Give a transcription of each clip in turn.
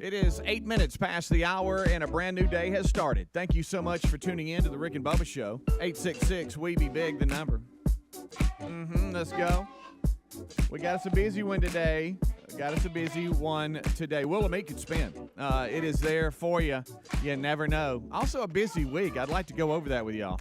It is 8 minutes past the hour, and a brand new day has started. Thank you so much for tuning in to the Rick and Bubba Show. 866-WE-BE-BIG, the number. Let's go. We got us a busy one today. Willamette could spin. It is there for you. You never know. Also a busy week. I'd like to go over that with y'all.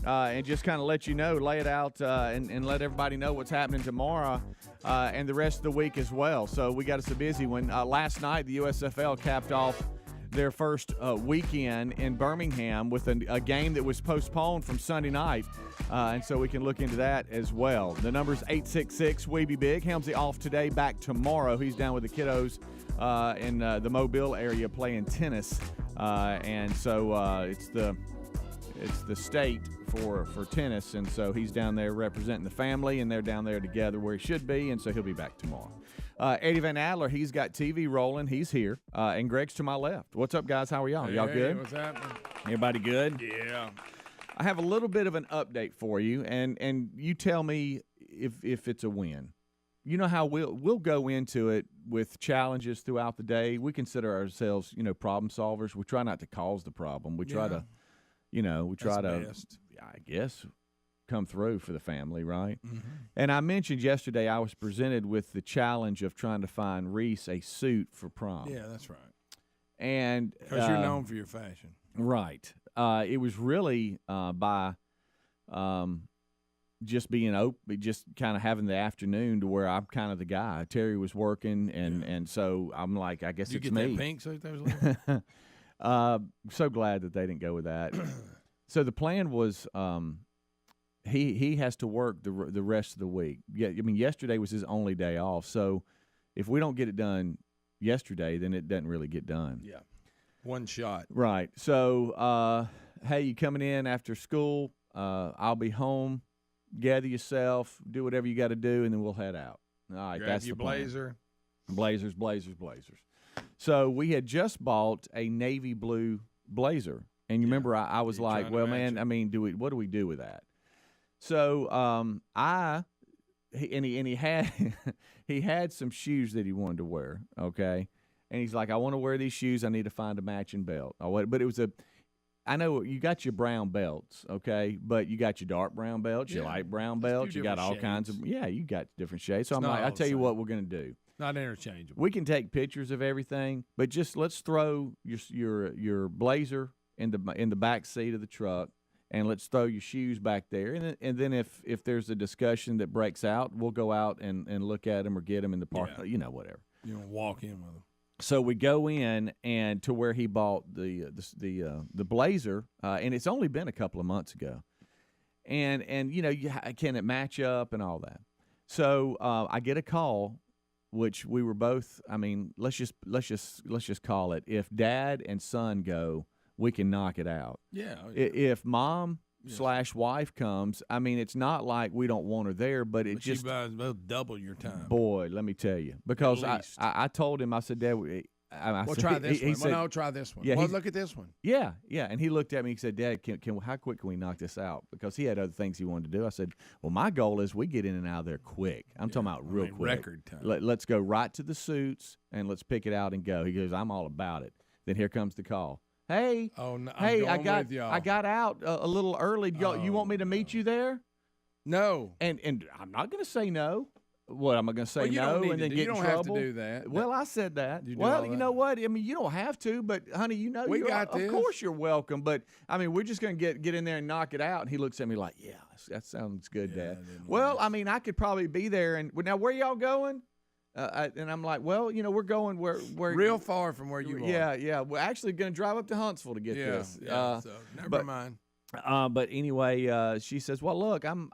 And just kind of let you know, lay it out, and let everybody know what's happening tomorrow and the rest of the week as well. So we got us a busy one. Last night, the USFL capped off their first weekend in Birmingham with a game that was postponed from Sunday night. And so we can look into that as well. The number's 866-WE-BE-BIG. Helmsy off today, back tomorrow. He's down with the kiddos in the Mobile area playing tennis. And so it's the state for tennis, and so he's down there representing the family, and they're down there together where he should be, and so he'll be back tomorrow. Eddie Van Adler, he's got TV rolling. He's here, and Greg's to my left. What's up, guys? How are y'all? Y'all good? What's happening? Everybody good? Yeah. I have a little bit of an update for you, and you tell me if it's a win. You know how we'll go into it with challenges throughout the day. We consider ourselves, problem solvers. We try not to cause the problem. We try to. Best. I guess, come through for the family, right? Mm-hmm. And I mentioned yesterday I was presented with the challenge of trying to find Reese a suit for prom. Yeah, that's right. And because you're known for your fashion. Right. It was really by just being open, just kind of having the afternoon to where I'm kind of the guy. Terry was working, and so I'm like, I guess Did it's me. You get that pink suit that was looking? So glad that they didn't go with that. So the plan was he has to work the rest of the week. Yeah, I mean, yesterday was his only day off. So if we don't get it done yesterday, then it doesn't really get done. Yeah, one shot. Right. So, hey, you coming in after school? I'll be home. Gather yourself. Do whatever you got to do, and then we'll head out. All right, Grab that's your the plan. Blazers. So we had just bought a navy blue blazer. And you remember, I was like, well, man, I mean, what do we do with that? So he had he had some shoes that he wanted to wear, okay? And he's like, I want to wear these shoes. I need to find a matching belt. But it was I know you got your brown belts, okay? But you got your dark brown belts, your light brown belts. You got all kinds of, you got different shades. So I'm like, I'll tell you what we're going to do. Not interchangeable. We can take pictures of everything, but just let's throw your blazer in the back seat of the truck, and let's throw your shoes back there. And then if there's a discussion that breaks out, we'll go out and look at them or get them in the park, whatever. You don't walk in with them. So we go in and to where he bought the blazer, and it's only been a couple of months ago. And can it match up and all that? So I get a call, which we were both. I mean, let's just call it. If dad and son go, we can knock it out. Yeah. If mom / wife comes, I mean, it's not like we don't want her there, but it just will double your time. Boy, let me tell you, because I told him, I said, Dad, try this one. Said, no, try this one. Yeah, look at this one. Yeah, and he looked at me. He said, Dad, how quick can we knock this out? Because he had other things he wanted to do. I said, well, my goal is we get in and out of there quick. I'm talking about real quick. Record time. Let's go right to the suits and let's pick it out and go. He goes, I'm all about it. Then here comes the call. Hey, I got out a little early. You want me to meet you there? No. And I'm not going to say no. What, am I going to say no and then get in trouble? You don't have to do that. Well, I said that. You know what? I mean, you don't have to, but, honey, we got this. Of course you're welcome, but, I mean, we're just going to get in there and knock it out. And he looks at me like, yeah, that sounds good, Dad. Well, I mean, I could probably be there. And now, where y'all going? And I'm like, well, we're going where real far from where you are. Yeah. We're actually going to drive up to Huntsville to get this. So never mind. But anyway, she says, well, look, I'm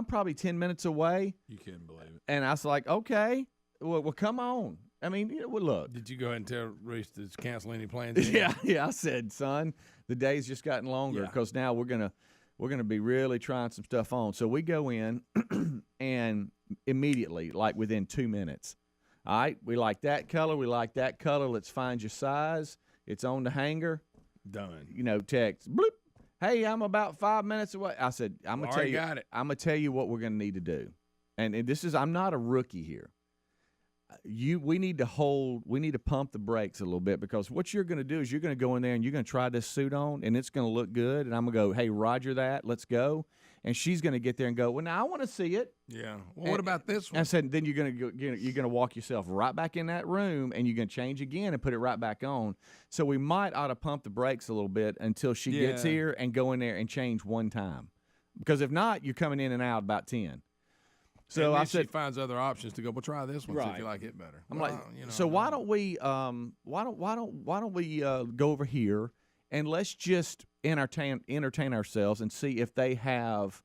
probably 10 minutes away. You couldn't believe it. And I was like, okay, well, come on. I mean, look. Did you go ahead and tell Reese to cancel any plans? Yeah. I said, son, the day's just gotten longer because now we're gonna be really trying some stuff on. So we go in, and immediately, like within 2 minutes, all right, we like that color. Let's find your size. It's on the hanger. Done. Text. Bloop. Hey, I'm about 5 minutes away. I said, I'm gonna tell you. Got it. I'm gonna tell you what we're gonna need to do. And this is, I'm not a rookie here. we need to pump the brakes a little bit, because what you're going to do is you're going to go in there and you're going to try this suit on, and it's going to look good, and I'm going to go, hey, Roger that, let's go. And she's going to get there and go, well, now I want to see it. Yeah. Well, what about this one? I said, then you're going to walk yourself right back in that room, and you're going to change again and put it right back on. So we might ought to pump the brakes a little bit until she gets here and go in there and change one time. Because if not, you're coming in and out about 10. So I said, she finds other options to go. Well, try this one, see if you like it better. I'm like, so why don't we go over here and let's just entertain ourselves and see if they have.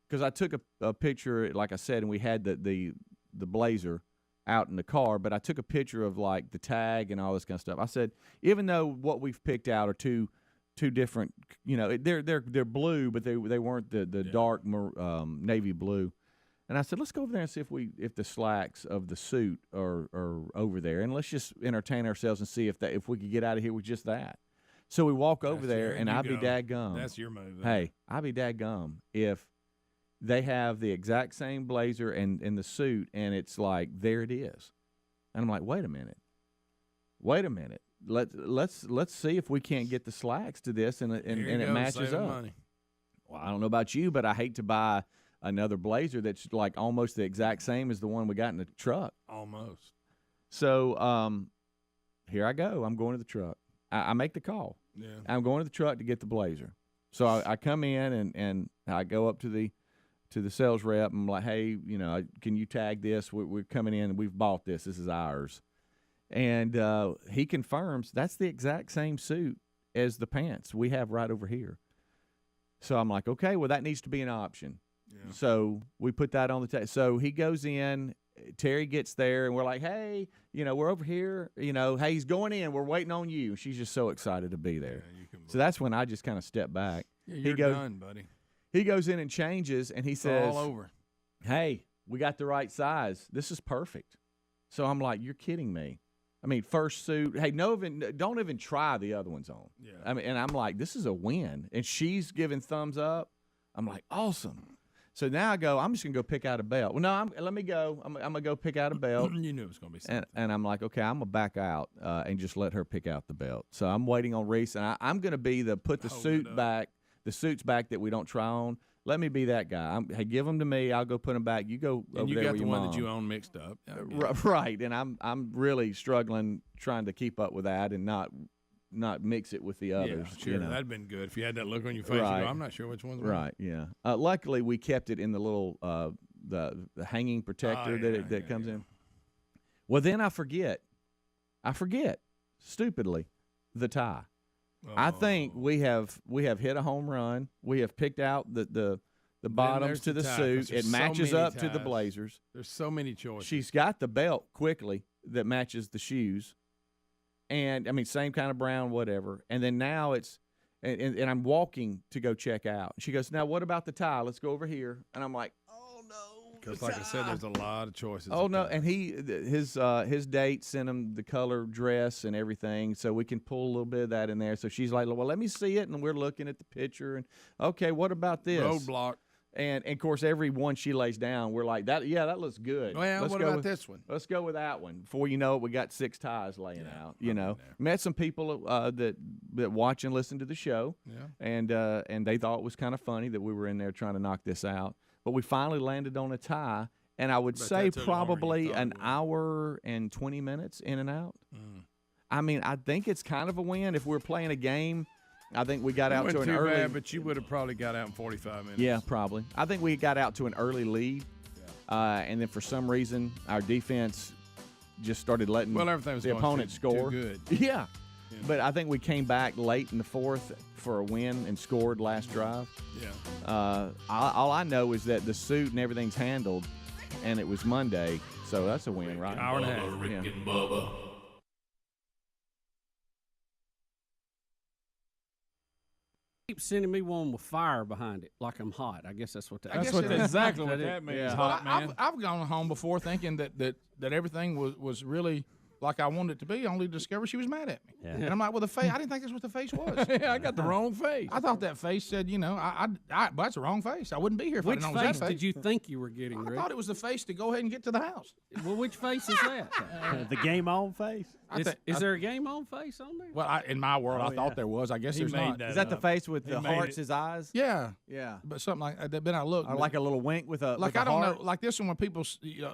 Because I took a picture, like I said, and we had the blazer out in the car, but I took a picture of like the tag and all this kind of stuff. I said, even though what we've picked out are two different, they're blue, but they weren't the dark navy blue. And I said, let's go over there and see if the slacks of the suit are over there, and let's just entertain ourselves and see if we could get out of here with just that. So we walk over there, and I'd be dadgum. That's your move. Hey, I'd be dadgum if they have the exact same blazer and the suit, and it's like, there it is. And I'm like, wait a minute. Let's see if we can't get the slacks to this, and it matches up. Money. Well, I don't know about you, but I hate to buy another blazer that's like almost the exact same as the one we got in the truck. Almost. So here I go. I'm going to the truck. I make the call. Yeah. I'm going to the truck to get the blazer. So I come in and I go up to the sales rep. And I'm like, hey, can you tag this? We're coming in and we've bought this. This is ours. And he confirms that's the exact same suit as the pants we have right over here. So I'm like, okay, well, that needs to be an option. Yeah. So we put that on the table. So he goes in, Terry gets there, and we're like, hey, we're over here. Hey, he's going in. We're waiting on you. She's just so excited to be there. Yeah, so that's when I just kind of step back. Yeah, you're done, buddy. He goes in and changes, and he says, all over. Hey, we got the right size. This is perfect. So I'm like, you're kidding me. I mean, first suit. Hey, don't even try the other ones on. Yeah. I mean, and I'm like, this is a win. And she's giving thumbs up. I'm like, awesome. So now I go, I'm just going to go pick out a belt. Well, no, let me go. I'm going to go pick out a belt. You knew it was going to be something. And I'm like, okay, I'm going to back out and just let her pick out the belt. So I'm waiting on Reese, and I'm going to be the suits back that we don't try on. Let me be that guy. Hey, give them to me. I'll go put them back. You go over there with your mom. And you got the one that you own mixed up. Right, and I'm really struggling trying to keep up with that and not mix it with the others. Yeah, sure. That'd been good if you had that look on your face. Right. You go, I'm not sure which one's right. Yeah. Luckily, we kept it in the little the hanging protector that comes in. Well, then I forget stupidly the tie. Oh. I think we have hit a home run. We have picked out the bottoms to the suit. It matches up to the blazers. There's so many choices. She's got the belt quickly that matches the shoes. And, I mean, same kind of brown, whatever. And then now it's and I'm walking to go check out. She goes, now what about the tie? Let's go over here. And I'm like, oh, no. Because, like I said, there's a lot of choices. Oh, no. And his date sent him the color dress and everything, so we can pull a little bit of that in there. So she's like, well, let me see it. And we're looking at the picture. And, okay, what about this? Roadblock. And of course, every one she lays down, we're like, that looks good. Well, what about this one? Let's go with that one. Before you know it, we got 6 ties laying out. Met some people that watch and listen to the show, and they thought it was kind of funny that we were in there trying to knock this out. But we finally landed on a tie, and I would say probably an hour and 20 minutes in and out. Mm. I mean, I think it's kind of a win. If we're playing a game, I think we got out to an early. Bad, but you would have probably got out in 45 minutes. Yeah, probably. I think we got out to an early lead, and then for some reason our defense just started letting the opponent score. Too good. Yeah, but I think we came back late in the fourth for a win and scored last drive. Yeah. All I know is that the suit and everything's handled, and it was Monday, so that's a win, right? Hour and a half. Rick and Bubba. Keep sending me one with fire behind it, like I'm hot. I guess that's what that. That's exactly what that means. Yeah. Hot, man. I've gone home before thinking that everything was really like I wanted it to be, only to discover she was mad at me. Yeah. And I'm like, well, the face. I didn't think that's what the face was. Yeah, I got the wrong face. I thought that face said, but that's the wrong face. I wouldn't be here if Which I didn't know it was face that face. did you think you were getting, I Rick? thought it was the face to go ahead and get to the house. Well, which face is that? The game on face. Is there a game on face on there? Well, in my world, I thought there was. I guess there's not. Is that the face with the hearts, his eyes? Yeah. Yeah. But something like that. Then I look. Or like a little wink with a Like with a I don't heart? know. Like this one, when people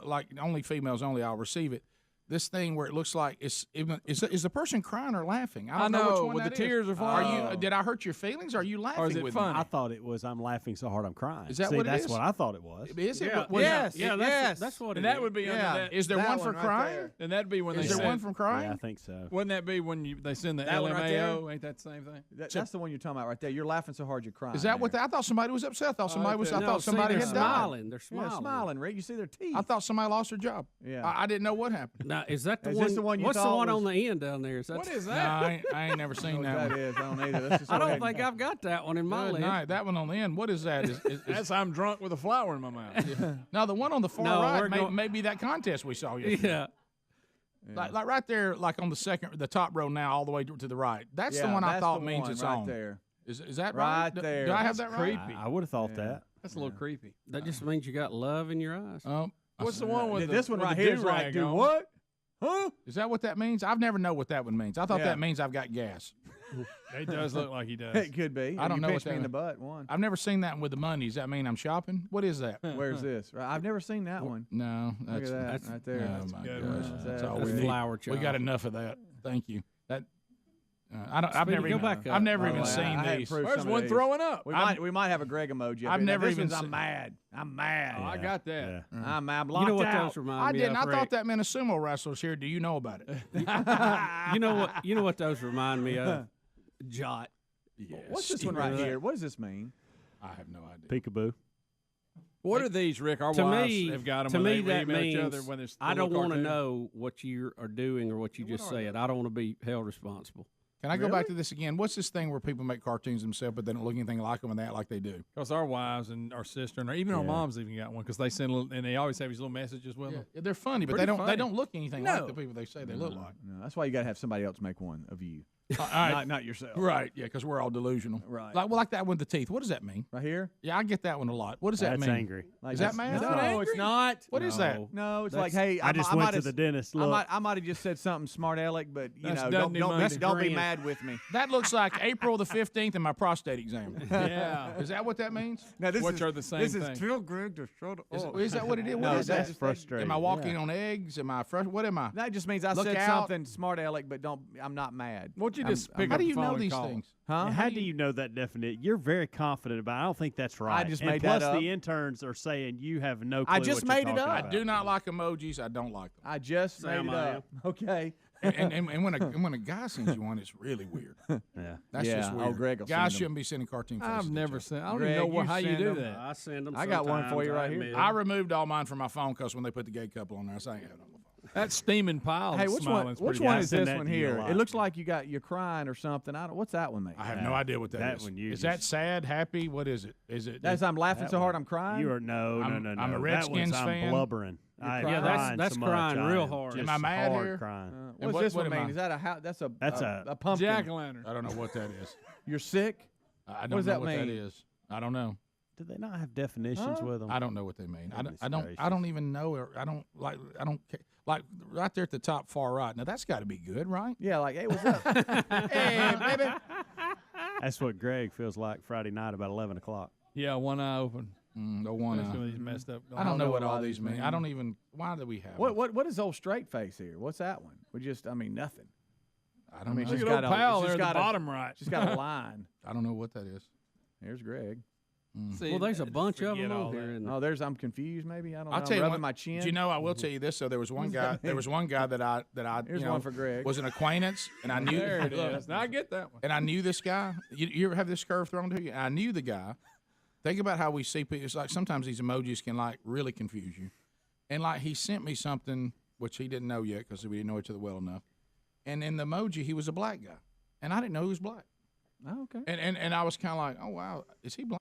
like only females only, I'll receive it. This thing where it looks like is the person crying or laughing? I don't know which one with that the tears is. are falling. Did I hurt your feelings? Are you laughing Or is it with funny? me? I thought it was I'm laughing so hard I'm crying. Is that See, what it that's is? what I thought it was. Is it? Yeah. Yes. Yeah, that's what it And is. that would be under Yeah. that. Is there That one for one right crying? there. And that'd be when Is they there send, one from crying? Yeah, I think so. Wouldn't that be when they send the That one right LMAO? Ain't that the same thing? That's the one you're talking about right there. You're laughing so hard you're crying. Is that what? there. I thought somebody was upset. I thought somebody was. I No, thought see, somebody they're had died. smiling. They're Yeah, smiling. smiling, Rick. You see their teeth. I thought somebody lost their job. Yeah. I didn't know what happened. Now, is that the Is one? this the one you what's the thought one was- on the end down there? Is that What is No, that? I ain't never I seen don't know that what one. that is. I don't either. Let's just I go don't ahead think I've got that one in my Good list. night. That one on the end. What is that? That's I'm drunk with a flower in my mouth. Now the one on the far No, we're right going- may be that contest we saw yesterday. Yeah. Like right there, like on the top row now, all the way to the right. That's the Yeah, one I that's thought the means one it's right on. there. Is that right? Right there. Do I have That's that right? creepy. I would have thought that. That's a little creepy. That just means you got love in your eyes. What's the one with This one with right the here is like, do-rag do on? what? Huh? Is that what that means? I've never know what that one means. I thought Yeah. that means I've got gas. It does look like he does. It could be. I don't You know what pinched me that in the is. butt. One. I've never seen that one with the money. Does that mean I'm shopping? What is that? Where's this? Right, I've never seen that one. No, Look that's at that that's- right there. Oh my good. gosh, That's that's that. all That's we need. flower We got child. enough of that. Thank you. That I've Speedy, never go even back up. I've never Oh, even wow. seen I hadn't these. proved Where's some of one these. throwing up? We might have a Greg emoji. I've up here. Now, never this even one's, I'm seen- mad. I'm mad. Oh, I got that. Yeah. I'm You locked know what out. those remind I me didn't. of, I thought Rick? that meant a sumo wrestler's here. Do you know about it? You know what those remind me of? Jot. What's this one right here? What does this mean? I have no idea. Peekaboo. What are these, Rick? Our To wives me, have got them to when me they that email each other means when it's I the little don't want to cartoon. know what you are doing or what you just said. I don't want to be held responsible. Can I go back to this again? What's this thing where people make cartoons themselves, but they don't look anything like them and they act like they do? Because our wives and our sister and even our moms even got one because they send little, and they always have these little messages with them. Yeah, they're funny, but Pretty they funny. don't look anything No. like the people they say they look like. No, that's why you got to have somebody else make one of you, All right. not yourself. Right, yeah, because we're all delusional. Right. Like that one with the teeth. What does that mean? Right here. Yeah, I get that one a lot. What does that That's mean? angry. Like Is that mad? that's No, not- No, it's not. What is that? No, it's That's- like, hey, I just I went might to have- the dentist. Look. I might have just said something smart aleck, but you That's know, Dudley Monday. don't be Grand. mad with me. That looks like April the 15th in my prostate exam. Yeah. Is that what that means? Now this Which is, are the same This thing. is tell Greg to shut up. Is that what it is? What No, is that's that? frustrating. Am I walking on eggs? Am I fresh? What am I? That just means I Look said out. something smart aleck, but I'm not mad. Won't you just pick How up do the you phone know and these call things? Huh? How do you know that definition? You're very confident about it. I don't think that's right. just and made plus that up. the interns are saying you have no clue I just what you're made it talking up. about. I do not like emojis. I don't like them. I just Sam, made it I up. Okay. And when a guy sends you one, it's really weird. Yeah. That's Yeah. just Oh, weird. Greg will Guys send 'em. shouldn't be sending cartoon faces. I've to never each seen. I don't Greg, even know you how you send do 'em. that. I send them. I got one for you right here. other. I removed all mine from my phone because when they put the gay couple on there, I sang it on the phone. That steaming pile. Hey, that's which smiling one? is Which pretty one good. is send this that one to you a here? lot. It looks like you're crying or something. What's that one mean? I have no idea what That is. one you Is that just- sad, happy? What is it? Is it? That's I'm laughing That so hard one. I'm crying. You are no. I'm a That one's Redskins I'm fan. blubbering. I am crying. Yeah, crying that's so much. crying I real am hard. just Am I mad hard here? crying. What's what- this what one am mean? I? Is that That's a a pumpkin? Jack-o'-lantern. I don't know what that is. You're sick. I don't does know that what mean? that is. I don't know. Do they not have definitions Huh? with them? I don't know what they mean. Goodness I don't gracious. even know. Or I don't ca- like right there at the top far right. Now that's got to be good, right? Yeah, like hey, what's up? Hey, baby. That's what Greg feels like Friday night about 11 o'clock. Yeah, one eye open. The one. That's when he's messed up. I don't know what a lot all of these these mean. mean. I don't even. Why do we have? What is old straight face here? What's that one? nothing. I don't mean, know. Look she's at old got a- pal she's there at the got a- bottom right. She's got a line. I don't know what that is. There's Greg. See, Well, there's a just bunch of forget them all over that. here. Oh, I'm confused. Maybe I don't know. I'll tell you rubbing what. my chin. Do you know? I will tell you this. So there was one guy. There was one guy that I Here's you know, one for Greg. was an acquaintance, and I knew. There it Look, is. Now I get that one. And I knew this guy. You ever have this curve thrown to you? And I knew the guy. Think about how we see people. It's like sometimes these emojis can like really confuse you. And like he sent me something which he didn't know yet because we didn't know each other well enough. And in the emoji, he was a black guy, and I didn't know he was black. Oh, okay. And I was kind of like, oh wow, is he black?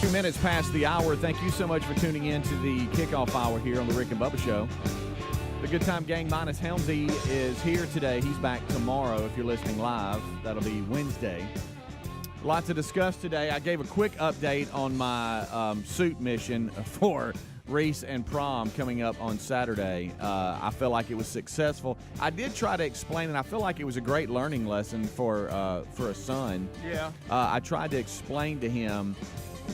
2 minutes past the hour. Thank you so much for tuning in to the kickoff hour here on the Rick and Bubba Show. The Good Time Gang minus Helmsy is here today. He's back tomorrow if you're listening live. That'll be Wednesday. Lots to discuss today. I gave a quick update on my suit mission for Reese and prom coming up on Saturday. I feel like it was successful. I did try to explain it. I feel like it was a great learning lesson for a son. Yeah. I tried to explain to him,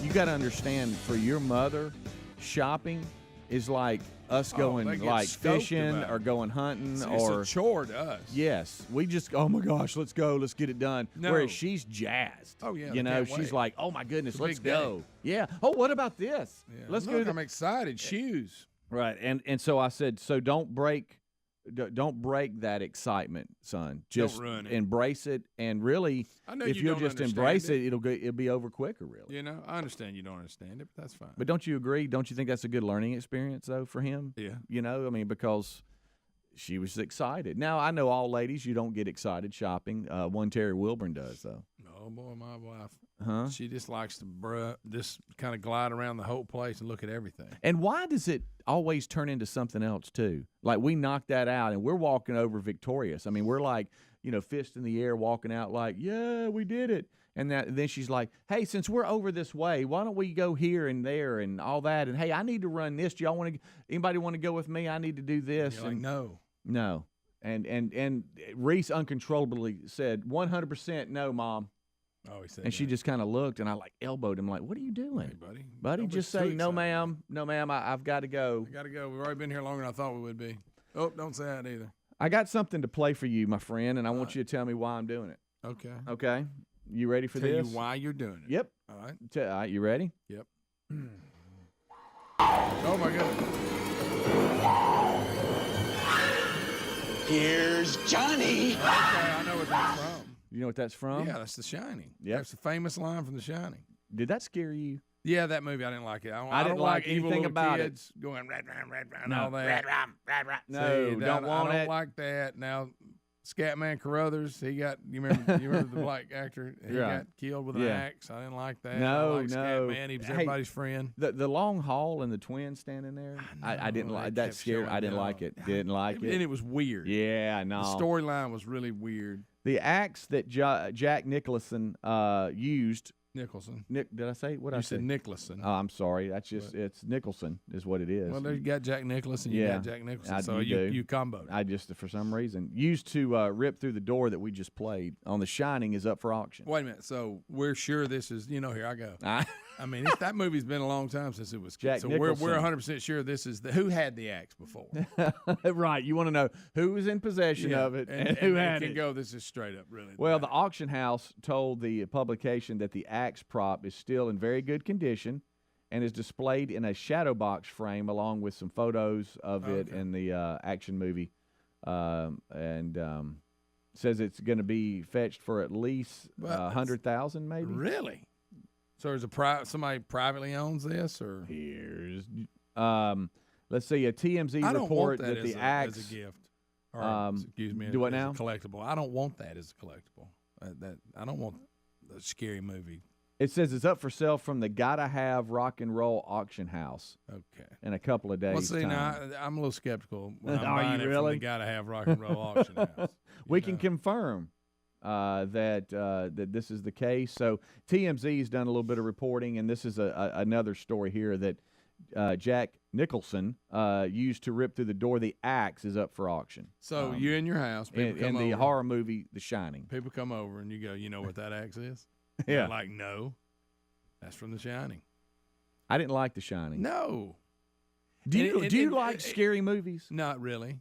you got to understand, for your mother, shopping is like us going like fishing or going hunting. It's or a chore to us. Yes, we just, oh my gosh, let's go, let's get it done. No. Whereas she's jazzed. Oh, yeah, you they know, can't she's wait. like, oh my goodness, It's a let's big go. day. Yeah. Oh, what about this? Yeah. Let's Look, go. I'm excited. Shoes. Right, and so I said, so don't break that excitement, son. Just ruin it. embrace it, and really, I know if you you'll don't just understand embrace it. it'll be over quicker, really. You know, I understand you don't understand it, but that's fine. But don't you agree? Don't you think that's a good learning experience, though, for him? Yeah. You know, I mean, because she was excited. Now, I know all ladies, you don't get excited shopping. One Terry Wilburn does, though. Oh, boy, my wife. Huh? She just likes to just kind of glide around the whole place and look at everything. And why does it always turn into something else, too? Like, we knocked that out, and we're walking over victorious. I mean, we're like, you know, fist in the air, walking out like, yeah, we did it. And then she's like, hey, since we're over this way, why don't we go here and there and all that? And, hey, I need to run this. Do y'all want to – anybody want to go with me? I need to do this. You're like, no. No. And Reese uncontrollably said, 100% no, Mom. Oh, he said And she just kind of looked, and I, like, elbowed him, like, what are you doing? Hey, buddy. Buddy, Don't be just too say, no, excited. ma'am. No, ma'am, I've got to go. I got to go. We've already been here longer than I thought we would be. Oh, don't say that either. I got something to play for you, my friend, and I want you to tell me why I'm doing it. Okay. Okay? You ready for Tell this? you why you're doing it. Yep. All right. All right, you ready? Yep. Oh, my goodness. Here's Johnny. Okay, I know what that's from. You know what that's from? Yeah, that's The Shining. Yep. That's the famous line from The Shining. Did that scare you? Yeah, that movie, I didn't like it. I don't didn't like evil anything little about it. kids going rat, and No. all that. No, See, don't want I don't it. like that. Now, Scatman Carruthers, you remember the black actor? He Right. got killed with an Yeah. axe. I didn't like that. No, I like no. Scatman. He was Hey, everybody's friend. The long haul and the twins standing there? I didn't know, like they that. kept Scared. showing I didn't that like off. it. Didn't like And it. it was weird. Yeah, I know. The storyline was really weird. The axe that Jack Nicholson used. Nicholson. Did I say what I You said? said Nicholson. Oh, I'm sorry. That's just it's Nicholson is what it is. Well, there you got Jack Nicholson. You Yeah. got Jack Nicholson. I- So you do. you comboed. I just for some reason used to rip through the door that we just played on The Shining is up for auction. Wait a minute. So we're sure this is, here I go. I- I mean, that movie's been a long time since it was. Jack so Nicholson. we're 100% sure this is who had the axe before. Right. You want to know who was in possession of it and who had can it. go. This is straight up, really. Well, the auction house told the publication that the axe prop is still in very good condition and is displayed in a shadow box frame along with some photos of it Okay. in the action movie, and says it's going to be fetched for at least Well, 100,000, maybe. Really? So there's somebody privately owns this, or Here's, let's see, a TMZ I don't report want that that the as axe. a gift. Or, excuse me. do what as now? A collectible. I don't want that as a collectible. I don't want a scary movie. It says it's up for sale from the Gotta Have Rock and Roll auction house Okay. in a couple of days. Well, see, time. now I'm a little skeptical when I'm Are you buying it from really? the Gotta Have Rock and Roll auction house. We can confirm that this is the case. So TMZ has done a little bit of reporting, and this is another story here that Jack Nicholson used to rip through the door. The axe is up for auction. So you're in your house. People in come the over. horror movie The Shining. People come over and you go, you know what that axe is? Yeah. They're like, no, that's from The Shining. I didn't like The Shining. No, Do you And- do you and- like and- scary movies? not really.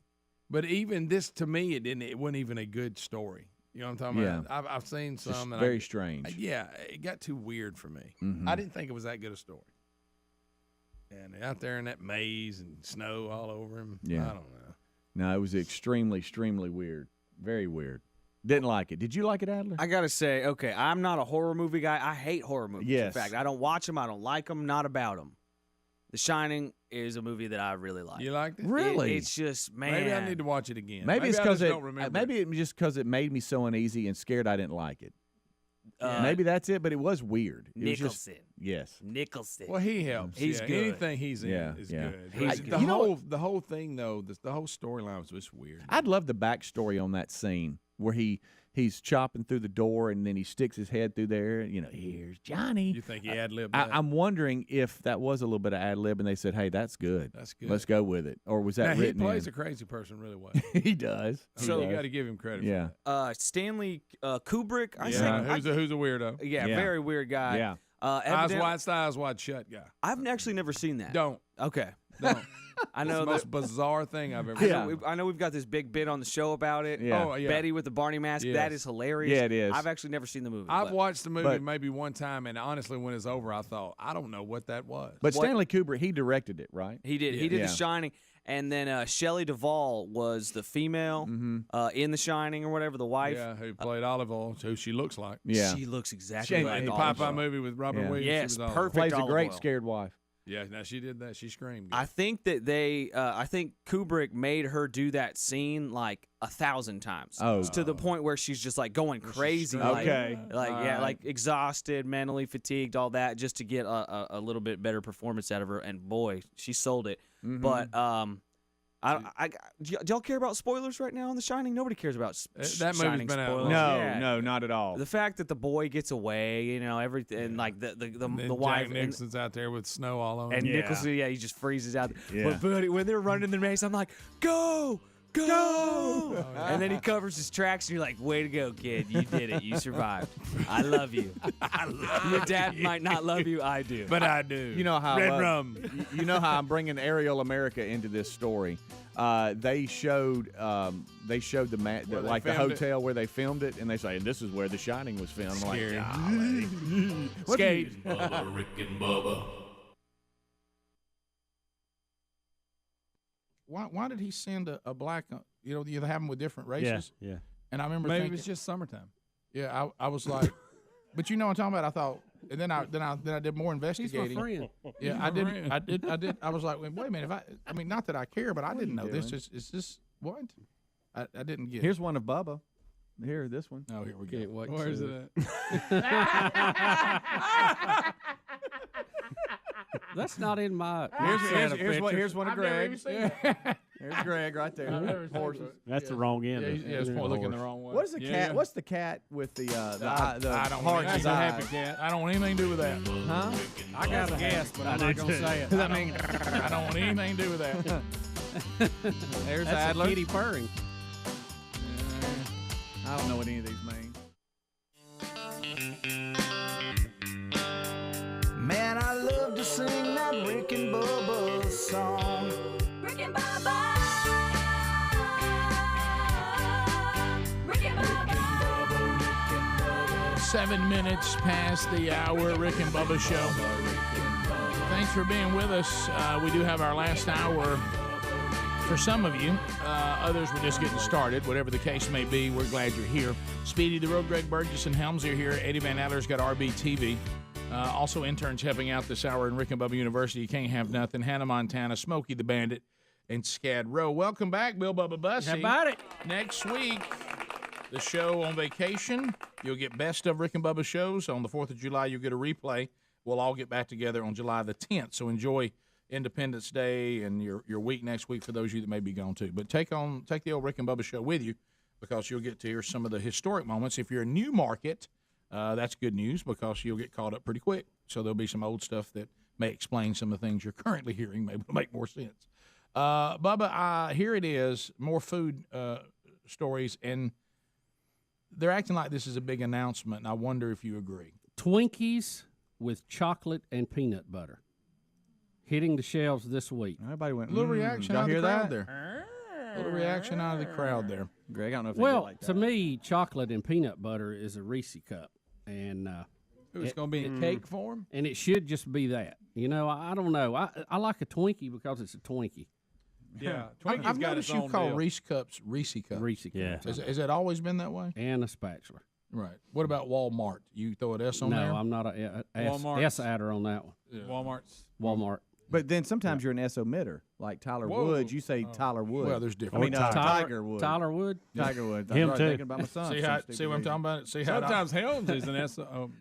But even this, to me, it wasn't even a good story. You know what I'm talking Yeah. about? I've seen It's just some. And very strange. yeah, it got too weird for me. Mhm. I didn't think it was that good a story. And out there in that maze and snow all over him. Yeah. I don't know. No, it was extremely weird. Very weird. Didn't like it. Did you like it, Adler? I gotta say, okay, I'm not a horror movie guy. I hate horror movies. Yes. In fact, I don't watch them. I don't like them. Not about them. The Shining is a movie that I really like. You liked it? Really? It's just, man. Maybe I need to watch it again. Maybe it's I because just it. don't remember. Maybe it just because it made me so uneasy and scared I didn't like it. Maybe that's it, but it was weird. It was just- Nicholson. yes. Nicholson. Well, he helps. He's good. Anything he's in is good. He's The good. the whole thing though, the whole storyline was just weird. I'd love the backstory on that scene where he's chopping through the door and then he sticks his head through there. Here's Johnny. You think he ad-libbed that? I'm wondering if that was a little bit of ad lib and they said, "Hey, that's good. That's good. Let's go with it." Or was that Now, he written plays in? a crazy person really well. He does. So you got to give him credit. Yeah. For that. Stanley Kubrick. Who's a weirdo? Yeah, Yeah. very weird guy. Yeah. Evident- Eyes wide shut guy. I've actually never seen that. Don't. Okay. Don't. I It's know the that- most bizarre thing I've ever I seen. know, I know we've got this big bit on the show about it. Yeah. Oh, yeah. Betty with the Barney mask. Yes. That is hilarious. Yeah, it is. I've actually never seen the movie. I've but- watched the movie but- maybe one time, and honestly, when it's over, I thought, I don't know what that was. But What- Stanley Kubrick, he directed it, right? He did. Yeah. He did Yeah. The Shining, and then Shelley Duvall was the female in The Shining or whatever, the wife. yeah, who played Olive Oil, who she looks like. Yeah. She looks exactly She- like In the Olive Popeye Oil. movie with Robin Yeah. Williams. Yes, she was Olive perfect. Plays a Olive great Oil. scared wife. Yeah, now she did that. She screamed. I think that I think Kubrick made her do that scene like 1,000 times. Oh. To the point where she's just like going crazy. Like, Okay. like exhausted, mentally fatigued, all that, just to get a little bit better performance out of her. And boy, she sold it. But do y'all care about spoilers right now on The Shining? Nobody cares about That movie's Shining been out spoilers. No, Yeah. no, not at all. The fact that the boy gets away, everything, and like the And wife Jack Nixon's out there with snow all over and him. Nicholson, he just freezes out. Yeah. But buddy, when they're running the maze, I'm like, go. And then he covers his tracks, and you're like, way to go, kid. You did it. You survived. I love you. Your dad might not love you. I do. But I do. You know how Red rum. You know how I'm bringing Aerial America into this story. They showed the they the filmed hotel where they filmed it, and they say this is where The Shining was filmed. I'm Scary. like, Skate. Bubba, Rick and Bubba. Why did he send a black? You have them with different races. Yeah. And I remember Maybe thinking, it's just summertime. yeah, I was like, but you know what I'm talking about. I thought, and then I did more He's my investigating. friend. Yeah, I did. I was like, wait a minute. I mean, not that I care, but I didn't know this. Is this what? I didn't get. here's one of Bubba. Here, this one. Oh, here we go. Can't wait. Where is to- it at? That's not in my. Here's one of I've never even Greg's. seen that. Here's Greg right there. I've never seen Horses. that. That's the wrong end. Yeah, of- yeah, it's of more the looking the horse. wrong way. What is the Yeah. cat? What's the cat with the I don't heart want in his any- eyes? cat. I don't want anything to do with that. Huh? I got a guess, but I'm not gonna say it. I don't want anything to do with that. There's That's Adler. a kitty purring. I don't know what any of these mean. Man, I love to sing that Rick and Bubba song. Rick and Bubba. Rick and Bubba. 7 minutes past the hour, Rick and Bubba show. Thanks for being with us. We do have our last hour for some of you. Others, we're just getting started. Whatever the case may be, we're glad you're here. Speedy the Road, Greg Burgess, and Helms are here. Eddie Van Adler's got RBTV. Also, interns helping out this hour in Rick and Bubba University. You can't have nothing. Hannah Montana, Smokey the Bandit, and Scad Row. Welcome back, Bill Bubba Bussy. How about it? Next week, the show on vacation. You'll get best of Rick and Bubba shows. On the 4th of July, you'll get a replay. We'll all get back together on July the 10th. So enjoy Independence Day and your week next week for those of you that may be gone too. But take the old Rick and Bubba show with you because you'll get to hear some of the historic moments. If you're a new market, that's good news because you'll get caught up pretty quick. So there'll be some old stuff that may explain some of the things you're currently hearing, maybe will make more sense. Bubba, here it is, more food stories, and they're acting like this is a big announcement, and I wonder if you agree. Twinkies with chocolate and peanut butter hitting the shelves this week. Everybody went. A little reaction y'all out of hear the crowd that? there. A little reaction out of the crowd there. Greg, I don't know if they Well, did like to that. me, chocolate and peanut butter is a Reese cup, and It's going to be in cake form? and it should just be that. I don't know. I like a Twinkie because it's a Twinkie. Yeah. I've Twinkies got noticed its you own call deal. Reese cups Reese cups. Reese cups. Yeah. Has it always been that way? And a spatula. Right. What about Walmart? You throw an S on No, there? I'm not a Walmart's- S adder on that one. Walmart's. Walmart. But then sometimes you're an S omitter. like Tyler Whoa. Woods, you say Tyler Wood. Well, there's I different. mean, Tiger Wood. Tyler Wood. Tiger Woods. Him I was too. thinking about my son. See what I'm talking about? See how Sometimes Helms is an S. Oh.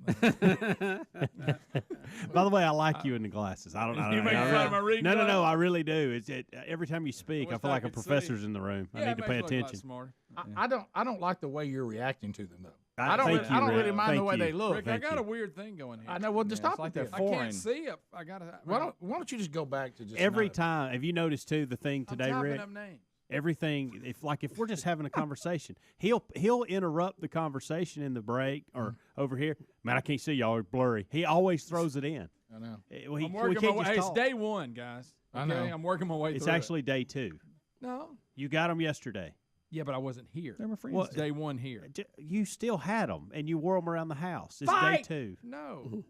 By the way, I like you in the glasses. I don't know. You make fun of my reading No, glasses? I really do. Every time you speak, I wish feel I like a could see. professor's in the room. I need to pay attention. Smarter. I don't like the way you're reacting to them though. I I don't thank really, you, Rick. mind the Thank way you. they look. Rick, I got a weird thing going here. I know. Well, just Yeah, stop it's like it. they're Then. I foreign. can't see it. I gotta. Why don't you just go back to just Every none of it? time, have you noticed too the thing I'm today, typing Rick? up names. Everything, if we're just having a conversation, he'll interrupt the conversation in the break or over here. Man, I can't see y'all, are blurry. He always throws it in. I know. We I'm working can't my way. just Hey, it's talk. day one, guys. I Okay? know. I'm working my way It's through actually day 2. No. You got them yesterday. Yeah, but I wasn't here. They're my friends. Well, It's day one here. You still had them, and you wore them around the house. It's Fight! day 2. No.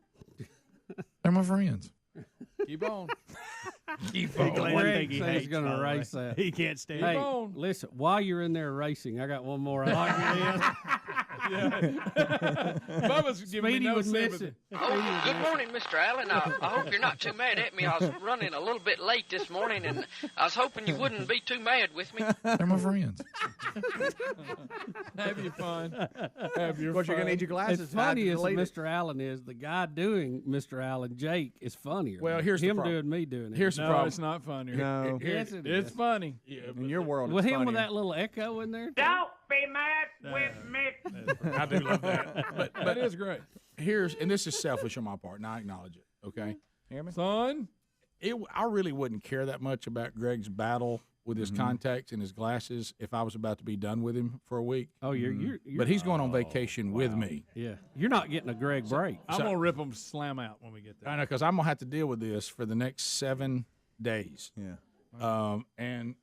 They're my friends. Keep on. Keep One thing he says hates, he's gonna by the way. erase that. He can't stand Hey, it. on. listen, while you're in there racing, I got one more. I like Bubba's giving me Speedy no would miss sympathy. it. Oh, good morning, Mr. Allen. I hope you're not too mad at me. I was running a little bit late this morning, and I was hoping you wouldn't be too mad with me. They're my friends. Have your fun. Have your Of course, you're fun. gonna need your glasses. As funny to as delete it. Mr. Allen is, the guy doing Mr. Allen, Jake, is funnier. Well, here's the him problem. doing me doing it. Here's the No, problem. it's not funny. No, Yes, it It's is. funny. in your world, With it's him with funnier. that little echo in there. Don't be mad with me. I do love that. But That is great. and this is selfish on my part, and I acknowledge it. Okay. Son, I really wouldn't care that much about Greg's battle with his contacts and his glasses if I was about to be done with him for a week. Oh, you're But he's going on vacation with me. yeah. You're not getting a Greg break. I'm going to rip them slam out when we get there. I know, because I'm gonna have to deal with this for the next 7 days. Yeah. And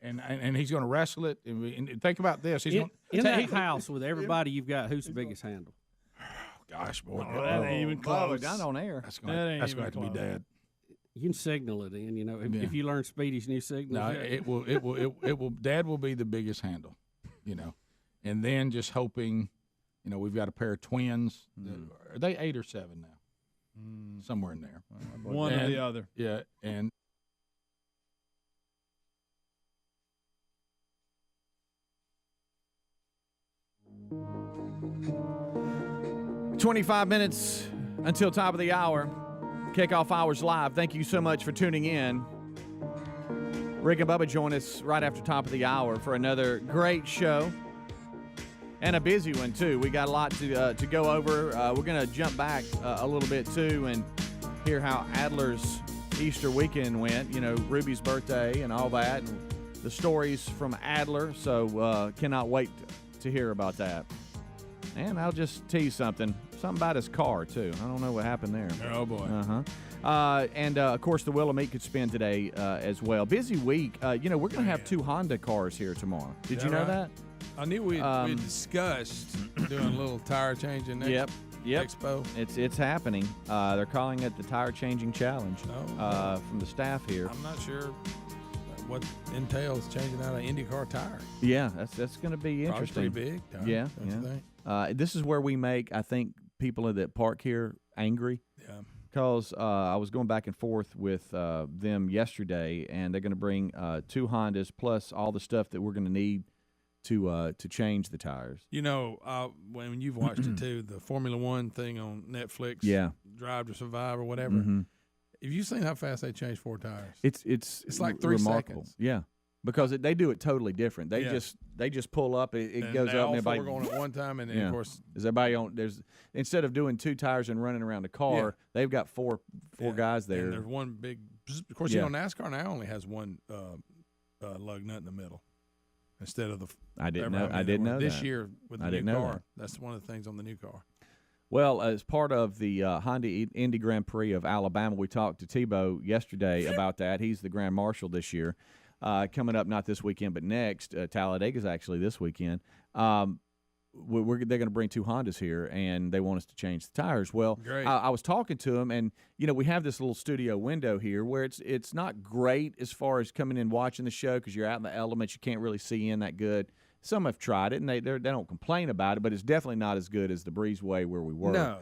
he's gonna wrestle it. And think about this. He's In gonna, that house with everybody you've got, who's the biggest handle? gosh, boy, That ain't even close. Not on air. that's That gonna ain't have to even be close. Dad. You can signal it in. You know, Yeah. if you learn Speedy's new signal. No, it will. Dad will be the biggest handle. You know, and then just hoping. You know, we've got a pair of twins. Are they 8 or 7 now? Somewhere in there. One or And- the other. Yeah, and 25 minutes until top of the hour. Kickoff Hours Live. Thank you so much for tuning in. Rick and Bubba join us right after top of the hour for another great show. And a busy one, too. We got a lot to go over. We're going to jump back a little bit, too, and hear how Adler's Easter weekend went. You know, Ruby's birthday and all that. And the stories from Adler. So cannot wait to hear about that. And I'll just tell you something about his car, too. I don't know what happened there. Oh, boy. And of course, the Wheel of Meat could spin today as well. Busy week. You know, we're going to have 2 Honda cars here tomorrow. Did you know right? that? I knew we discussed doing a little tire changing next Yep. expo. It's happening. They're calling it the Tire Changing Challenge Oh. from the staff here. I'm not sure what entails changing out an IndyCar tire. Yeah, that's going to be Probably interesting. pretty big. Tire, Yeah, don't you yeah. think? This is where we make, I think, people that park here angry. Yeah. Because I was going back and forth with them yesterday, and they're going to bring 2 Hondas plus all the stuff that we're going to need to change the tires. You know, when you've watched it too, the Formula One thing on Netflix, Yeah. Drive to Survive or whatever. Mm-hmm. Have you seen how fast they change 4 tires? It's like 3 remarkable. seconds. Yeah, because they do it totally different. They Yeah. just pull up. It And goes they up. all And 4 everybody going at one time, and then Yeah. of course, is everybody on? There's instead of doing 2 tires and running around the car, Yeah. they've got four yeah, guys And there. there's one big. Of course, Yeah. you know NASCAR now only has one lug nut in the middle instead of the. I didn't ever know. having I the didn't other one. know This that. year with the I new didn't know car. that. That's one of the things on the new car. Well, as part of the Honda Indy Grand Prix of Alabama, we talked to Tebow yesterday about that. He's the Grand Marshal this year. Coming up, not this weekend, but next. Talladega's actually this weekend. They're going to bring 2 Hondas here, and they want us to change the tires. Well, Great. I was talking to him, and you know we have this little studio window here where it's not great as far as coming in watching the show because you're out in the elements. You can't really see in that good. Some have tried it, and they don't complain about it, but it's definitely not as good as the breezeway where we were. No.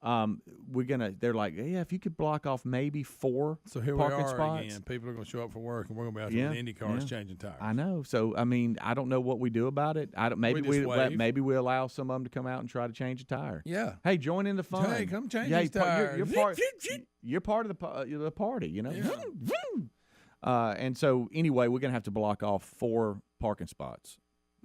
They're like, yeah, if you could block off maybe 4 So here parking we are spots. again. People are going to show up for work, and we're going to be out there with Indy cars changing tires. I know. So I mean, I don't know what we do about it. Maybe we allow some of them to come out and try to change a tire. Yeah. Hey, join in the fun. Hey, come change Yeah, these tires. You're part of the party, you know. And so anyway, we're gonna have to block off 4 parking spots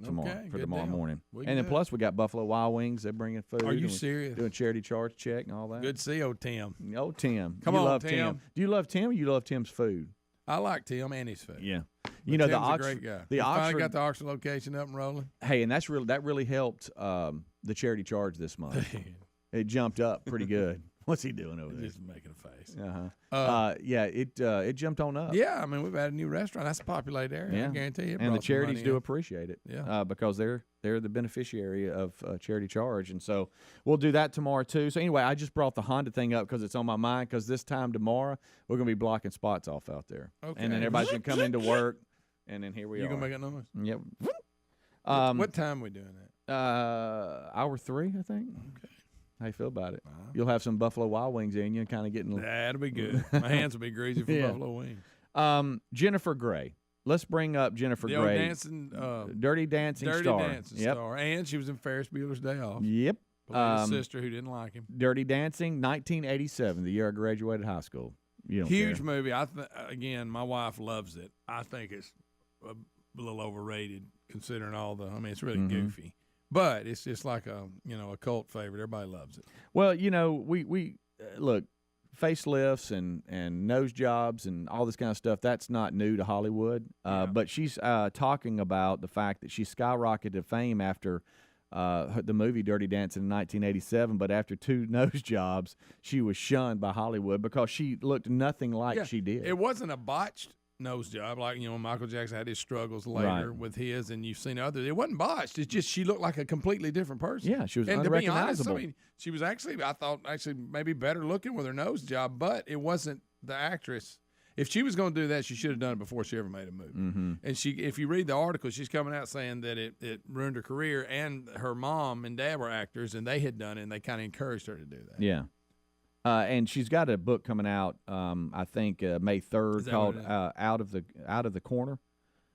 tomorrow for tomorrow morning. And then plus we got Buffalo Wild Wings. They're bringing food. Are you serious? Doing charity charge check and all that. Good to see old Tim. Oh, Tim. Come you on, love Tim. Do you love Tim or you love Tim's food? I like Tim and his food. Yeah. But The Tim's a Oxford, great guy. the Finally Oxford got the Oxford location up and rolling. Hey, and that really helped the charity charge this month. It jumped up pretty good. What's he doing over there? Just making a face. It jumped on up. Yeah, I mean, we've had a new restaurant. That's a populated area. Yeah. I guarantee you. And the charities do appreciate it. Yeah. Because they're the beneficiary of charity charge. And so we'll do that tomorrow, too. So anyway, I just brought the Honda thing up because it's on my mind because this time tomorrow, we're going to be blocking spots off out there. Okay. And then everybody's going to come into work. And then here we are. You going to make a noise? Yep. What time are we doing that? Hour 3, I think. Okay. How you feel about it? You'll have some Buffalo Wild Wings in you and kind of getting... That'll be good. My hands will be greasy for Buffalo Wings. Jennifer Gray. Let's bring up Jennifer the Gray. Old dancing, Dirty Dancing star. Star. And she was in Ferris Bueller's Day Off. Yep. Played his sister who didn't like him. Dirty Dancing, 1987, the year I graduated high school. You don't Huge care. movie. Again, my wife loves it. I think it's a little overrated considering all the... I mean, it's really goofy. But it's just like a cult favorite. Everybody loves it. Well, we look, facelifts and nose jobs and all this kind of stuff, that's not new to Hollywood. But she's talking about the fact that she skyrocketed to fame after the movie Dirty Dancing in 1987, but after 2 nose jobs, she was shunned by Hollywood because she looked nothing like she did. It wasn't a botched nose job like Michael Jackson had his struggles later with his, and you've seen others. It wasn't botched. It's just she looked like a completely different person. Yeah, she was and unrecognizable. To be honest, I mean, she was I thought maybe better looking with her nose job, but it wasn't the actress. If she was going to do that, she should have done it before she ever made a movie. And if you read the article, she's coming out saying that it ruined her career, and her mom and dad were actors, and they had done it, and they kind of encouraged her to do that. Yeah. And she's got a book coming out, I think May 3rd, called Out of the Corner.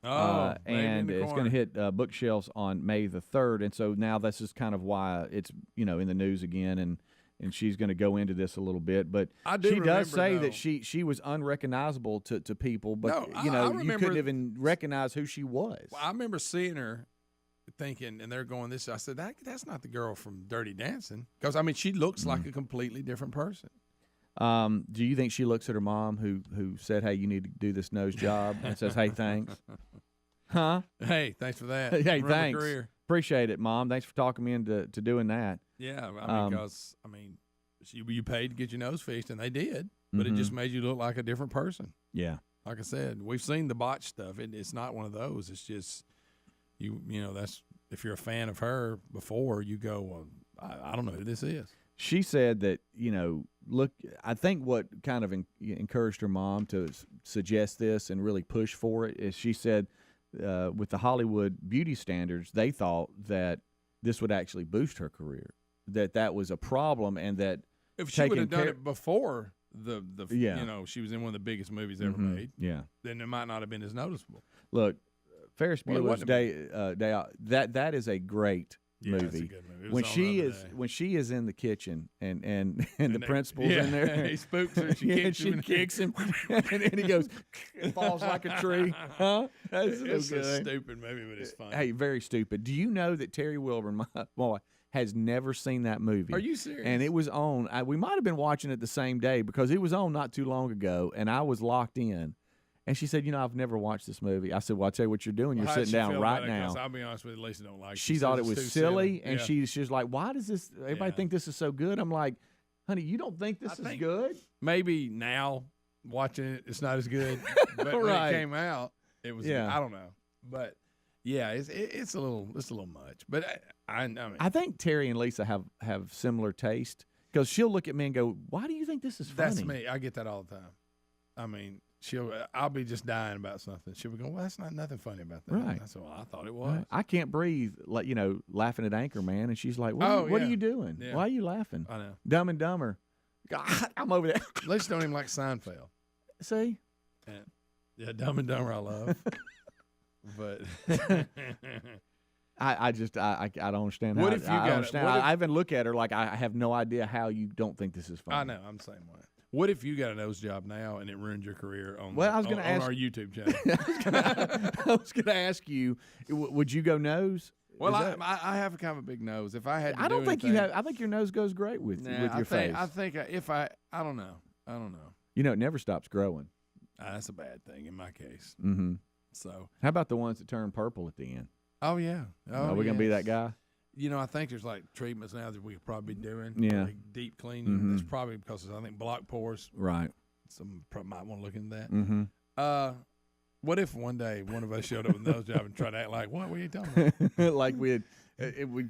And it's going to hit bookshelves on May the 3rd. And so now this is kind of why it's in the news again, and she's going to go into this a little bit. But she does say that she was unrecognizable to people, but you couldn't even recognize who she was. Well, I remember seeing her thinking, and they're going this. I said, that's not the girl from Dirty Dancing, because I mean she looks like a completely different person. Do you think she looks at her mom who said, "Hey, you need to do this nose job," and says, "Hey, thanks"? Huh? Hey, thanks for that. Hey, thanks. Appreciate it, Mom. Thanks for talking me into doing that. Yeah, because you paid to get your nose fixed, and they did, but it just made you look like a different person. Yeah. Like I said, we've seen the botch stuff. It's not one of those. It's just that's if you're a fan of her before, you go, well, I don't know who this is. She said that, look, I think what kind of encouraged her mom to suggest this and really push for it is she said with the Hollywood beauty standards, they thought that this would actually boost her career, that was a problem, and that if she would have done it before she was in one of the biggest movies ever made, then it might not have been as noticeable. Look, Ferris Bueller's Day Off, that is a great movie. That's a good movie. When she is in the kitchen and the principal's in there, he spooks her, she kicks him, and he goes and falls like a tree. Huh? That's it's a stupid movie, but it's fun. Hey, very stupid. Do you know that Terry Wilburn, my boy, has never seen that movie? Are you serious? And it was on. We might have been watching it the same day because it was on not too long ago, and I was locked in. And she said, I've never watched this movie. I said, well, I'll tell you what you're doing. You're sitting down right now. I'll be honest with you, Lisa don't like it. She thought it was silly, and she's like, why does this, everybody think this is so good? I'm like, honey, you don't think this is good? Maybe now, watching it, it's not as good. But when it came out, it was, I don't know. But, yeah, it's a little much. But, I mean. I think Terry and Lisa have similar taste because she'll look at me and go, why do you think this is funny? That's me. I get that all the time. I mean, I'll be just dying about something. She'll be going, well, that's not nothing funny about that. Right. I said, well, I thought it was. I can't breathe, like laughing at Anchorman, and she's like, "What are you doing? Yeah. Why are you laughing?" I know. Dumb and Dumber. God, I'm over there. At least don't even like Seinfeld. See? Yeah, Dumb and Dumber I love. But I don't understand. What how, if you I got don't understand. what if- I even look at her like I have no idea how you don't think this is funny. I know, I'm the same way. What if you got a nose job now and it ruined your career on, Well, I was gonna on ask- our YouTube channel? I was going to ask you, would you go nose? Well, Is that- I have kind of a big nose. If I had to I don't do think you anything- have. I think your nose goes great with your face. I think if I don't know. You know, it never stops growing. That's a bad thing in my case. Mm-hmm. So, how about the ones that turn purple at the end? oh yeah, Are we gonna be that guy? You know, I think there's like treatments now that we could probably be doing. Yeah. like deep cleaning. Mhm. That's probably because I think block pores. Right. Some might want to look into that. Mm-hmm. What if one day one of us showed up with a nose job and tried to act like, what were you talking about? Like we'd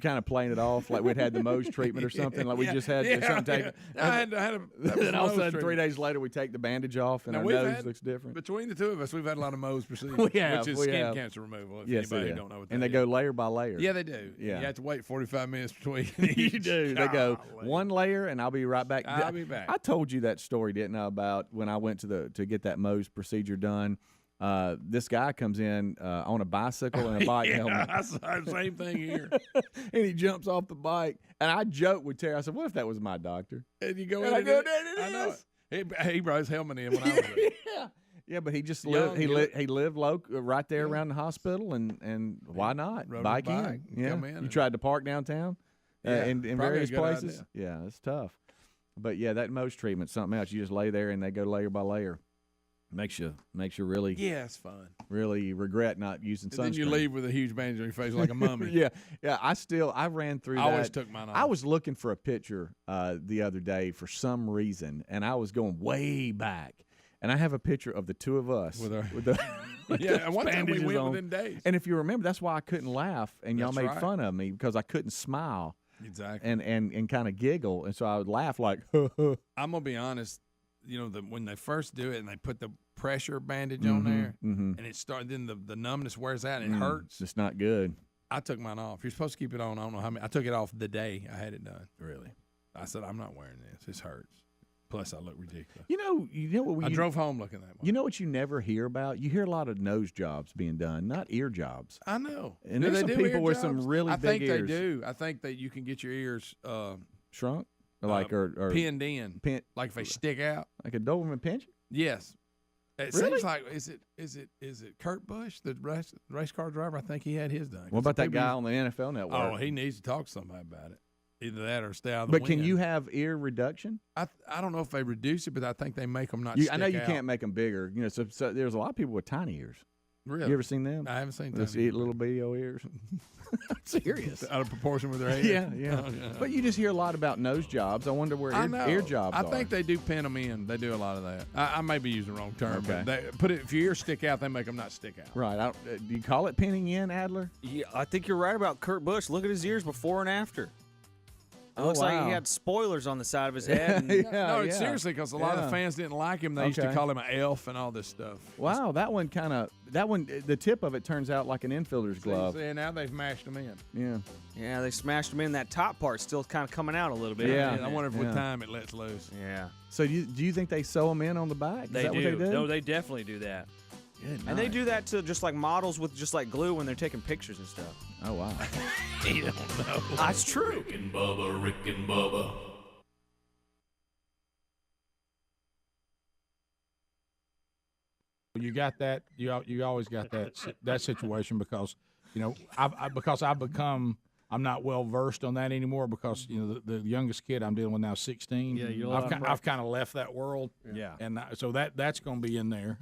kind of playing it off like we'd had the Mohs treatment or something. Like we just had something taken. I had a Then all of a sudden, 3 treatment. days later, we take the bandage off and Now, our we've nose had- looks different. Between the two of us, we've had a lot of Mohs procedures, We have, which is we skin have. cancer removal. If Yes, anybody they who do. don't know what And that they go is. layer by layer. Yeah, they do. Yeah. You have to wait 45 minutes between. You do. They go one layer, and I'll be right back. I'll be back. I told you that story, didn't I, about when I went to get that Mohs procedure done. This guy comes in on a bicycle and a bike helmet. I saw the same thing here. And he jumps off the bike. And I joked with Terry. I said, what if that was my doctor? And you go And in I and go, it- there it I know is. it. He brought his helmet in when I was there. Yeah. Yeah, but he just Young, lived. He lived right there around the hospital, and why not Rode his bike bike, in? Yeah, come in you and- tried to park downtown, Yeah, in probably a various good places. idea. Yeah, it's tough. But yeah, that Mohs treatment's something else. You just lay there and they go layer by layer. Makes you really Yeah, it's fun. really regret not using And sunscreen. then you leave with a huge bandage on your face like a mummy. Yeah. I ran through I that. always took mine off. I was looking for a picture the other day for some reason, and I was going way back. And I have a picture of the two of us With our- the Yeah, and one time we bandages went on. within days. And if you remember, that's why I couldn't laugh, and y'all That's made right. fun of me because I couldn't smile Exactly. and kind of giggle, and so I would laugh like, I'm gonna be honest. You know, when they first do it and they put the pressure bandage on there, mhm. and it started, then the numbness wears out and it hurts. It's not good. I took mine off. You're supposed to keep it on. I don't know how many. I took it off the day I had it done. Really. I said, I'm not wearing this. This hurts. Plus, I look ridiculous. You know what we I drove home looking that way. You know what you never hear about? You hear a lot of nose jobs being done, not ear jobs. I know. And Do there's they some do people ear with some jobs? really I big think ears. they do. I think that you can get your ears Shrunk? Like or pinned in. pin, Like if they stick out. like a Doberman pinscher? Yes. It Really? seems like is it Kurt Busch, the race car driver? I think he had his done. What about that People- guy on the NFL Network? Oh, he needs to talk to somebody about it. Either that or stay out of the But wind. can you have ear reduction? I don't know if they reduce it, but I think they make them not. I know stick you out. can't make them bigger. You know, so there's a lot of people with tiny ears. Really? You ever seen them? I haven't seen Those tiny little bitty old ears. Serious. out of proportion with their head. Yeah. Oh, yeah. But you just hear a lot about nose jobs. I wonder where I know. ear jobs I are. think they do pin them in. They do a lot of that. I may be using the wrong term, Okay. but they put it. If your ears stick out, they make them not stick out. Right. Do you call it pinning in, Adler? Yeah, I think you're right about Kurt Busch. Look at his ears before and after. It Oh, looks like wow. he had spoilers on the side of his head. And No, it's yeah. seriously because a lot of Yeah. the fans didn't like him. They used to Okay. call him an elf and all this stuff. Wow, that one, the tip of it turns out like an infielder's glove. See, now they've mashed them in. Yeah. yeah, they smashed him in. That top part still kind of coming out a little bit. Yeah. I wonder if with Yeah. time it lets loose. Yeah. So do you think they sew them in on the back? Is They that do. what they do? No, they definitely do that. Good And they night. do that to just like models with just like glue when they're taking pictures and stuff. Oh, wow. You don't know. That's true. Rick and Bubba. You got that. You always got that situation because I've become. I'm not well versed on that anymore because the youngest kid I'm dealing with now is 16. Yeah, you're I've kind of left that world. Yeah. And so that's going to be in there.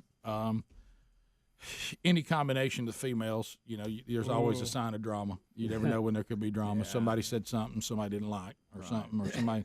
Any combination of females, there's always a sign of drama. You never know when there could be drama. Somebody said something somebody didn't like, or something, or somebody.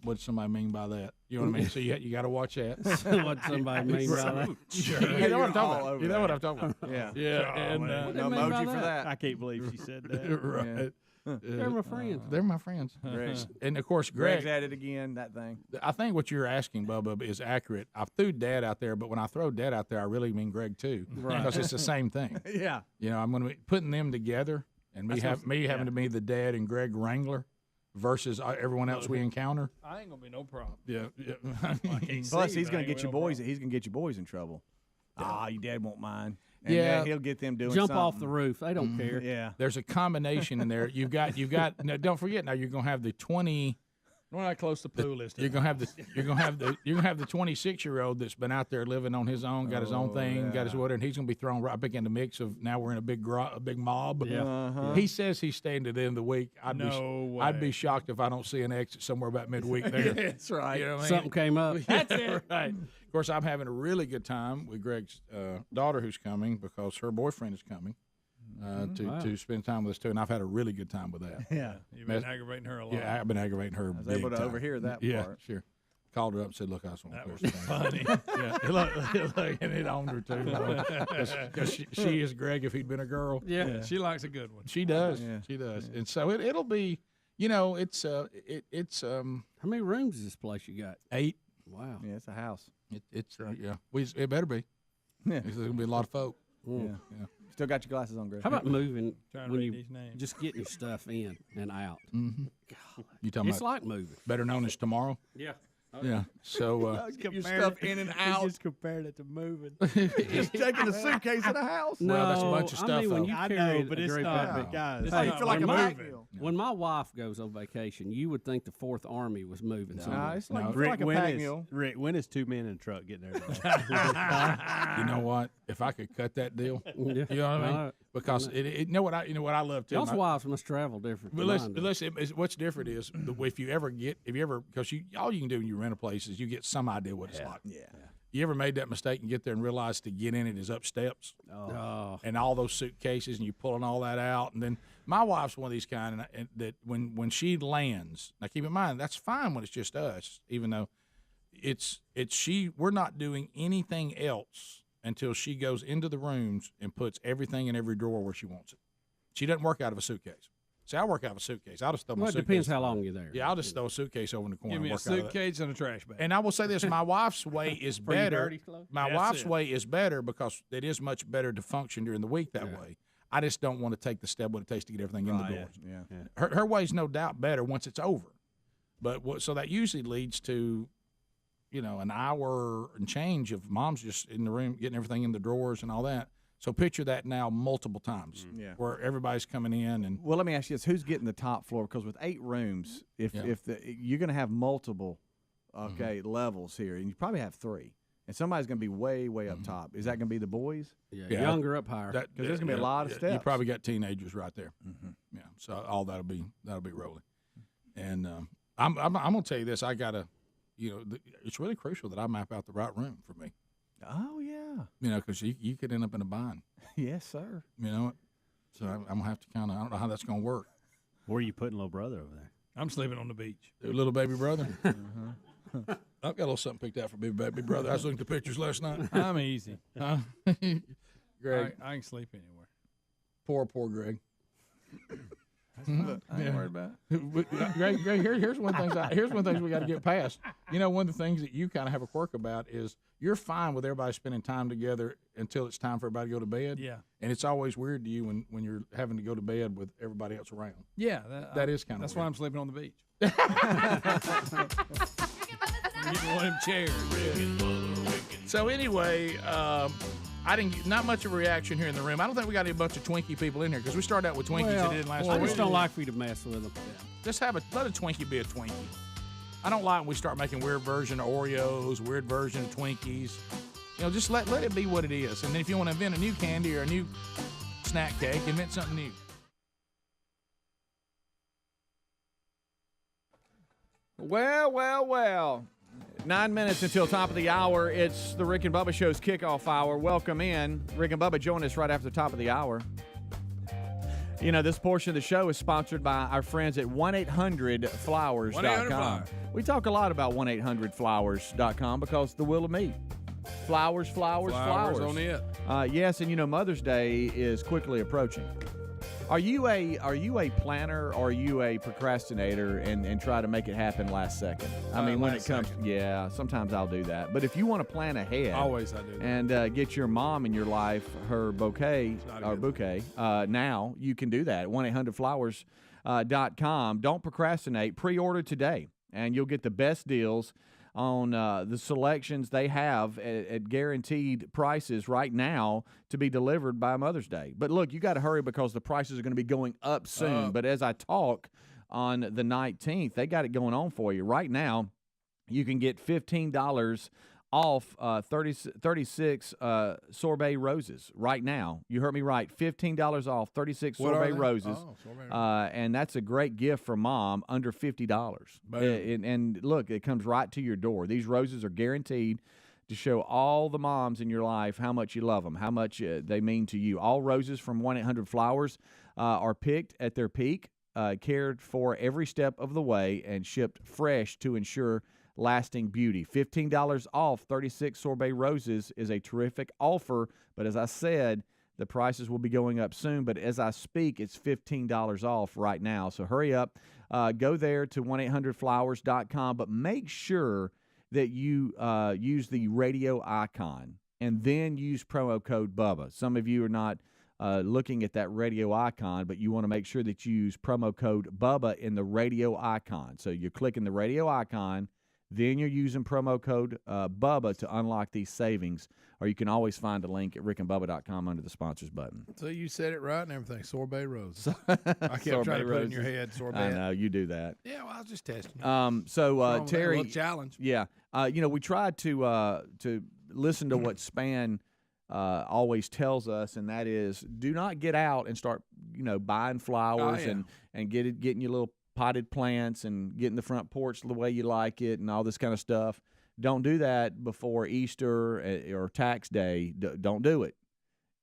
What does somebody mean by that? You know what I mean? So you got to watch that. What somebody mean by that? You know what I'm talking about. Yeah. Yeah. And No emoji for that. I can't believe she said that. right. They're my friends. They're my friends. Greg. And of course, Greg's Greg. at it again, that thing. I think what you're asking, Bubba, is accurate. I threw Dad out there, but when I throw Dad out there, I really mean Greg too, because it's the same thing. Yeah. You know, I'm going to be putting them together, and me having to be the Dad and Greg wrangler versus everyone else we encounter. I ain't gonna be no problem. Yeah. Plus, he's going to get your boys. He's going to get your boys in trouble. Your dad won't mind. And Yeah. then he'll get them doing Jump something. off the roof. They don't care. Yeah. There's a combination in there. You've got. Now, don't forget. Now you're going to have the 20. We're not close to pool list. You're gonna have the 26-year-old that's been out there living on his own, got his own thing, got his water, and he's gonna be thrown right back in the mix of now we're in a big mob. Uh-huh. He says he's staying to the end of the week. I'd be shocked if I don't see an exit somewhere about midweek there. That's right. You know what I mean? Something came up. That's it. Right. Of course, I'm having a really good time with Greg's daughter who's coming because her boyfriend is coming. To spend time with us too, and I've had a really good time with that. Yeah. You've been aggravating her a lot. Yeah, I've been aggravating her. I was able to overhear that Yeah, part. sure. Called her up and said, "Look, I just want to That clear was some things." Yeah, look, and it owned her too. Because she is Greg if he'd been a girl. Yeah, she likes a good one. She does. Yeah. She does. And so it'll be, it's How many rooms is this place you got? 8. Wow. Yeah, it's a house. It's yeah. It better be. Yeah. There's gonna be a lot of folk. Yeah. Still got your glasses on, Greg. How about moving Trying to when read you these names. just getting your stuff in and out? Mm-hmm. You talking It's about like moving. better known as tomorrow? Yeah. Yeah. So Get your stuff in and out. Just compared it to moving. Just taking a suitcase in a house. Well, that's a bunch of I stuff, mean, when though. you I carry know, but a it's great not, big- guys. It's like you feel like a when moving. When my wife goes on vacation, you would think the Fourth Army was moving. Nah, somewhere. it's like, No. it's like a pack mule. Rick, when is 2 men in a truck getting there today? you know what? If I could cut that deal, Yeah. you know what I mean? Right. Because you know what I love too. Y'all's My- wives must travel different. But than listen, mine do. what's different is if you ever because all you can do when you rent a place is you get some idea what it's like. Yeah. You ever made that mistake and get there and realize to get in it is up steps Oh. and all those suitcases and you pulling all that out and then my wife's one of these kind and that when she lands, now keep in mind that's fine when it's just us, even though we're not doing anything else until she goes into the rooms and puts everything in every drawer where she wants it. She doesn't work out of a suitcase. See, I work out of a suitcase. I'll just throw my Well, it suitcase. depends how long you're there. Yeah, I'll just throw a suitcase over in the corner. Give me and a work out of that. suitcase and a trash bag. And I will say this: my wife's way is For your better. dirty clothes? My That's wife's it. way is better because it is much better to function during the week that way. I just don't want to take the step what it takes to get everything in the doors. Yeah. Her way's no doubt better once it's over, but so that usually leads to, an hour and change of mom's just in the room getting everything in the drawers and all that. So picture that now multiple times, Yeah. where everybody's coming in and Well, let me ask you this: who's getting the top floor? Because with 8 rooms, if you're going to have multiple, levels here, and you probably have 3, and somebody's going to be way up top. Is that going to be the boys? Yeah, Yeah. younger up higher. Because there's going to be a lot of steps. You probably got teenagers right there. Yeah, so all that'll be rolling. And I'm gonna tell you this: I gotta, it's really crucial that I map out the right room for me. Oh yeah. Because you could end up in a bind. Yes, sir. So I'm gonna have to I don't know how that's gonna work. Where are you putting little brother over there? I'm sleeping on the beach. Little baby brother. I've got a little something picked out for baby brother. I was looking at the pictures last night. I'm easy. Greg, I can sleep anywhere. poor Greg. I ain't worried about it. Greg, here's one thing we got to get past. One of the things that you kind of have a quirk about is you're fine with everybody spending time together until it's time for everybody to go to bed. Yeah. And it's always weird to you when you're having to go to bed with everybody else around. Yeah. That is kind of That's weird. why I'm sleeping on the beach. I'm getting one of them chairs. So anyway, I didn't get not much of a reaction here in the room. I don't think we got a bunch of Twinkie people in here because we started out with Twinkies Well, that didn't last. I for just a don't while. like for you to mess with them. Just let a Twinkie be a Twinkie. I don't like when we start making weird version of Oreos, weird version of Twinkies. Just let it be what it is. And then if you want to invent a new candy or a new snack cake, invent something new. Well. 9 minutes until top of the hour. It's the Rick and Bubba Show's kickoff hour. Welcome in. Rick and Bubba join us right after the top of the hour. This portion of the show is sponsored by our friends at 1-800-Flowers.com. 1-800-Flowers. We talk a lot about 1-800-Flowers.com because the will of meat. Flowers. Flowers on it. Yes, and Mother's Day is quickly approaching. Are you a planner or are you a procrastinator and try to make it happen last second? I mean, when it comes, yeah, sometimes I'll do that. But if you want to plan ahead, always I do that. and get your mom in your life her bouquet now you can do that. 1-800-Flowers.com. Don't procrastinate. Pre-order today, and you'll get the best deals on the selections they have at guaranteed prices right now to be delivered by Mother's Day. But look, you got to hurry because the prices are going to be going up soon. But as I talk on the 19th, they got it going on for you. Right now, you can get $15 off 36 sorbet roses right now. You heard me right. $15 off 36 sorbet roses. Oh, sorbet. And that's a great gift for mom, under $50. And look, it comes right to your door. These roses are guaranteed to show all the moms in your life how much you love them, how much they mean to you. All roses from 1-800-Flowers are picked at their peak, cared for every step of the way, and shipped fresh to ensure lasting beauty. $15 off 36 sorbet roses is a terrific offer, but as I said, the prices will be going up soon. But as I speak, it's $15 off right now. So hurry up. Go there to 1-800-Flowers.com, but make sure that you use the radio icon and then use promo code Bubba. Some of you are not looking at that radio icon, but you want to make sure that you use promo code Bubba in the radio icon. So you're clicking the radio icon, then you're using promo code Bubba to unlock these savings, or you can always find a link at rickandbubba.com under the sponsors button. So you said it right and everything. Sorbet roses. I kept trying to put it in your head. Sorbet. I know you do that. Yeah, well, I was just testing. Terry, a little challenge. Yeah, we tried to listen to what Span always tells us, and that is, do not get out and start buying flowers and getting your little potted plants and getting the front porch the way you like it and all this kind of stuff. Don't do that before Easter or tax day. Don't do it.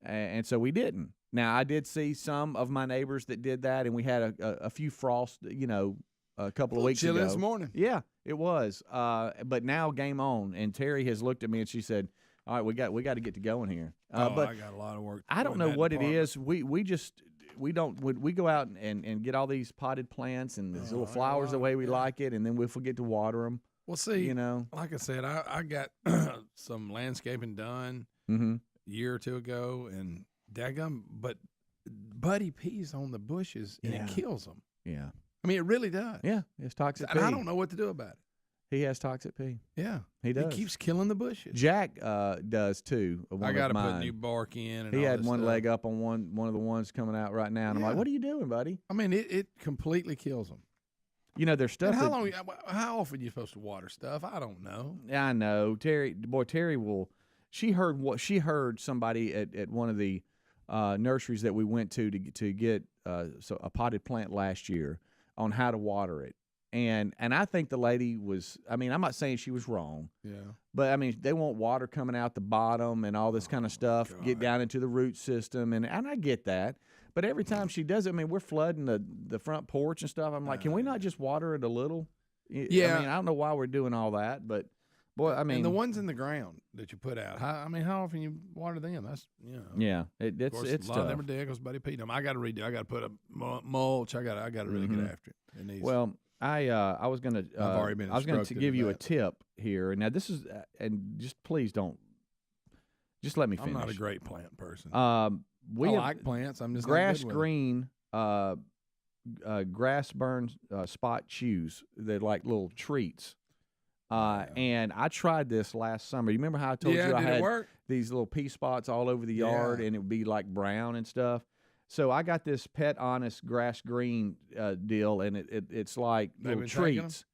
And so we didn't. Now, I did see some of my neighbors that did that, and we had a few frost, a couple of weeks ago. Chilly this morning. Yeah, it was. But now game on. And Terry has looked at me and she said, all right, we got to get to going here. But I got a lot of work. I don't know what it is. We go out and get all these potted plants and these little flowers the way we like it, and then we forget to water them. Well, see, like I said, I got some landscaping done a year or two ago, and daggum, but Buddy pees on the bushes and it kills them. Yeah, I mean, it really does. Yeah, it's toxic and pee. I don't know what to do about it. He has toxic pee. Yeah, he does. He keeps killing the bushes. Jack does too. I got to put new bark in. And he all had this one stuff. leg up on one of the ones coming out right now, and I'm like, "What are you doing, buddy?" I mean, it completely kills them. There's stuff. And how often are you supposed to water stuff? I don't know. I know. Terry will. She heard somebody at one of the nurseries that we went to get a potted plant last year on how to water it. And I think the lady was, I'm not saying she was wrong. Yeah. But, they want water coming out the bottom and all this kind of stuff, get down into the root system. And I get that. But every time she does it, we're flooding the front porch and stuff. I'm like, can we not just water it a little? Yeah. I don't know why we're doing all that, but, boy, And the ones in the ground that you put out, how often you water them? That's, Yeah, it's tough. A lot of them are dead because Buddy peed them. I got to redo. I got to put a mulch. I got to really get after it. Well, I was gonna give you a tip here. Now this is and just please don't just let me finish. I'm not a great plant person. I like plants. I'm just grass green grass burn spot chews. They're like little treats. And I tried this last summer. You remember how I told you I had these little pea spots all over the yard, and it would be like brown and stuff. So I got this Pet Honest grass green deal, and it's like little treats.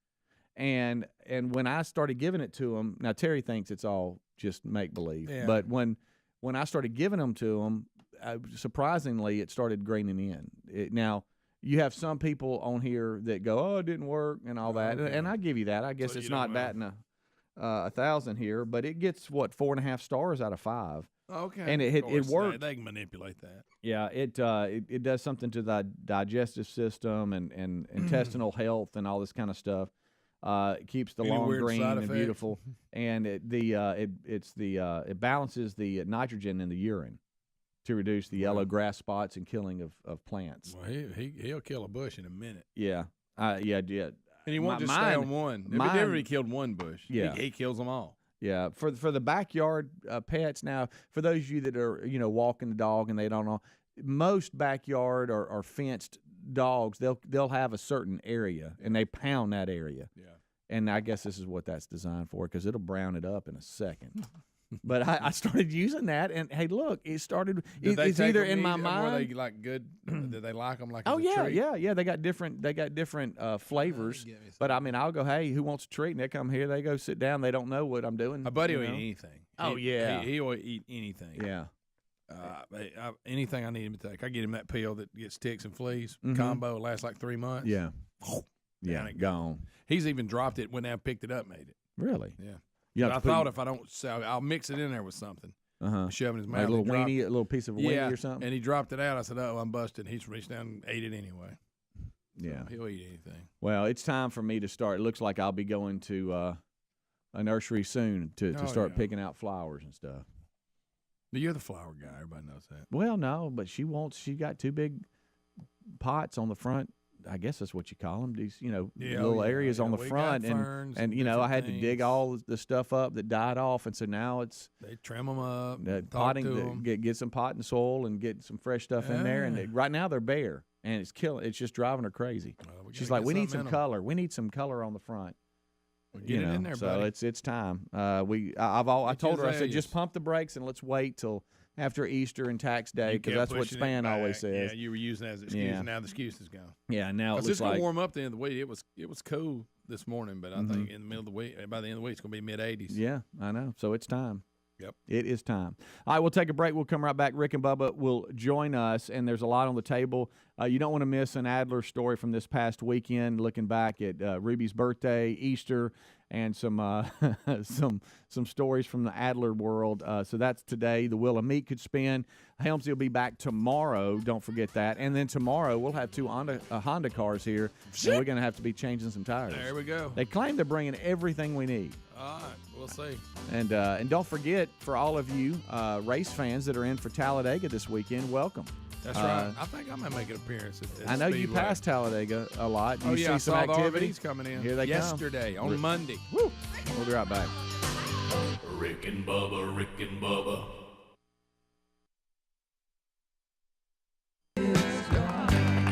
And when I started giving it to them, now Terry thinks it's all just make believe, but when I started giving them to them, surprisingly, it started greening in. Now you have some people on here that go, "Oh, it didn't work," and all that, and I give you that. I guess so it's not batting 1,000 here, but it gets 4.5 stars out of 5. Okay, and it worked. They can manipulate that. Yeah, it does something to the digestive system and intestinal health and all this kind of stuff. It keeps the lawn green and beautiful, and it balances the nitrogen in the urine. to reduce the yellow grass spots and killing of plants. Well, he'll kill a bush in a minute. Yeah. Yeah. And he won't just stay on one. It'd be different if he killed one bush. Yeah. He kills them all. Yeah, for the backyard pets. Now, for those of you that are walking the dog and they don't know, most backyard or fenced dogs, they'll have a certain area and they pound that area. Yeah, and I guess this is what that's designed for because it'll brown it up in a second. But I started using that, and hey, look, it started. It's either in my mind. Were they like good? Did they like them like? Oh as a treat? yeah. They got different flavors. But I mean, I'll go, hey, who wants a treat? And they come here, they go sit down. They don't know what I'm doing. My buddy will eat anything. Oh yeah, he'll eat anything. Yeah. Anything I need him to take. I get him that pill that gets ticks and fleas combo. It lasts like 3 months. Yeah. Yeah. Gone. He's even dropped it when I picked it up. Made it. Really? Yeah. Yeah, I thought if I don't, I'll mix it in there with something. Shove in his mouth. Like a little weenie, a little piece of a weenie or something. And he dropped it out. I said, "Oh, I'm busted." He's reached down and ate it anyway. Yeah, so he'll eat anything. Well, it's time for me to start. It looks like I'll be going to a nursery soon to start picking out flowers and stuff. But you're the flower guy. Everybody knows that. Well, no, but she got 2 big pots on the front. I guess that's what you call them. These, little areas on the front, and I had to dig all the stuff up that died off, and so now they trim them up, potting, get some pot and soil, and get some fresh stuff in there. And right now they're bare, and it's killing. It's just driving her crazy. She's like, we need some color. We need some color on the front. Get it in there, so buddy. it's time. I told her, I said, just pump the brakes and let's wait till after Easter and tax day, because that's what Span always says. Yeah, you were using that as an excuse, and now the excuse is gone. Yeah, now it looks it's going like to warm up the end of the week. It was cool this morning, but I think in the middle of the week, by the end of the week, it's going to be mid-80s. Yeah, I know. So it's time. Yep. It is time. All right, we'll take a break. We'll come right back. Rick and Bubba will join us, and there's a lot on the table. You don't want to miss an Adler story from this past weekend, looking back at Ruby's birthday, Easter, and some some stories from the Adler world. So that's today. The Wheel of Meat could spin. Helmsley will be back tomorrow. Don't forget that. And then tomorrow we'll have 2 Honda cars here, and we're going to have to be changing some tires. There we go. They claim they're bringing everything we need. All right, we'll see. And don't forget, for all of you race fans that are in for Talladega this weekend, welcome. That's right. I think I might make an appearance at I know Speedway. You pass Talladega a lot. Do you see I some saw activity? the RVs coming in. Here they yesterday come. on Monday. Woo. We'll be right back. Rick and Bubba, Rick and Bubba.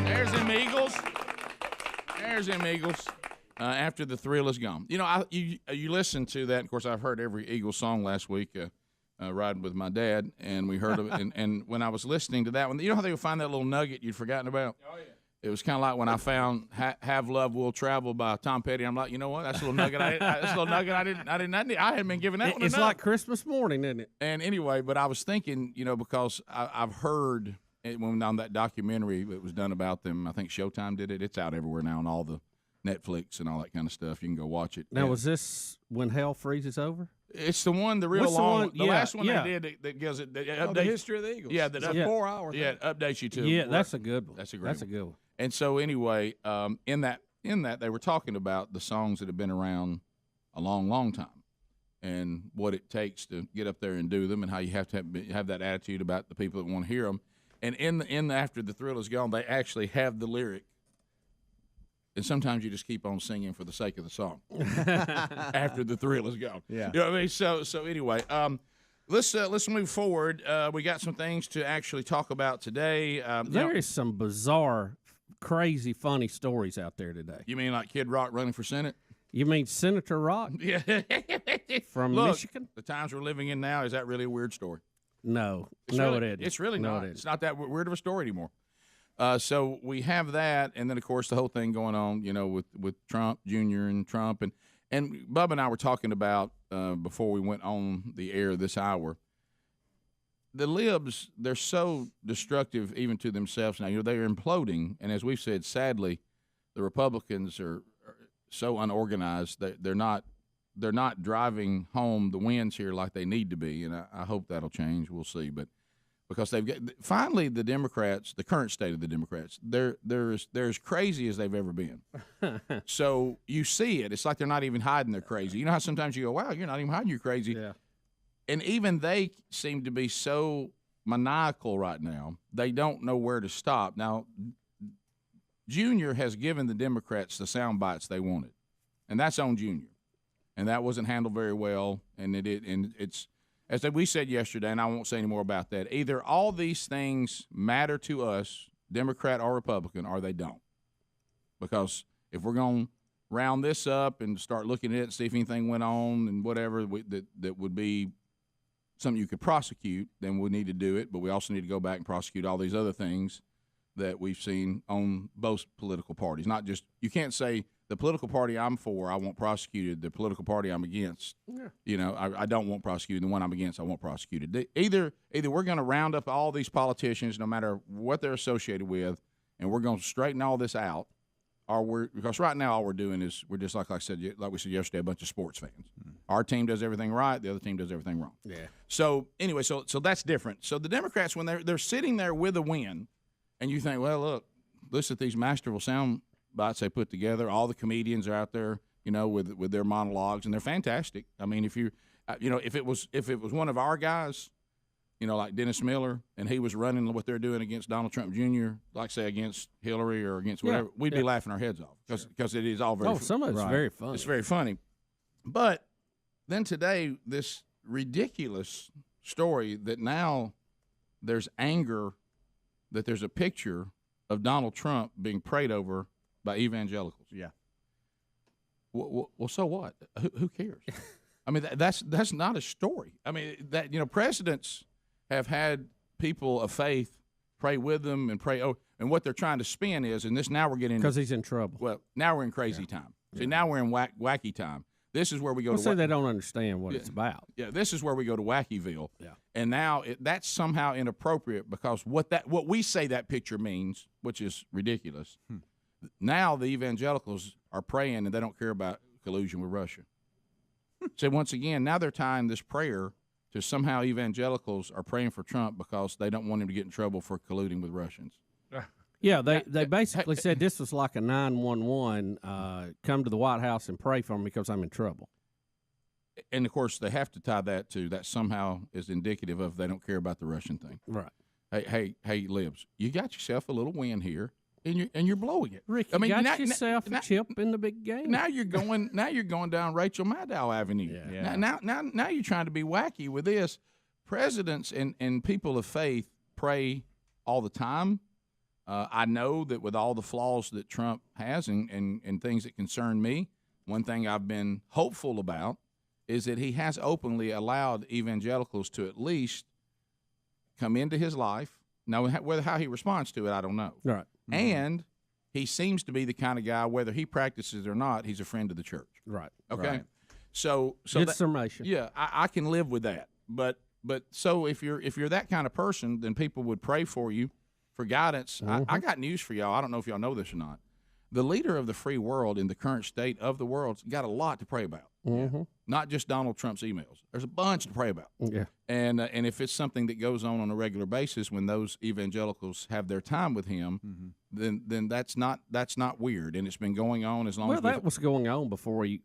There's them Eagles. There's them Eagles. After the thrill is gone. You listen to that. Of course, I've heard every Eagles song last week. Riding with my dad, and we heard of it. And when I was listening to that one, you know how they would find that little nugget you'd forgotten about? Oh, yeah. It was kind of like when I found "Have Love Will Travel" by Tom Petty. I'm like, you know what? That's a little nugget. I hadn't been giving that one It's enough. like Christmas morning, isn't it? And anyway, but I was thinking, because I've heard when on that documentary that was done about them. I think Showtime did it. It's out everywhere now on all the Netflix and all that kind of stuff. You can go watch it. Now, was this when hell freezes over? It's the one, the real What's long, the last one they did that gives it. The history of the Eagles. Yeah, it's a 4 hour thing. Yeah, it updates you to. Yeah, that's a good one. That's a great one. And so anyway, in that they were talking about the songs that have been around a long, long time, and what it takes to get up there and do them, and how you have to have that attitude about the people that want to hear them. And in the After the Thrill Is Gone, they actually have the lyric. And sometimes you just keep on singing for the sake of the song after the thrill is gone. Yeah. You know what I mean? So anyway, let's move forward. We got some things to actually talk about today. There is some bizarre, crazy, funny stories out there today. You mean like Kid Rock running for Senate? You mean Senator Rock? Yeah. From Look, Michigan? The times we're living in now, is that really a weird story? No. It isn't. It's really not. It's not that weird of a story anymore. So we have that, and then of course the whole thing going on, with Trump Jr. and Trump, and Bubba and I were talking about before we went on the air this hour. The libs, they're so destructive even to themselves now. They're imploding, and as we've said, sadly, the Republicans are so unorganized that they're not driving home the wins here like they need to be, and I hope that'll change. We'll see, but. Because they've got finally the Democrats, the current state of the Democrats, they're as crazy as they've ever been. So you see it. It's like they're not even hiding they're crazy. You know how sometimes you go, wow, you're not even hiding you're crazy. Yeah. And even they seem to be so maniacal right now. They don't know where to stop. Now, Junior has given the Democrats the sound bites they wanted, and that's on Junior. And that wasn't handled very well, and it's as we said yesterday, and I won't say any more about that. Either all these things matter to us, Democrat or Republican, or they don't. Because if we're going to round this up and start looking at it and see if anything went on and whatever that would be something you could prosecute, then we need to do it. But we also need to go back and prosecute all these other things that we've seen on both political parties. Not just – you can't say the political party I'm for, I want prosecuted. The political party I'm against, I don't want prosecuted. The one I'm against, I want prosecuted. Either we're going to round up all these politicians, no matter what they're associated with, and we're going to straighten all this out, because right now all we're doing is we're just like we said yesterday, a bunch of sports fans. Our team does everything right, the other team does everything wrong. Yeah. So anyway, so that's different. So the Democrats, when they're sitting there with a win, and you think, well, look, listen to these masterful sound bites they put together. All the comedians are out there, with their monologues, and they're fantastic. I mean, if it was one of our guys, like Dennis Miller, and he was running what they're doing against Donald Trump Jr., like say against Hillary or against whatever, we'd be laughing our heads off because it is all very. Some of it's very funny. It's very funny, but then today this ridiculous story that now there's anger that there's a picture of Donald Trump being prayed over by evangelicals. Yeah. Well, so what? Who cares? I mean, that's not a story. I mean, presidents have had people of faith pray with them and pray. Oh, and what they're trying to spin is, and this now we're getting because he's in trouble. Well, now we're in crazy time. See, now we're in wacky time. This is where we go to. Say they don't understand what it's about. Yeah, this is where we go to Wackyville. Yeah, and now that's somehow inappropriate because what we say that picture means, which is ridiculous. Now the evangelicals are praying and they don't care about collusion with Russia. So once again, now they're tying this prayer to somehow evangelicals are praying for Trump because they don't want him to get in trouble for colluding with Russians. Yeah, they basically said this was like a 911, come to the White House and pray for me because I'm in trouble. And, of course, they have to tie that to that somehow is indicative of they don't care about the Russian thing. Right. Hey, Libs, you got yourself a little win here, and you're blowing it. Rick, you got yourself a chip in the big game. Now you're going down Rachel Maddow Avenue. Yeah. Now you're trying to be wacky with this. Presidents and people of faith pray all the time. I know that with all the flaws that Trump has and things that concern me, one thing I've been hopeful about is that he has openly allowed evangelicals to at least come into his life. Now, how he responds to it, I don't know. Right. Mm-hmm. And he seems to be the kind of guy, whether he practices or not, he's a friend of the church. Right. Okay. Right. So good summation. Yeah, I can live with that. But so if you're that kind of person, then people would pray for you for guidance. Mm-hmm. I got news for y'all. I don't know if y'all know this or not. The leader of the free world in the current state of the world's got a lot to pray about. Mm-hmm. Not just Donald Trump's emails. There's a bunch to pray about. Yeah. And if it's something that goes on a regular basis when those evangelicals have their time with him, then that's not weird. And it's been going on as long as that was going on before he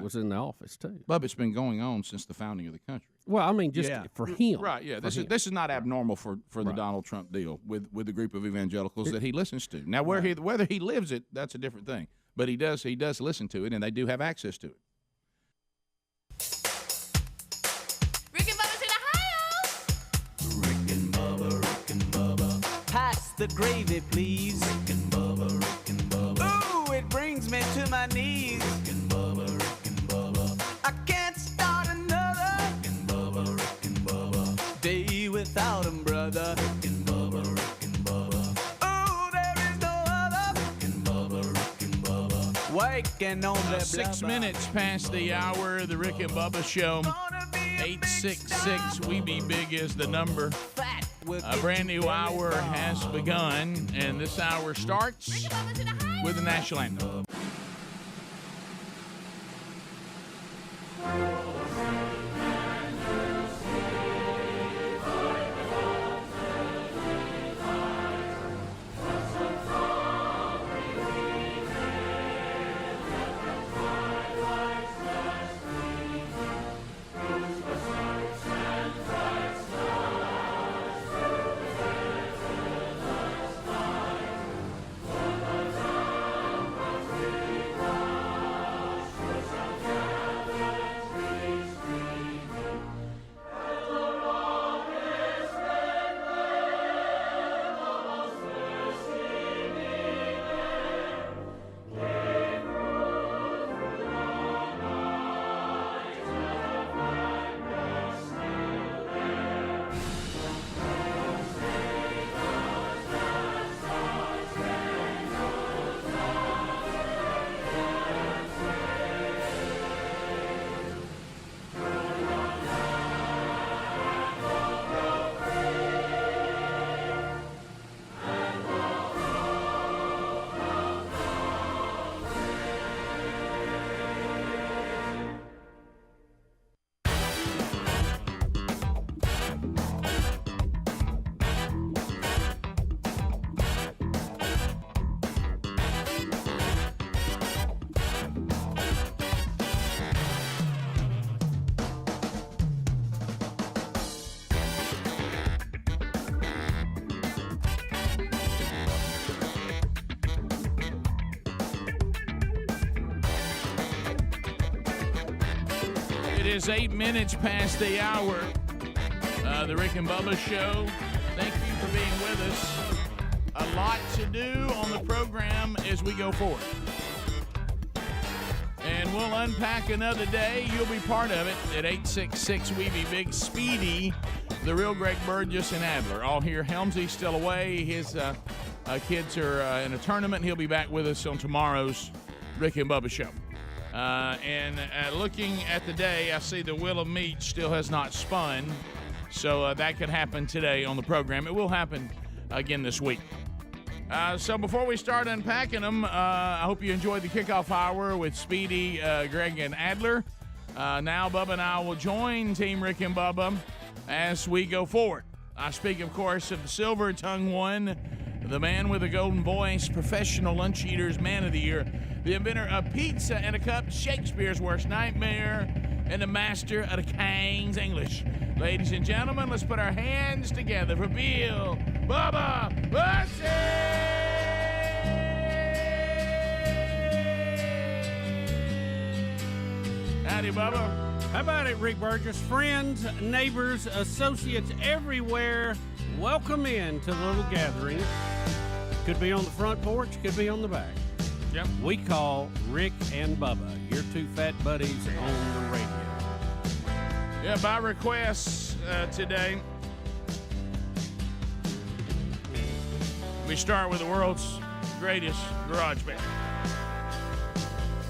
was in the office too. But it's been going on since the founding of the country. Well, I mean, just for him. Right, yeah. This is not abnormal for the Donald Trump deal with the group of evangelicals that he listens to. Now, whether he lives it, that's a different thing. But he does listen to it, and they do have access to it. Rick and Bubba's in Ohio. Rick and Bubba. Pass the gravy, please. Rick and Bubba. Ooh, it brings me to my knees. Rick and Bubba. I can't start another Rick and Bubba. day without him, brother. Rick and Bubba. Ooh, there is no other Rick and Bubba. waking on the 6 minutes past the hour of the Rick and Bubba Show. 866 We Be Big is the number. A brand new hour has begun, and this hour starts with the national anthem. It is 8 minutes past the hour. The Rick and Bubba Show. Thank you for being with us. A lot to do on the program as we go forward. And we'll unpack another day. You'll be part of it at 866-WE-BE-BIG. Speedy, the real Greg Burgess, and Adler. All here. Helmsy's still away. His kids are in a tournament. He'll be back with us on tomorrow's Rick and Bubba Show. And looking at the day, I see the wheel of meat still has not spun. So that could happen today on the program. It will happen again this week. So before we start unpacking them, I hope you enjoyed the kickoff hour with Speedy, Greg, and Adler. Now Bubba and I will join Team Rick and Bubba as we go forward. I speak, of course, of the silver-tongued one, the man with a golden voice, professional lunch eaters, man of the year, the inventor of pizza and a cup, Shakespeare's worst nightmare, and the master of the King's English. Ladies and gentlemen, let's put our hands together for Bill Bubba Bussey! Howdy, Bubba. How about it, Rick Burgess? Friends, neighbors, associates everywhere, welcome in to the little gathering. Could be on the front porch, could be on the back. Yep. We call Rick and Bubba, your two fat buddies on the radio. Yeah, by request today, we start with the world's greatest garage band.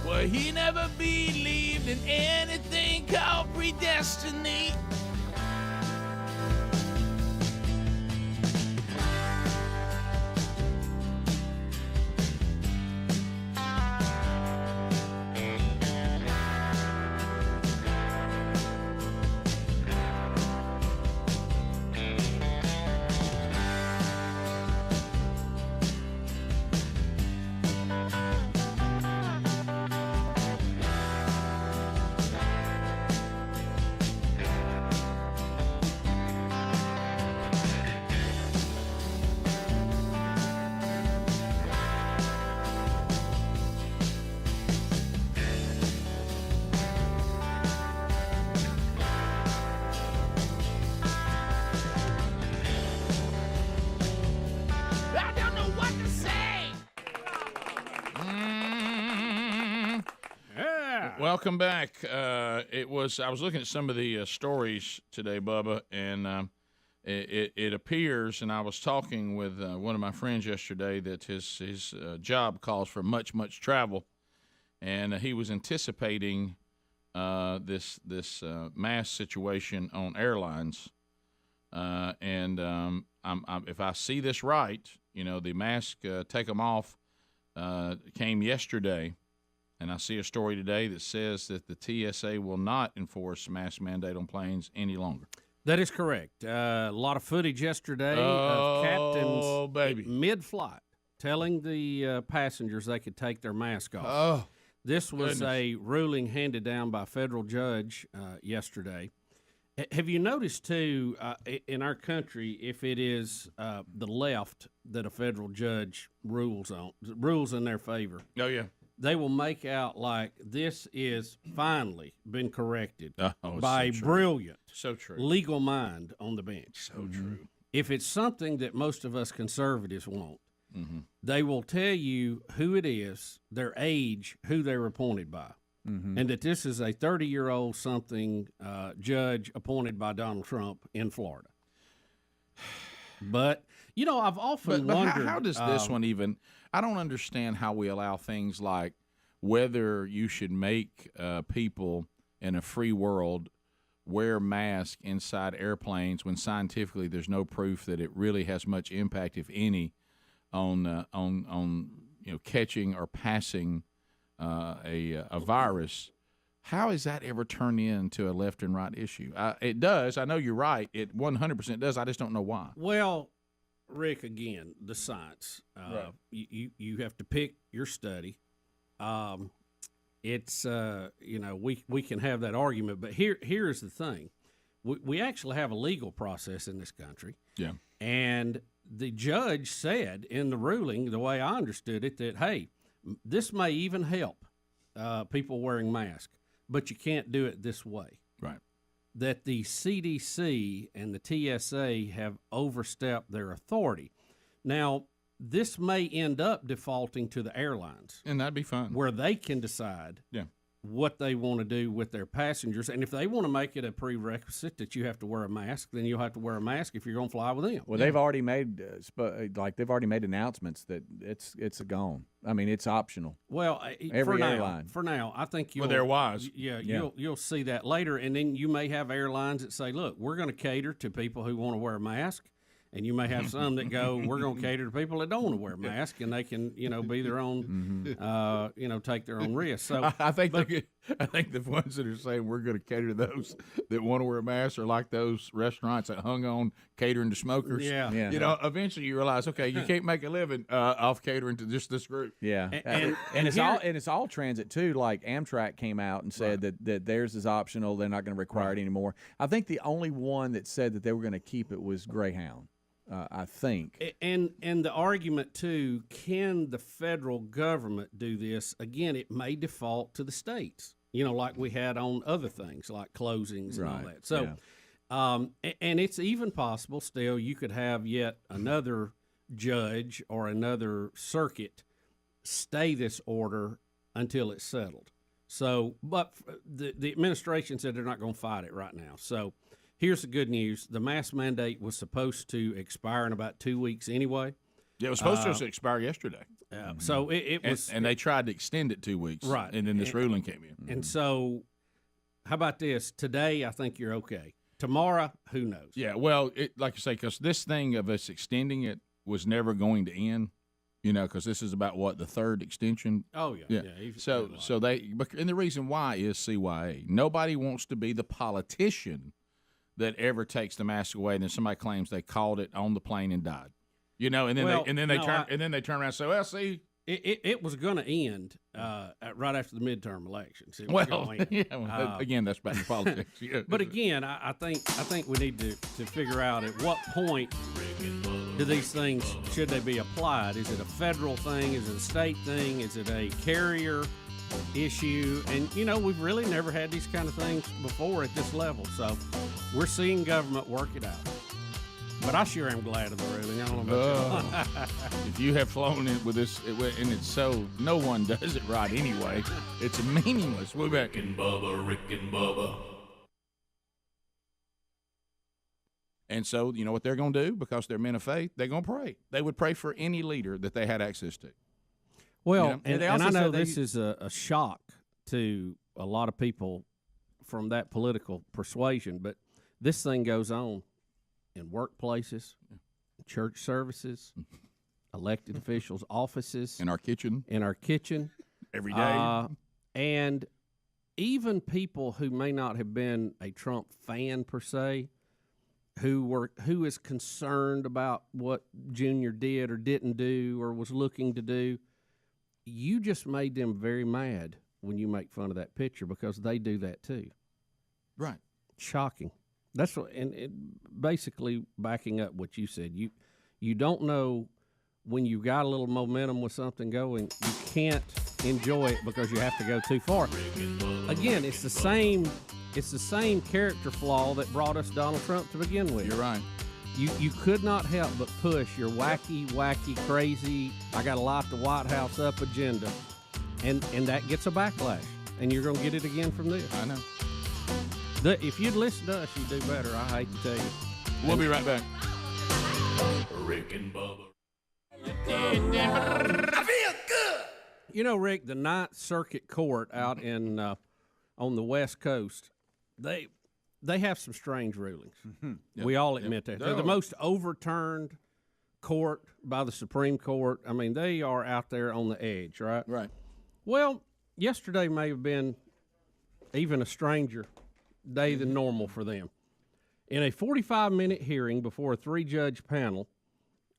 Well, he never believed in anything called predestiny. Welcome back. I was looking at some of the stories today, Bubba, and it appears, and I was talking with one of my friends yesterday, that his job calls for much travel, and he was anticipating this mass situation on airlines, and if I see this right, the mask take them off came yesterday. And I see a story today that says that the TSA will not enforce mask mandate on planes any longer. That is correct. A lot of footage yesterday of captains mid-flight telling the passengers they could take their mask off. Oh, this was a ruling handed down by a federal judge yesterday. Have you noticed, too, in our country, if it is the left that a federal judge rules in their favor? Oh, yeah. They will make out like this is finally been corrected by a so brilliant, legal mind on the bench. So true. If it's something that most of us conservatives want, they will tell you who it is, their age, who they're appointed by, and that this is a 30-year-old something judge appointed by Donald Trump in Florida. But, I've often wondered. How does this one even – I don't understand how we allow things like whether you should make people in a free world wear masks inside airplanes when scientifically there's no proof that it really has much impact, if any, on catching or passing a virus. How has that ever turned into a left and right issue? It does. I know you're right. It 100% does. I just don't know why. Well, Rick, again, the science. Right. You have to pick your study. It's we can have that argument, but here's the thing: we actually have a legal process in this country. Yeah, and the judge said in the ruling, the way I understood it, that hey, this may even help people wearing masks, but you can't do it this way. that the CDC and the TSA have overstepped their authority. Now, this may end up defaulting to the airlines. And that'd be fun. Where they can decide what they want to do with their passengers. And if they want to make it a prerequisite that you have to wear a mask, then you'll have to wear a mask if you're going to fly with them. Well, they've already made they've already made announcements that it's gone. I mean, it's optional. Well, every for airline. For now, I think you'll. Well, they're wise. Yeah. You'll see that later, and then you may have airlines that say, "Look, we're going to cater to people who want to wear a mask." And you may have some that go, we're going to cater to people that don't want to wear a mask, and they can, be their own, take their own risk. So I think the ones that are saying we're going to cater to those that want to wear a mask are like those restaurants that hung on catering to smokers. Yeah. Eventually you realize, okay, you can't make a living off catering to just this group. Yeah, and it's all transit too. Like Amtrak came out and said that theirs is optional; they're not going to require it anymore. I think the only one that said that they were going to keep it was Greyhound. I think. And the argument, too, can the federal government do this? Again, it may default to the states, like we had on other things like closings and all that. So, and it's even possible still you could have yet another judge or another circuit stay this order until it's settled. So, but the administration said they're not going to fight it right now. So, here's the good news. The mask mandate was supposed to expire in about 2 weeks anyway. Yeah, it was supposed to expire yesterday. So it was. And they tried to extend it 2 weeks. Right. And then this ruling came in. And so, how about this? Today, I think you're okay. Tomorrow, who knows? Yeah, well, like you say, because this thing of us extending it was never going to end, because this is about, the third extension? Oh, yeah. So and the reason why is CYA. Nobody wants to be the politician that ever takes the mask away, and then somebody claims they called it on the plane and died, and then they turn around and say, "Well, see, it was going to end right after the midterm elections." Again, that's back to politics. Yeah. But again, I think we need to figure out at what point do these things should they be applied? Is it a federal thing? Is it a state thing? Is it a carrier issue? And we've really never had these kind of things before at this level, so we're seeing government work it out. But I sure am glad of the ruling. I don't know about you. If you have flown in with this, and it's so no one does it right anyway, it's meaningless. We'll be back. Rick and Bubba. And so you know what they're going to do, because they're men of faith, they're going to pray. They would pray for any leader that they had access to. Well, and I know this is a shock to a lot of people from that political persuasion, but this thing goes on in workplaces, church services, elected officials' offices, in our kitchen, every day, and even people who may not have been a Trump fan per se, who is concerned about what Junior did or didn't do or was looking to do. You just made them very mad when you make fun of that picture, because they do that too. Right. Shocking. That's what, and basically backing up what you said. You don't know when you got a little momentum with something going, you can't enjoy it because you have to go too far. Again, it's the same character flaw that brought us Donald Trump to begin with. You're right. You could not help but push your wacky, crazy, I got to lock the White House up agenda, and that gets a backlash, and you're going to get it again from this. I know. If you'd listen to us, you'd do better. I hate to tell you. We'll be right back. Rick and Bubba. I feel good. Rick, the Ninth Circuit Court out in on the West Coast, they have some strange rulings. Yep. We all admit that. They're the most overturned court by the Supreme Court. I mean, they are out there on the edge, right? Right. Well, yesterday may have been even a stranger day than normal for them. In a 45-minute hearing before a 3-judge panel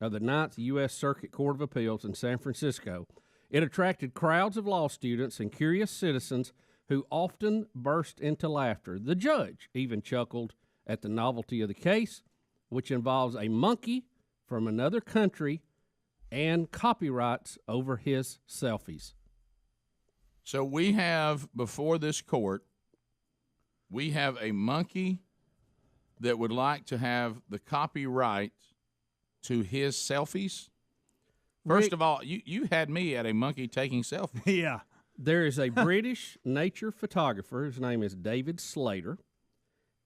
of the Ninth U.S. Circuit Court of Appeals in San Francisco, it attracted crowds of law students and curious citizens who often burst into laughter. The judge even chuckled at the novelty of the case, which involves a monkey from another country and copyrights over his selfies. So we have, before this court, we have a monkey that would like to have the copyright to his selfies? First of all, you had me at a monkey taking selfies. Yeah. There is a British nature photographer. His name is David Slater.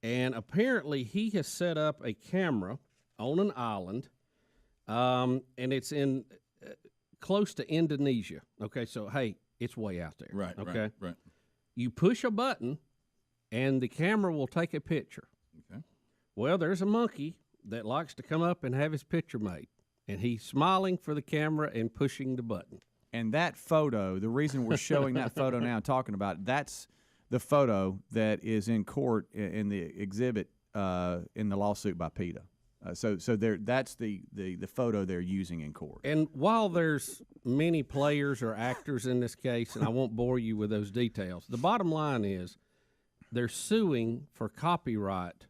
And apparently he has set up a camera on an island, and it's in close to Indonesia. Okay, so, hey, it's way out there. Right, okay? right. You push a button, and the camera will take a picture. Okay. Well, there's a monkey that likes to come up and have his picture made, and he's smiling for the camera and pushing the button. And that photo, the reason we're showing that photo now and talking about it, that's the photo that is in court in the exhibit in the lawsuit by PETA. So that's the photo they're using in court. And while there's many players or actors in this case, and I won't bore you with those details, the bottom line is they're suing for copyright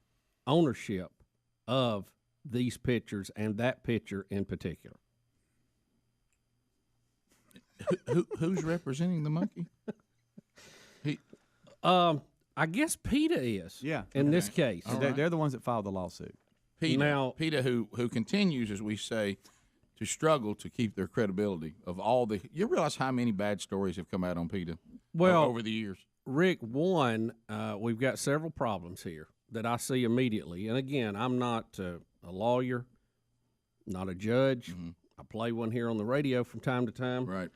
ownership of these pictures and that picture in particular. Who's representing the monkey? I guess PETA is. Yeah. In this case. They're the ones that filed the lawsuit. PETA, who continues, as we say, to struggle to keep their credibility of all the. You realize how many bad stories have come out on PETA over the years? Rick, one, we've got several problems here that I see immediately. And again, I'm not a lawyer, not a judge. Mm-hmm. I play one here on the radio from time to time. Right.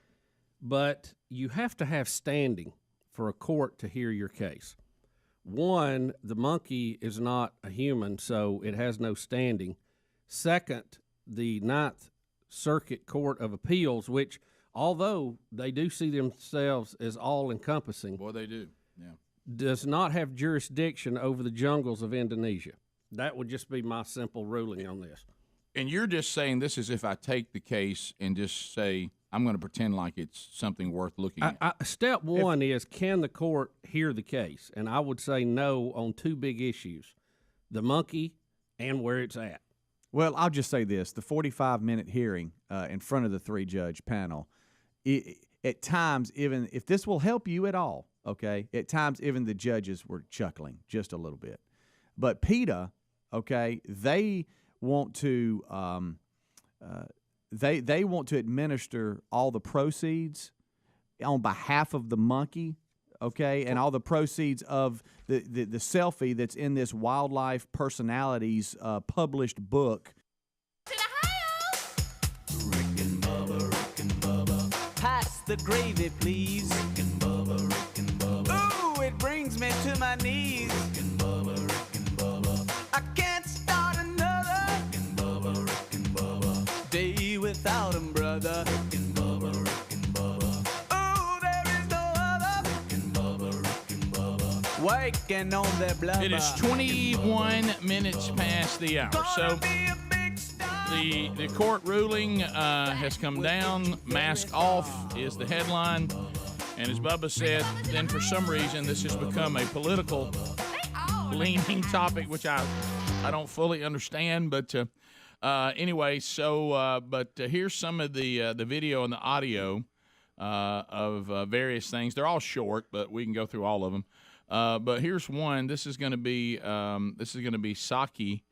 But you have to have standing for a court to hear your case. One, the monkey is not a human, so it has no standing. Second, the Ninth Circuit Court of Appeals, which, although they do see themselves as all-encompassing, Boy, they do. Yeah. does not have jurisdiction over the jungles of Indonesia. That would just be my simple ruling on this. And you're just saying this is if I take the case and just say I'm going to pretend like it's something worth looking at. Step one is, can the court hear the case? And I would say no on two big issues, the monkey and where it's at. Well, I'll just say this. The 45-minute hearing in front of the three-judge panel, at times, even if this will help you at all, okay, at times even the judges were chuckling just a little bit. But PETA, okay, they want to they want to administer all the proceeds on behalf of the monkey, okay, and all the proceeds of the selfie that's in this Wildlife Personalities published book. Rick and Bubba. Pass the gravy, please. Rick and Bubba. Ooh, it brings me to my knees. Rick and Bubba. I can't start another day without him, brother. Rick and Bubba. Ooh, there is no other. Rick and Bubba. Waking on their blubber. It is 21 minutes past the hour. So the court ruling has come down. Mask off is the headline. And as Bubba said, then for some reason this has become a political leaning topic, which I don't fully understand. But anyway, so but here's some of the video and the audio of various things. They're all short, but we can go through all of them. But here's one. This is going to be Saki.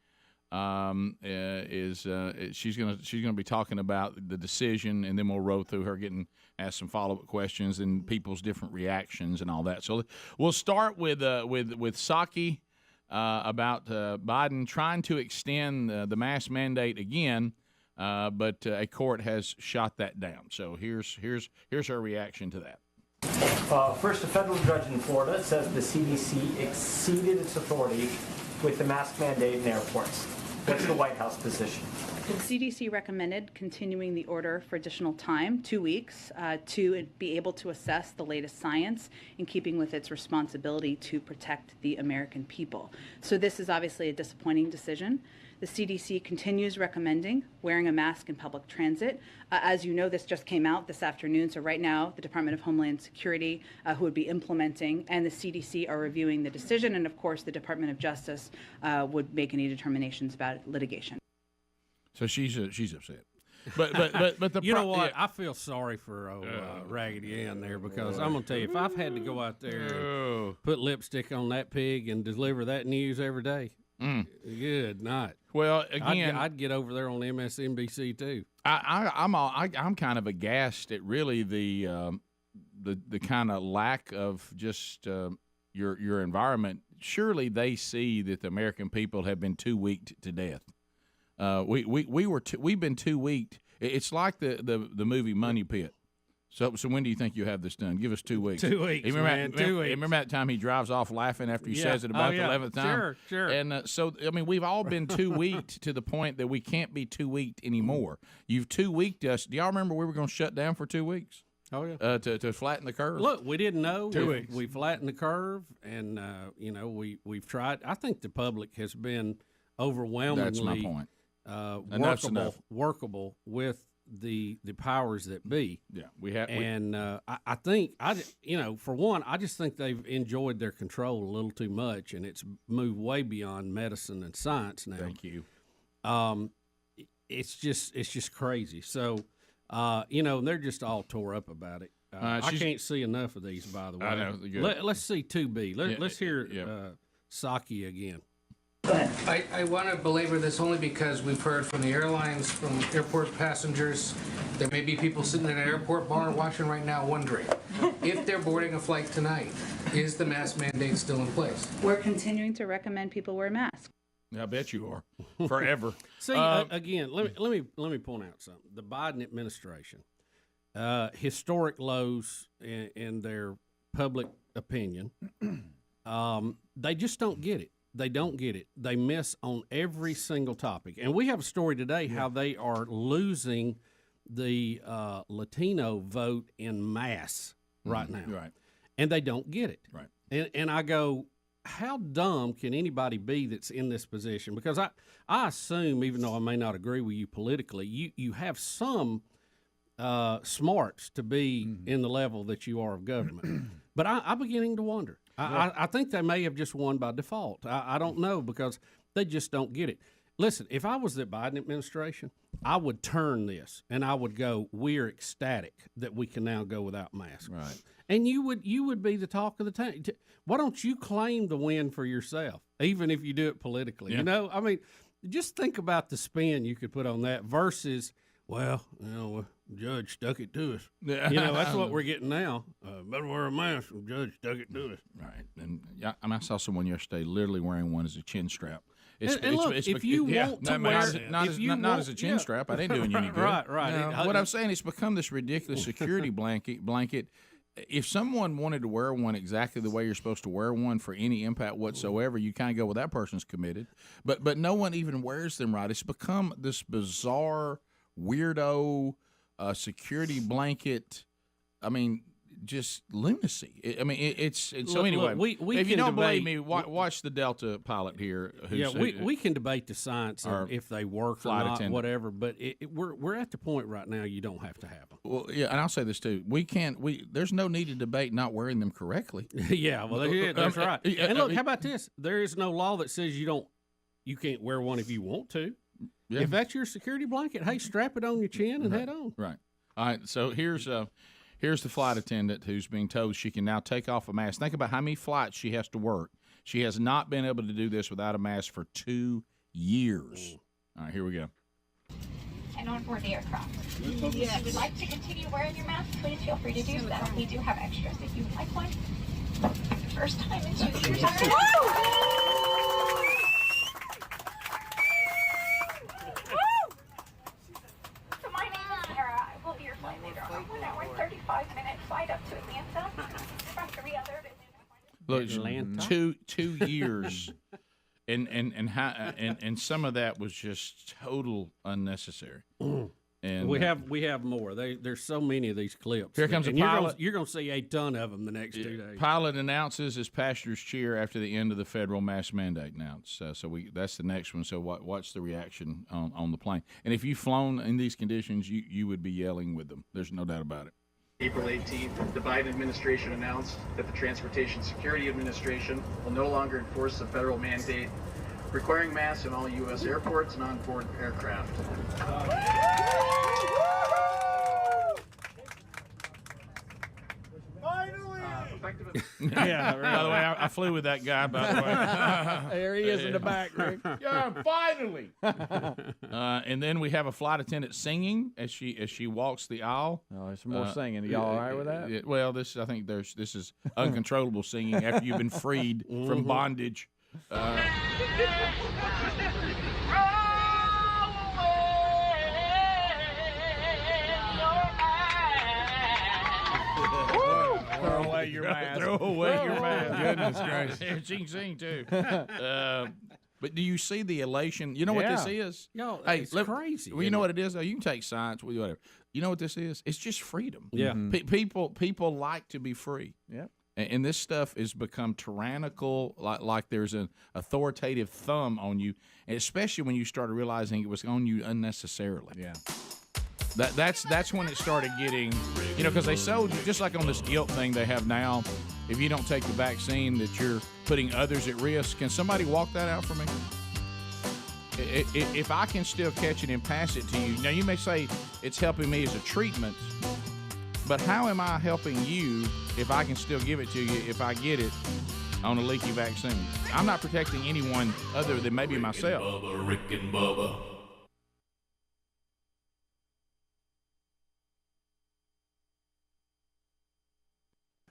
She's gonna be talking about the decision, and then we'll roll through her getting asked some follow-up questions and people's different reactions and all that. So we'll start with Saki about Biden trying to extend the mask mandate again, but a court has shot that down. So here's her reaction to that. First, a federal judge in Florida says the CDC exceeded its authority with the mask mandate in airports. What's the White House position? The CDC recommended continuing the order for additional time, 2 weeks, to be able to assess the latest science in keeping with its responsibility to protect the American people. So this is obviously a disappointing decision. The CDC continues recommending wearing a mask in public transit. As you know, this just came out this afternoon. So right now, the Department of Homeland Security, who would be implementing, and the CDC are reviewing the decision. And of course, the Department of Justice would make any determinations about litigation. So she's upset. But the you know what? I feel sorry for Raggedy Ann there, because I'm gonna tell you, if I've had to go out there and put lipstick on that pig and deliver that news every day, Good night. Well, again, I'd get over there on MSNBC too. I'm kind of aghast at really the kind of lack of just your environment. Surely they see that the American people have been too weak to death. We've been too weak. It's like the movie Money Pit. So when do you think you have this done? Give us 2 weeks. 2 weeks, man. 2 weeks. Remember that time he drives off laughing after he says it about the 11th time? Sure. And so, I mean, we've all been too weak to the point that we can't be too weak anymore. You've too weaked us. Do y'all remember we were going to shut down for 2 weeks? Oh, yeah. To flatten the curve? Look, we didn't know. 2 weeks. We flattened the curve, and, we've tried. I think the public has been overwhelmingly That's my point. Workable with the powers that be. Yeah, we have. And I think, for one, I just think they've enjoyed their control a little too much, and it's moved way beyond medicine and science now. Thank you. It's just crazy. So, they're just all tore up about it. I can't see enough of these, by the way. I know. Let's see 2B. Let's hear Saki again. I want to belabor this only because we've heard from the airlines, from airport passengers. There may be people sitting in an airport bar watching right now wondering if they're boarding a flight tonight, is the mask mandate still in place? We're continuing to recommend people wear masks. I bet you are. Forever. See, again, let me point out something. The Biden administration, historic lows in their public opinion, they just don't get it. They don't get it. They miss on every single topic. And we have a story today how they are losing the Latino vote in mass right now. Right. And they don't get it. Right. And I go, how dumb can anybody be that's in this position? Because I assume, even though I may not agree with you politically, you have some smarts to be in the level that you are of government. But I'm beginning to wonder. I think they may have just won by default. I don't know, because they just don't get it. Listen, if I was the Biden administration, I would turn this and I would go, we're ecstatic that we can now go without masks. Right. And you would be the talk of the town. Why don't you claim the win for yourself, even if you do it politically? Yeah. I mean, just think about the spin you could put on that versus, well, the judge stuck it to us. That's what we're getting now. Better wear a mask. The judge stuck it to us. Right. And I saw someone yesterday literally wearing one as a chin strap. If you want to wear not as a chin strap, I didn't do you any good. Right. What I'm saying, it's become this ridiculous security blanket. If someone wanted to wear one exactly the way you're supposed to wear one for any impact whatsoever, you kind of go, well, that person's committed. But no one even wears them right. It's become this bizarre, weirdo security blanket. I mean, just lunacy. So anyway, if you don't believe me, watch the Delta pilot here. We can debate the science of if they work or not, attendant. whatever. But we're at the point right now you don't have to have them. Well, yeah, and I'll say this too: there's no need to debate not wearing them correctly. Yeah, well, that's right. And look, how about this? There is no law that says you can't wear one if you want to. Yeah. If that's your security blanket, hey, strap it on your chin and head on. Right. All right. So here's the flight attendant who's being told she can now take off a mask. Think about how many flights she has to work. She has not been able to do this without a mask for 2 years. All right, here we go. And on board the aircraft. If you would like to continue wearing your mask, please feel free to do so. We do have extras if you would like one. First time in 2 years. So my name is Sarah. I will be your flight leader on a 1 hour and 35-minute flight up to Atlanta from 3 other business. Look, 2 years, and some of that was just total unnecessary. And we have more. There's so many of these clips. Here comes a pilot. You're going to see a ton of them the next 2 days. Pilot announces his passengers cheer after the end of the federal mask mandate. Now, that's the next one. So watch the reaction on the plane. And if you've flown in these conditions, you would be yelling with them. There's no doubt about it. April 18th, the Biden administration announced that the Transportation Security Administration will no longer enforce the federal mandate requiring masks in all U.S. airports and on-board aircraft. Yeah. By the way, I flew with that guy. By the way, There he is in the back, Rick. Yeah, finally. And then we have a flight attendant singing as she walks the aisle. Oh, there's some more singing. Y'all all right with that? Well, this is uncontrollable singing after you've been freed from bondage. Throw away your mask. Throw away your mask. Goodness gracious. She can sing too. But do you see the elation? You know what this is? Yo, Hey, it's crazy. Well, you know what it is? You can take science with whatever. You know what this is? It's just freedom. Yeah. People like to be free. Yep. And this stuff has become tyrannical, like there's an authoritative thumb on you, and especially when you started realizing it was on you unnecessarily. Yeah. That's when it started getting, because they sold you, just like on this guilt thing they have now, if you don't take the vaccine that you're putting others at risk. Can somebody walk that out for me? If I can still catch it and pass it to you, now you may say it's helping me as a treatment, but how am I helping you if I can still give it to you if I get it on a leaky vaccine? I'm not protecting anyone other than maybe myself. Bubba, Rick and Bubba.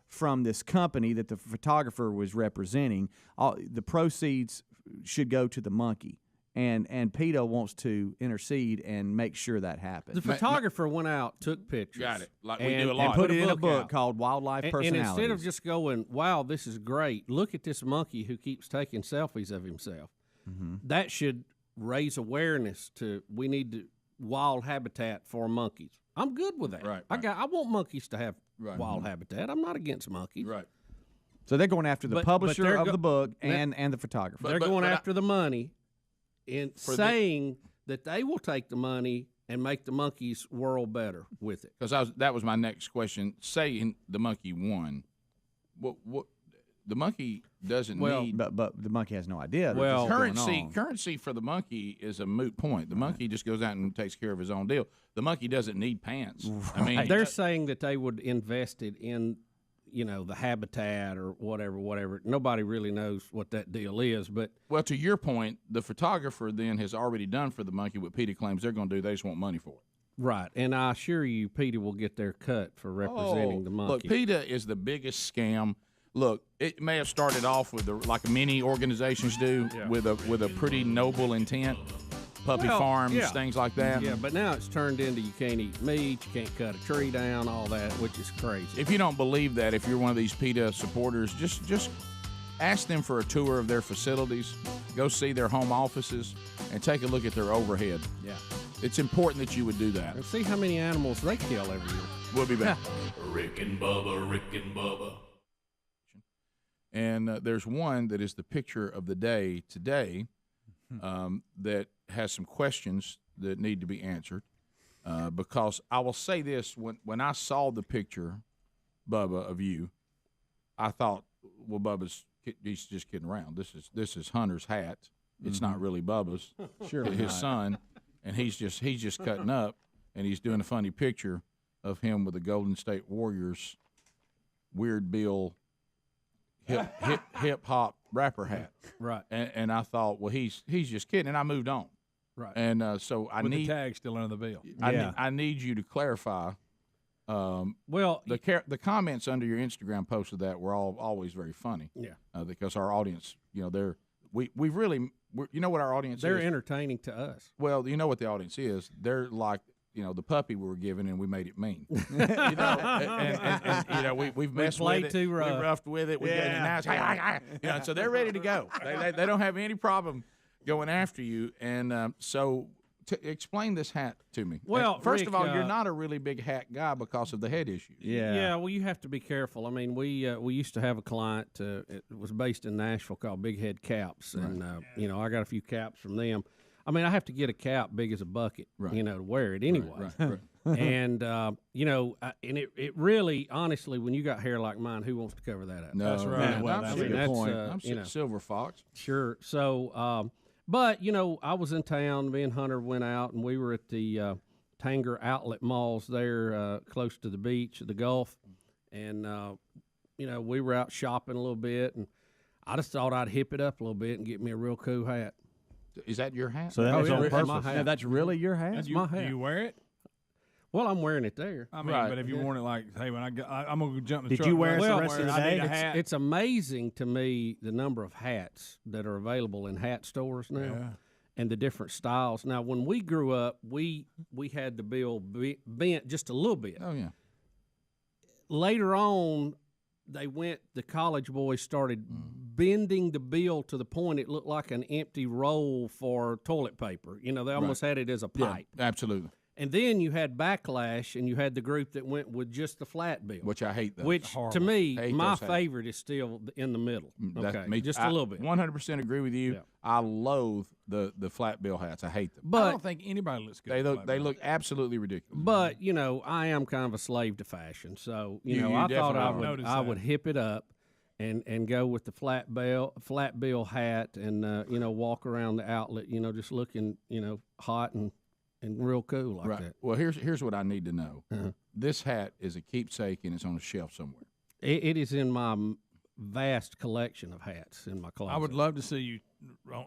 From this company that the photographer was representing, the proceeds should go to the monkey. And PETA wants to intercede and make sure that happens. The photographer went out, took pictures. Got it. Like we do a lot. And put it in a book out. called Wildlife And Personalities. instead of just going, wow, this is great, look at this monkey who keeps taking selfies of himself. Mm-hmm. That should raise awareness to we need wild habitat for monkeys. I'm good with that. Right. I want monkeys to have wild habitat. I'm not against monkeys. Right. So they're going after the But publisher they're of the book and the photographer. They're going after the money and saying that they will take the money and make the monkey's world better with it. Because that was my next question. Saying the monkey won, what the monkey doesn't need. But the monkey has no idea. That Well, this is going on. currency for the monkey is a moot point. The monkey just goes out and takes care of his own deal. The monkey doesn't need pants. I mean, They're saying that they would invest it in, the habitat or whatever. Nobody really knows what that deal is, but well, to your point, the photographer then has already done for the monkey what PETA claims they're going to do. They just want money for it. right. And I assure you, PETA will get their cut for representing the monkey. Look, PETA is the biggest scam. Look, it may have started off with like many organizations do, with a pretty noble intent, puppy farms, things like that. Yeah, but now it's turned into you can't eat meat, you can't cut a tree down, all that, which is crazy. If you don't believe that, if you're one of these PETA supporters, just ask them for a tour of their facilities, go see their home offices, and take a look at their overhead. Yeah. It's important that you would do that. And see how many animals they kill every year. We'll be back. Rick and Bubba, Rick and Bubba. And there's one that is the picture of the day today that has some questions that need to be answered. Because I will say this, when I saw the picture, Bubba, of you, I thought, well, he's just kidding around. This is Hunter's hat. It's not really Bubba's. Sure, his son, and he's just cutting up, and he's doing a funny picture of him with the Golden State Warriors Weird Bill hip hop rapper hat. Right. And I thought, well, he's just kidding, and I moved on. Right. And so I With need the tag still under the bill. I need you to clarify. Well, the comments under your Instagram post of that were always very funny. Yeah. Because our audience, we really, you know what our audience they're is? entertaining to us. Well, you know what the audience is. They're like, the puppy we were given, and we made it mean. We've messed with it. Too rough. We roughed with it. Now it's, so they're ready to go. They don't have any problem going after you. And so explain this hat to me. Well, first Rick, of all, you're not a really big hat guy because of the head issues. Yeah. Well, you have to be careful. I mean, we used to have a client. It was based in Nashville called Big Head Caps, and I got a few caps from them. I mean, I have to get a cap big as a bucket, to wear it anyway. Right. And and it really, honestly, when you got hair like mine, who wants to cover that up? No, that's right. Man, well, that's a good point. I'm Silver Fox. Sure. So, but I was in town. Me and Hunter went out, and we were at the Tanger outlet malls there, close to the beach, the Gulf, and we were out shopping a little bit, and I just thought I'd hip it up a little bit and get me a real cool hat. Is that your hat? So that was on it's purpose. my hat. Now, that's really your hat? That's my hat. Do you wear it? Well, I'm wearing it there. I mean, but if you worn it like, hey, when I'm going to jump in the Did truck. you wear it well, the rest of the day? It's amazing to me the number of hats that are available in hat stores now. Yeah. And the different styles. Now, when we grew up, we had the bill bent just a little bit. Oh, yeah. Later on, the college boys started bending the bill to the point it looked like an empty roll for toilet paper. They almost had it as a pipe. Yeah, absolutely. And then you had backlash, and you had the group that went with just the flat bill. Which I hate those. Which, Horrible. to me, Hate my those hats. favorite is still in the middle. Okay, just a a little bit. 100% agree with you. Yeah. I loathe the flat bill hats. I hate them. But I don't think anybody looks good. They look absolutely ridiculous. But I am kind of a slave to fashion, so You I thought definitely are. I would hip it up and go with the flat bill hat and walk around the outlet, just looking hot and real cool like that. Well, here's what I need to know. This hat is a keepsake and it's on a shelf somewhere. It is in my vast collection of hats in my closet. I would love to see you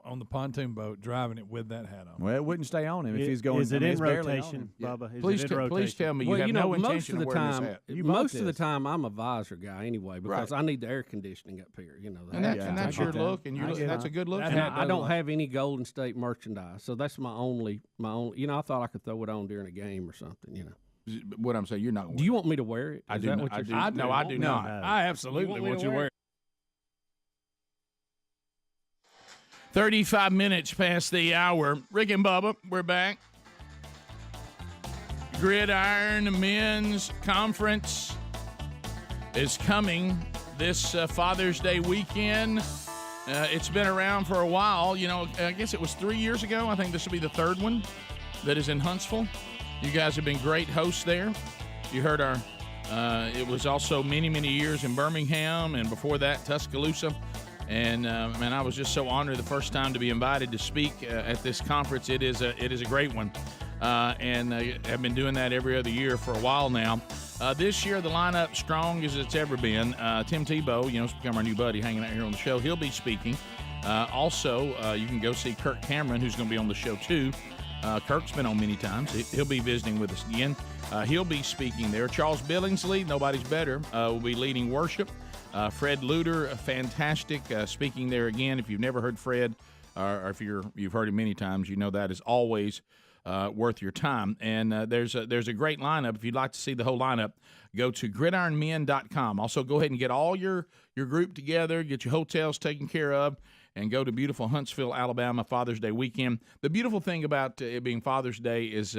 on the pontoon boat driving it with that hat on. Well, it wouldn't stay on him if he's going. Is it in it's barely on rotation, him. Bubba? Is Please, it in rotation? please tell me you have no intention of wearing this hat. Most of the time, I'm a visor guy anyway because I need the air conditioning up here. And that's your look, and that's a good look. And I don't have any Golden State merchandise, so that's my only. I thought I could throw it on during a game or something. What I'm saying, you're not. Do you want me to wear it? I Is do that not. what I you're do. saying? No, I do not. I absolutely want you to wear it. 35 minutes past the hour. Rick and Bubba, we're back. Gridiron Men's Conference is coming this Father's Day weekend. It's been around for a while. I guess it was 3 years ago. I think this will be the third one that is in Huntsville. You guys have been great hosts there. You heard it was also many, many years in Birmingham, and before that, Tuscaloosa. And I was just so honored the first time to be invited to speak at this conference. It is a great one, and I've been doing that every other year for a while now. This year, the lineup strong as it's ever been. Tim Tebow, it's become our new buddy, hanging out here on the show. He'll be speaking. Also, you can go see Kirk Cameron, who's going to be on the show too. Kirk's been on many times. He'll be visiting with us again. He'll be speaking there. Charles Billingsley, nobody's better, will be leading worship. Fred Luter, fantastic, speaking there again. If you've never heard Fred, or if you've heard him many times, you know that is always worth your time. And there's a great lineup. If you'd like to see the whole lineup, go to gridironmen.com. Also, go ahead and get all your group together, get your hotels taken care of, and go to beautiful Huntsville, Alabama, Father's Day weekend. The beautiful thing about it being Father's Day is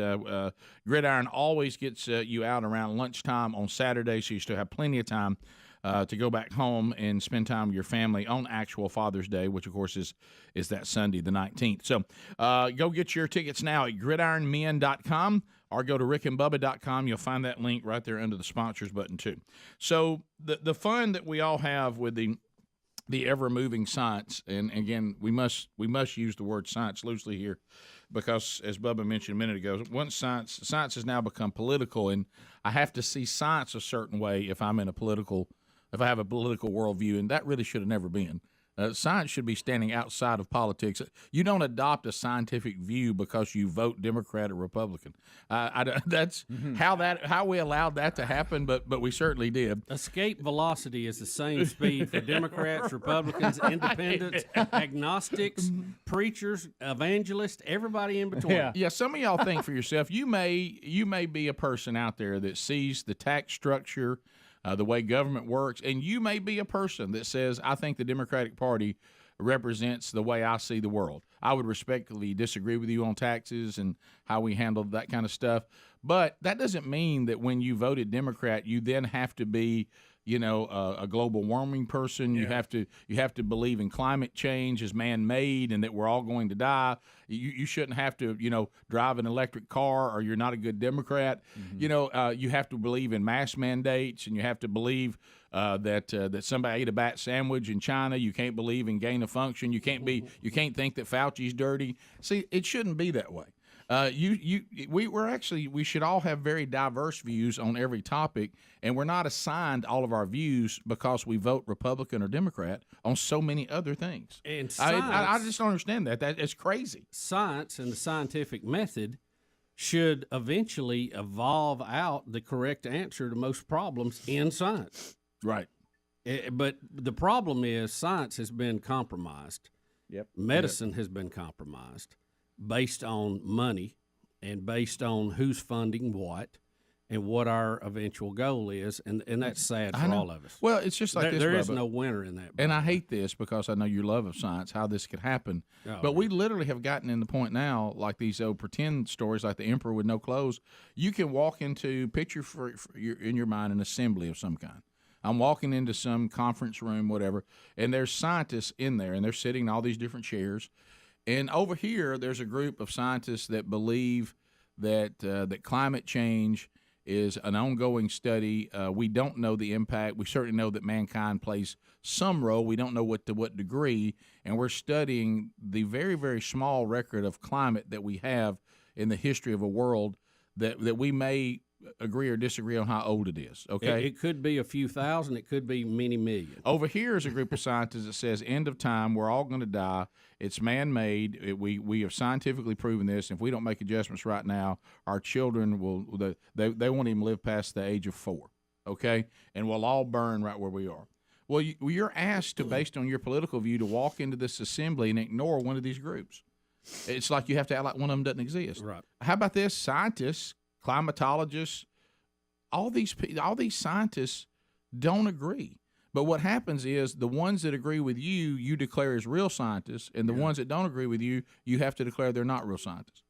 Gridiron always gets you out around lunchtime on Saturday, so you still have plenty of time to go back home and spend time with your family on actual Father's Day, which, of course, is that Sunday, the 19th. So go get your tickets now at gridironmen.com or go to rickandbubba.com. You'll find that link right there under the sponsors button, too. So the fun that we all have with the ever-moving science, and again, we must use the word science loosely here because, as Bubba mentioned a minute ago, once science has now become political, and I have to see science a certain way if I have a political worldview, and that really should have never been. Science should be standing outside of politics. You don't adopt a scientific view because you vote Democrat or Republican. That's how we allowed that to happen, but we certainly did. Escape velocity is the same speed for Democrats, Republicans, independents, agnostics, preachers, evangelists, everybody in between. Yeah. Some of y'all think for yourself. You may be a person out there that sees the tax structure, the way government works, and you may be a person that says, I think the Democratic Party represents the way I see the world. I would respectfully disagree with you on taxes and how we handle that kind of stuff, but that doesn't mean that when you voted Democrat, you then have to be a global warming person. Yeah. You have to believe in climate change is man-made and that we're all going to die. You shouldn't have to, drive an electric car or you're not a good Democrat. Mm-hmm. You have to believe in mask mandates and you have to believe that somebody ate a bat sandwich in China. You can't believe in gain of function. You can't think that Fauci's dirty. See, it shouldn't be that way. We should all have very diverse views on every topic, and we're not assigned all of our views because we vote Republican or Democrat on so many other things. And I just don't understand that. That is crazy. Science and the scientific method should eventually evolve out the correct answer to most problems in science. Right. But the problem is science has been compromised. Yep. Medicine has been compromised based on money and based on who's funding what and what our eventual goal is, and that's sad for all of us. Well, it's just like there this, is no winner in that. And I hate this because I know your love of science, how this could happen. Oh, but we literally have gotten in the point now, like these old pretend stories, like the emperor with no clothes. You can walk into, picture in your mind an assembly of some kind. I'm walking into some conference room, whatever, and there's scientists in there, and they're sitting in all these different chairs. And over here, there's a group of scientists that believe that that climate change is an ongoing study. We don't know the impact. We certainly know that mankind plays some role. We don't know to what degree, and we're studying the very, very small record of climate that we have in the history of a world that we may agree or disagree on how old it is, okay? It could be a few thousand. It could be many million. Over here is a group of scientists that says end of time, we're all going to die. It's man-made. We have scientifically proven this. If we don't make adjustments right now, our children they won't even live past the age of 4, okay? And we'll all burn right where we are. Well, you're asked to, based on your political view, to walk into this assembly and ignore one of these groups. It's like you have to act like one of them doesn't exist. Right. How about this? Scientists, climatologists, all these scientists don't agree. But what happens is the ones that agree with you declare as real scientists, and the ones that don't agree with you have to declare they're not real scientists.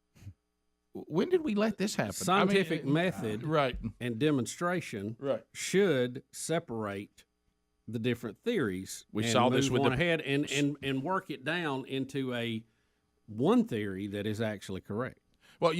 When did we let this happen? Scientific method right. and demonstration should separate the different theories. We saw this with ahead and work it down into a one theory that is actually correct. Well,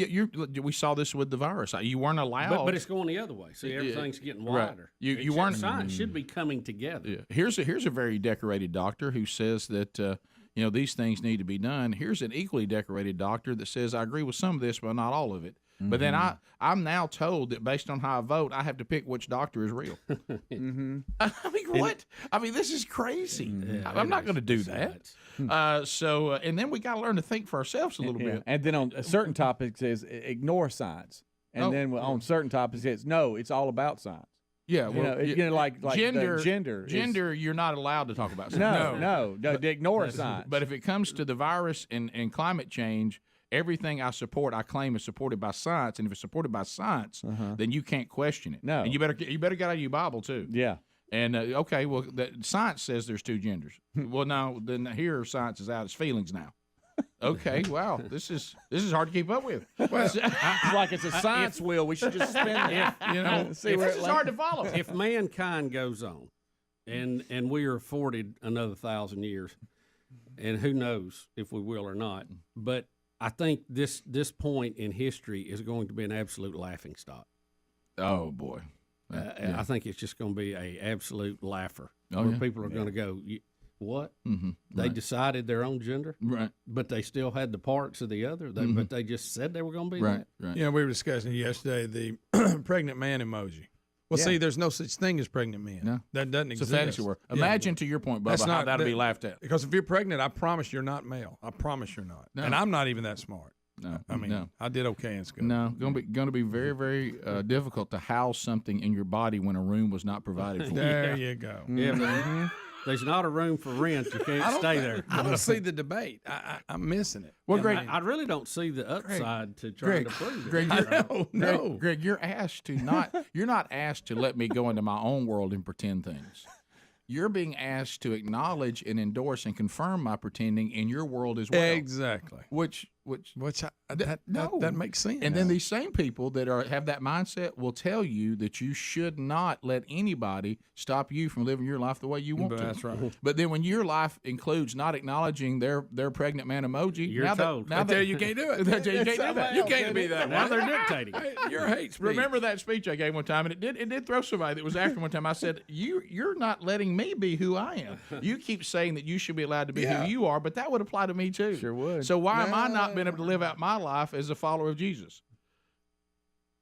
we saw this with the virus. You weren't allowed, but it's going the other way. See, everything's getting wider. Right. You weren't. Science should be coming together. Yeah. Here's a very decorated doctor who says that these things need to be done. Here's an equally decorated doctor that says I agree with some of this, but not all of it. Mm-hmm. But then I'm now told that based on how I vote, I have to pick which doctor is real. Mm-hmm. I mean, what? This is crazy. Yeah, I'm not going to do that. And then we got to learn to think for ourselves a little bit. And then on certain topics is ignore science, and then on certain topics it's no, it's all about science. Yeah, well, like gender. Gender, you're not allowed to talk about science. No, ignore science. But if it comes to the virus and climate change, everything I support, I claim is supported by science, and if it's supported by science, then you can't question it. No, and you better get out of your Bible too. Yeah. And okay, well, science says there's 2 genders. Well, now then here science is out its feelings now. Okay, wow, this is hard to keep up with. Well, it's like it's a science wheel. We should just spin it. See where it's hard to follow. If mankind goes on, and we are afforded another 1,000 years, and who knows if we will or not, but I think this point in history is going to be an absolute laughingstock. Oh boy. I think it's just going to be an absolute laugher where people are going to go, what? Mm-hmm. They decided their own gender, right? But they still had the parts of the other. But they just said they were going to be right. that. Right. Yeah, we were discussing yesterday the pregnant man emoji. Well, see, there's no such thing as pregnant men. No. That doesn't It's exist. a fantasy word. Imagine, to your point, Bubba, how that'll be laughed at. Because if you're pregnant, I promise you're not male. I promise you're not. No. And I'm not even that smart. No, I mean, I did okay in school. No, going to be very, very difficult to house something in your body when a room was not provided for. There you go. Yeah, but there's not a room for rent. You can't stay there. I don't see the debate. I'm missing it. Well, Greg, I really don't see the upside to trying to prove it. Greg, no. Greg, you're not asked to let me go into my own world and pretend things. You're being asked to acknowledge and endorse and confirm my pretending in your world as well. Exactly. Which that makes sense. And then these same people that have that mindset will tell you that you should not let anybody stop you from living your life the way you want to. That's right. But then when your life includes not acknowledging their pregnant man emoji, you're told. I tell you can't do it. You can't do that. You can't be that. Now they're dictating. Your hate speech. Remember that speech I gave one time, and it did throw somebody that was after one time. I said, you're not letting me be who I am. You keep saying that you should be allowed to be who you are, but that would apply to me too. Sure would. So why am I not not been able to live out my life as a follower of Jesus.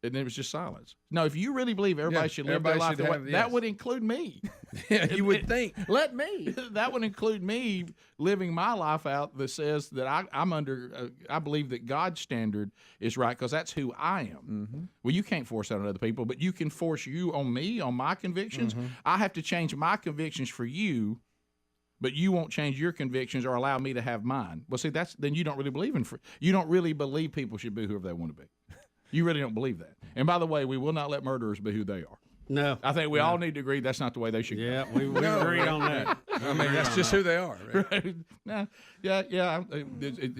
And it was just silence. No, if you really believe everybody should live their life that would include me. You would think. Let me. That would include me living my life out that says that I'm under, I believe that God's standard is right because that's who I am. Well, you can't force that on other people, but you can force you on me, on my convictions. I have to change my convictions for you, but you won't change your convictions or allow me to have mine. Well, see, then you don't really believe you don't really believe people should be whoever they want to be. You really don't believe that. And by the way, we will not let murderers be who they are. No. I think we all need to agree that's not the way they should go. Yeah, we agree on that. I mean, that's just who they are. Right? No, yeah.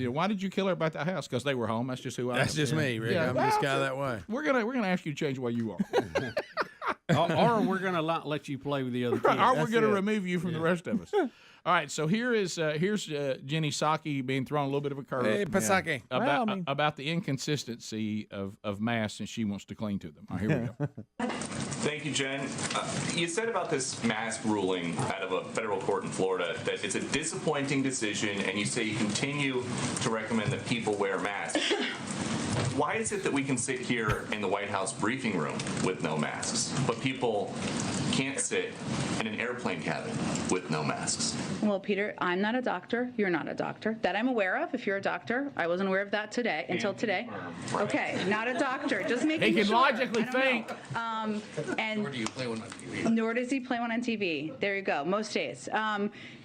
Why did you kill her about that house? Because they were home. That's just who I am. That's just me, Rick. I'm just kind of that way. We're gonna ask you to change the way you are. or we're going to let you play with the other kids. Or we're going to remove you from the rest of us. All right, so here's Jenny Psaki being thrown a little bit of a curve. Hey, Psaki. About the inconsistency of masks, and she wants to cling to them. All right, here we go. Thank you, Jen. You said about this mask ruling out of a federal court in Florida that it's a disappointing decision, and you say you continue to recommend that people wear masks. Why is it that we can sit here in the White House briefing room with no masks, but people can't sit in an airplane cabin with no masks? Well, Peter, I'm not a doctor. You're not a doctor. That I'm aware of. If you're a doctor, I wasn't aware of that today until today. Right. Okay, not a doctor. Just making sure. He can logically think. And Nor do you play one on TV. Nor does he play one on TV. There you go. Most days.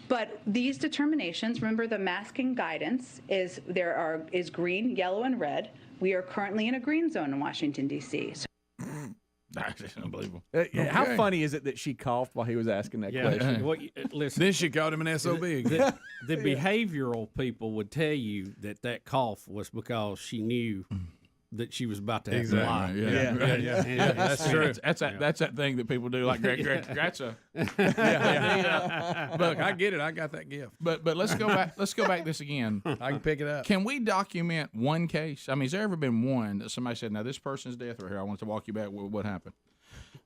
But these determinations, remember the masking guidance is green, yellow, and red. We are currently in a green zone in Washington, D.C. That's unbelievable. How funny is it that she coughed while he was asking that question? Well, listen, Then she called him an SOB again. the behavioral people would tell you that cough was because she knew that she was about to have to lie. Yeah. That's true. That's that thing that people do, like Gratza. Look, I get it. I got that gift. But let's go back. Let's go back this again. I can pick it up. Can we document one case? I mean, has there ever been one that somebody said, "Now this person's death right here. I want to walk you back. What happened?"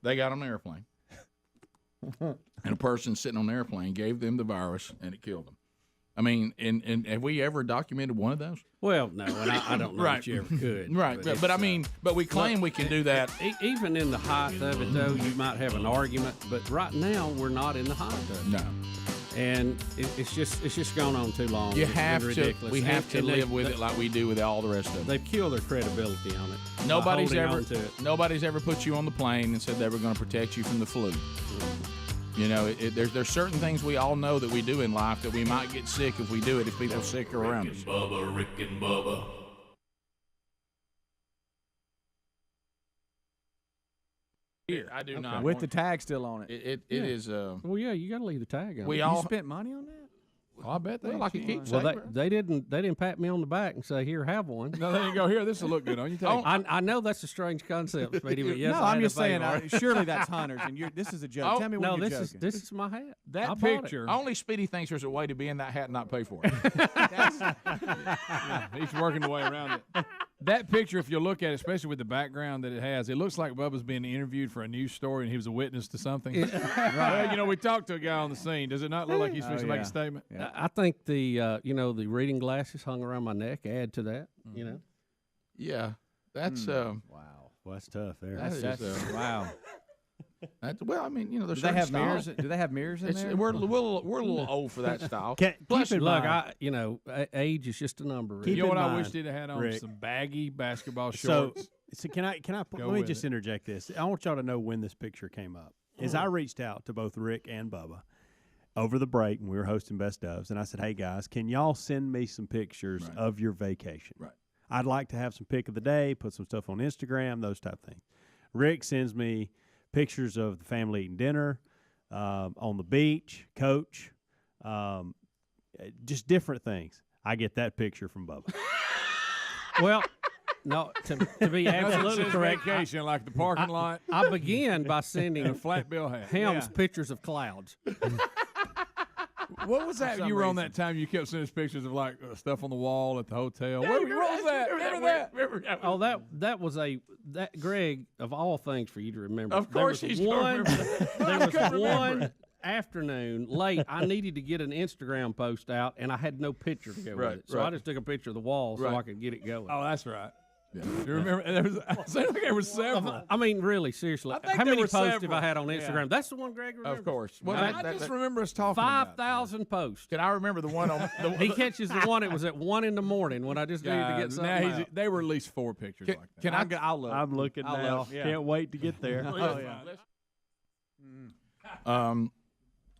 They got on an airplane, and a person sitting on the airplane gave them the virus, and it killed them. I mean, and have we ever documented one of those? Well, no, and I don't know if you ever could. Right, but I mean, but we claim we can do that. Even in the height of it, though, you might have an argument. But right now, we're not in the height of it. No. And it's just gone on too long. You It's have been to. ridiculous. We have to And live with it like we do with all the rest of it. They've killed their credibility on it. Nobody's Nobody's ever put you on the plane and said they were going to protect you from the flu. You know, there's certain things we all know that we do in life that we might get sick if we do it if people are sick around us. Bubba, Rick and Bubba. Here, I do not. With the tag still on it. It is. Well, yeah, you got to leave the tag on. We You all spent money on that? I bet they like a keepsake. Well, they didn't pat me on the back and say, "Here, have one." No, they didn't go here. This will look good on you. Take it. I know that's a strange concept, Speedy, but yes, No, I I'm had just to pay saying. for it. Surely that's Hunter's, and this is a joke. Tell me when no, you're this joking. is my hat. I That bought picture. it. Only Speedy thinks there's a way to be in that hat and not pay for it. He's working the way around it. That picture, if you look at it, especially with the background that it has, it looks like Bubba's being interviewed for a news story and he was a witness to something. Well, you know, we talked to a guy on the scene. Does it not look like he's supposed to make a statement? Yeah. I think the the reading glasses hung around my neck add to that. You know. Yeah, that's Wow, well, that's tough there. that's wow. Well, I mean, you know, there's Do they have certain mirrors? styles. Do they have mirrors in there? We're a little old for that style. Plus, in look, mind- age is just a number. Rick. Keep You know in what I mind, wish he'd have had on? Rick. Some baggy basketball So, shorts. can I Go let me with just it. interject this? I want y'all to know when this picture came up. As I reached out to both Rick and Bubba over the break when we were hosting Best Ofs, and I said, "Hey guys, can y'all send me some pictures of your vacation? Right. I'd like to have some pic of the day, put some stuff on Instagram, those type of things." Rick sends me pictures of the family eating dinner, on the beach, coach, just different things. I get that picture from Bubba. Well, no, to be absolutely correct, Vacation, like the parking lot. I began by And a sending flat bill hat. Helms pictures of clouds. What was that? some You were on reason. that time you kept sending us pictures of like stuff on the wall at the hotel. What was that? Remember that? Oh, that was Greg, of all things for you to remember. Of course there was he's gonna one. remember that. There was one afternoon, late, I needed to get an Instagram post out, and I had no picture to go with it. So I just took a picture of the wall so I could get it going. Oh, that's right. Yeah. You remember? There was several. I mean, really, seriously. How many posts have I had on Instagram? Yeah. That's the one Greg remembers. Of course. Well, I just remember us talking 5,000 posts. Can I remember the one on? He catches the one. It was at 1 a.m. when I just needed to get something out. They were at least 4 pictures like that. Can I'll look. I'm looking now. Look, yeah. Can't wait to get there. Oh yeah.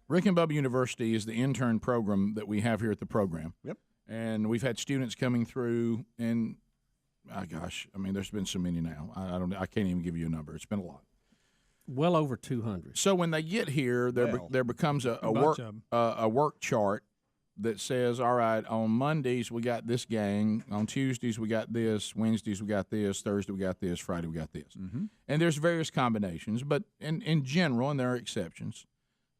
Rick and Bubba University is the intern program that we have here at the program. Yep. And we've had students coming through, and gosh, I mean, there's been so many now. I can't even give you a number. It's been a lot. Well over 200. So when they get here, there becomes a work chart that says, all right, on Mondays we got this gang, on Tuesdays we got this, Wednesdays we got this, Thursday we got this, Friday we got this. Mm-hmm. And there's various combinations, but in general, and there are exceptions,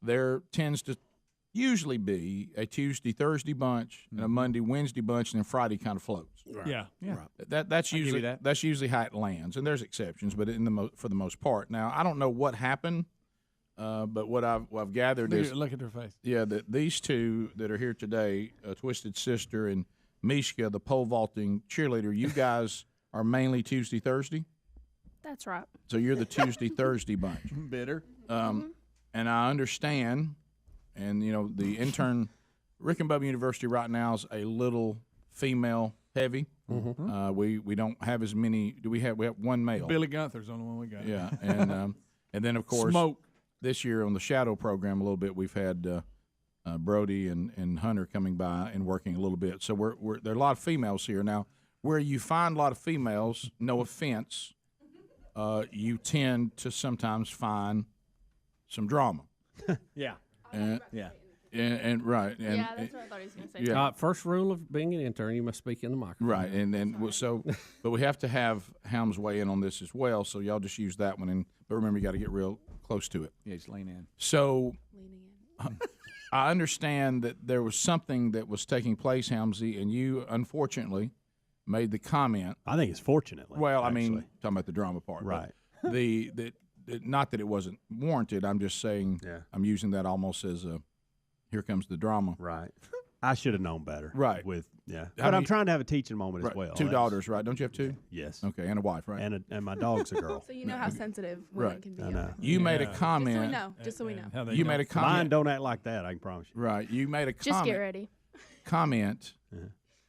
there tends to usually be a Tuesday, Thursday bunch, and a Monday, Wednesday bunch, and then Friday kind of floats. Right. Yeah. Right. That's usually how it lands, and there's exceptions, but for the most part. Now, I don't know what happened, but what I've gathered is look at their face. Yeah, that these two that are here today, Twisted Sister and Mishka, the pole vaulting cheerleader, you guys are mainly Tuesday, Thursday. That's right. So you're the Tuesday, Thursday bunch. Bitter. And I understand. And, you know, the intern, Rick and Bubba University right now is a little female heavy. Mm-hmm. We don't have as many. We have one male. Billy Gunther's the only one we got. Yeah, and then of course this year on the shadow program a little bit we've had Brody and Hunter coming by and working a little bit. So there are a lot of females here now. Where you find a lot of females, no offense, you tend to sometimes find some drama. Yeah. Yeah, right. And, yeah, that's what I thought he was going to say. Yeah. First rule of being an intern, you must speak in the microphone. Right, but we have to have Helms weigh in on this as well. So y'all just use that one, but remember you got to get real close to it. Yeah, just lean in. So I understand that there was something that was taking place, Helmsy, and you unfortunately made the comment. I think it's fortunately. Well, actually. I mean, talking about the drama part, right? Not that it wasn't warranted. I'm just saying I'm using that almost as a here comes the drama. Right. I should have known better. Right. But I'm trying to have a teaching moment as well. 2 daughters, right? Don't you have 2? Yes. Okay, and a wife, right? And my dog's a girl. So you know how sensitive women can be. I know. You made a comment. Just so we know. You made a comment. Mine don't act like that, I can promise you. Right. You made a comment. Just get ready. Comment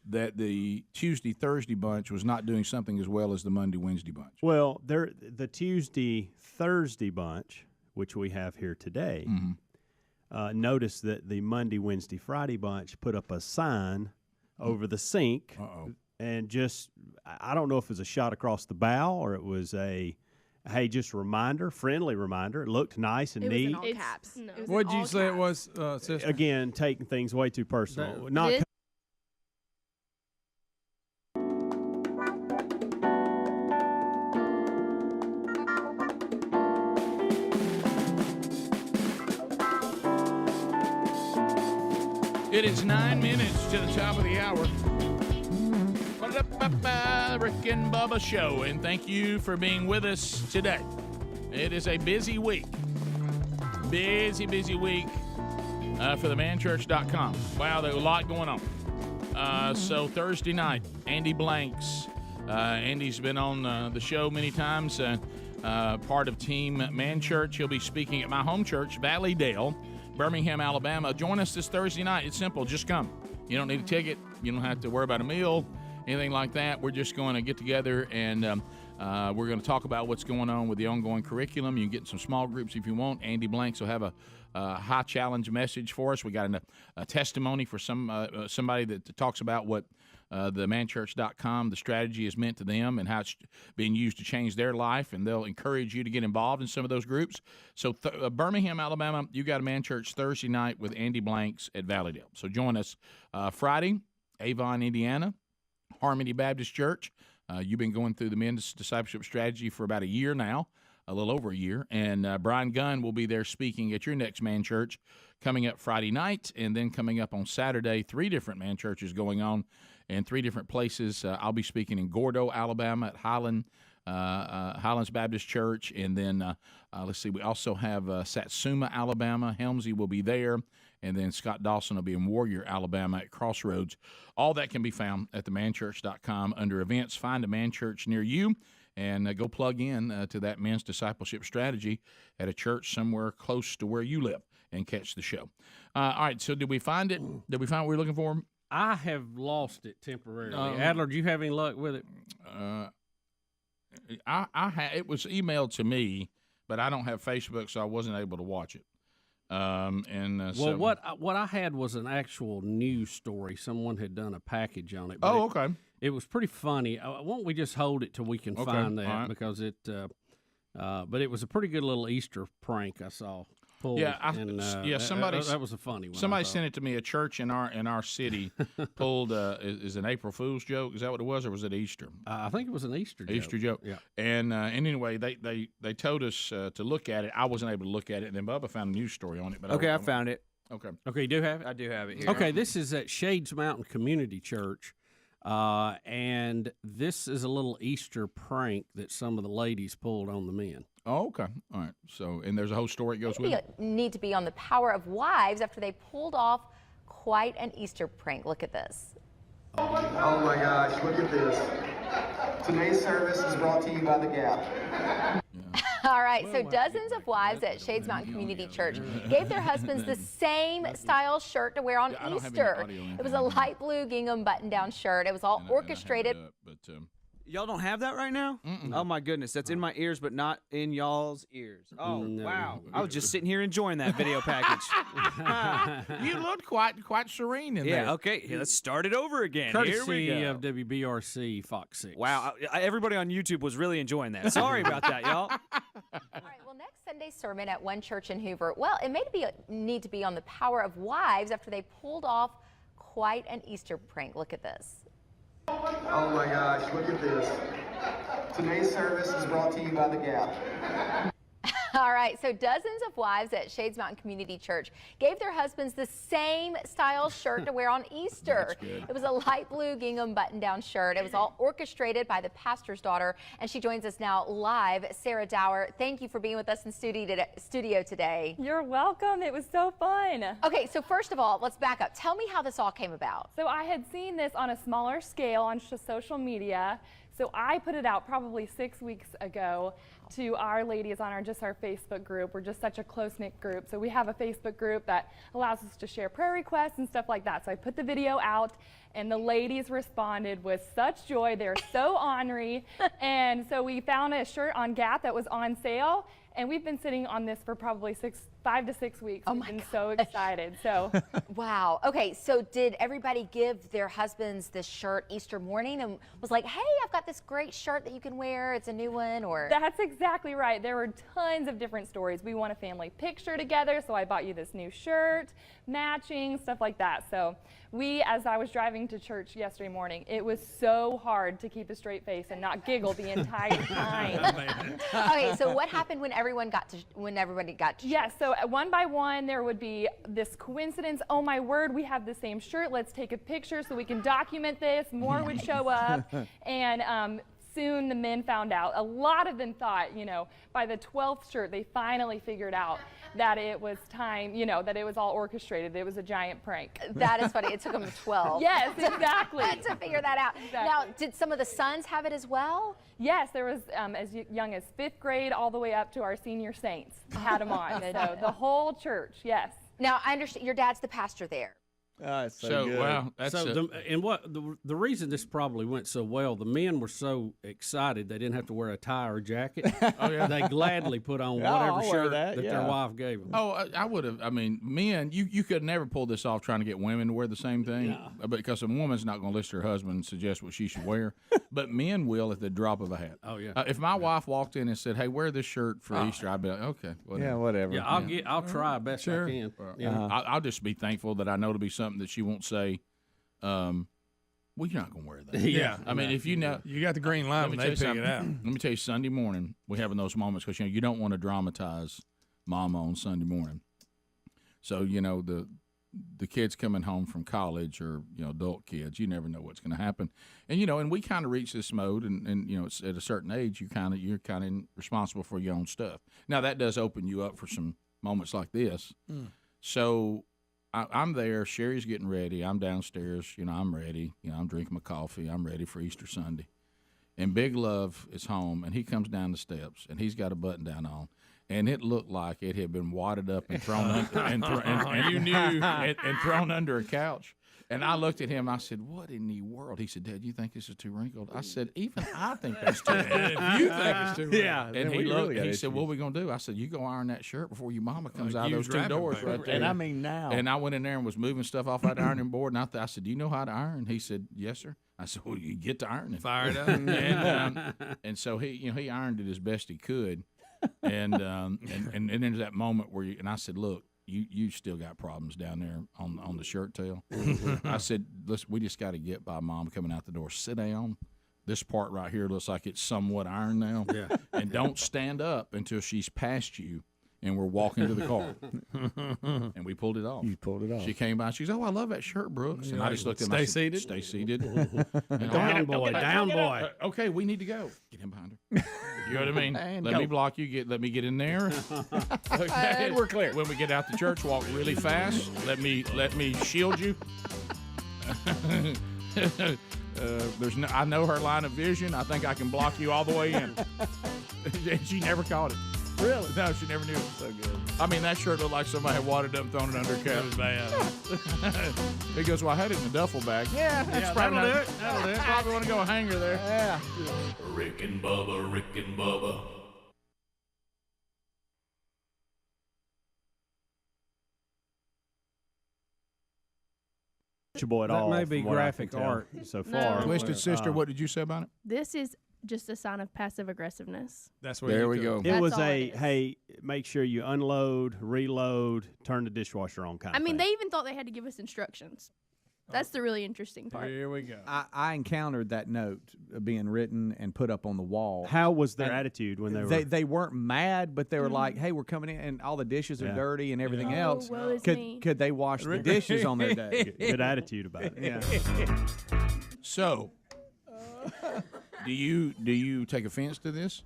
that the Tuesday, Thursday bunch was not doing something as well as the Monday, Wednesday bunch. Well, the Tuesday, Thursday bunch, which we have here today, notice that the Monday, Wednesday, Friday bunch put up a sign over the sink. And I don't know if it was a shot across the bow or it was just a reminder, friendly reminder. It looked nice and neat. It was in all caps. What did you say it was, sister? Again, taking things way too personal. It is 9 minutes to the top of the hour. Rick and Bubba Show, and thank you for being with us today. It is a busy week. Busy week for themanchurch.com. Wow, there's a lot going on. So Thursday night, Andy Blanks. Andy's been on the show many times, part of Team Man Church. He'll be speaking at my home church, Valleydale, Birmingham, Alabama. Join us this Thursday night. It's simple. Just come. You don't need a ticket. You don't have to worry about a meal, anything like that. We're just going to get together and we're going to talk about what's going on with the ongoing curriculum. You can get in some small groups if you want. Andy Blanks will have a high challenge message for us. We got a testimony for somebody that talks about what themanchurch.com, the strategy is meant to them and how it's being used to change their life, and they'll encourage you to get involved in some of those groups. So Birmingham, Alabama, you got a Man Church Thursday night with Andy Blanks at Valleydale. So join us Friday, Avon, Indiana, Harmony Baptist Church. You've been going through the men's discipleship strategy for about a year now, a little over a year, and Brian Gunn will be there speaking at your next Man Church coming up Friday night, and then coming up on Saturday, 3 different Man Churches going on in 3 different places. I'll be speaking in Gordo, Alabama, at Highland Highlands Baptist Church, and then let's see, we also have Satsuma, Alabama. Helmsy will be there, and then Scott Dawson will be in Warrior, Alabama at Crossroads. All that can be found at themanchurch.com under events. Find a man church near you, and go plug in to that men's discipleship strategy at a church somewhere close to where you live and catch the show. All right, so did we find it? Did we find what we were looking for? I have lost it temporarily. Adler, do you have any luck with it? It was emailed to me, but I don't have Facebook, so I wasn't able to watch it. So what I had was an actual news story. Someone had done a package on it. Okay. It was pretty funny. Won't we just hold it till we can find that? Right. Because it, but it was a pretty good little Easter prank I saw. Pulled, Somebody that was a funny one. Somebody sent it to me. A church in our city pulled is an April Fool's joke. Is that what it was, or was it Easter? I think it was an Easter joke. Easter joke. Yeah. And anyway, they told us to look at it. I wasn't able to look at it, and then Bubba found a news story on it. But I found it. Okay. Okay, you do have it? I do have it here. Okay, this is at Shades Mountain Community Church. And this is a little Easter prank that some of the ladies pulled on the men. Oh, okay. All right. So, and there's a whole story that goes with it. Need to be on the power of wives after they pulled off quite an Easter prank. Look at this. Oh my gosh, look at this. Today's service is brought to you by The Gap. All right, so dozens of wives at Shades Mountain Community Church gave their husbands the same style shirt to wear on Easter. It was a light blue gingham button-down shirt. It was all orchestrated. Y'all don't have that right now? Oh, my goodness. That's in my ears, but not in y'all's ears. Oh, wow. I was just sitting here enjoying that video package. You looked quite serene in there. Yeah, okay. Here, let's start it over again. Courtesy Here we go. of WBRC Fox 6. Wow. Everybody on YouTube was really enjoying that. Sorry about that, y'all. All right, well, next Sunday's sermon at one church in Hoover, well, it may need to be on the power of wives after they pulled off quite an Easter prank. Look at this. Oh my gosh, look at this. Today's service is brought to you by The Gap. All right, so dozens of wives at Shades Mountain Community Church gave their husbands the same style shirt to wear on Easter. It was a light blue gingham button-down shirt. It was all orchestrated by the pastor's daughter, and she joins us now live. Sarah Dower, thank you for being with us in studio today. You're welcome. It was so fun. Okay, so first of all, let's back up. Tell me how this all came about. So I had seen this on a smaller scale on social media. So I put it out probably 6 weeks ago to our ladies on our Facebook group. We're just such a close-knit group. So we have a Facebook group that allows us to share prayer requests and stuff like that. So I put the video out, and the ladies responded with such joy. They're so ornery. And so we found a shirt on Gap that was on sale, and we've been sitting on this for probably 5 to 6 weeks. We've been so excited. So wow. Okay, so did everybody give their husbands this shirt Easter morning and was like, hey, I've got this great shirt that you can wear, it's a new one? Or that's exactly right. There were tons of different stories. We want a family picture together, so I bought you this new shirt, matching, stuff like that. So as I was driving to church yesterday morning, it was so hard to keep a straight face and not giggle the entire time. Okay, so what happened when everybody got to Yeah, so one by one there would be this coincidence. Oh my word, we have the same shirt. Let's take a picture so we can document this. More would show up, and soon the men found out. A lot of them thought, by the 12th shirt, they finally figured out that it was time, that it was all orchestrated. It was a giant prank. That is funny. It took them 12. Yes, exactly. to figure that out. Exactly. Now, did some of the sons have it as well? Yes, there was as young as 5th grade all the way up to our senior saints had them on. So the whole church, yes. Now, I understand your dad's the pastor there. It's so good. Wow, that's the reason this probably went so well, the men were so excited they didn't have to wear a tie or jacket. Oh yeah, they gladly put on whatever shirt that their wife gave them. Oh, I would have. I mean, men, you could never pull this off trying to get women to wear the same thing, because a woman's not going to listen to her husband and suggest what she should wear, but men will at the drop of a hat. Oh yeah. If my wife walked in and said, "Hey, wear this shirt for Easter," I'd be like, "Okay, whatever." Yeah, whatever. Yeah, I'll try best I can. I'll just be thankful that I know to be something that she won't say. Well, you're not going to wear that. Yeah. I mean, if you know. You got the green line when they pick it out. Let me tell you, Sunday morning, we're having those moments because, you don't want to dramatize Mama on Sunday morning. So, the kids coming home from college or adult kids. You never know what's going to happen, and we kind of reach this mode, and it's at a certain age you're kind of responsible for your own stuff. Now that does open you up for some moments like this. So I'm there. Sherry's getting ready. I'm downstairs. I'm ready. I'm drinking my coffee. I'm ready for Easter Sunday. And Big Love is home, and he comes down the steps, and he's got a button down on, and it looked like it had been wadded up and thrown under, and you knew, and thrown under a couch. And I looked at him. I said, "What in the world?" He said, "Dad, you think this is too wrinkled?" I said, "Even I think that's too wrinkled." If you think it's too wrinkled. Yeah. And he looked. He said, "What are we gonna do?" I said, "You go iron that shirt before your mama comes out of those two doors right there." And I mean now. And I went in there and was moving stuff off that ironing board. And I said, "Do you know how to iron?" He said, "Yes, sir." I said, "Well, you get to ironing." Fire it up. And so he ironed it as best he could. And then there's that moment where I said, "Look, you still got problems down there on the shirt tail." I said, "Listen, we just got to get by Mom coming out the door. Sit down. This part right here looks like it's somewhat ironed now. Yeah. And don't stand up until she's past you and we're walking to the car." And we pulled it off. You pulled it off. She came by. She goes, "Oh, I love that shirt, Brooks." And I just looked at him. Stay seated? Stay seated. Down, boy. Down, boy. Okay, we need to go. Get him behind her. You know what I mean? And Let go. me block you. Let me get in there. Okay. And we're clear. When we get out the church, walk really fast. Let me shield you. I know her line of vision. I think I can block you all the way in. And she never caught it. Really? No, she never knew it. So good. I mean, that shirt looked like somebody had wadded up and thrown it under a couch. That was bad. He goes, "Well, I had it in the duffel bag." Yeah, That'll do it. That'll do it. Probably want to go a hanger there. Yeah. Rick and Bubba, Rick and Bubba. Your boy at all. That may be from what I graphic can tell art so No. far. Twisted Sister, what did you say about it? This is just a sign of passive aggressiveness. That's where There you we could- go. It That's was all a it is. hey, make sure you unload, reload, turn the dishwasher on kind I of mean, thing. they even thought they had to give us instructions. That's the really interesting part. Here we go. I encountered that note being written and put up on the wall. How was their And attitude when they were? They weren't mad, but they were like, "Hey, we're coming in, and all the dishes are Yeah. dirty and everything Oh, else. woe is me. Could they wash the dishes on their day?" Good attitude about it. Yeah. So, do you take offense to this?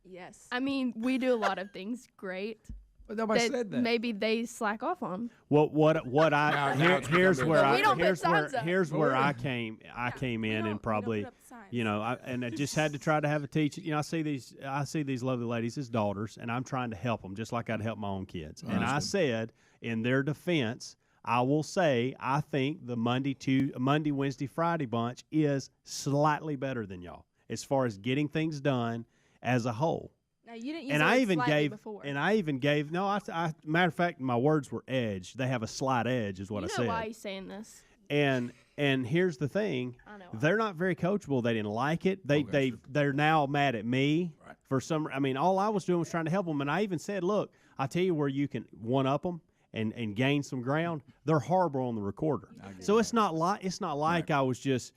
Yes. I mean, we do a lot of things great. But nobody said that. Maybe they slack off on. What I Now it's here's becoming- where Well, I we don't put here's where signs up. here's where I came in and probably and I just had to try to have a teach. I see these lovely ladies as daughters, and I'm trying to help them just like I'd help my own kids. And I said, in their defense, I will say I think the Monday, Wednesday, Friday bunch is slightly better than y'all as far as getting things done as a whole. Now, you didn't use And the I word even slightly gave, before. matter of fact, my words were edge. They have a slight edge, is what you I know said. why he's saying this. And here's the thing, they're not very coachable. They didn't like it. They're now mad at me for some. I mean, all I was doing was trying to help them, and I even said, look, I'll tell you where you can one up them and gain some ground. They're horrible on the recorder, so it's not like I was just.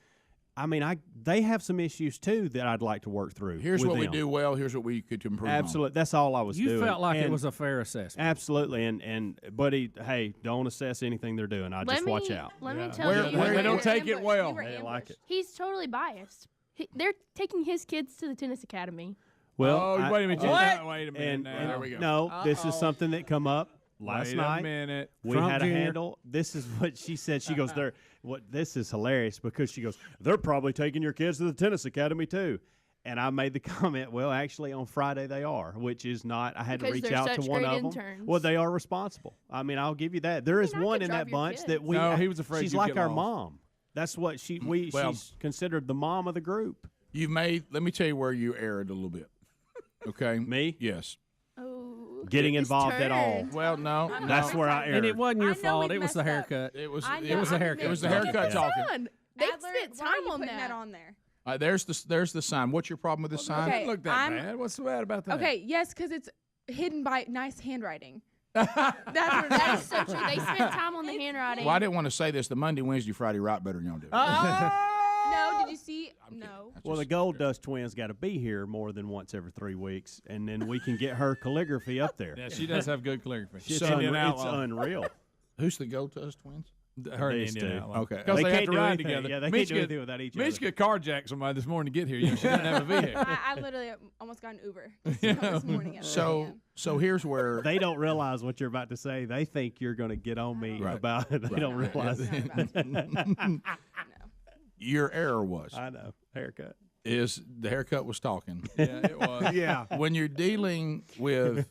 I mean, they have some issues too that I'd like to work through. Here's with what we them. do well. Here's what we could improve. Absolutely, that's all I was doing. You felt like it And- was a fair assessment. Absolutely, and buddy, hey, don't assess anything they're doing. Just watch out. Let me tell you. They don't take it well. They like it. He's totally biased. They're taking his kids to the tennis academy. Well, wait a minute. What? Wait a minute. And, now. There we go. No, this is something that come up last Wait night. a minute. We Trump had Jr. a handle. This is what she said. She goes, this is hilarious because she goes, they're probably taking your kids to the tennis academy too. And I made the comment, well, actually on Friday they are, which is not, I had Because to reach they're out to such one great of them. interns. Well, they are responsible. I mean, I'll give you that. There is I one could in drive that your bunch kids. that we, No, he was afraid she's you'd like get our lost. mom. That's what Well- she's considered the mom of the group. Let me tell you where you erred a little bit. Okay? Me? Yes. Oh, Getting his involved at all. turn. Well, no. That's where I erred. And it wasn't your I know fault. we It was the messed up. haircut. It was. I It know, was I the admit haircut. It was the it. haircut Look at talking. Son, they Adler, spent why are time you on putting that. on there? There's the sign. What's your problem with this sign? Okay, Look that I'm- bad. What's so bad about that? Okay, yes, because it's hidden by nice handwriting. That is so true. They spent time on the handwriting. Well, I didn't want to say this. The Monday, Wednesday, Friday write better than y'all do. No, did you see? No. Well, the Gold Dust twins got to be here more than once every 3 weeks, and then we can get her calligraphy up there. Yeah, she does have good calligraphy. It's, She did it's outlaw. unreal. Who's the go-to-us twins? Her and These two. Indiana. Okay. Because They they have can't to do ride anything. together. Yeah, they can't do anything without each other. Mishka carjacked somebody this morning to get here. You know, she doesn't have a vehicle. I literally almost got an Uber this morning at 4 a.m. So here's where they don't realize what you're about to say. They think you're going to get on me about it. They don't realize it. your error was. I know. Haircut. Is the haircut was talking. Yeah, it was. Yeah. When you're dealing with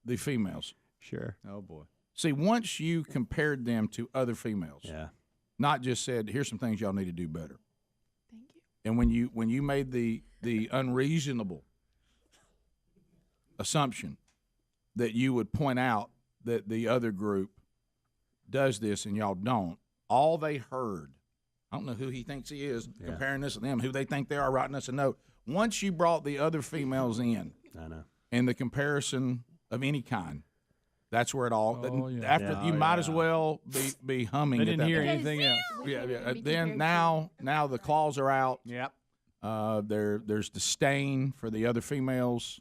the females. Sure. Oh, boy. See, once you compared them to other females, not just said, here's some things y'all need to do better. Thank you. And when you made the unreasonable assumption that you would point out that the other group does this and y'all don't, all they heard, I don't know who he thinks he is, comparing this to them, who they think they are, writing us a note. Once you brought the other females in, I know, and the comparison of any kind, that's where it all. You might as well be humming. They didn't hear anything else. Yeah. Then now the claws are out. Yep. There's disdain for the other females.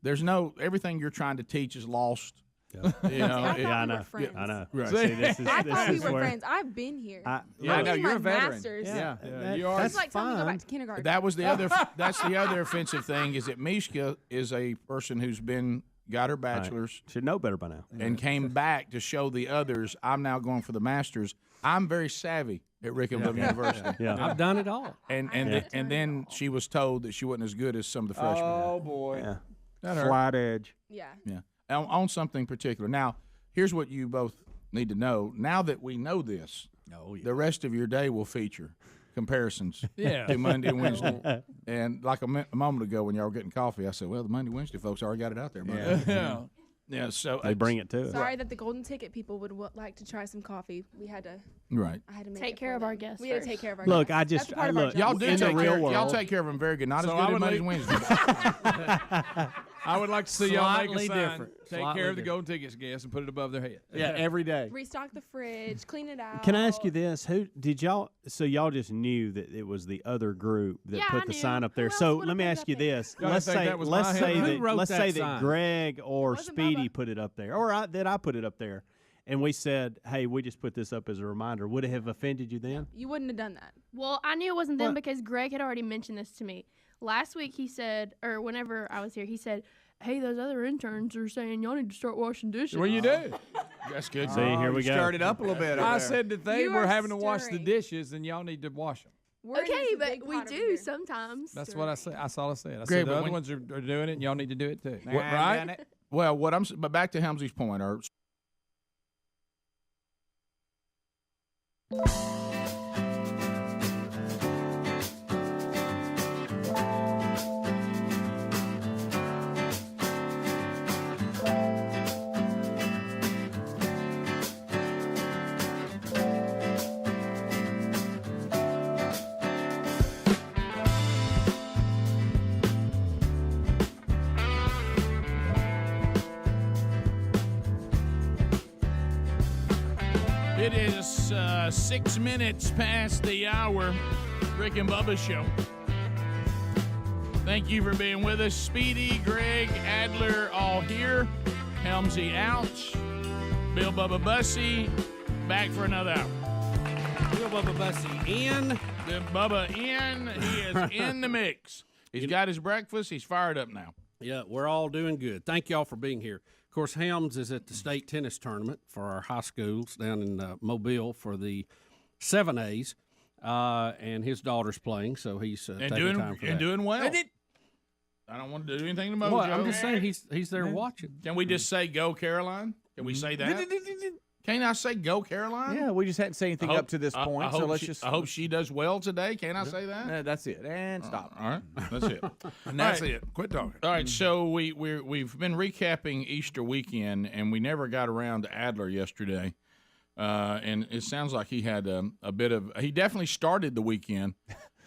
There's everything you're trying to teach is lost. Yeah. You know, I know. Friends. I know. Right. See, I thought we were friends. I've been here. I know you're a veteran. Masters. Yeah. You are. It's like telling me to go back to kindergarten. That was the other. That's the other offensive thing is that Mishka is a person who's got her bachelor's, should know better by now, and came back to show the others. I'm now going for the master's. I'm very savvy at Rickenville University. I've done it all. And then she was told that she wasn't as good as some of the freshmen. Oh boy. Yeah. That hurt. Flat edge. Yeah. Yeah. On something particular. Now, here's what you both need to know. Now that we know this, the rest of your day will feature comparisons to Monday and Wednesday. And like a moment ago when y'all were getting coffee, I said, well, the Monday, Wednesday folks already got it out there. Yeah, so they bring it to us. Sorry that the golden ticket people would like to try some coffee. We had to. Right. I had to make take care of our guests. We had to take care of our Look, guests. I just That's part of our look. job. Y'all do in the take real care. world. Y'all take care of them very good. Not So as I good as would Monday and Wednesday. I would like to see y'all make a Slightly sign. different. Take Slightly care of the different. golden tickets guests and put it above their head. Yeah, every day. Restock the fridge, clean it out. Can I ask you this? Who did y'all? So y'all just knew that it was the other group that put the sign up there. So let me ask you this: let's say that Greg or Speedy put it up there, or that I put it up there, and we said, "Hey, we just put this up as a reminder." Would it have offended you then? You wouldn't have done that. Well, I knew it wasn't them because Greg had already mentioned this to me. Last week he said, or whenever I was here, he said, hey, those other interns are saying y'all need to start washing dishes. Well, you do. That's good. See, here we go. Stirred it up a little bit. I over there. said that they You were are having to wash the stirring. dishes, and y'all need to wash them. Okay, but we do sometimes. That's what I said. That's all I said. I Greg, said the but other when- ones are doing it, and y'all need to do it too. Right? Well, but back to Helmsley's point. It is 6 minutes past the hour. Rick and Bubba Show. Thank you for being with us. Speedy, Greg, Adler, all here. Helmsy out. Bill Bubba Bussy, back for another hour. Bill Bubba Bussy in. The Bubba in. He is in the mix. He's got his breakfast. He's fired up now. Yeah, we're all doing good. Thank y'all for being here. Of course, Helms is at the state tennis tournament for our high schools down in Mobile for the 7As, and his daughter's playing, so he's taking time for that. Doing well. I don't want to do anything to Mojo. Well, I'm just saying he's there watching. Can we just say go Caroline? Can we say that? Can't I say go Caroline? Yeah, we just hadn't said anything up to this point, so let's just. I hope she does well today. Can I say that? That's it. And stop. All right, that's it. And that's it. Quit talking. All right, so we've been recapping Easter weekend, and we never got around to Adler yesterday. And it sounds like he had a bit of. He definitely started the weekend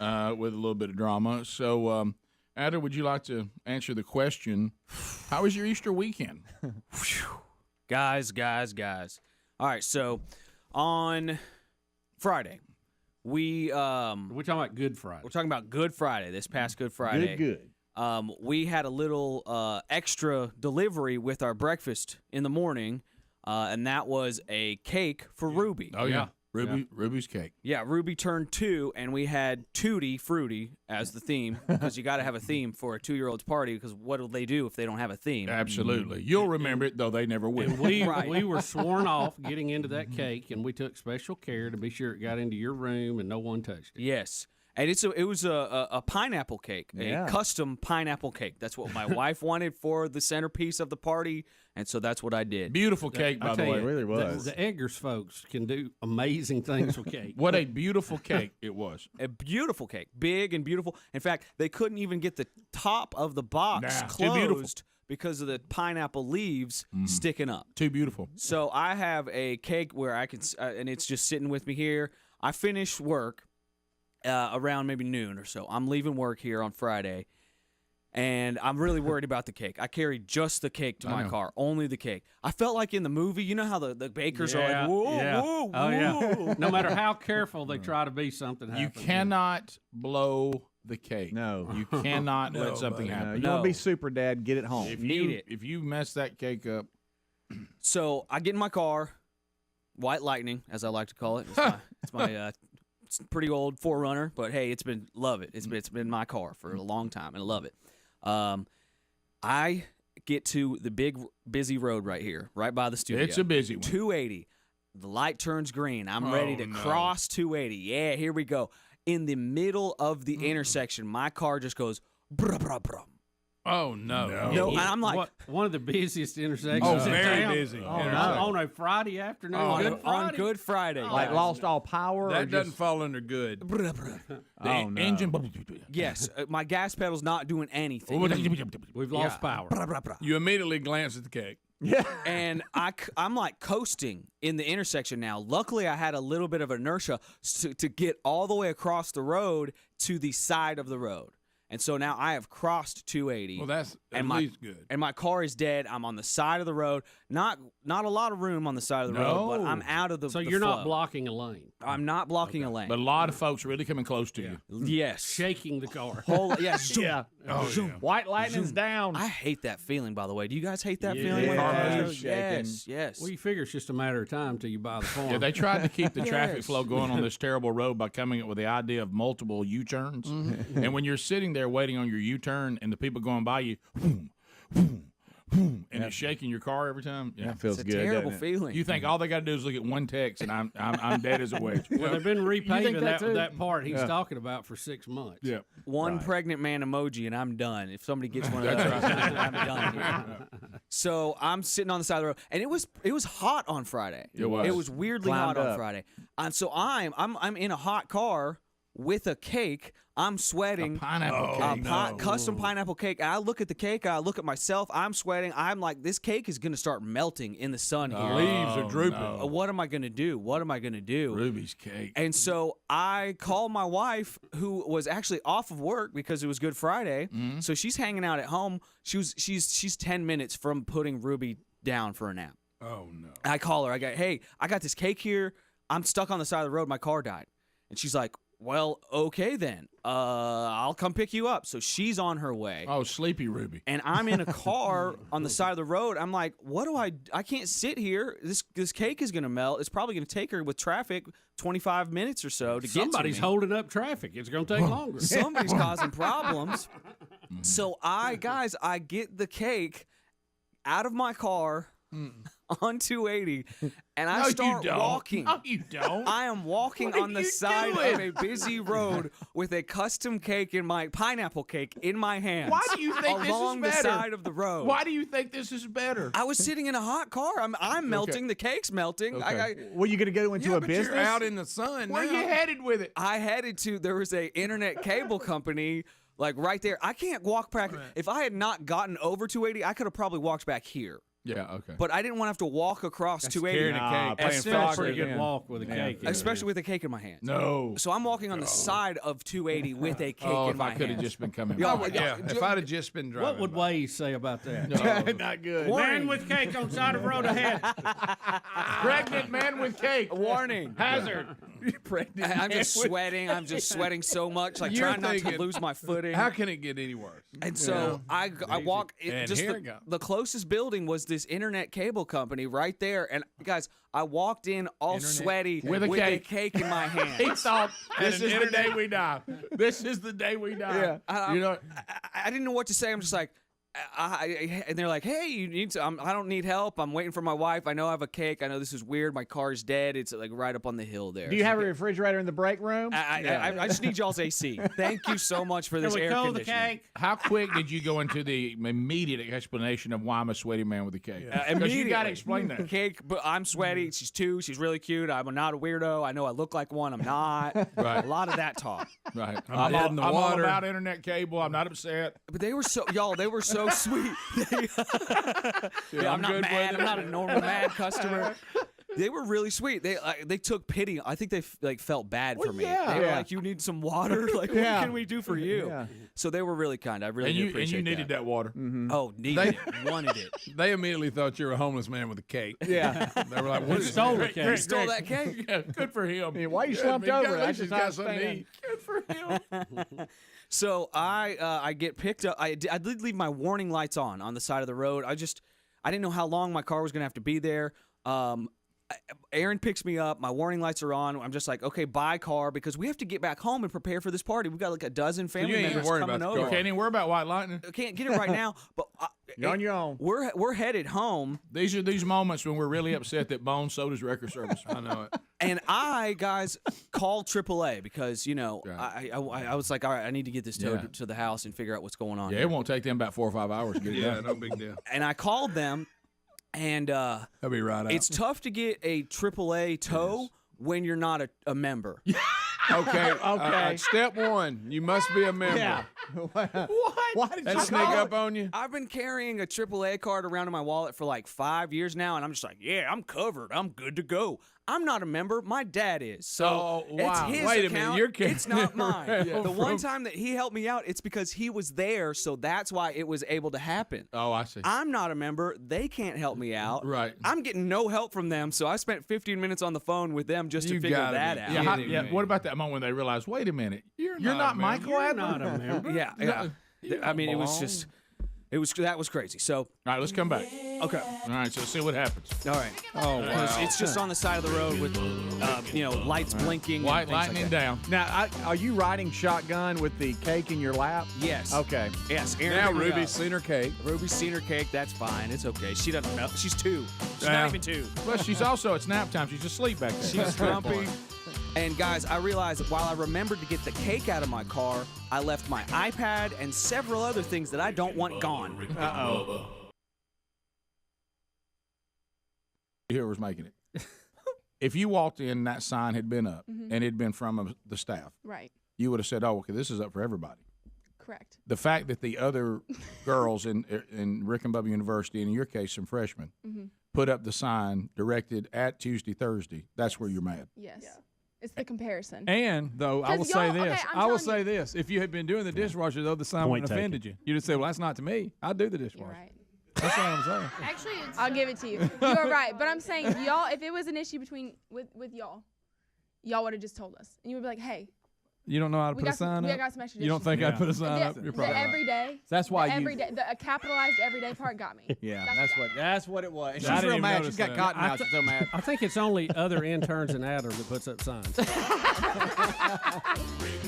with a little bit of drama. So, Adler, would you like to answer the question? How was your Easter weekend? Guys. All right, so on Friday, we're talking about Good Friday. We're talking about Good Friday, this past Good Friday. Good. We had a little extra delivery with our breakfast in the morning. and that was a cake for Ruby. Oh yeah. Ruby's cake. Yeah, Ruby turned 2, and we had Tutti Fruity as the theme because you got to have a theme for a 2-year-old's party because what will they do if they don't have a theme? Absolutely. You'll remember it, though they never will. And we were sworn off getting into that cake, and we took special care to be sure it got into your room and no one touched it. Yes. And it was a pineapple cake, a custom pineapple cake. That's what my wife wanted for the centerpiece of the party, and so that's what I did. Beautiful cake, by the way. It really was. The Eggers folks can do amazing things with cake. What a beautiful cake it was. A beautiful cake, big and beautiful. In fact, they couldn't even get the top of the box closed because of the pineapple leaves sticking up. Too beautiful. So I have a cake where I can, and it's just sitting with me here. I finish work around maybe noon or so. I'm leaving work here on Friday, and I'm really worried about the cake. I carried just the cake to my car, only the cake. I felt like in the movie, you know how the bakers are like, whoa, whoa, whoa. Yeah. No matter how careful they try to be, something happens. You cannot blow the cake. No. You cannot let something happen. You want to be super dad, get it home. If you mess that cake up. So I get in my car, White Lightning, as I like to call it. It's my it's pretty old 4Runner, but hey, love it. It's been my car for a long time, and I love it. I get to the big busy road right here, right by the studio. It's a busy one. 280. The light turns green. I'm ready to cross 280. Yeah, here we go. In the middle of the intersection, my car just goes bruh, bruh, bruh. Oh, no. No, I'm like... One of the busiest intersections in very town. busy. On a Friday afternoon. On Good Friday. Like lost all power? That doesn't fall under good. The engine... Yes, my gas pedal's not doing anything. We've lost power. You immediately glance at the cake. Yeah. And I'm like coasting in the intersection now. Luckily, I had a little bit of inertia to get all the way across the road to the side of the road. And so now I have crossed 280. Well, that's at least good. And my car is dead. I'm on the side of the road. Not a lot of room on the side of the road, but I'm out of the So you're not flow. blocking a lane. I'm not blocking a lane. But a lot of folks really coming close to you. Yes. Shaking the car. White Lightning's down. I hate that feeling, by the way. Do you guys hate that feeling? Yes. Well, you figure it's just a matter of time till you buy the farm. Yeah, they tried to keep the traffic flow going on this terrible road by coming up with the idea of multiple U-turns. And when you're sitting there waiting on your U-turn and the people going by you, and it's shaking your car every time. Yeah, that feels it's good. A terrible feeling. You think all they got to do is look at one text, and I'm dead as a wedge. Well, they've been repaving that part he's talking about for 6 months. Yeah. One pregnant man emoji, and I'm done. If somebody gets one of those, I'm done here. So I'm sitting on the side of the road, and it was hot on Friday. It was weirdly hot on Friday, and so I'm in a hot car with a cake. I'm sweating. A pineapple cake. Custom pineapple cake. I look at the cake. I look at myself. I'm sweating. I'm like, this cake is going to start melting in the sun here. Leaves are drooping. What am I going to do? What am I going to do? Ruby's cake. And so I called my wife, who was actually off of work because it was Good Friday. So she's hanging out at home. She's 10 minutes from putting Ruby down for a nap. Oh, no. I call her. I go, hey, I got this cake here. I'm stuck on the side of the road. My car died. And she's like, well, okay then. I'll come pick you up. So she's on her way. Oh, sleepy Ruby. And I'm in a car on the side of the road. I'm like, what do I can't sit here. This cake is going to melt. It's probably going to take her with traffic 25 minutes or so to get to me. Somebody's holding up traffic. It's going to take longer. Somebody's causing problems. So I get the cake out of my car on 280, and I start walking. No, you don't. I am walking on the side of a busy road with a custom cake pineapple cake in my hands. Why do you think along this is better? the side of the road? Why do you think this is better? I was sitting in a hot car. I'm melting. The cake's melting. Okay. Well, you going to go into a business? You're out in the sun. Where now. You headed with it? I headed to. There was a internet cable company. Like right there. I can't walk back. If I had not gotten over 280, I could have probably walked back here. Yeah, okay. But I didn't want to have to walk across 280. Carrying a cake. That's still a pretty good walk with a cake. Especially with a cake in my hand. No. So I'm walking on the side of 280 with a cake in my hand. If I could have just been coming Yeah, back. If I'd have just been driving. What would Waze say about that? No. Not good. Man with cake on side of road ahead. Pregnant man with cake. Warning. Hazard. I'm just sweating. I'm just sweating so much. Like trying not to lose my footing. How can it get any worse? And so I walk. And Just here it goes. the closest building was this internet cable company right there. And guys, I walked in all sweaty with a cake in my hand. He thought this is the day we die. This is the day we die. Yeah. You know, I didn't know what to say. I'm just like, and they're like, hey, you need to. I don't need help. I'm waiting for my wife. I know I have a cake. I know this is weird. My car's dead. It's like right up on the hill there. Do you have a refrigerator in the break room? I just need y'all's AC. Thank you so much for this air conditioning. How quick did you go into the immediate explanation of why I'm a sweaty man with a cake? Because you got to explain that. Cake, but I'm sweaty. She's 2. She's really cute. I'm not a weirdo. I know I look like one. I'm not. Right. A lot of that talk. Right. I'm all about internet cable. I'm not upset. But they were so sweet. I'm not mad. I'm not a normal mad customer. They were really sweet. They took pity. I think they felt bad for me. Yeah. They were like, "You need some water? Like, what can we do for you?" Yeah. So they were really kind. I really do appreciate and you needed that water. Oh, needed it. Wanted it. They immediately thought you were a homeless man with a cake. Yeah. They were like, "What is stole the Greg, cake. Greg, Stole that cake. Yeah, good for him. Yeah, why you slumped over? At least That's he's just how got it's something to staying. eat. Good for him. So I get picked up. I did leave my warning lights on the side of the road. I didn't know how long my car was gonna have to be there. Aaron picks me up. My warning lights are on. I'm just like, okay, bye, car, because we have to get back home and prepare for this party. We've got like a dozen family members coming over. You can't even worry about white lightning. I can't get it right now, but You're on your own. We're headed home. These are these moments when we're really upset that Bone sold his record service. I know it. And I, guys, called AAA because, I was like, all right, I need to get this towed to the house and figure out what's going on. Yeah, here. it won't take them about 4 or 5 hours to get it done. No big deal. And I called them, and They'll be right out. it's tough to get a AAA tow when you're not a member. Okay. Step 1, you must be a member. Yeah. What? Why did That you sneak call up on you? I've been carrying a AAA card around in my wallet for like 5 years now, and I'm just like, yeah, I'm covered. I'm good to go. I'm not a member. My dad is. So wow. it's his Wait a account. minute. You're carrying It's not mine. Yeah, The one time that he helped me out, it's because he was there, so that's why it was able to happen. Oh, I see. I'm not a member. They can't help me out. Right. I'm getting no help from them, so I spent 15 minutes on the phone with them just to figure gotta that be out. Yeah, kidding what me. about that moment when they realized, wait a minute, you're not not a Michael member. Adler? Not a member. Yeah. I mean, it was just, that was crazy. So, All right, let's come back. okay. All right, so see what happens. All right. Oh, wow. It's just on the side of the road with, lights blinking. and White things like lightning that. down. Now, are you riding shotgun with the cake in your lap? Yes. Okay. Yes. Aaron Now picked me Ruby's up. seen her cake. Ruby's seen her cake. That's fine. It's okay. She doesn't know. She's 2. She's Yeah. not even 2. Plus, she's also at snap time. She's asleep back there. She's grumpy. And guys, I realized that while I remembered to get the cake out of my car, I left my iPad and several other things that I don't want gone. Uh-oh. Whoever's making it. If you walked in, that sign had been up, and it had been from the staff, Right. you would have said, "Oh, okay, this is up for everybody." Correct. The fact that the other girls in Rick and Bubba University, and in your case, some freshmen, put up the sign directed at Tuesday, Thursday, that's where you're mad. Yes. Yeah. It's the comparison. And though I will 'Cause say y'all- this, okay, I'm I will telling say this: if you had been doing the dishwasher, though, the sign Point wouldn't have offended you. You'd have said, "Well, that's not to me. I do the dishwasher." You're right. That's what I'm saying. Actually, it's I'll give it to you. You're right. But I'm saying, y'all, if it was an issue with y'all would have just told us. And you would be like, hey, You don't know how to we put a got some, sign we up. got some extra You don't dishes. think I'd put a sign up? You're The probably right. everyday. That's why the you- everyday, the capitalized everyday part got me. Yeah, That's that's what it was. I She's didn't real even mad. notice She's got that. cotton mouth. She's so mad. I think it's only other interns in Adler that puts up signs.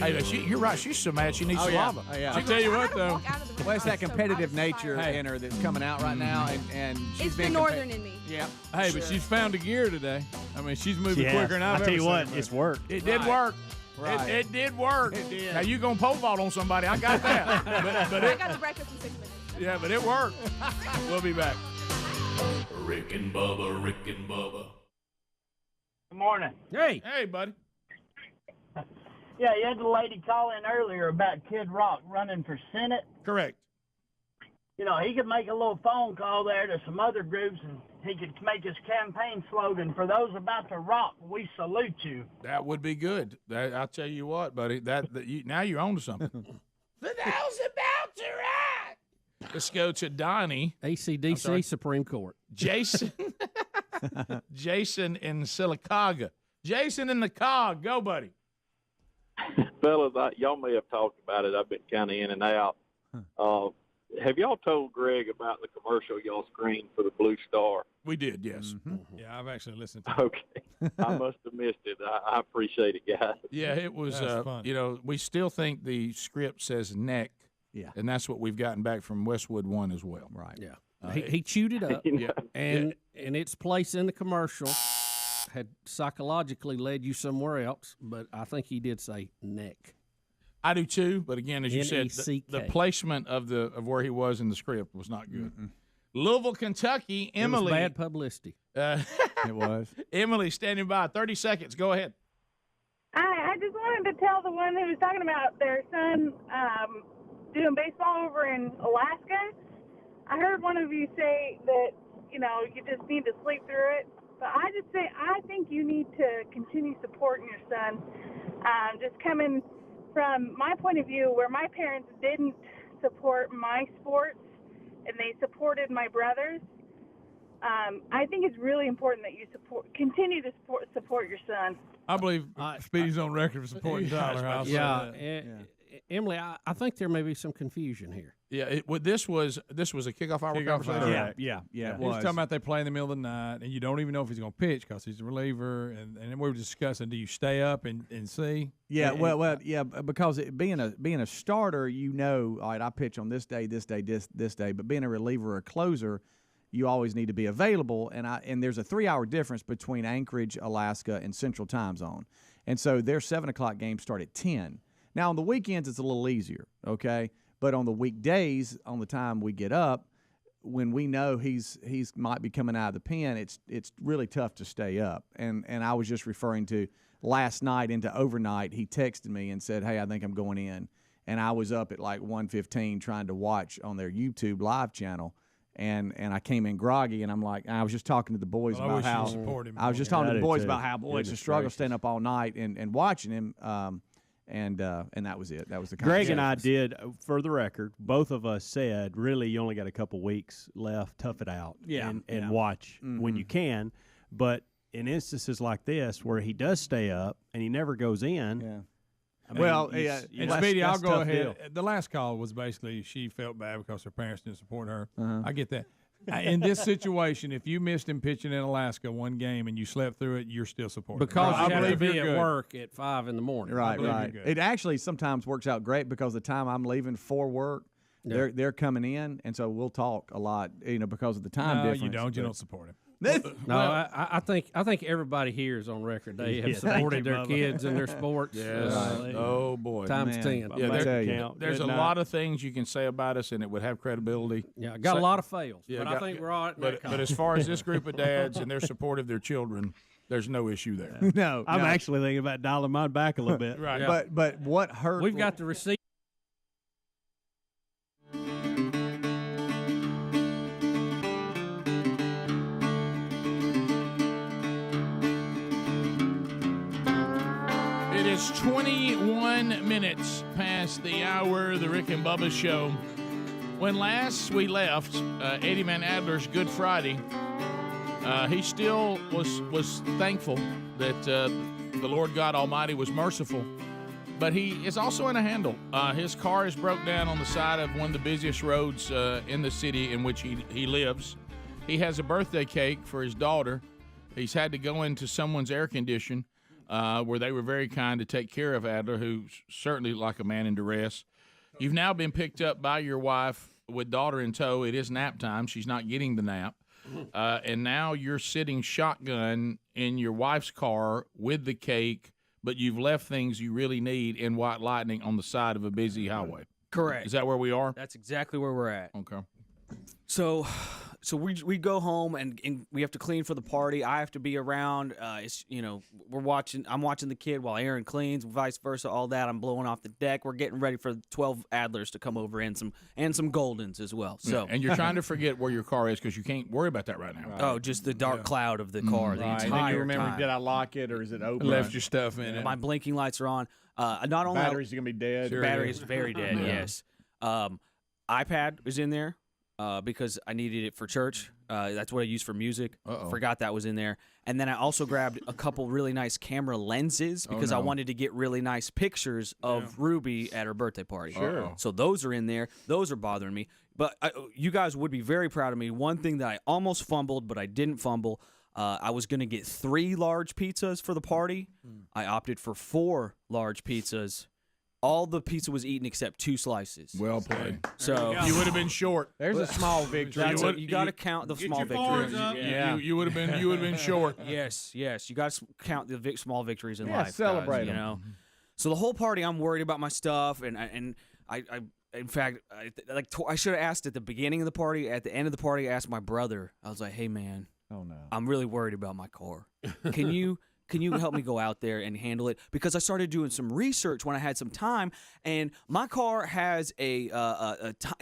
Hey, but you're right. She's so mad she needs Oh, yeah. saliva. Oh, yeah. I tell you what, though. Well, it's that competitive nature Hey. in her that's coming out right now, and she's It's the been northern in me. Yeah. Hey, but she's found a gear today. I mean, she's moving Yeah. quicker than I've I ever tell you seen what, her move. it's work. It did Right. work. Right. It did work. It did. Now you gonna pole vault on somebody? I got that. but I it, got the breakfast in 6 minutes. yeah, but it worked. We'll be back. Rick and Bubba, Rick and Bubba. Good morning. Hey, buddy. Yeah, you had the lady call in earlier about Kid Rock running for Senate. Correct. You know, he could make a little phone call there to some other groups, and he could make his campaign slogan, "For those about to rock, we salute you." That would be good. I'll tell you what, buddy. Now you're on to something. For those about to rock. Let's go to Donnie. ACDC Supreme Court. Jason. Jason in Silicaga. Jason in the cog. Go, buddy. Fellas, y'all may have talked about it. I've been kind of in and out. Have y'all told Greg about the commercial y'all screened for the Blue Star? We did, yes. Yeah, I've actually listened to it. Okay. I must have missed it. I appreciate it, guys. Yeah, it was, we still think the script says neck. Yeah. And that's what we've gotten back from Westwood 1 as well. Right. Yeah. He chewed it up. Yeah. And its place in the commercial had psychologically led you somewhere else, but I think he did say neck. I do too, but again, as you said, N-E-C-K. the placement of where he was in the script was not good. Louisville, Kentucky, Emily. It was bad publicity. It was. Emily standing by. 30 seconds. Go ahead. I just wanted to tell the one who was talking about their son doing baseball over in Alaska. I heard one of you say that, you just need to sleep through it. But I think you need to continue supporting your son. Just coming from my point of view, where my parents didn't support my sports and they supported my brothers, I think it's really important that you continue to support your son. I believe Speedy's on record for supporting Tyler. Emily, I think there may be some confusion here. Yeah, this was a kickoff hour conversation. Yeah. He was talking about they play in the middle of the night, and you don't even know if he's going to pitch because he's a reliever. And then we were discussing, do you stay up and see? Yeah, because being a starter, all right, I pitch on this day, this day, this day. But being a reliever or a closer, you always need to be available. And there's a 3-hour difference between Anchorage, Alaska, and Central Time Zone. And so their 7 o'clock games start at 10. Now, on the weekends, it's a little easier, okay? But on the weekdays, on the time we get up, when we know he's might be coming out of the pen, it's really tough to stay up. And I was just referring to last night into overnight, he texted me and said, hey, I think I'm going in. And I was up at like 1:15 trying to watch on their YouTube live channel. And I came in groggy, and I'm like, I was just talking to the boys about how it's a struggle staying up all night and watching him. And that was it. That was the Greg and I did, for the record, both of us said, really, you only got a couple weeks left, tough it out, and watch when you can. But in instances like this, where he does stay up and he never goes in, and Speedy, I'll go ahead. The last call was basically she felt bad because her parents didn't support her. I get that. In this situation, if you missed him pitching in Alaska one game and you slept through it, you're still supporting because him. you have to be at work at 5 in the morning. Right. It actually sometimes works out great because the time I'm leaving for work, they're coming in, and so we'll talk a lot, because of the time difference. You don't. You don't support him. No, I think everybody here is on record. They have supported their kids and their sports. Yes. Oh boy, times 10. Yeah, there's a lot of things you can say about us, and it would have credibility. Yeah, I got a lot of fails, but I think we're all right. But as far as this group of dads and their support of their children, there's no issue there. No, I'm actually thinking about dialing mine back a little bit. Right. Yeah. But what hurt? We've got the receipt. It is 21 minutes past the hour of the Rick and Bubba Show. When last we left Eddie Man Adler's Good Friday, he still was thankful that the Lord God Almighty was merciful, but he is also in a handle. His car is broke down on the side of one of the busiest roads in the city in which he lives. He has a birthday cake for his daughter. He's had to go into someone's air condition where they were very kind to take care of Adler, who's certainly like a man in duress. You've now been picked up by your wife with daughter in tow. It is nap time. She's not getting the nap. And now you're sitting shotgun in your wife's car with the cake, but you've left things you really need in White Lightning on the side of a busy highway. Correct. Is that where we are? That's exactly where we're at. Okay. So we go home and we have to clean for the party. I have to be around. I'm watching the kid while Aaron cleans, vice versa. All that. I'm blowing off the deck. We're getting ready for 12 Adlers to come over and some Goldens as well. So and you're trying to forget where your car is because you can't worry about that right now. Right. Oh, just the dark cloud of the car the entire and then you remember, time. did I lock it or is it open? Left your stuff in it. My blinking lights are on. Not only batteries are gonna be dead. The battery is very dead. Yes. iPad is in there. Because I needed it for church. That's what I use for music. Uh-oh. Forgot that was in there. And then I also grabbed a couple really nice camera lenses because I wanted to get really nice pictures of Ruby at her birthday party. Sure. So those are in there. Those are bothering me. But you guys would be very proud of me. One thing that I almost fumbled, but I didn't fumble, I was going to get 3 large pizzas for the party. I opted for 4 large pizzas. All the pizza was eaten except 2 slices. Well played. So you would have been short. There's a small victory. You got to count the small victories. Yeah. You would have been short. Yes. You got to count the small victories in life. Celebrate guys, them. you know. So the whole party, I'm worried about my stuff, and I in fact, I should have asked at the beginning of the party. At the end of the party, I asked my brother. I was like, "Hey, man, I'm really worried about my car. Can you help me go out there and handle it?" Because I started doing some research when I had some time, and my car has a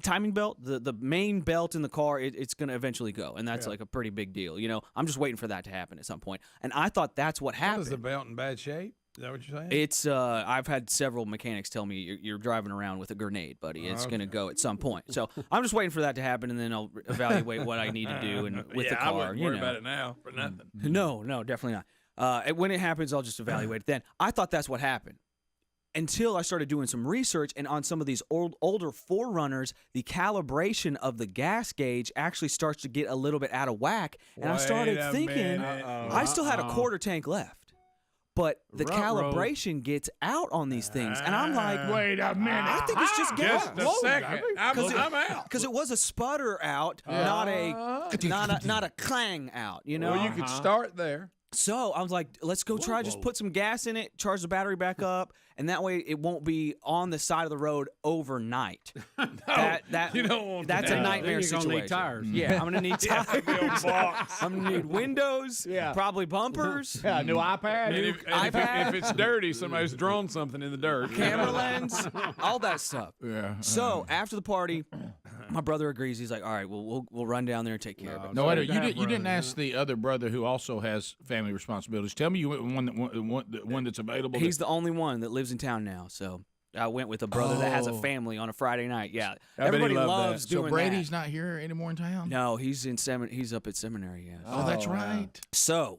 timing belt. The main belt in the car, it's going to eventually go, and that's like a pretty big deal. You know, I'm just waiting for that to happen at some point. And I thought that's what happened. Is the belt in bad shape? Is that what you're saying? It's I've had several mechanics tell me you're driving around with a grenade, buddy. It's going to go at some point. So I'm just waiting for that to happen, and then I'll evaluate what I need to do and with the car. I wouldn't worry about it now for nothing. No, definitely not. When it happens, I'll just evaluate it then. I thought that's what happened until I started doing some research, and on some of these older 4Runners, the calibration of the gas gauge actually starts to get a little bit out of whack, and I started thinking I still had a quarter tank left. But the calibration gets out on these things, and I'm like, wait a minute. I think it's just gas. Just a second. I'm out. Because it was a sputter out, not a clang out. You know. Well, you could start there. So I was like, let's go try. Just put some gas in it, charge the battery back up, and that way it won't be on the side of the road overnight. You don't want that's that. a nightmare You're situation. gonna need tires. Yeah, I'm gonna need tires. I'm gonna need windows. Probably bumpers. New iPad. If it's dirty, somebody's drawn something in the dirt. Camera lens, all that stuff. Yeah. So after the party, my brother agrees. He's like, all right, we'll run down there and take care of it. No, you didn't ask the other brother who also has family responsibilities. Tell me you went one that's available. He's the only one that lives in town now, so I went with a brother that has a family on a Friday night. Yeah, everybody loves doing that. So Brady's not here anymore in town? No, he's he's up at seminary. Yes. Oh, that's right. So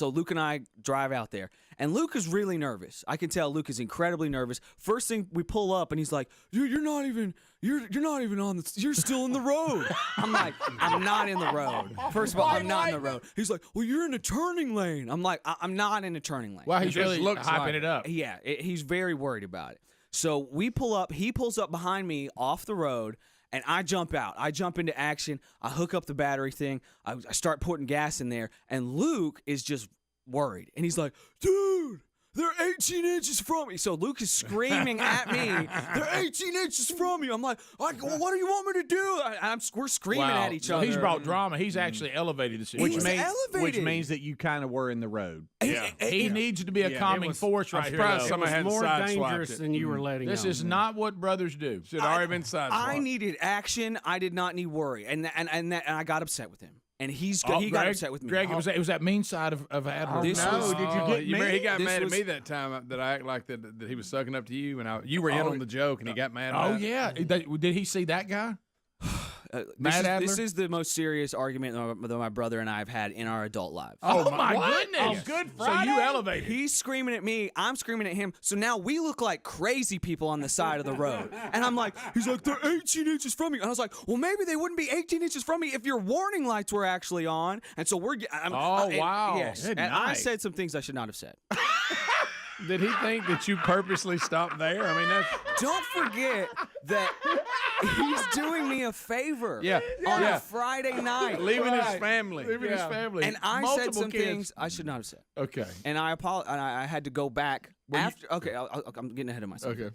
Luke and I drive out there, and Luke is really nervous. I can tell Luke is incredibly nervous. First thing we pull up, and he's like, "Dude, you're not even on the. You're still in the road." I'm like, "I'm not in the road. First of all, I'm not in the road." He's like, "Well, you're in a turning lane." I'm like, "I'm not in a turning lane." Well, he's really hyping it up. Yeah, he's very worried about it. So we pull up. He pulls up behind me off the road. And I jump out. I jump into action. I hook up the battery thing. I start putting gas in there. And Luke is just worried. And he's like, "Dude, they're 18 inches from me." So Luke is screaming at me. "They're 18 inches from you." I'm like, "What do you want me to do?" We're screaming at each other. He's brought drama. He's actually elevated the situation. Which means that you kind of were in the road. He needs to be a calming force right here. It was more dangerous than you were letting This on. is not what brothers do. Should have already been sideswiped. I needed action. I did not need worry. And I got upset with him. And he got upset with me. Greg, it was that mean side of Adler. Did you get me? He got mad at me that time that I act like that he was sucking up to you, and you were in on the joke, and he got mad about it. Yeah. Did he see that guy? This is the most serious argument that my brother and I have had in our adult lives. Oh my goodness! Oh, good Friday. So you elevated. He's screaming at me. I'm screaming at him. So now we look like crazy people on the side of the road. And I'm like, he's like, "They're 18 inches from me." And I was like, "Well, maybe they wouldn't be 18 inches from me if your warning lights were actually on." And so wow. Yes. Good and night. I said some things I should not have said. Did he think that you purposely stopped there? I mean, don't forget that he's doing me a favor. Yeah. On a Friday night, leaving his family, and I said some things I should not have said. Okay. And I apologize. And I had to go back after. Okay, I'm getting ahead of myself. Okay.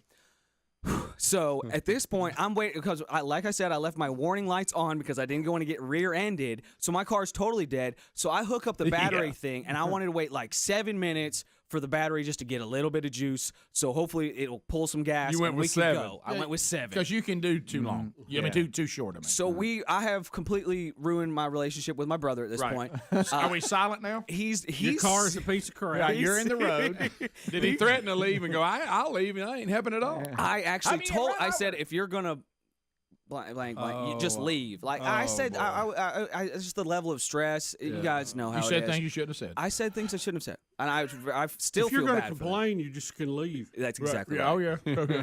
So at this point, I'm waiting because, like I said, I left my warning lights on because I didn't want to get rear-ended. So my car's totally dead. So I hook up the battery thing, and I wanted to wait like 7 minutes for the battery just to get a little bit of juice. So hopefully it'll pull some gas. You went and with we 7. Can go. I went with 7 because you can do too long. I mean, too short. I mean. So I have completely ruined my relationship with my brother at this point. Are we silent now? Your car is a piece of crap. Yeah, you're in the road. Did he threaten to leave and go, "I'll leave and I ain't helping at all"? I actually I said, if you're gonna blank. You just leave. Like I said, I just the level of stress. You guys know how you said it is. things you shouldn't have said. I said things I shouldn't have said, and I still if you're feel going to bad for complain, you just can leave. That's exactly right. Oh yeah.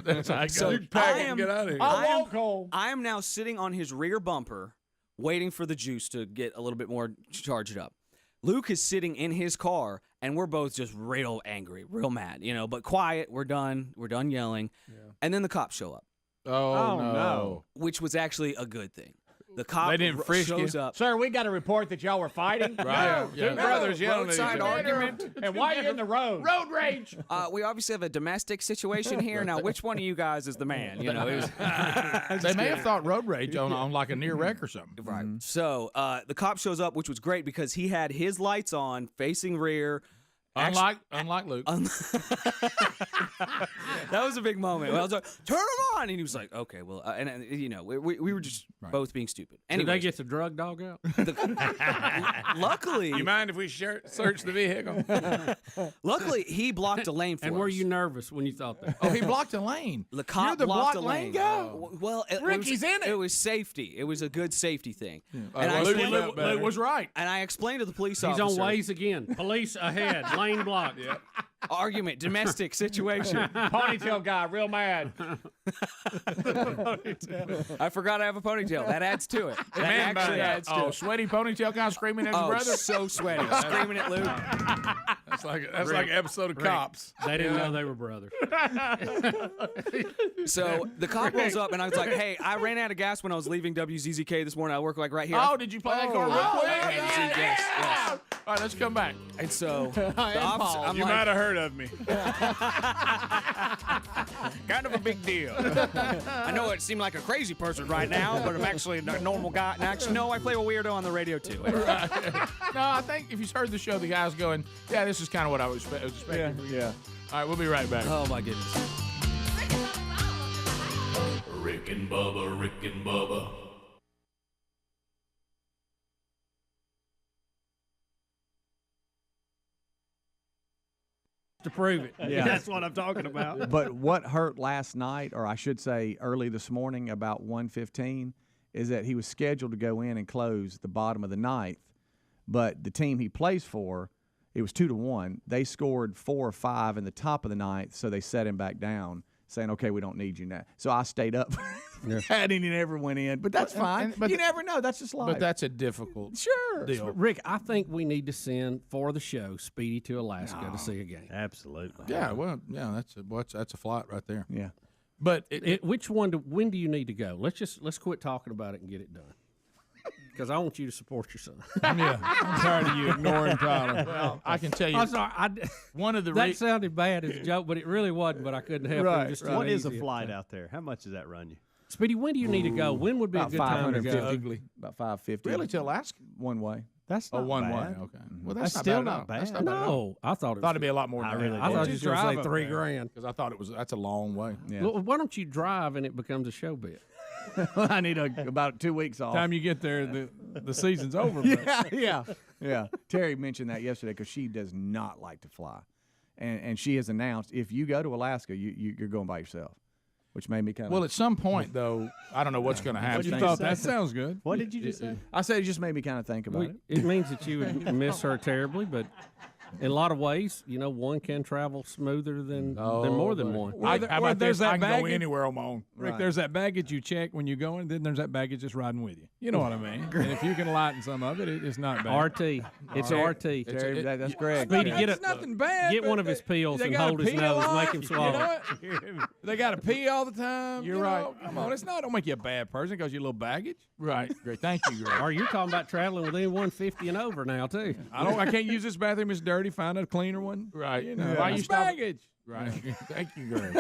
That's how I So go. Pack it and get out of here. I am now sitting on his rear bumper, waiting for the juice to get a little bit more charged up. Luke is sitting in his car, and we're both just real angry, real mad, but quiet. We're done yelling, and then the cops show up. Oh no. Which was actually a good thing. The cop They didn't frisk shows you. up. Sir, we got a report that y'all were fighting. Right. Two brothers yelling at each Roadside other. argument. And why are you in the road? Road rage. We obviously have a domestic situation here. Now, which one of you guys is the man? It was, They may have thought road rage on like a near wreck or something. right. So the cop shows up, which was great because he had his lights on, facing rear. Unlike Luke. That was a big moment. I was like, "Turn him on!" And he was like, "Okay, well," we were just both being stupid. Did Anyway, they get the drug dog out? luckily, You mind if we search the vehicle? luckily he blocked a lane for And us. were you nervous when you thought that? Oh, he blocked a lane. The cop You're the blocked block a lane lane. guy? Well, Ricky's in it. It was safety. It was a good safety thing. And well, I Luke explained, felt better. Luke was right. and I explained to the police He's officer. on Waze again. Police ahead. Lane blocked. Argument, domestic situation. Ponytail guy, real mad. I forgot I have a ponytail. That adds to it. That actually adds to Oh, it. sweaty ponytail guy screaming at his Oh, brother. so sweaty. Screaming at Luke. That's like an episode of Cops. They didn't know they were brothers. So the cop rolls up, and I was like, "Hey, I ran out of gas when I was leaving WZZK this morning. I work like right here." Oh, did you play that card real quick? Yes. All right, let's come back. And so the officer, I'm You like, might have heard of me. kind of a big deal. I know it seemed like a crazy person right now, but I'm actually a normal guy. And actually, no, I play a weirdo on the radio too. No, I think if you heard the show, the guy's going, yeah, this is kind of what I was expecting. Yeah. All right, we'll be right back. Oh my goodness. Rick and Bubba, Rick and Bubba. To prove it. Yeah. That's what I'm talking about. But what hurt last night, or I should say early this morning about 1:15, is that he was scheduled to go in and close the bottom of the ninth, but the team he plays for, it was 2-1. They scored 4 or 5 in the top of the ninth, so they set him back down, saying, "Okay, we don't need you now." So I stayed up. I didn't ever went in, but that's fine. but you never know. That's just life. But that's a difficult sure. deal. Rick, I think we need to send for the show Speedy to Alaska to see a game. Absolutely. Yeah, well, yeah, that's a flight right there. Yeah. But Which one? When do you need to go? Let's quit talking about it and get it done. Because I want you to support your son. Yeah, I'm tired of you ignoring Tyler. Well, I can tell you. I'm sorry. One of the that sounded bad as a joke, but it really wasn't. But I couldn't help it. Just What is a flight out there? How much does that run you? Speedy, when do you need to go? When would be About a good time to go? $550. About $550. Really, to Alaska? One way. That's not one bad. way. Okay. Well, That's that's still not not bad. That's bad. not bad at all. No, I thought Thought it'd be a lot more. I than really that. I thought did. you were going to say $3,000. Because I thought that's a long way. Yeah. Well, why don't you drive and it becomes a show bit? I need about 2 weeks off. Time you get there, the season's over. Yeah. Terry mentioned that yesterday because she does not like to fly, and she has announced if you go to Alaska, you're going by yourself, which made me kind of. Well, at some point though, I don't know what's going to happen. You thought that sounds good. What did you just say? I said it just made me kind of think about it. It means that you would miss her terribly, but in a lot of ways, one can travel smoother than more than one. How about there's this? I that can go baggage. anywhere on my own. Rick, Right. there's that baggage you check when you go in, then there's that baggage just riding with you. You know what I mean? And if you can lighten some of it, it's not bad. RT. It's RT. Terry, that's Greg. Speedy, It's nothing bad. get but one of his pills they and gotta hold his pee a nose, lot. make him swallow. You know what? They got to pee all the time. You're you right. know? Come on, don't make you a bad person because you a little baggage. Right. Great. Thank you, Greg. Or you're talking about traveling within 150 and over now too. I can't use this bathroom. It's dirty. Find a cleaner one. Right. You know, Why it's you stop- baggage. Right. Thank you, Greg.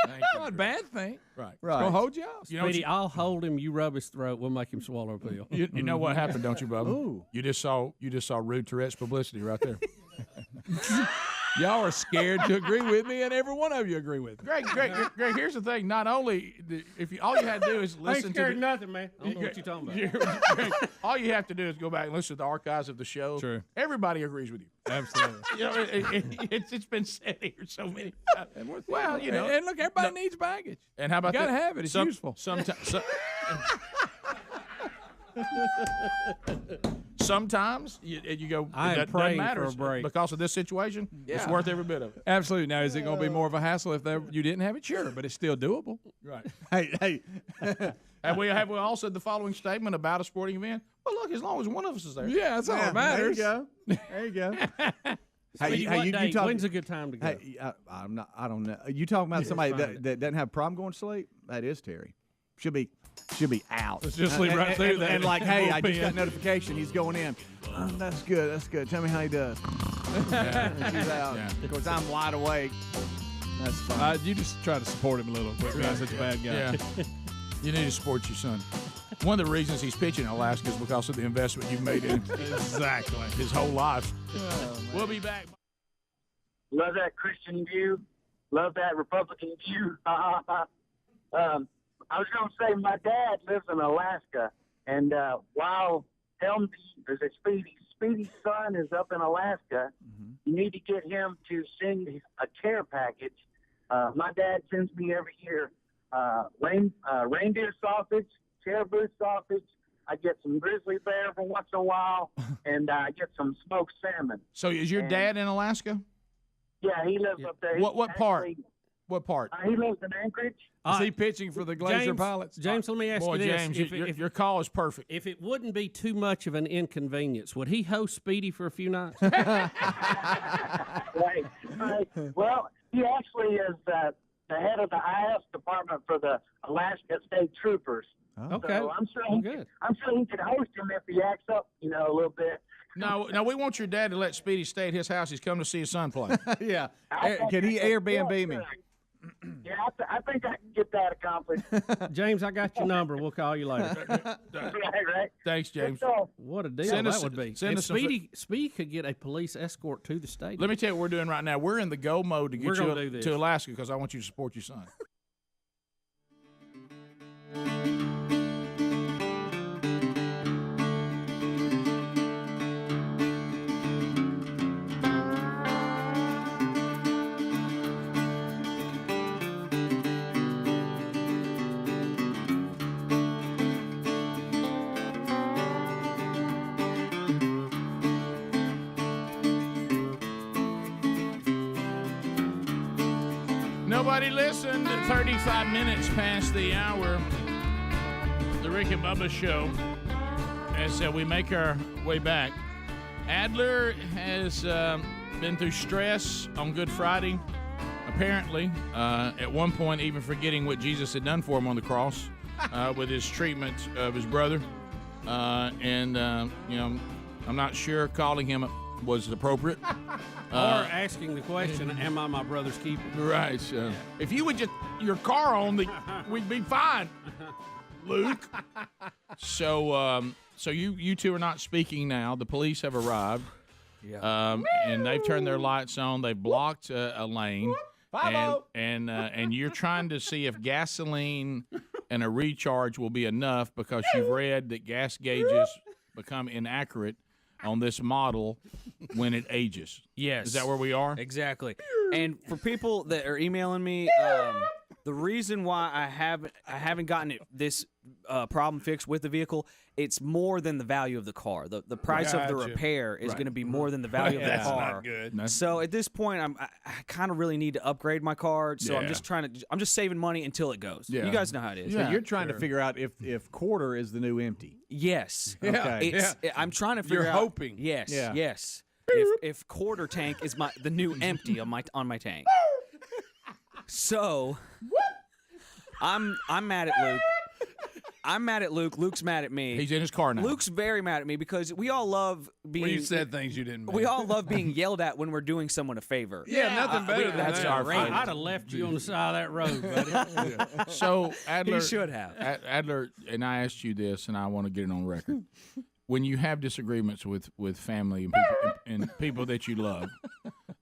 Thank Not a bad thing. Right. It's gonna hold you out. You know, what Speedy, I'll hold him. You rub his throat. We'll make him swallow a pill. you know what happened, don't you, Bubba? Ooh. You just saw rude Tourette's publicity right there. Y'all are scared to agree with me, and every one of you agree with me. Greg, here's the thing. Not only all you had to do is I ain't listen to scared of nothing, man. I don't know what you're talking about. Greg, all you have to do is go back and listen to the archives of the show. Sure. Everybody agrees with you. Absolutely. It's been said here so many times. Well, and look, everybody needs baggage. And how about You gotta that? have it. It's useful. Sometimes, Sometimes you go, I am it doesn't praying matter for a break. because of this situation. It's Yeah. worth every bit of it. Absolutely. Now, is it going to be more of a hassle if you didn't have it? Sure, but it's still doable. Right. Hey. Have we all said the following statement about a sporting event? Well, look, as long as one of us is there. Yeah, that's all that matters. There you go. Speedy, what day? When's a good time to go? Hey, I don't know. You talking about somebody that doesn't have a problem going to sleep? That is Terry. Should be out. Let's just sleep right through that. And like, hey, I just got Bullpen. notification. He's going in. Oh, that's good. That's good. Tell me how he does. He's out. Yeah. Of course, I'm wide awake. That's fine. You just try to support him a little. Quit being such a bad guy. Yeah. You need to support your son. One of the reasons he's pitching in Alaska is because of the investment you've made in him. Exactly. His whole life. We'll be back. Love that Christian view. Love that Republican view. I was going to say my dad lives in Alaska, and while Speedy's son is up in Alaska, you need to get him to send a care package. My dad sends me every year reindeer sausage, caribou sausage. I get some grizzly bear every once in a while, and I get some smoked salmon. So is your dad in Alaska? Yeah, he lives up there. What part? What part? He lives in Anchorage. Is he pitching for the Glacier Pilots? James, let me ask Boy, you this. James, if your call is perfect. If it wouldn't be too much of an inconvenience, would he host Speedy for a few nights? Right. Well, he actually is the head of the IS department for the Alaska State Troopers. Okay. So I'm sure he could host him if he acts up, a little bit. No, we want your dad to let Speedy stay at his house. He's come to see his son play. Yeah. Can he Airbnb me? Yeah, I think I can get that accomplished. James, I got your number. We'll call you later. right. Thanks, James. What a deal Send that us- would be. send If us some Speedy could get a police escort to the stadium. Let me tell you what we're doing right now. We're in the go mode to We're get gonna do you this. to Alaska because I want you to support your son. Nobody listened. 35 minutes past the hour. The Rick and Bubba Show. As we make our way back, Adler has been through stress on Good Friday. Apparently, at one point, even forgetting what Jesus had done for him on the cross with his treatment of his brother. I'm not sure calling him was appropriate. Or asking the question, am I my brother's keeper? Right. If you would just your car on, we'd be fine, Luke. So you two are not speaking now. The police have arrived. Yeah. And they've turned their lights on. They've blocked a lane. And you're trying to see if gasoline and a recharge will be enough because you've read that gas gauges become inaccurate on this model when it ages. Yes. Is that where we are? Exactly. And for people that are emailing me, the reason why I haven't gotten this problem fixed with the vehicle, it's more than the value of the car. The price of the Gotcha. repair is Right. going to be more than the value of the That's car. not good. So at this point, I kind of really need to upgrade my car. So I'm Yeah. I'm just saving money until it goes. Yeah. You guys know how it is. So you're trying to figure out if quarter is the new empty. Yes. Okay. I'm trying to figure You're out. hoping. Yes. Yeah. Yes. If quarter tank is the new empty on my tank. So I'm mad at Luke. I'm mad at Luke. Luke's mad at me. He's in his car now. Luke's very mad at me because we all love being. Well, you said things you didn't mean. We all love being yelled at when we're doing someone a favor. Yeah, nothing better than that's that. our I'd favorite. have left you on the side of that road, buddy. So Adler, He should have. Adler, and I asked you this, and I want to get it on record. When you have disagreements with family and people that you love,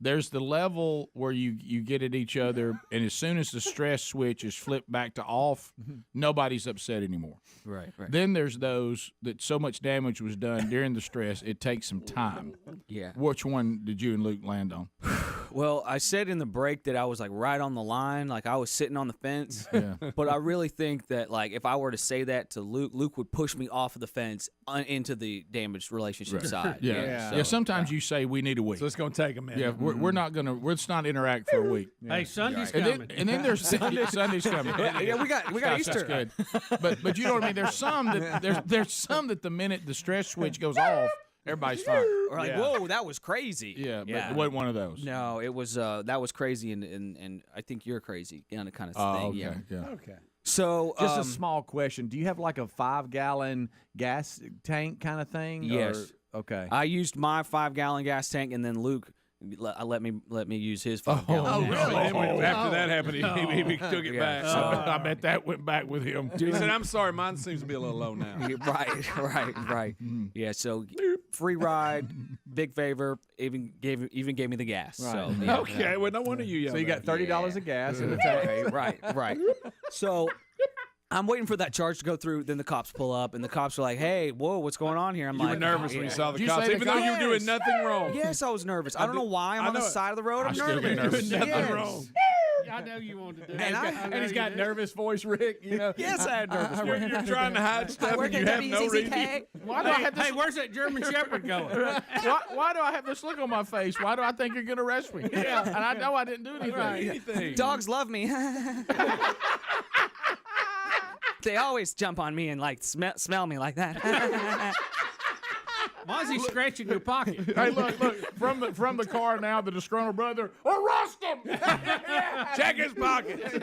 there's the level where you get at each other, and as soon as the stress switch is flipped back to off, nobody's upset anymore. Right. Then there's those that so much damage was done during the stress, it takes some time. Yeah. Which one did you and Luke land on? Well, I said in the break that I was like right on the line, like I was sitting on the fence. Yeah. But I really think that like if I were to say that to Luke, Luke would push me off of the fence into the damaged relationship side. Yeah. Sometimes you say we need a week. So it's going to take a minute. Yeah, we're not gonna. Let's not interact for a week. Hey, Sunday's And coming. then there's Sunday's coming. Yeah, we got Easter. That's good. But you know what I mean. There's some that the minute the stress switch goes off, everybody's fine. Or like, whoa, that was crazy. Yeah, but it wasn't one of those. No, it was that was crazy, and I think you're crazy, kind of thing. Okay. Yeah. Okay. So Just a small question: do you have like a 5-gallon gas tank kind of thing? Yes. Or, okay. I used my 5-gallon gas tank, and then Luke let me use his 5-gallon. Really? After that happened, he took it back. I bet that went back with him. He said, "I'm sorry, mine seems to be a little low now." Right. Yeah. So free ride, big favor. Even gave me the gas. Right. So, yeah. Okay. Well, no wonder you. So you got $30 of gas in the tank. Right. So I'm waiting for that charge to go through. Then the cops pull up, and the cops are like, "Hey, whoa, what's going on here?" I'm You like, were nervous when you saw the Did you cops, say even the though you were cops? doing nothing wrong. Yes, I was nervous. I don't know why. I'm on the side of the road. I'm still nervous. get nervous. Nothing wrong. I know you want to do And he's got nervous voice, Rick. You know. Yes, I had nervous. You're trying to hide stuff, and you have no reason. Why do I have this? Hey, where's that German Shepherd going? Why do I have this look on my face? Why do I think you're gonna arrest me? Yeah, and I know I didn't do anything. Dogs love me. They always jump on me and like smell me like that. Why is he scratching your pocket? Hey, look! From the car now, the disgruntled brother, arrest him! Check his pockets.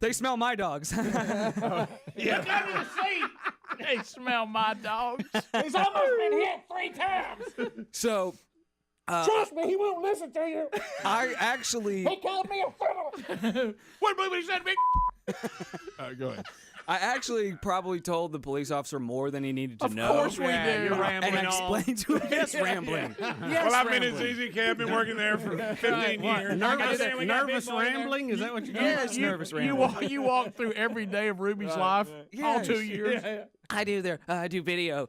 they smell my dogs. Look under the seat. They smell my dogs. He's almost been hit 3 times. So. Trust me, he won't listen to you. I actually. He called me a fiddle. What movie he said, big? All right, go ahead. I actually probably told the police officer more than he needed to know. Of course we did. You're rambling and explained to him. Yes, rambling. Yes, Well, I've been in rambling. ZZ Cab, been working there for 15 years. Nervous rambling? Is that what you do? Yes, nervous rambling. You walk through every day of Ruby's life, all Yes. 2 years. I do video,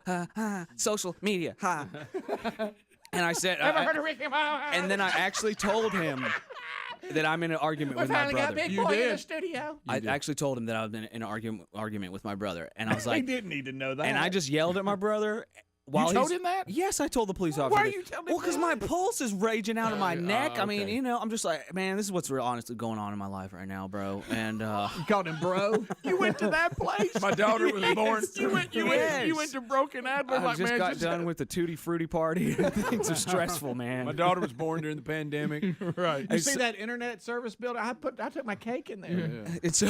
social media, And I said, Ever heard of Ricky? and then I actually told him that I'm in an argument with my brother. You did. In the studio. I actually told him that I was in an argument with my brother, and I was He like, didn't need to know that. and I just yelled at my brother. While You told he's- him that? Yes, I told the police officer. Why are that. you telling Well, him because my pulse is raging out of my neck. I mean, okay. you know, I'm just like, man, this is what's real honestly going on in my life right now, bro. And You called him bro. You went to that place. My daughter was born. You went to Broken Adler. I Like, just man, got done with the Tutti Frutti party. Things are stressful, man. My daughter was born during the pandemic. Right. You see that internet service building? I took my cake in there. It's so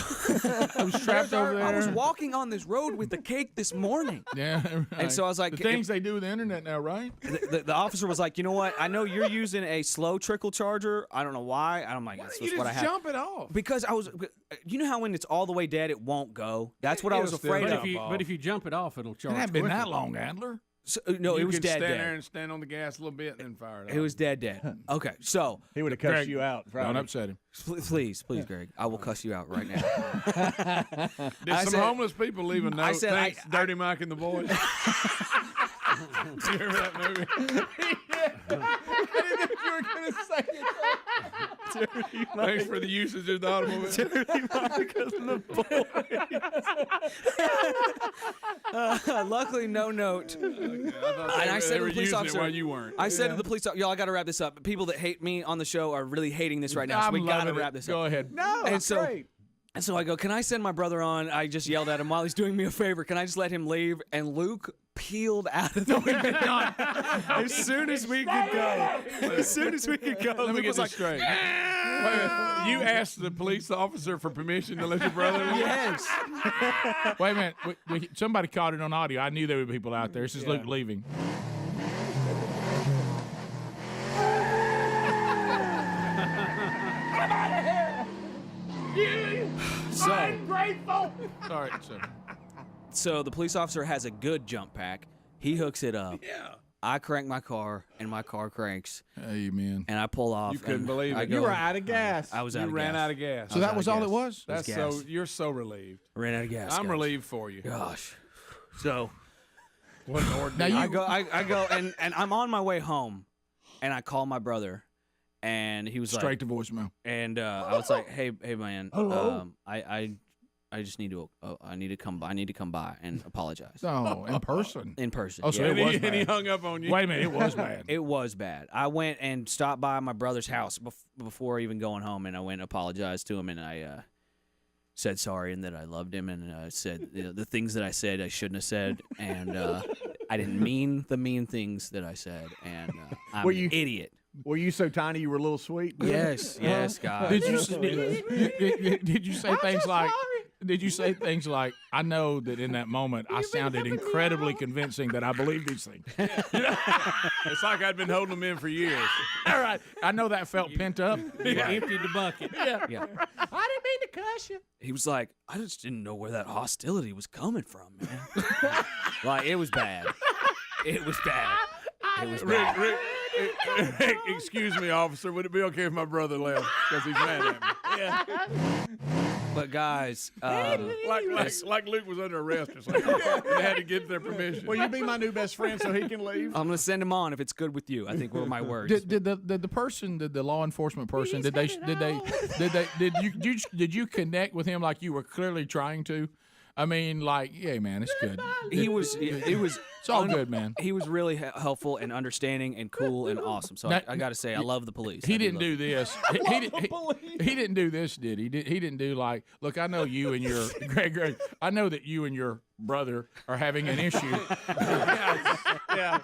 I was trapped over there. I was walking on this road with the cake this morning. Yeah. Right. And so I was like, the things they do with the internet now, right? the officer was like, you know what? I know you're using a slow trickle charger. I don't know why. I'm like, that's You just what I just have. jump it off. Because I was, you know how when it's all the way dead, it won't go. That's what I was afraid But of. if you jump it off, it'll charge. It hasn't been quicker. that long, Adler. So, no, You it was could dead. stand there Dead. and stand on the gas a little bit and then fire it off. It was dead. Okay, so He would have cussed Greg, you out. Don't Friday. upset him. please, Greg, I will cuss you out right now. Did I some said- homeless people leave a note? I said, Thanks, Dirty Mike and the Boys. You remember that movie? I didn't think you were going to say it. Thanks for the usage of the automobile. Dirty Mike and the boys. Luckily, no note. And I said to the police officer, while you weren't. I said to the police officer, y'all, I got to wrap this up. People that hate me on the show are really hating this right now, so I'm we got to loving it. wrap this Go up. ahead. No, And that's so- great. And so I go, can I send my brother on? I just yelled at him while he's doing me a favor. Can I just let him leave? And Luke peeled out of the window. As soon as we could go. As soon as we could go. Let me Luke get was this like, straight. Wait a minute. You asked the police officer for permission to let your brother leave? yes. Wait a minute. Somebody caught it on audio. I knew there were people out there. This is Luke leaving. So, Grateful. Sorry, sir. so the police officer has a good jump pack. He hooks it up. Yeah. I crank my car, and my car cranks, Amen. and I pull off. You couldn't and believe I it. go- You were out of gas. I was You out of ran gas. out of gas. So that was all it was? That's gas. so, you're so relieved. Ran out of gas. I'm guys. relieved for you. Gosh. So What an Now ordinary. you I go and I'm on my way home, and I call my brother, And he was straight to voicemail. And I was like, hey man, Hello? I just need to I need to come by and apologize. Oh, in person. In person. Oh, so it was bad. And he hung up on you. Wait a minute, it was bad. It was bad. I went and stopped by my brother's house before even going home, and I went and apologized to him, and I said sorry and that I loved him, and I said the things that I said I shouldn't have said, and I didn't mean the mean things that I said, and I'm an idiot. Were you so tiny you were a little sweet? Yes, guys. Did you say things like? Did you say things like, I know that in that moment I sounded incredibly convincing that I believe these things? It's like I'd been holding them in for years. All right. I know that felt pent up. Emptied the bucket. Yeah. I didn't mean to cuss you. He was like, I just didn't know where that hostility was coming from, man. Like, it was bad. It was bad. It was bad. Rick, excuse me, officer. Would it be okay if my brother left? Because he's mad at me. Yeah. But guys, like Luke was under arrest or something. They had to get their permission. Will you be my new best friend so he can leave? I'm gonna send him on if it's good with you. I think were my words. Did the law enforcement person did you connect with him like you were clearly trying to? I mean, like, yeah, man, it's good. It's all good, man. He was really helpful and understanding and cool and awesome. So I got to say, I love the police. He didn't do this. He didn't do this, did he? He didn't do like, look, I know you and your Greg. I know that you and your brother are having an issue. Yeah.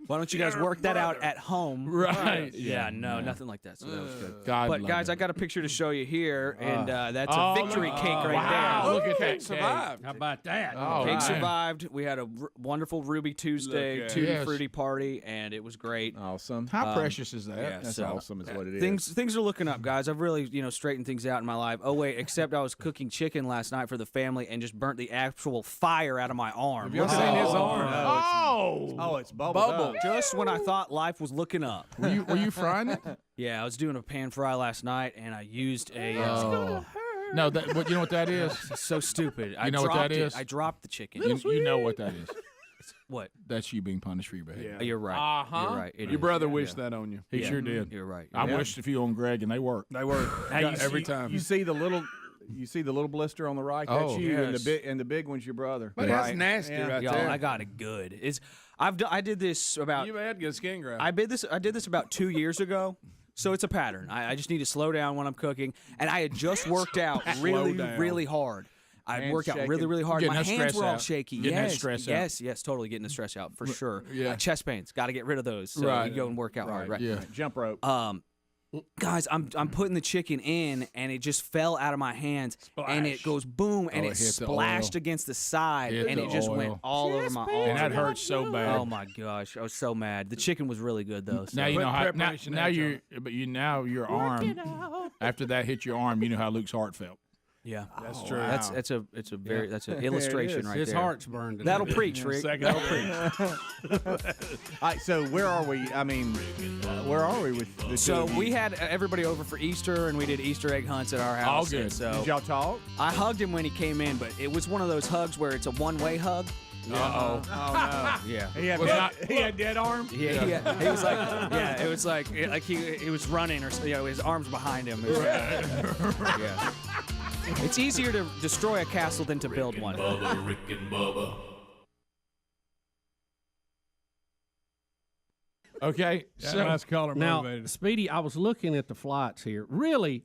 Why don't you guys work that out at home? Right. Yeah, no, nothing like that. So that was good. God guys, I got a picture to show you here, and that's a victory cake right there. Look at that cake survived. How about that? Cake survived. We had a wonderful Ruby Tuesday, Tutti Frutti party, and it was great. Awesome. How precious is that? Yeah, that's awesome is what it is. Things are looking up, guys. I've really, straightened things out in my life. Oh, wait, except I was cooking chicken last night for the family and just burnt the actual fire out of my arm. Have you seen his arm? Oh, it's bubble. Just when I thought life was looking up. Were you frying it? Yeah, I was doing a pan fry last night, and I used a... No, you know what that is? So stupid. You know what that is? I dropped the chicken. You know what that is. What? That's you being punished for your behavior. Yeah. You're right. You're right. Your brother wished that on you. He sure did. You're right. I wished a few on Greg, and they worked. They worked. Every time. You see the little blister on the right? That's you, and the big one's your brother. But that's nasty right there. I got it good. I did this about... You had good skin graft. I did this about 2 years ago. So it's a pattern. I just need to slow down when I'm cooking. And I had just worked out really hard. I worked out really, really hard. My hands were all shaky. Yes, totally getting the stress out for sure. Yeah. Chest pains, got to get rid of those. So you go and work out hard. Right. Yeah. Jump rope. Guys, I'm putting the chicken in, and it just fell out of my hands, and it goes boom, and it splashed against the side, and it just went all over my arm. And that hurts so bad. Oh my gosh, I was so mad. The chicken was really good though. So. Now you know how. Now your arm. After that hit your arm, you know how Luke's heart felt. Yeah, that's true. That's an illustration right His there. heart's burned. That'll preach, Rick. That'll preach. All right, so where are we? I mean, where are we with the So we had everybody over for Easter, and we did Easter egg hunts at our house. All good. So did y'all talk? I hugged him when he came in, but it was one of those hugs where it's a one-way hug. Oh no! Yeah, he had dead arm. Yeah, he was like, it was like he was running, or his arms behind him. Yeah. It's easier to destroy a castle than to build one. Rick and Bubba. Okay, so nice caller now, motivated. Speedy, I was looking at the flights here. Really,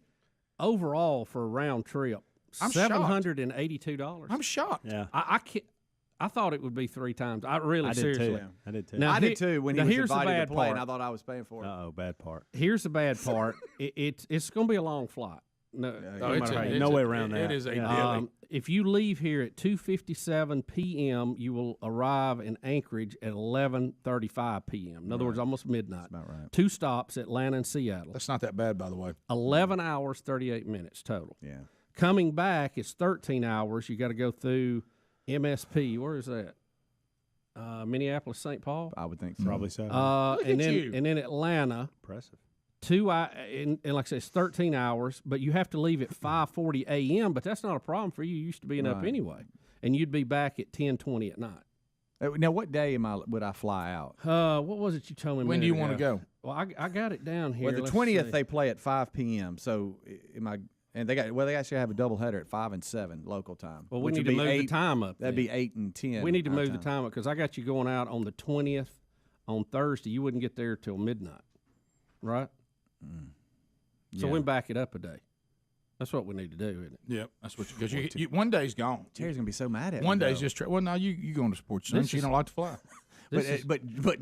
overall for a round trip, $782. I'm shocked. Yeah. I thought it would be 3 times. I did seriously. Too. Yeah. I did too. Now, I did too when he was here's the invited bad to play, part. and I thought I was paying for it. Bad part. Here's the bad part. It's going to be a long flight. No, no way around that. It is a daily. If you leave here at 2:57 p.m., you will arrive in Anchorage at 11:35 p.m. In other words, almost midnight. That's about right. 2 stops, Atlanta and Seattle. That's not that bad, by the way. 11 hours, 38 minutes total. Yeah. Coming back, it's 13 hours. You got to go through MSP. Where is that? Minneapolis, St. Paul. I would think so. Probably so. And then Atlanta. Impressive. And like I said, it's 13 hours, but you have to leave at 5:40 a.m., but that's not a problem for you. You used to being up anyway. And you'd be back at 10:20 at night. Now, what day would I fly out? What was it you told me? When do you want to go? Well, I got it down here. Well, the 20th they play at 5 p.m. So and they actually have a doubleheader at 5 and 7 local time. Well, we need to move the time up. That'd be 8 and 10. We need to move the time up because I got you going out on the 20th on Thursday. You wouldn't get there till midnight, right? So we can back it up a day. That's what we need to do, isn't it? Yep, that's what because you one day's gone. Terry's gonna be so mad at me. One day's just well, now you going to sports center. She don't like to fly. But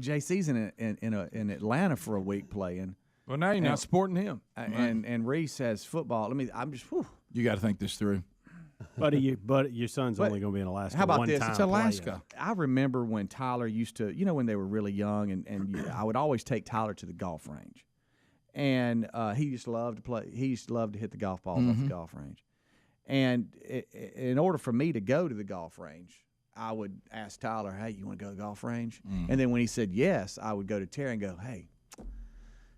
JC's in Atlanta for a week playing. Well, now you're not supporting him. And Reese has football. I'm just. Whew. You got to think this through. Buddy, your son's only going to be in Alaska. How about one this? time It's Alaska. I remember when Tyler used to, when they were really young, and I would always take Tyler to the golf range, and he used to love to play. He used to love to hit the golf balls off the golf range, and in order for me to go to the golf range, I would ask Tyler, "Hey, you want to go to the golf range?" And then when he said yes, I would go to Terry and go, "Hey,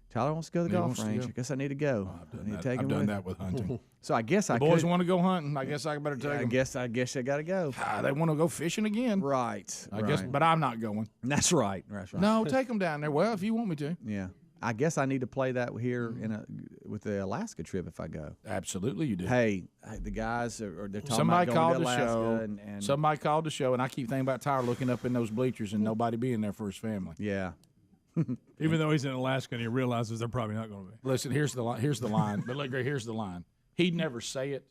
Tyler wants to go to the golf range. I guess I need to go. I've done that with hunting. So I guess the boys want to go hunting. I guess I better take them. I guess I got to go. They want to go fishing again. Right. I guess, but I'm not going. That's right. No, take them down there. Well, if you want me to. Yeah. I guess I need to play that here with the Alaska trip if I go. Absolutely, you do. Hey, the guys they're talking somebody about called going to the Alaska show. and Somebody called the show, and I keep thinking about Tyler looking up in those bleachers and nobody being there for his family. Yeah. Even though he's in Alaska and he realizes they're probably not going to be. Listen, here's the line. But look, Greg, here's the line. He'd never say it,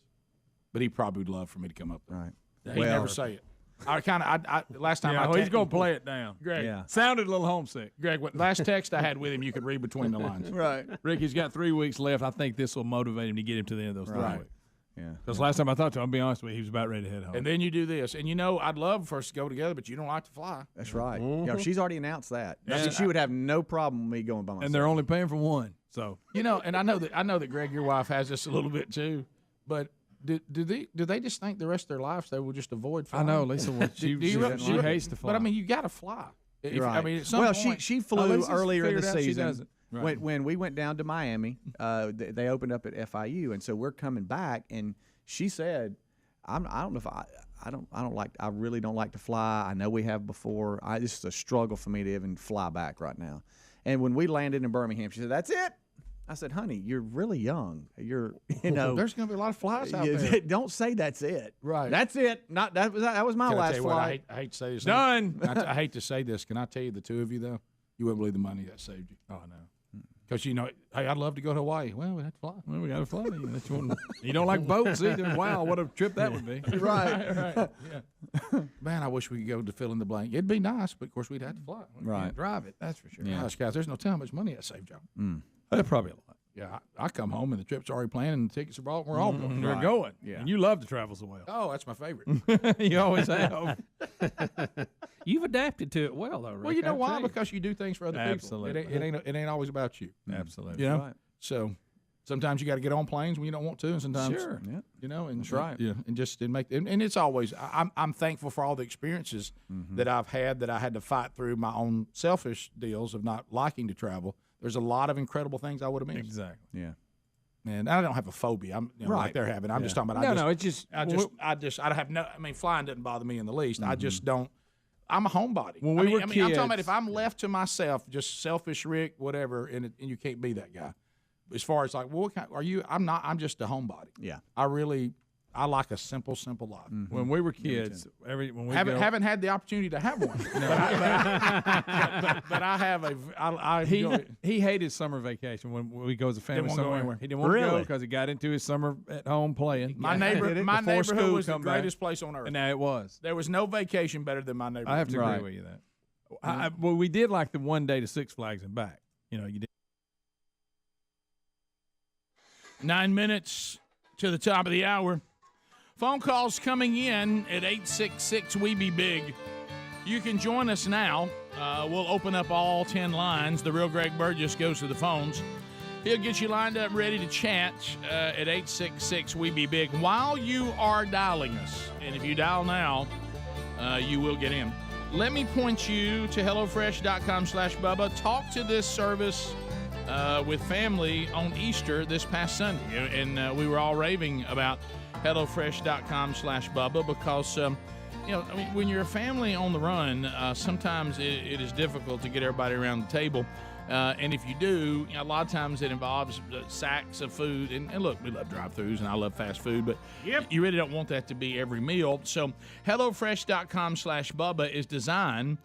but he probably would love for me to come up there. Right. He'd never say it. I last time he's going to play it down. Greg, sounded a little homesick. Greg, last text I had with him, you could read between the lines. Right. Rick, he's got 3 weeks left. I think this will motivate him to get him to the end of those 3 weeks. Yeah. Because last time I talked to him, I'll be honest with you, he was about ready to head home. And then you do this. And I'd love for us to go together, but you don't like to fly. That's right. Yeah, she's already announced that. She would have no problem with me going by myself. And they're only paying for one. So and I know that Greg, your wife has this a little bit too, but do they just think the rest of their lives they will just avoid flying? I know, Lisa. She hates to fly. But I mean, you got to fly. Right. I mean, at some point, she flew earlier in the season. Right. When we went down to Miami, they opened up at FIU, and so we're coming back, and she said, I don't know if I really don't like to fly. I know we have before. This is a struggle for me to even fly back right now. And when we landed in Birmingham, she said, "That's it." I said, "Honey, you're really young. There's going to be a lot of flies out there. Don't say that's it. Right. That's it. Not that was my last flight. I hate to say this. Done. I hate to say this. Can I tell you, the two of you though, you wouldn't believe the money that saved you. Oh no. Because hey, I'd love to go to Hawaii. Well, we have to fly. Well, we got to fly. You don't like boats either. Wow, what a trip that would be. Right. Yeah. Man, I wish we could go to fill in the blank. It'd be nice, but of course we'd have to fly. We Right. can't drive it. That's for sure. Yeah. Gosh, guys, there's no telling how much money that saved y'all. That's probably a lot. Yeah, I come home and the trip's already planned and the tickets are bought. We're all going. We're going. Yeah. And you love to travel so well. Oh, that's my favorite. You always have. You've adapted to it well, though, Rick. Well, you know why? Because you do things for other Absolutely. people. It ain't always about you. Absolutely. You know? Right. So sometimes you got to get on planes when you don't want to, and sometimes Sure. Yeah. and That's right. Yeah, and just and it's always I'm thankful for all the experiences that I've had that I had to fight through my own selfish deals of not liking to travel. There's a lot of incredible things I would have missed. Exactly. Yeah. And I don't have a phobia. I'm like they're having. I'm just talking about. I have no. I mean, flying doesn't bother me in the least. I just don't. I'm a homebody. When we were I'm kids, talking about if I'm left to myself, just selfish Rick, whatever, and you can't be that guy. As far as like, well, what kind are you? I'm not. I'm just a homebody. Yeah. I like a simple life. When we were kids, when we haven't had the opportunity to have one. but I have I enjoy it. He hated summer vacation when we go as a family Didn't want to go somewhere. anywhere. He didn't want to go Really? because he got into his summer at home playing. My neighborhood was the greatest place on earth. And now it was. There was no vacation better than my neighborhood. I have to agree with you that. Well, we did like the one day to Six Flags and back. You did. 9 minutes to the top of the hour. Phone calls coming in at 866-WE-BE-BIG. You can join us now. We'll open up all 10 lines. The real Greg Burgess goes to the phones. He'll get you lined up ready to chat at 866-WE-BE-BIG while you are dialing us. And if you dial now, you will get in. Let me point you to HelloFresh.com/Bubba. Talk to this service with family on Easter this past Sunday. And we were all raving about HelloFresh.com/Bubba because I mean, when you're a family on the run, sometimes it is difficult to get everybody around the table. And if you do, a lot of times it involves sacks of food. And look, we love drive-thrus and I love fast food, but you really don't want that to be every meal. So HelloFresh.com/Bubba is designed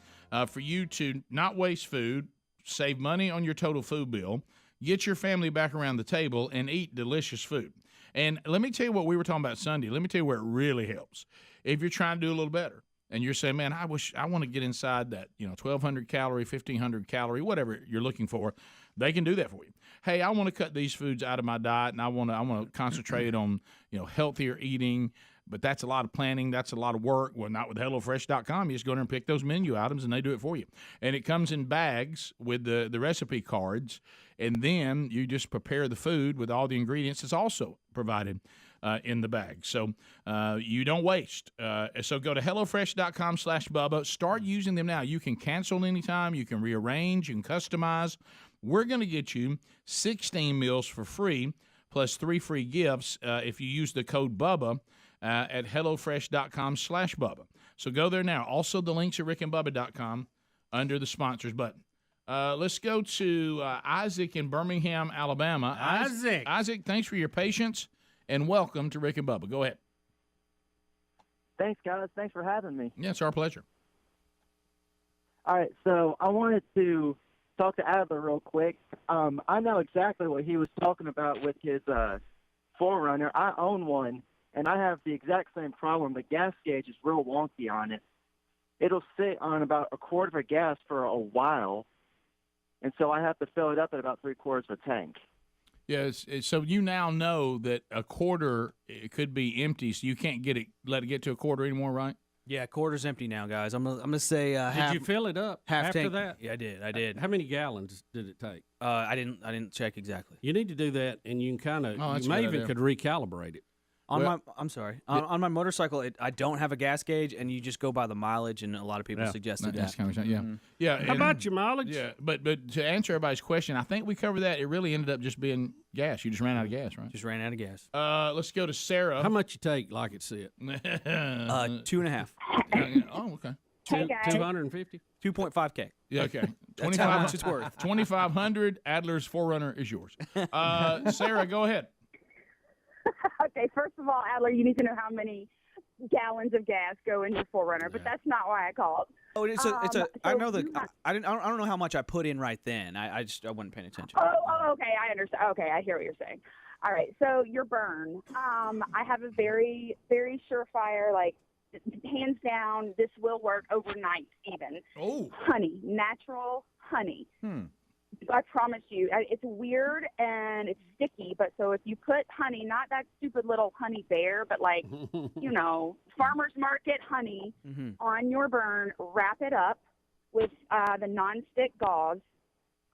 for you to not waste food, save money on your total food bill, get your family back around the table, and eat delicious food. And let me tell you what we were talking about Sunday. Let me tell you where it really helps. If you're trying to do a little better, and you're saying, man, I want to get inside that, 1,200 calorie, 1,500 calorie, whatever you're looking for, they can do that for you. Hey, I want to cut these foods out of my diet, and I want to concentrate on, healthier eating, but that's a lot of planning. That's a lot of work. Well, not with HelloFresh.com. You just go there and pick those menu items, and they do it for you. And it comes in bags with the recipe cards, and then you just prepare the food with all the ingredients. It's also provided in the bag. So you don't waste. So go to HelloFresh.com/Bubba. Start using them now. You can cancel anytime. You can rearrange. You can customize. We're going to get you 16 meals for free plus 3 free gifts if you use the code Bubba at HelloFresh.com/Bubba. So go there now. Also, the links at rickandbubba.com under the sponsors button. Let's go to Isaac in Birmingham, Alabama. Isaac, thanks for your patience. And welcome to Rick and Bubba. Go ahead. Thanks, guys. Thanks for having me. Yeah, it's our pleasure. All right, so I wanted to talk to Adler real quick. I know exactly what he was talking about with his Forerunner. I own one, and I have the exact same problem. The gas gauge is real wonky on it. It'll sit on about a quart of a gas for a while, and so I have to fill it up at about 3/4 of a tank. Yes, so you now know that a quarter it could be empty, so you can't let it get to a quarter anymore, right? Yeah, quarter's empty now, guys. I'm gonna say half. Did you fill it up half after tank. that? Yeah, I did. How many gallons did it take? I didn't check exactly. You need to do that, and you can kind of you may even could recalibrate it. On my motorcycle, I don't have a gas gauge, and you just go by the mileage, and a lot of people suggested that. That's kind of, yeah. How about your mileage? Yeah, but to answer everybody's question, I think we covered that. It really ended up just being gas. You just ran out of gas, right? Just ran out of gas. Let's go to Sarah. How much you take like it's it? 2.5. Oh, okay. 250? 2.5K. Yeah, okay. That's how much it's worth. 2,500. Adler's Forerunner is yours. Sarah, go ahead. Okay, first of all, Adler, you need to know how many gallons of gas go in your Forerunner, but that's not why I called. Oh, I know I don't know how much I put in right then. I wasn't paying attention. Oh, okay, I understand. Okay, I hear what you're saying. All right, so your burn. I have a very, very surefire, hands down, this will work overnight even. Oh. Honey, natural honey. I promise you, it's weird and it's sticky, but so if you put honey, not that stupid little honey bear, but farmer's market honey on your burn, wrap it up with the nonstick gauze.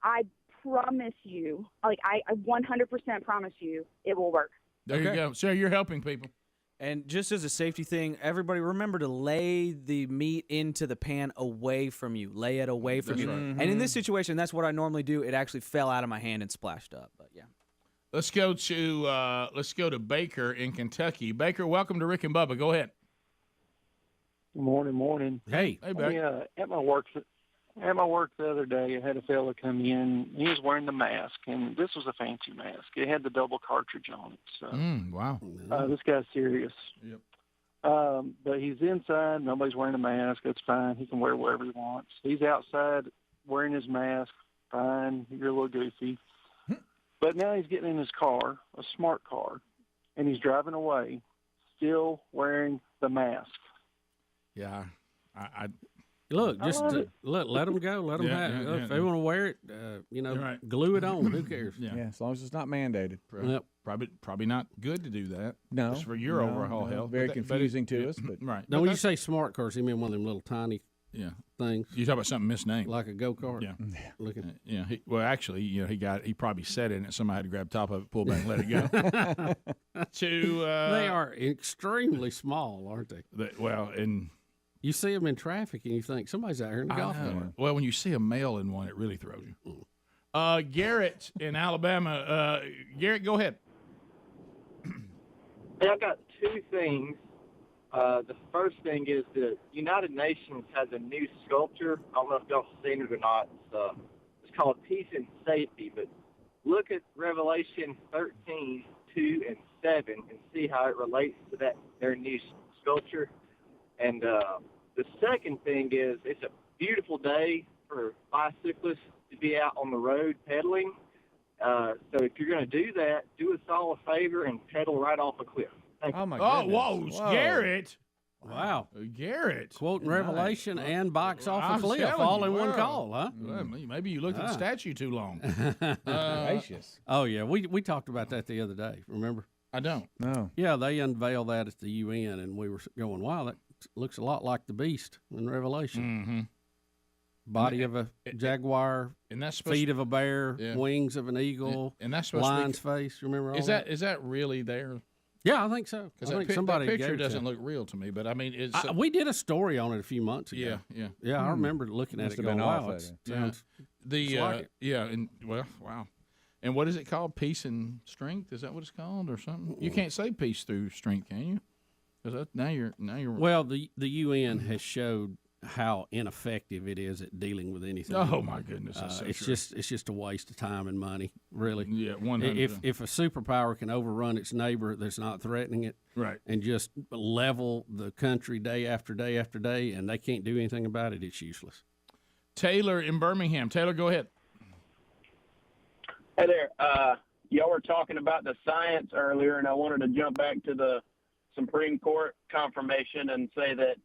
I promise you, I 100% promise you, it will work. There you go. So you're helping people. And just as a safety thing, everybody remember to lay the meat into the pan away from you. Lay it away from you. Right. And in this situation, that's what I normally do. It actually fell out of my hand and splashed up. But yeah. Let's go to Baker in Kentucky. Baker, welcome to Rick and Bubba. Go ahead. Morning. Hey, Baker. At my work the other day, I had a fella come in. He was wearing the mask, and this was a fancy mask. It had the double cartridge on it. So, wow. This guy's serious. Yep. But he's inside. Nobody's wearing a mask. That's fine. He can wear whatever he wants. He's outside wearing his mask. Fine. You're a little goofy. But now he's getting in his car, a smart car, and he's driving away, still wearing the mask. Yeah. Look, just let them go. Let them have it. If they want to wear it, glue it on. Who cares? Yeah, as long as it's not mandated. Yep. Probably not good to do that. No. Just for your overall health. Very confusing to us. But right. Now, when you say smart cars, you mean one of them little tiny things? You talk about something misnamed. Like a go-kart? Yeah. He probably said it, and somebody had to grab the top of it, pull back, and let it go. They are extremely small, aren't they? You see them in traffic, and you think, somebody's out here in a golf cart. Well, when you see a male in one, it really throws you. Garrett in Alabama. Garrett, go ahead. I've got two things The first thing is the United Nations has a new sculpture. I don't know if y'all have seen it or not. It's called Peace and Safety. But look at Revelation 13, 2, and 7 and see how it relates to their new sculpture. And the second thing is it's a beautiful day for bicyclists to be out on the road pedaling. So if you're going to do that, do us all a favor and pedal right off a cliff. Thank you. Oh, my Whoa, goodness. Garrett. Wow. Garrett. Quoting Revelation and bikes off a I'm cliff telling all you, in one wow. call, huh? Well, maybe you looked at the statue too long. Gracious. Oh, yeah. We talked about that the other day, remember? I don't. No. Yeah, they unveiled that at the UN, and we were going, wow, that looks a lot like the beast in Revelation. Mm-hmm. Body of a jaguar, and that's feet of a bear, Yeah. wings of an eagle, and that's supposed lion's to be, face. Remember all is that really there? Yeah, I think so. Because I think that somebody picture gave it to doesn't me. look real to me, but I mean, it's we did a story on it a few months ago. Yeah. I remember looking at Must it have going, been wow, off it of sounds the like it. and well, wow. And what is it called? Peace and strength? Is that what it's called, or something? You can't say peace through strength, can you? Because now you're. Well, the UN has showed how ineffective it is at dealing with anything. Oh my goodness, that's so it's true. just a waste of time and money, really. Yeah, 100%. If a superpower can overrun its neighbor that's not threatening it, right, and just level the country day after day after day, and they can't do anything about it, it's useless. Taylor in Birmingham. Taylor, go ahead. Hey there. Y'all were talking about the science earlier, and I wanted to jump back to the Supreme Court confirmation and say that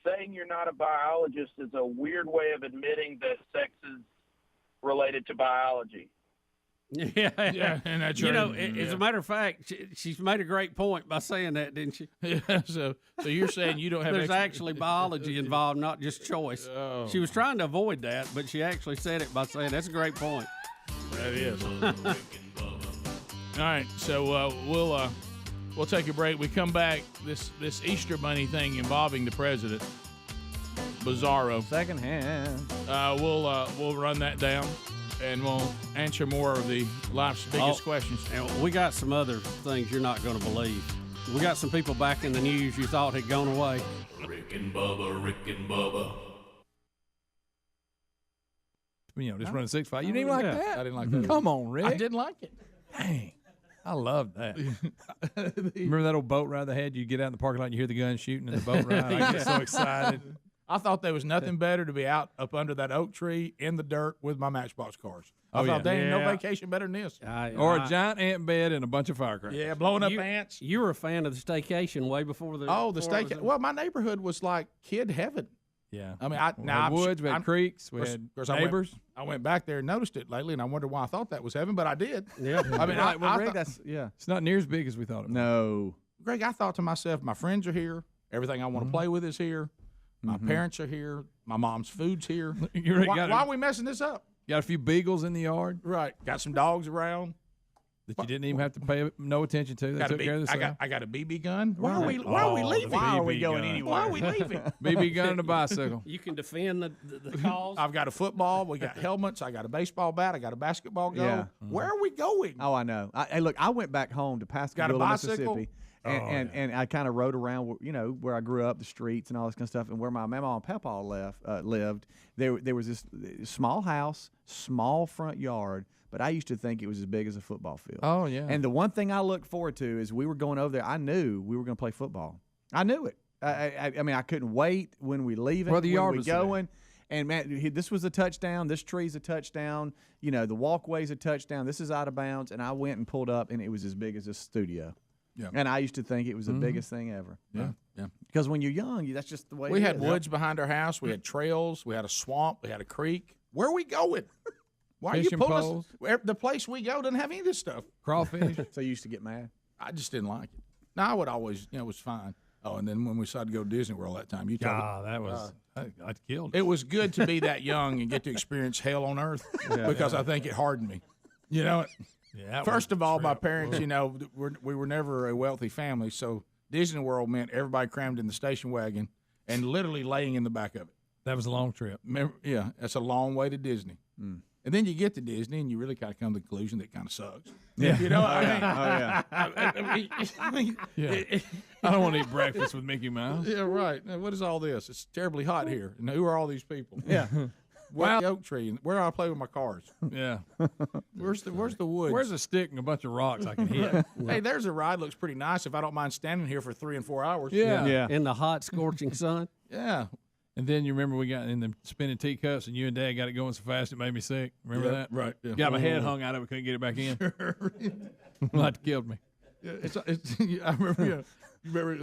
saying you're not a biologist is a weird way of admitting that sex is related to biology. Yeah, and that's you know, right. as a matter of fact, she's made a great point by saying that, didn't she? Yeah. So you're saying you don't have. There's actually biology involved, not just choice. Oh. She was trying to avoid that, but she actually said it by saying that's a great point. That is. All right, so we'll take a break. We come back. This Easter Bunny thing involving the president, bizarro. Secondhand. We'll run that down, and we'll answer more of the life's biggest questions. And we got some other things you're not going to believe. We got some people back in the news you thought had gone away. Rick and Bubba, Rick and Bubba. You know, just running 6'5". You didn't even like that? I didn't like that. Come on, Rick. I didn't like it. Dang. I love that. Remember that old boat ride they had? You get out in the parking lot and you hear the guns shooting in the boat ride. I get so excited. I thought there was nothing better to be out up under that oak tree in the dirt with my Matchbox cars. I thought there ain't no vacation better than this. Or a giant ant bed and a bunch of firecrackers. Yeah, blowing up ants. You were a fan of the staycation way before the. Oh, the staycation. Well, my neighborhood was like kid heaven. Yeah. I mean, We had woods, we had creeks, we had neighbors. I went back there and noticed it lately, and I wondered why I thought that was heaven, but I did. Yeah. I mean, Right, well, I Rick, thought- that's It's not near as big as we thought it was. no. Greg, I thought to myself, my friends are here. Everything I want to play with is here. My parents are here. My mom's food's here. You why, got why are we messing this up? got a few beagles in the yard Right. Got some dogs around. that you didn't even have to pay no attention to. They Got a took care of themselves. I got a BB gun. Why are we Oh, leaving? the Why are we BB going gun. anywhere? Why are we leaving? BB gun and a bicycle. You can defend the cause. I've got a football. We got helmets. I got a baseball bat. I got a basketball goal. Yeah. Where are we going? Oh, I know. Hey, look, I went back home to Got a Pascagoula, bicycle? Mississippi, and I kind of rode around, where I grew up, the streets and all this kind of stuff, and where my mama and papa lived. There was this small house, small front yard, but I used to think it was as big as a football field. Oh, yeah. And the one thing I looked forward to is we were going over there. I knew we were going to play football. I knew it. I mean, I couldn't wait when we leaving, Well, the yard when we was there. going. And, man, this was a touchdown. This tree's a touchdown. The walkway's a touchdown. This is out of bounds. And I went and pulled up, and it was as big as this studio. Yeah. And I used to think it was the biggest thing ever. Yeah. Yeah. Because when you're young, that's just the way We it had is. woods behind our house. We had trails. We had a swamp. We had a creek. Where are we going? Why are you Fishing pulling poles. us? The place we go doesn't have any of this stuff. Crawfish. So you used to get mad? I just didn't like it. No, I would always, it was fine. Oh, and then when we decided to go to Disney World that time, you told me. that was I killed It was good to be that young and get to experience hell on earth because I think it hardened me. Yeah, First of all, my parents, we were never a wealthy family, so Disney World meant everybody crammed in the station wagon and literally laying in the back of it. that was a long trip. Remember, yeah, that's a long way to Disney. And then you get to Disney, and you really kind of come to the conclusion that it kind of sucks. Yeah. You know, I mean, I don't want to eat breakfast with Mickey Mouse. Yeah, right. Now, what is all this? It's terribly hot here. And who are all these people? Yeah. Where's the oak tree? Where do I play with my cars? Yeah. Where's the woods? Where's a stick and a bunch of rocks I can hit? Hey, there's a ride. Looks pretty nice if I don't mind standing here for 3 and 4 hours. Yeah. In the hot, scorching sun. Yeah. And then you remember we got in the spinning teacups, and you and Dad got it going so fast it made me sick. Remember that? Right. Yeah. Got my head hung out of it, couldn't get it back in. Like killed me. Yeah, I remember. Yeah.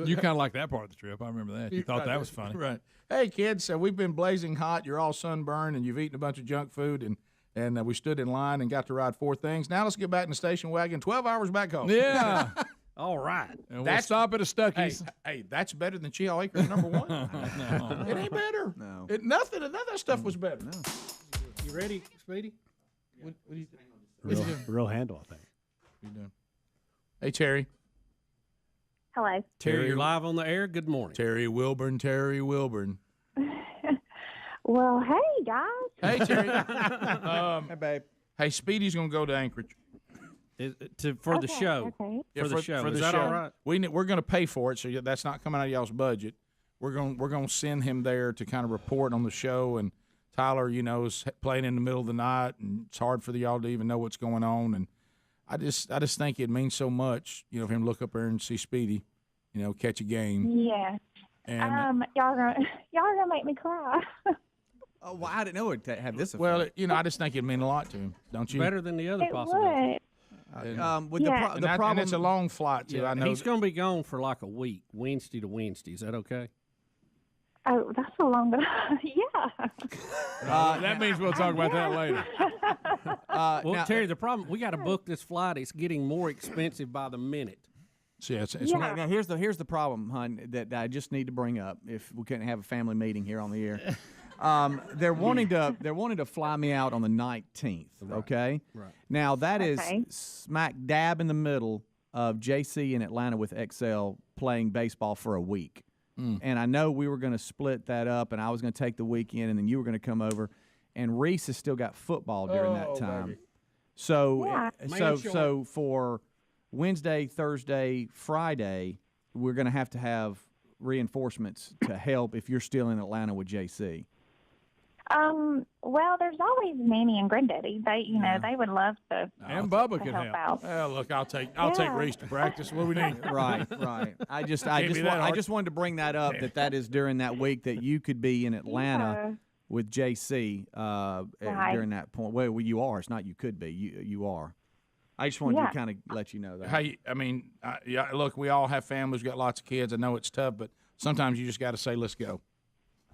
You kind of like that part of the trip. I remember that. You thought that was funny. Right. Hey, kids, so we've been blazing hot. You're all sunburned, and you've eaten a bunch of junk food, and we stood in line and got to ride 4 things. Now let's get back in the station wagon. 12 hours back home. Yeah. All right. And we'll stop at a Stuckey's. Hey, that's better than Cheehaw Acres number 1. No. It ain't better. No. None of that stuff was better. No. You ready, Speedy? What are you doing? Real handle, I think. What are you doing? Hey, Terry. Hello. Terry, you're live on the air. Good morning. Terry Wilburn. Well, hey, guys. Hey, Terry. Hey, babe. Hey, Speedy's going to go to Anchorage. For the show. Okay. Yeah, For the show. For the Is that show. all right? We're going to pay for it, so that's not coming out of y'all's budget. We're going to send him there to kind of report on the show. And Tyler, is playing in the middle of the night, and it's hard for y'all to even know what's going on. And I just think it means so much, for him to look up there and see Speedy, catch a game. Yeah. And y'all are gonna make me cry. Oh, well, I didn't know it'd have this effect. well, I just think it'd mean a lot to him, don't you? Better than the other It possibility. would. With Yeah. the problem, and it's a long flight too. Yeah, I know. he's going to be gone for like a week, Wednesday to Wednesday. Is that okay? Oh, that's a long. Yeah. That means we'll talk about that later. Well, now- Terry, the problem, we got to book this flight. It's getting more expensive by the minute. So, it's Now, here's the problem, hon, that I just need to bring up. If we couldn't have a family meeting here on the air, they're wanting to fly me out on the 19th. Okay. Right. Now that is Okay. smack dab in the middle of JC in Atlanta with XL playing baseball for a week. And I know we were going to split that up, and I was going to take the weekend, and then you were going to come over. And Reese has still got football during that time. baby. So, Yeah. so for Wednesday, Thursday, Friday, we're going to have reinforcements to help if you're still in Atlanta with JC. Well, there's always Nanny and Granddaddy. They, they would love to. And Bubba to could help help. out. Well, look, I'll take Yeah. Reese to practice. What do we need? Right. I just Can't be that hard. wanted to bring that up that is during that week that you could be in Atlanta Yeah. with JC Right. during that point. Well, you are. It's not you could be. You are. I just wanted Yeah. to kind of let you know that. Hey, look, we all have families, got lots of kids. I know it's tough, but sometimes you just got to say, "Let's go."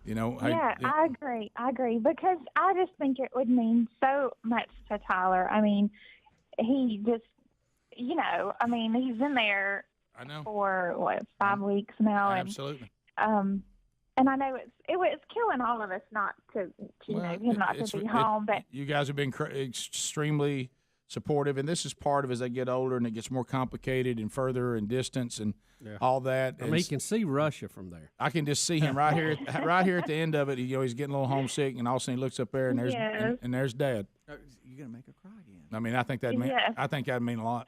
Hey, Yeah, I agree because I just think it would mean so much to Tyler. I mean, he just, he's in there I know. for 5 weeks now, Absolutely. and I know it's killing all of us not to him not to be home, but you guys have been extremely supportive, and this is part of as they get older and it gets more complicated and further in distance and all that. I mean, you can see Russia from there. I can just see him right here, right here at the end of it. He's getting a little homesick, and all of a sudden he looks up there, and there's Yes. and there's Dad. You're gonna make her cry again. I mean, I think that'd mean Yes. a lot.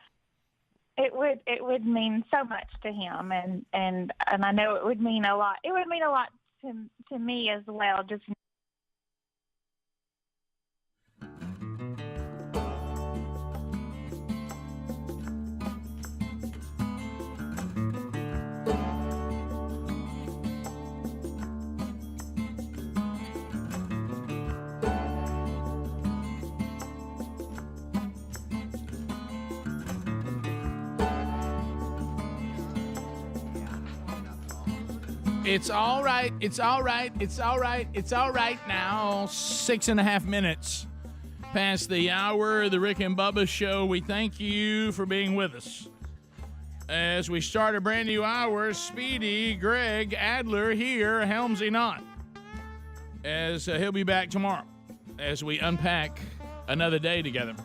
it would mean so much to him, and I know it would mean a lot. It would mean a lot to me as well. Just It's all right. It's all right. It's all right. It's all right now. 6.5 minutes past the hour of the Rick and Bubba show. We thank you for being with us. As we start a brand new hour, Speedy, Greg, Adler here, Helmsy not. As he'll be back tomorrow as we unpack another day together.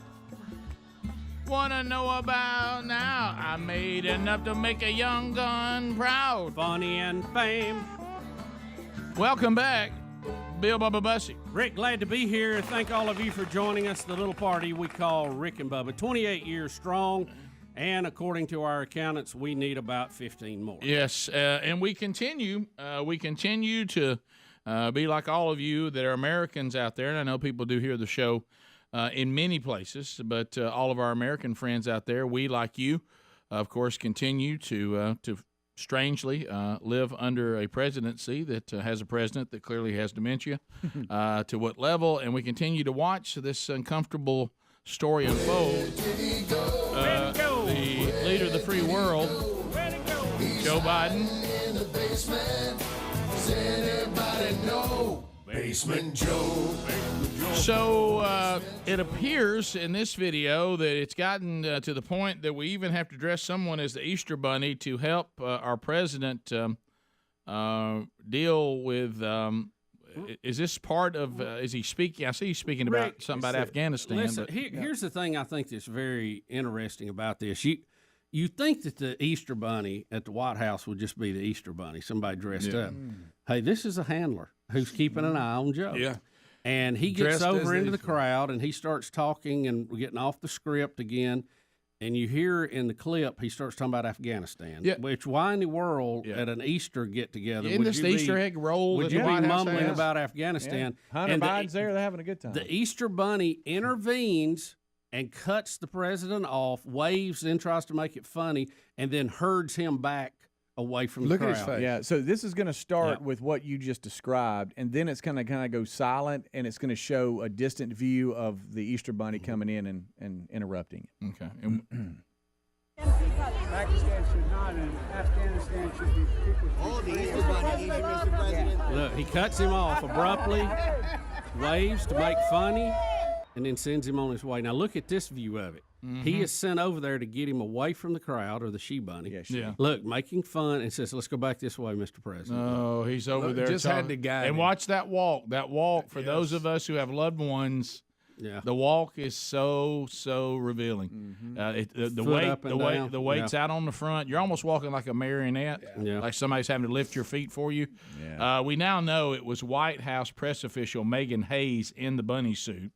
Wanna know about now? I made enough to make a young gun proud. Funny and fame. Welcome back. Bill Bubba Bussy. Rick, glad to be here. Thank all of you for joining us. The little party we call Rick and Bubba. 28 years strong, and according to our accountants, we need about 15 more. Yes, and we continue to be like all of you that are Americans out there, and I know people do hear the show in many places, but all of our American friends out there, we, like you, of course, continue to strangely live under a presidency that has a president that clearly has dementia. To what level? And we continue to watch this uncomfortable story unfold. The leader of the free world, Joe Biden. Basement Joe. So it appears in this video that it's gotten to the point that we even have to dress someone as the Easter Bunny to help our president deal with. Is this part of? Is he speaking? I see he's speaking about Rick, something about Afghanistan. Listen, here's the thing I think that's very interesting about this. You think that the Easter Bunny at the White House would just be the Easter Bunny, somebody dressed up. Hey, this is a handler who's keeping an eye on Joe. Yeah. And he gets over into the crowd and he starts talking and getting off the script again. And you hear in the clip, he starts talking about Afghanistan. Yeah. Which, why in the world at an Easter get-together Isn't this the Easter egg roll? Would you be mumbling about Afghanistan? Hunter Biden's there. They're having a good time. The Easter Bunny intervenes and cuts the president off, waves, then tries to make it funny, and then herds him back away from the crowd. Look at his face. Yeah, so this is going to start with what you just described, and then it's going to kind of go silent, and it's going to show a distant view of the Easter Bunny coming in and interrupting it. Okay. Pakistan should not, and Afghanistan should be. Oh, the Easter Bunny, Mr. President. Look, he cuts him off abruptly, waves to make funny, and then sends him on his way. Now look at this view of it. He is sent over there to get him away from the crowd, or the she-bunny. Yeah. Look, making fun, and says, let's go back this way, Mr. President. Oh, he's over there. Just had to guide and him. watch that walk. That walk, for those of us who have loved ones, the walk is so revealing. The weight's out on the front. You're almost walking like a marionette, like somebody's having to lift your feet for you. We now know it was White House press official Megan Hayes in the bunny suit.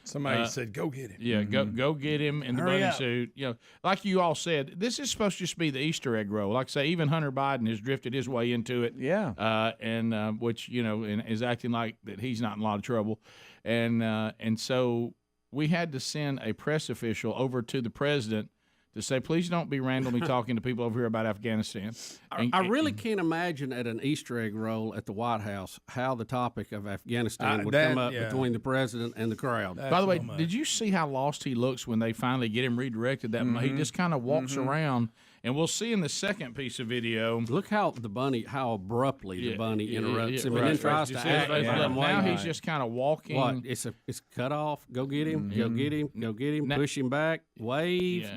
Somebody said, "Go get him." Yeah, go get him in the bunny suit. You know, like you all said, this is supposed to just be the Easter egg roll. Like I say, even Hunter Biden has drifted his way into it. Yeah, and which and is acting like that he's not in a lot of trouble, and so we had to send a press official over to the president to say, please don't be randomly talking to people over here about Afghanistan. I really can't imagine at an Easter egg roll at the White House how the topic of Afghanistan would come up between the president and the crowd. By the way, did you see how lost he looks when they finally get him redirected? He just kind of walks around. And we'll see in the second piece of video. Look how abruptly the bunny interrupts him and then tries to act. Now he's just kind of walking. What? It's cut off. Go get him. Go get him. Go get him. Push him back. Wave.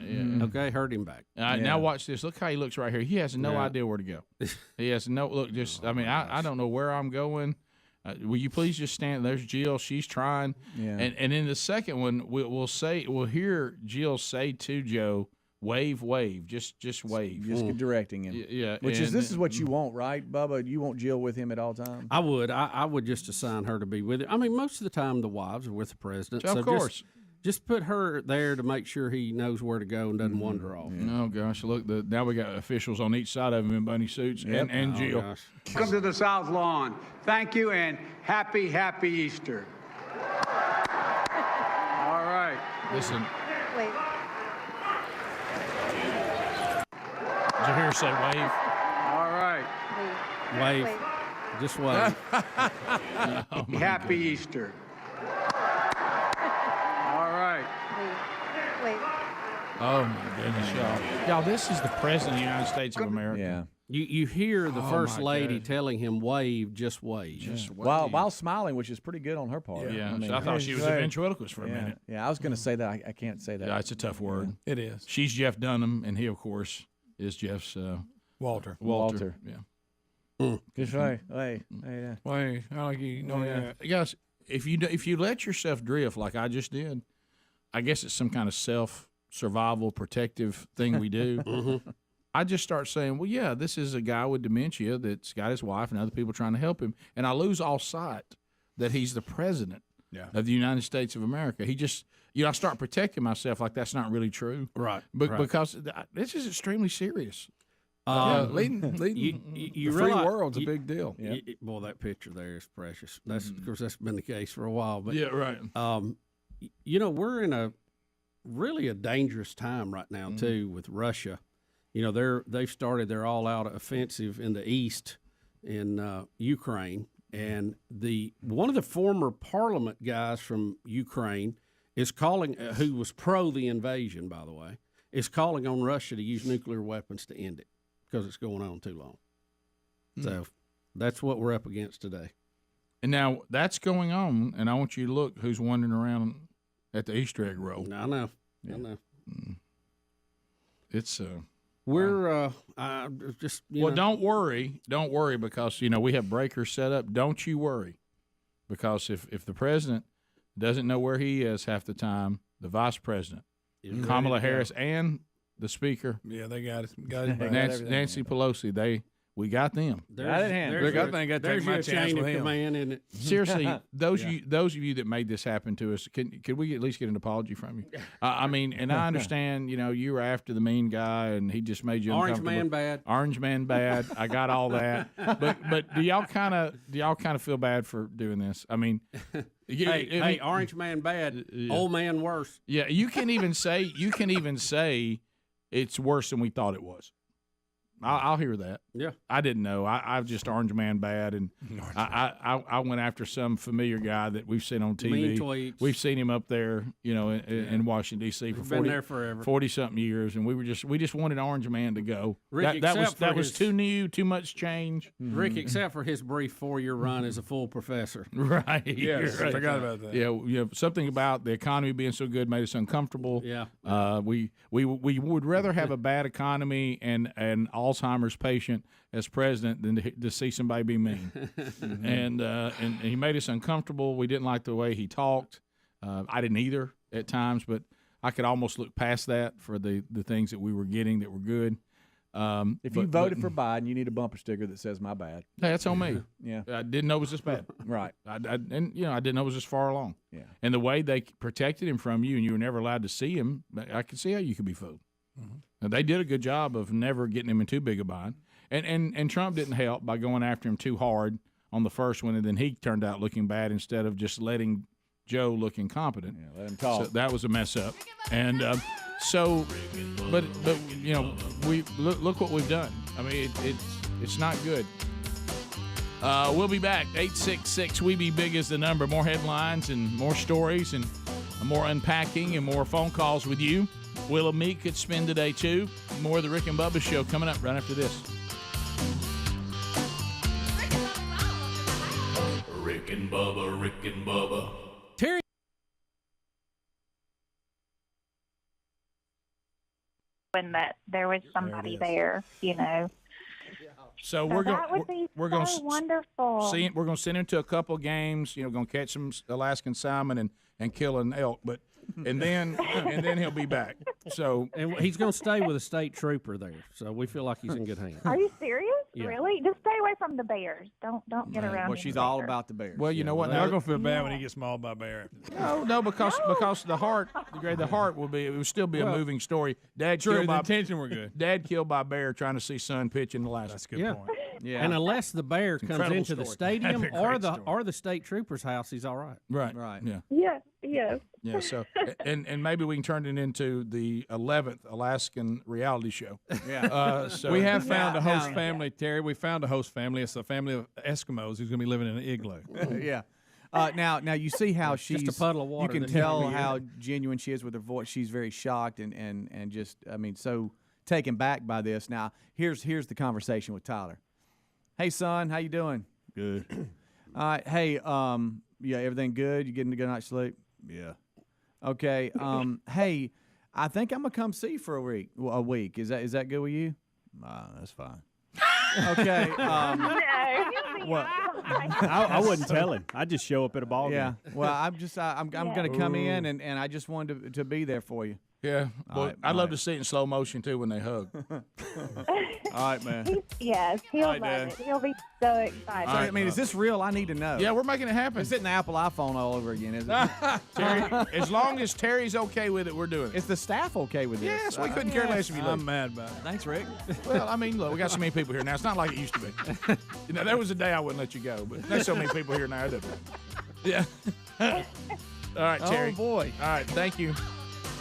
Okay, hurt him back. Now watch this. Look how he looks right here. He has no idea where to go. He has no look. I don't know where I'm going. Will you please just stand? There's Jill. She's trying. Yeah. And in the second one, we'll hear Jill say to Joe, wave, just wave. Just directing him. Yeah. This is what you want, right, Bubba? You want Jill with him at all times? I would. I would just assign her to be with him. I mean, most of the time the wives are with the president. Of course. Just put her there to make sure he knows where to go and doesn't wander off. Yeah. Oh, gosh. Look, now we got officials on each side of him in bunny suits and Jill. Gosh. Welcome to the South Lawn. Thank you and happy Easter. All right. Listen. Wait. Did you hear her say wave? All right. Wave. Just wave. Happy Easter. All right. Wait. Oh, my goodness, y'all. Y'all, this is the President of the United States of America. Yeah. You hear the First Lady telling him, wave, just wave. Just wave. While smiling, which is pretty good on her part. Yeah. I thought she was a ventriloquist for a minute. Yeah, I was going to say that. I can't say that. Yeah, it's a tough word. Yeah. It is. She's Jeff Dunham, and he, of course, is Jeff's Walter. Yeah. Just right. Hey. Wait, I like you know that. Guys, if you let yourself drift like I just did, I guess it's some kind of self-survival protective thing we do. I just start saying, well, yeah, this is a guy with dementia that's got his wife and other people trying to help him, and I lose all sight that he's the president of the United States of America. He just, I start protecting myself like that's not really true. Right. Because this is extremely serious. Leading you the free realize- world's a big deal. Well, that picture there is precious. That's of course that's been the case for a while. But Yeah, right. We're in a really a dangerous time right now too with Russia. They've started their all-out offensive in the east in Ukraine, and one of the former parliament guys from Ukraine is calling, who was pro the invasion, by the way, is calling on Russia to use nuclear weapons to end it because it's going on too long. So that's what we're up against today. And now that's going on, and I want you to look who's wandering around at the Easter egg roll. I know. It's we're just don't worry because we have breakers set up. Don't you worry, because if the president doesn't know where he is half the time, the vice president, Kamala Harris, and the speaker, they got it. Nancy Pelosi, we got them. There's your chain of command in it. Seriously, those of you that made this happen to us, could we at least get an apology from you? And I understand, you were after the mean guy, and he just made you Orange uncomfortable. man bad. Orange man bad. I got all that. But do y'all kind of feel bad for doing this? I mean, hey, orange man bad, old man worse. Yeah, you can even say it's worse than we thought it was. I'll hear that. Yeah, I didn't know. I'm just orange man bad, and I went after some familiar guy that we've seen on TV. Mean tweets. We've seen him up there, in Washington D.C. for been there forever, 40-something years, and we just wanted Orange Man to go. Rick, that was too new, too much change. Rick, except for his brief 4-year run as a full professor. Right. Yes, right. I forgot about that. Yeah, something about the economy being so good made us uncomfortable. Yeah. We would rather have a bad economy and Alzheimer's patient as president than to see somebody be mean. and he made us uncomfortable. We didn't like the way he talked. I didn't either at times, but I could almost look past that for the things that we were getting that were good. If you voted for Biden, you need a bumper sticker that says "My bad." Hey, that's on me. Yeah, I didn't know it was this bad. Right. I didn't know it was this far along. Yeah. And the way they protected him from you, and you were never allowed to see him, I could see how you could be fooled. Now, they did a good job of never getting him in too big a bind. And Trump didn't help by going after him too hard on the first one, and then he turned out looking bad instead of just letting Joe look incompetent. Yeah, let him talk. So that was a mess up. And but we look what we've done. I mean, it's not good. We'll be back. 866 We Be Big is the number. More headlines and more stories and more unpacking and more phone calls with you. Will and me could spend today, too. More of the Rick and Bubba Show coming up right after this. Rick and Bubba, Rick and Bubba. Terry. When that there was somebody there, So So we're that would going be we're going so wonderful. we're going to send him to a couple games. Going to catch some Alaskan salmon and kill an elk, and then he'll be back. So and he's going to stay with a state trooper there. So we feel like he's in good hands. Are you serious? Yeah. Really? Just stay away from the bears. Don't get around. Well, she's all about the bears. Well, you know what? Now I'm gonna feel bad when he gets mauled by a bear. No, because the heart will still be a moving story. Dad True, killed the by intention were good. Dad killed by a bear trying to see son pitch in Alaska. That's a good point. Yeah. And unless the bear comes Incredible into the story. stadium That'd be a or great the story. or the state trooper's house, he's all right. Right. Yeah. Yeah. Yes. Yeah. So and maybe we can turn it into the 11th Alaskan reality show. Yeah. So We have found a host family, Terry. We found a host family. It's a family of Eskimos who's going to be living in an igloo. Yeah. Now you see how she's just a puddle of water. You can that tell never how genuine she is with her voice. She's very shocked and just so taken back by this. Now here's the conversation with Tyler. Hey son, how you doing? Good. All right. Hey, yeah, everything good? You getting a good night's sleep? Yeah. Okay. Hey, I think I'm gonna come see you for a week. Is that good with you? That's fine. Okay. Well, I wouldn't tell him. I'd just show up at a ball Yeah. game. Well, I'm gonna come in and I just wanted to be there for you. Yeah, boy, right, I'd all love right. to see it in slow motion too when they hug. All right, man. Yes, he'll All love right, Dad. it. He'll be so excited. So, I mean, is this real? I need to know. Yeah, we're making it happen. It's hitting the Apple iPhone all over again, isn't it? Terry, as long as Terry's okay with it, we're doing it. Is the staff okay with this? Yes, we couldn't care less if you leave. I'm mad about it. Thanks, Rick. Well, I mean, look, we got so many people here now. It's not like it used to be. You know, there was a day I wouldn't let you go, but there's so many people here now. Yeah. All right, Terry. Oh, boy. All right, thank you.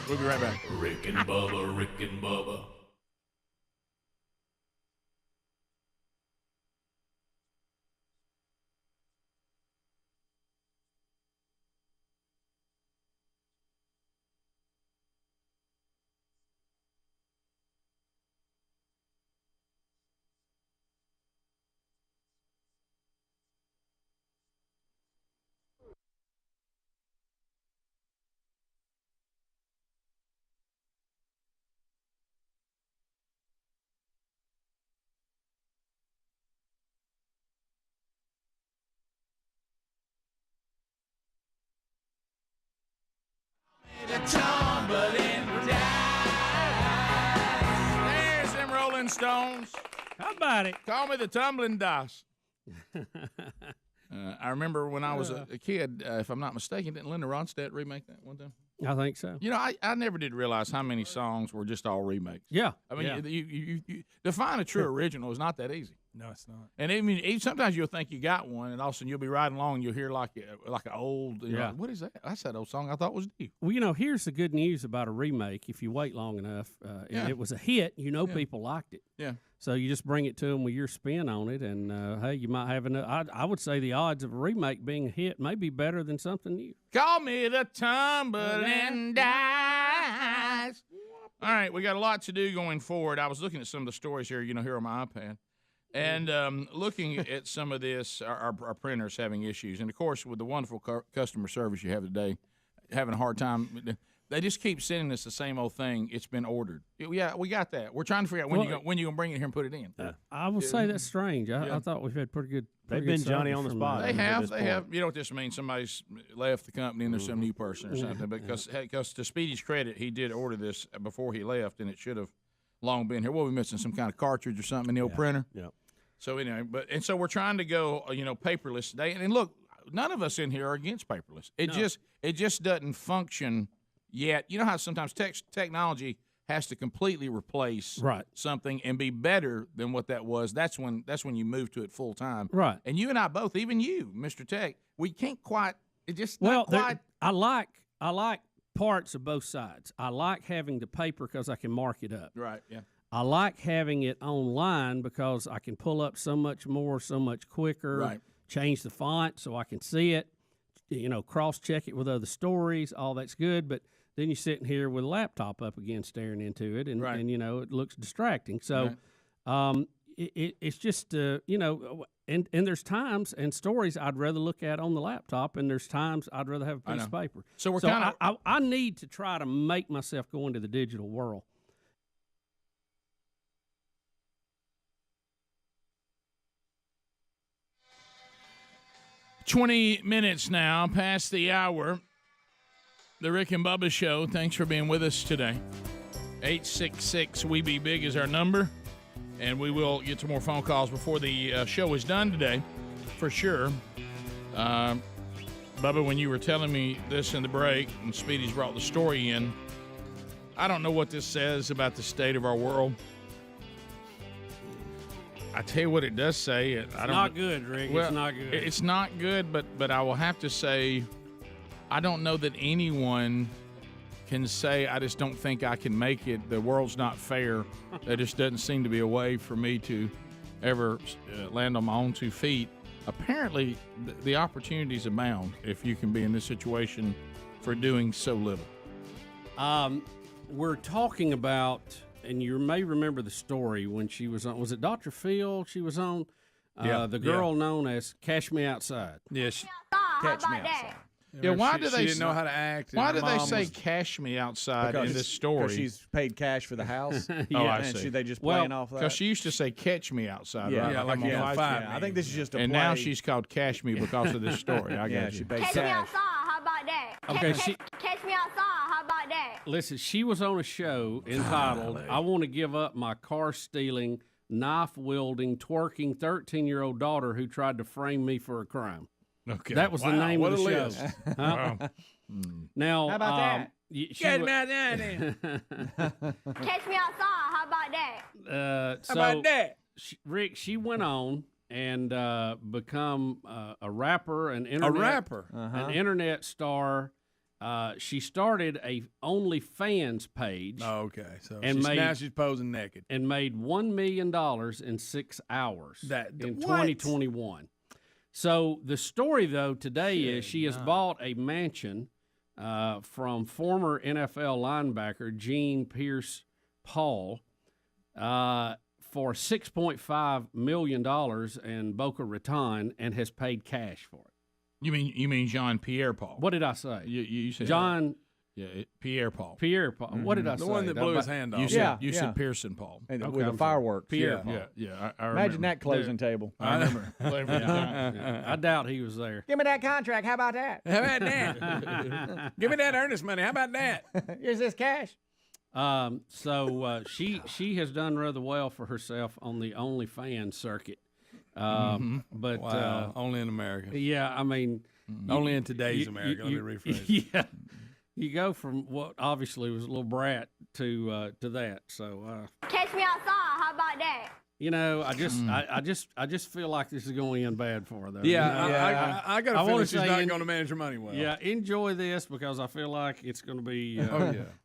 We'll be right back. Rick and Bubba, Rick and Bubba. There's them Rolling Stones. How about it? Call me the tumbling dice. I remember when I was a kid, if I'm not mistaken, didn't Linda Ronstadt remake that one time? I think so. You know, I never did realize how many songs were just all remakes. Yeah. I mean, yeah. you define a true original is not that easy. No, it's not. And I mean, sometimes you'll think you got one, and all of a sudden you'll be riding along and you'll hear like an old, Yeah. what is that? That's that old song I thought was new. Well, you know, here's the good news about a remake. If you wait long enough, and it was a hit, people liked it. Yeah. So you just bring it to them with your spin on it, and hey, you might have I would say the odds of a remake being a hit may be better than something new. Call me the tumbling dice. All right, we got a lot to do going forward. I was looking at some of the stories here, here on my iPad. And looking at some of this, our printers having issues. And, of course, with the wonderful customer service you have today, having a hard time. They just keep sending us the same old thing. It's been ordered. Yeah, we got that. We're trying to figure out when you're going to bring it here and put it in. I will say that's strange. I thought we've had pretty good. They've been Johnny on the spot. They have. You know what this means? Somebody's left the company and there's some new person or something. Because to Speedy's credit, he did order this before he left, and it should have long been here. Well, we're missing some kind of cartridge or something in the old printer. Yeah. So anyway, so we're trying to go, paperless today. And look, none of us in here are against paperless. It just doesn't function yet. You know how sometimes technology has to completely replace something and be better than what that was. That's when you move to it full time. Right. And you and I both, even you, Mr. Tech, we can't quite. It just not quite. I like parts of both sides. I like having the paper because I can mark it up. Right. Yeah. I like having it online because I can pull up so much more, so much quicker. Right. Change the font so I can see it. Cross-check it with other stories. All that's good, but then you're sitting here with a laptop up again, staring into it, and it looks distracting. So, it's just and there's times and stories I'd rather look at on the laptop, and there's times I'd rather have a piece of paper. So I need to try to make myself go into the digital world. 20 minutes now past the hour. The Rick and Bubba Show. Thanks for being with us today. 866-WE-BE-BIG is our number, and we will get to more phone calls before the show is done today, for sure. Bubba, when you were telling me this in the break, and Speedy's brought the story in, I don't know what this says about the state of our world. I tell you what it does say. It's not good, Rick. Well, it's not good. It's not good, but I will have to say, I don't know that anyone can say, I just don't think I can make it. The world's not fair. There just doesn't seem to be a way for me to ever land on my own 2 feet. Apparently, the opportunities abound if you can be in this situation for doing so little. We're talking about, and you may remember the story when she was on, was it Dr. Phil she was on? The girl known as Cash Me Outside. Yes. Catch me outside. Yeah, why do they didn't know how to act? Why do they say "cash me outside" in this story? Because she's paid cash for the house. I see. They just playing off that. Because she used to say "catch me outside." Yeah, right? yeah, like I think this is just a and play. now she's called "Cash Me" because of this story. I got she you. paid Catch cash. me outside. How about that? Okay, Catch me outside. How about about that? Listen, she was on a show entitled "I Want to Give Up My Car Stealing, Knife Wielding, Twerking 13-Year-Old Daughter Who Tried to Frame Me for a Crime." Okay, that was the name of the show. list. Huh? Wow. Now, How about that? Catch me out there, then. Catch me outside. How about that? So How about that? Rick, she went on and become a rapper, an internet star. She started a OnlyFans page. Oh, okay, so and now she's posing naked and made $1 million in 6 hours in 2021. So the story, though, today is she has bought a mansion from former NFL linebacker Gene Pierce-Paul for $6.5 million in Boca Raton and has paid cash for it. You mean Jean Pierre Paul? What did I say? You said John. Yeah, Pierre Paul. Pierre Paul. What did I say? The one that blew his hand off. You said Pearson Paul. And with the fireworks. Pierre yeah. Paul. Yeah. I Imagine that closing table. I remember. I doubt he was there. Give me that contract. How about that? How about that? Give me that earnest money. How about that? Here's this cash. So she has done rather well for herself on the OnlyFans circuit. But wow, only in America. Yeah, I mean, only in today's America. Let me rephrase. Yeah, you go from what obviously was a little brat to that. So Catch me outside. How about that? you know, I just feel like this is going to end bad for her, though. Yeah, you know? I got a feeling she's not going to manage her money well. Yeah, enjoy this because I feel like it's going to be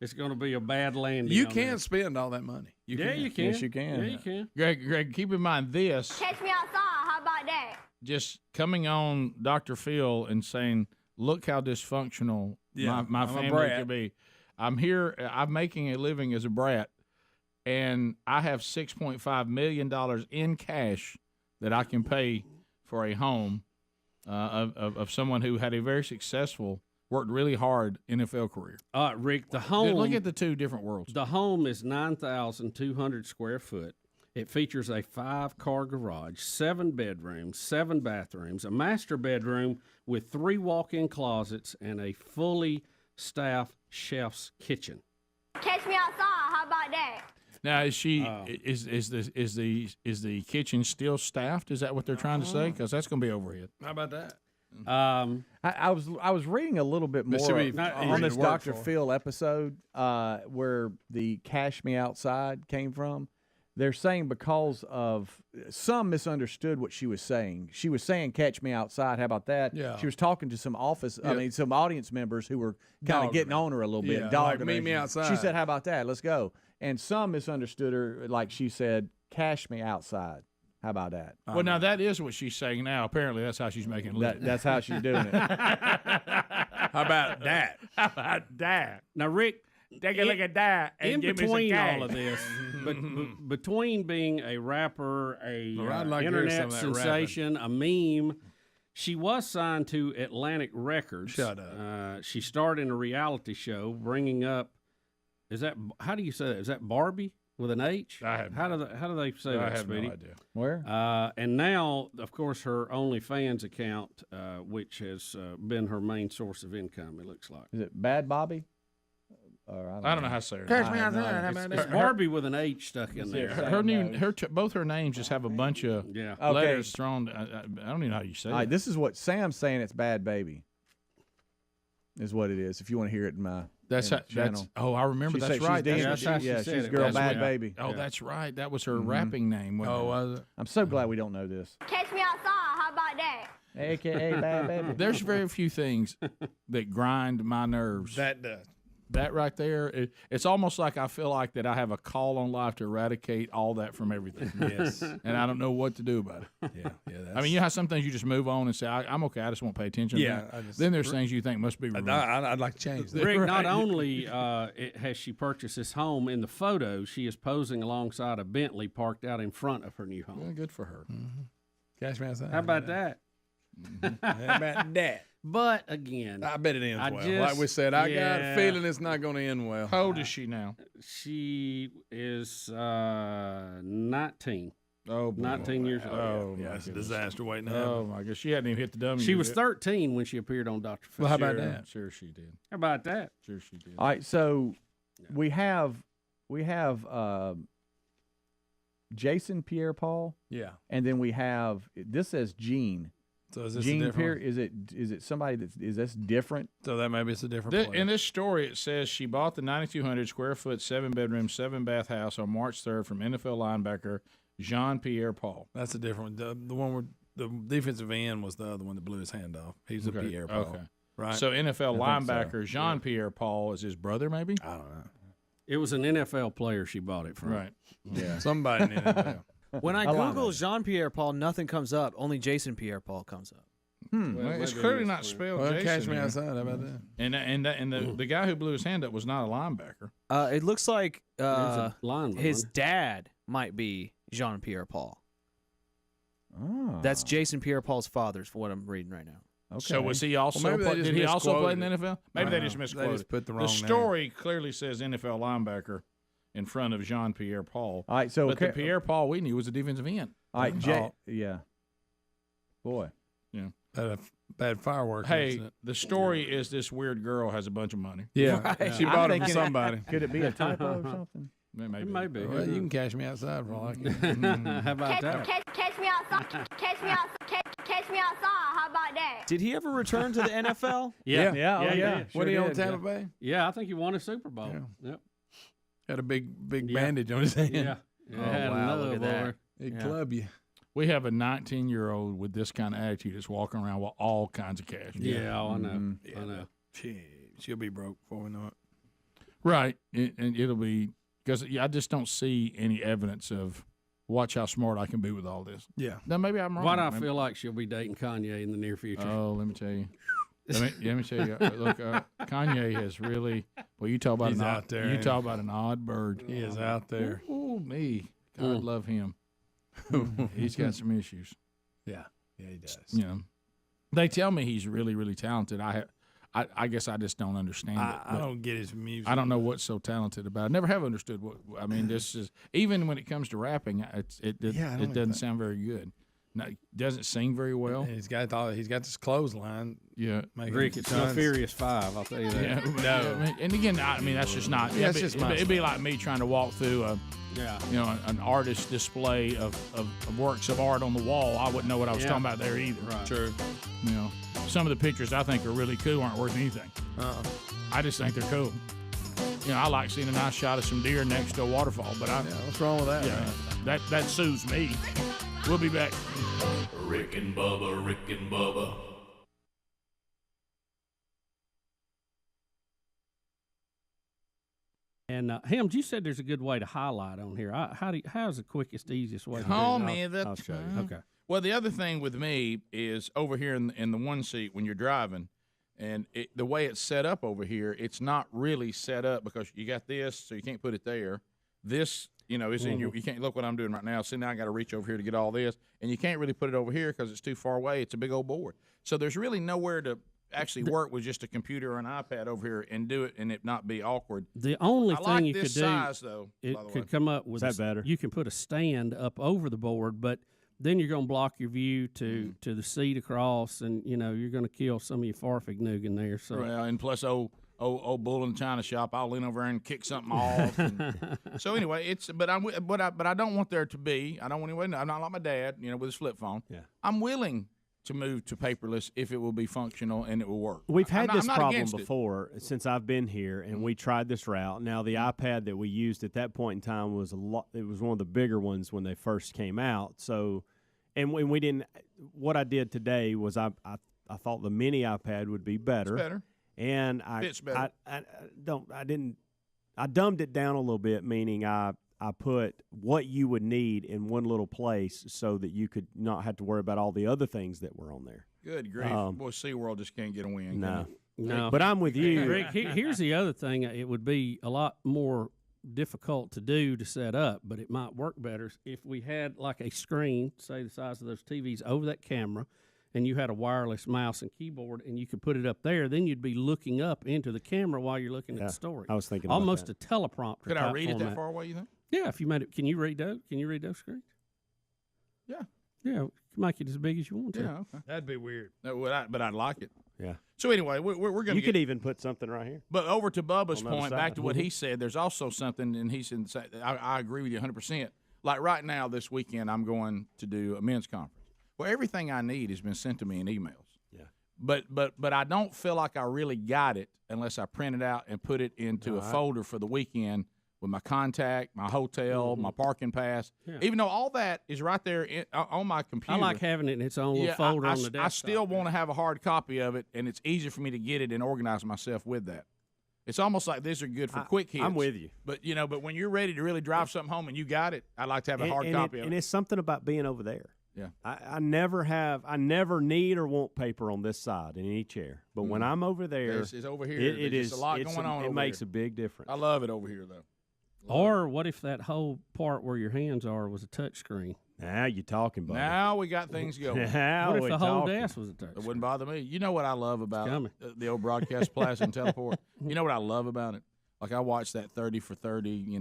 it's going to be a bad landing. You can't spend all that money. You can. Yes, you can. Yeah, you can. Greg, keep in mind this. Catch me outside. How about that? Just coming on Dr. Phil and saying, look how dysfunctional my family could be. I'm here. I'm making a living as a brat, and I have $6.5 million in cash that I can pay for a home of someone who had a very successful, worked really hard NFL career. Rick, the home. Look at the two different worlds. The home is 9,200 square foot. It features a 5-car garage, 7 bedrooms, 7 bathrooms, a master bedroom with 3 walk-in closets, and a fully staffed chef's kitchen. Catch me outside. How about that? Now, is she is the kitchen still staffed? Is that what they're trying to say? Because that's going to be overhead. How about that? I was reading a little bit more on this Dr. Phil episode where the "Cash Me Outside" came from. They're saying because of some misunderstood what she was saying. She was saying "catch me outside." How about that? Yeah. She was talking to some some audience members who were kind of getting on her a little bit. Yeah, like, meet me outside. She said, "How about that? Let's go." And some misunderstood her, like she said, "Cash me outside." How about that? Well, now that is what she's saying now. Apparently, that's how she's making a living. That's how she's doing it. How about that? How about that? Now, Rick, take a look at that. And in give me some between cash. all of this, but between being a rapper, I'd like to hear some internet of that sensation, a meme, she was signed to Atlantic Records. Shut up. She starred in a reality show, bringing up. How do you say that? Is that Barbie with an H? I have how do they say that, I have Speedy? no idea. Where? And now, of course, her OnlyFans account, which has been her main source of income. It looks like. Is it Bad Bobby? Or, I don't know how to say her. Catch me outside. It's Barbie with an H stuck in there. Both her names just have a bunch of letters thrown. I don't even know how you say it. This is what Sam's saying. It's Bad Baby. Is what it is. If you want to hear it in my channel. I remember. That's right. She's Girl Bad Baby. Oh, that's right. That was her rapping name. Was it? I'm so glad we don't know this. Catch me outside. How about that? AKA Bad Baby. There's very few things that grind my nerves. That does. That right there, it's almost like I feel like that I have a call on life to eradicate all that from everything. Yes. And I don't know what to do about it. Yeah. I mean, you know how some things you just move on and say, I'm okay, I just won't pay attention to that. Then there's things you think must be wrong. I'd like to change that. Rick, not only has she purchased this home, in the photo, she is posing alongside a Bentley parked out in front of her new home. Well, good for her. Mm-hmm. Cash me outside. How about that? How about that? But again, I bet it ends well. Like we said, I got a feeling it's not going to end well. How old is she now? She is 19. Oh, boy. 19 years old. Oh, Yeah, my it's a goodness. disaster waiting to Oh, happen. my gosh. She hadn't even hit the dummy. She was yet. 13 when she appeared on Dr. Phil. Well, how about Sure, that? Sure, she did. How about that? Sure, she did. All right, so we have Jason Pierre-Paul. Yeah. And then we have, this says Gene. So is this Gene a different? is it somebody is this different? So that maybe it's a different player. In this story, it says she bought the 9,200 square foot, 7-bedroom, 7-bath house on March 3rd from NFL linebacker Jean Pierre-Paul. That's a different one. The one where the defensive end was the other one that blew his hand off. He's a Pierre-Paul. Okay. Right. So NFL I think so. linebacker Jean Pierre-Paul is his brother, maybe? I don't know. It was an NFL player she bought it from. Right. Yeah. Somebody in the NFL. When I Google Jean Pierre-Paul, nothing comes up. Only Jason Pierre-Paul comes up. Well, it's clearly not spelled Well, Jason. catch me here. outside. How about that? And the guy who blew his hand up was not a linebacker. It looks like a lineman, his wasn't it? dad might be Jean Pierre-Paul. Oh. That's Jason Pierre-Paul's father, for what I'm reading right now. Okay. So was he also? Did he also play in the NFL? Maybe they just misquoted. They just put the wrong The story clearly says NFL linebacker in front of Jean Pierre-Paul. All right, so but the Pierre-Paul we knew was a defensive end. All right, yeah. Boy. Yeah. Bad fireworks. Hey, incident. the story is this weird girl has a bunch of money. Yeah. She bought it from somebody. Could it be a typo or something? Maybe. It may be. Well, you can catch me outside for all I can. How about that? Catch me outside. Catch me outside. How about that? Did he ever return to the NFL? Yeah. What Sure he on did, Tampa Bay? Yeah, I think he won a Super Bowl. Yeah. Yep. Had a big bandage on his hand. Yeah. Oh, wow, look at that. He'd Yeah. club you. We have a 19-year-old with this kind of attitude that's walking around with all kinds of cash. Yeah, I know. Yeah. I know. She'll be broke before we know it. Right. And it'll be because I just don't see any evidence of watch how smart I can be with all this. Yeah. Now, maybe I'm wrong. Why do I Maybe- feel like she'll be dating Kanye in the near future? Oh, let me tell you. Let me tell you. Look, Kanye has really. Well, you talk about He's out there, You ain't talk about an odd bird. He is out there. Ooh, me. God love him. He's got some issues. Yeah. Yeah, he does. You know, they tell me he's really, really talented. I guess I just don't understand it. I don't get his music. I don't know what's so talented about it. I never have understood what. I mean, this is even when it comes to rapping, it doesn't sound very good. No, he doesn't sing very well. And he's got this clothesline. Yeah, Rick, it's no Furious 5. I'll tell you that. Yeah, no. And again, I mean that's just not. Yeah, that's just my it'd be like me trying to walk through an artist display of works of art on the wall. I wouldn't know what I was talking about there either. Right. True. You know, some of the pictures I think are really cool aren't worth anything. I just think they're cool. You know, I like seeing a nice shot of some deer next to a waterfall, but what's wrong with that? Yeah, that soothes me. We'll be back. Rick and Bubba, Rick and Bubba. And Helms, you said there's a good way to highlight on here. How's the quickest, easiest way? Call to do it? me I'll show you. Okay. Well, the other thing with me is over here in the one seat when you're driving, and the way it's set up over here, it's not really set up because you got this, so you can't put it there. This, is in your. You can't look what I'm doing right now. See, now I got to reach over here to get all this, and you can't really put it over here because it's too far away. It's a big old board, so there's really nowhere to actually work with just a computer or an iPad over here and do it, and it not be awkward. The only I thing like you this could size, do, though, it by the way. could come up with Is that better? You can put a stand up over the board, but then you're going to block your view Mm-hmm. to the seat across, and you're going to kill some of your farfignugan there. So Well, and plus, old bull in the china shop, I'll lean over there and kick something off. So anyway, but I don't want there to be. I don't want anyway. I'm not like my dad, with his flip phone. Yeah. I'm willing to move to paperless if it will be functional and it will work. We've had I'm this not problem against it. before since I've been here, and we tried this route. Now the iPad that we used at that point in time was it was one of the bigger ones when they first came out. So, and when we didn't, what I did today was I thought the mini iPad would be better. It's better. And Fits better. I dumbed it down a little bit, meaning I put what you would need in one little place so that you could not have to worry about all the other things that were on there. Good grief. Boy, SeaWorld just can't get a win. no, But I'm with you. Rick, here's the other thing. It would be a lot more difficult to do to set up, but it might work better if we had like a screen, say the size of those TVs, over that camera, and you had a wireless mouse and keyboard, and you could put it up there. Then you'd be looking up into the camera while you're looking at the story. I was thinking almost about a teleprompter. Could I type read it format. that far away, you think? Yeah, if you made it. Can you read those? Can you read those screens? Yeah, make it as big as you want to. Yeah, okay. That'd be weird. But I'd like it. Yeah. So anyway, we're going to You could even put something right here. But over to Bubba's On the other point, side. back to what he said, there's also something, and he said, I agree with you 100%. Like right now, this weekend, I'm going to do a men's conference. Well, everything I need has been sent to me in emails. Yeah. But I don't feel like I really got it unless I print it out and put it into a folder for the weekend with my contact, my hotel, my parking pass. Yeah. Even though all that is right there on my computer. I like having it in its own little folder on the desktop. I still want to have a hard copy of it, and it's easier for me to get it and organize myself with that. It's almost like these are good for quick hits. I'm with you. But but when you're ready to really drive something home and you got it, I'd like to have a hard copy of it. And it's something about being over there. Yeah. I never need or want paper on this side in any chair. But when I'm over there, It's over here. It There's is just a lot going on. It over makes here. a big difference. I love it over here, though. Or what if that whole part where your hands are was a touch screen? Now you're talking about Now we got things going. Now What if we're the whole talking. desk was a touch It screen? wouldn't bother me. You know what I love about coming. the old broadcast plaza and teleport? You know what I love about it? Like I watched that 30 for 30,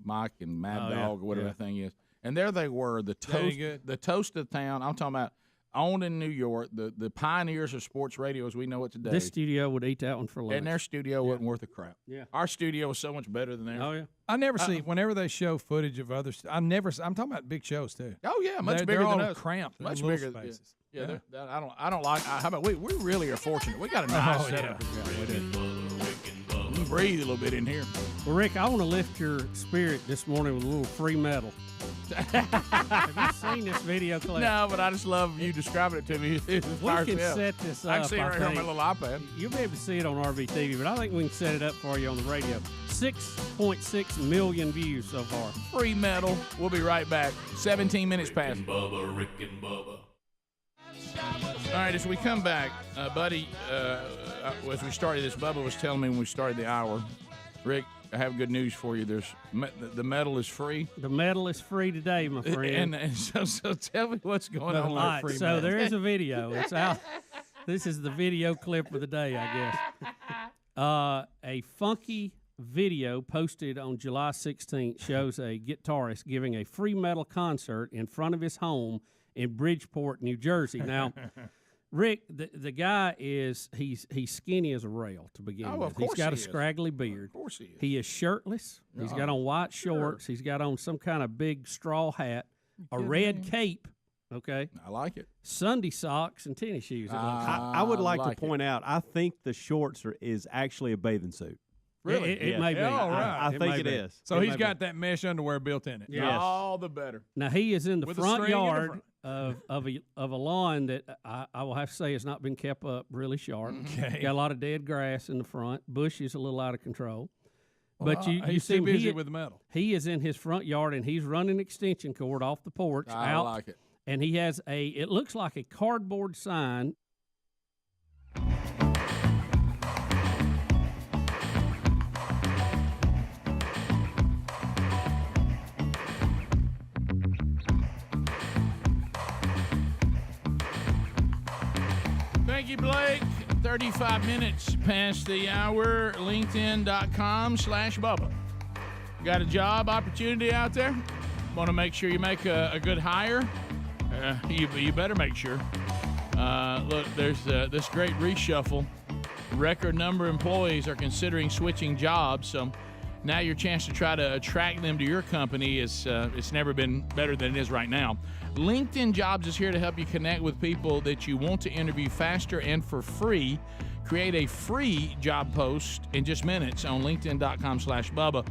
Mike and Mad Dog or whatever that thing is. And there they were, the toast of the town. I'm talking about owned in New York, the pioneers of sports radio as we know it today. This studio would eat that one for lunch. And their studio wasn't worth a crap. Yeah. Our studio was so much better than theirs. Oh, yeah. I never see whenever they show footage of other. I'm talking about big shows too. Oh yeah, much They're bigger all than us. cramped, Much little bigger spaces. Yeah. I don't like. How about we really are fortunate. We got a nice setup. We can breathe a little bit in here. Well, Rick, I want to lift your spirit this morning with a little free metal. Have you seen this video clip? No, but I just love you describing it to me. It We fires can me up. set this up. I can see it right here on my think. little iPad. You'll be able to see it on RVTV, but I think we can set it up for you on the radio. 6.6 million views so far. Free metal. We'll be right back. 17 minutes past. Bubba, Rick and Bubba. All right, as we come back, buddy, as we started this, Bubba was telling me when we started the hour, Rick, I have good news for you. The metal is free. The metal is free today, my friend. And so tell me what's going on. All right, so there is a video. It's out. This is the video clip of the day, I guess. A funky video posted on July 16th shows a guitarist giving a free metal concert in front of his home in Bridgeport, New Jersey. Now, Rick, the guy he's skinny as a rail to begin with. Of course He's got a he is. scraggly beard. Of course he is. He is shirtless. He's got on white shorts. He's got on some kind of big straw hat, a red cape. Okay, I like it. Sunday socks and tennis shoes. it looks like. I would like like to point out, I think the shorts is actually a bathing suit. Really? It may be. All right. I think it is. So he's got that mesh underwear built in it. Yes. All the better. Now he is in the With a front string in the yard front. of a lawn that I will have to say has not been kept up really sharp. Okay. Got a lot of dead grass in the front. Bush is a little out of control. Well, But you he's see too busy he, with metal. He is in his front yard and he's running extension cord off the porch I out. like it. And he has it looks like a cardboard sign. Thank you, Blake. 35 minutes past the hour. LinkedIn.com/Bubba. Got a job opportunity out there? Want to make sure you make a good hire? You better make sure. Look, there's this great reshuffle. Record number of employees are considering switching jobs, so now your chance to try to attract them to your company is it's never been better than it is right now. LinkedIn Jobs is here to help you connect with people that you want to interview faster and for free. Create a free job post in just minutes on LinkedIn.com/Bubba.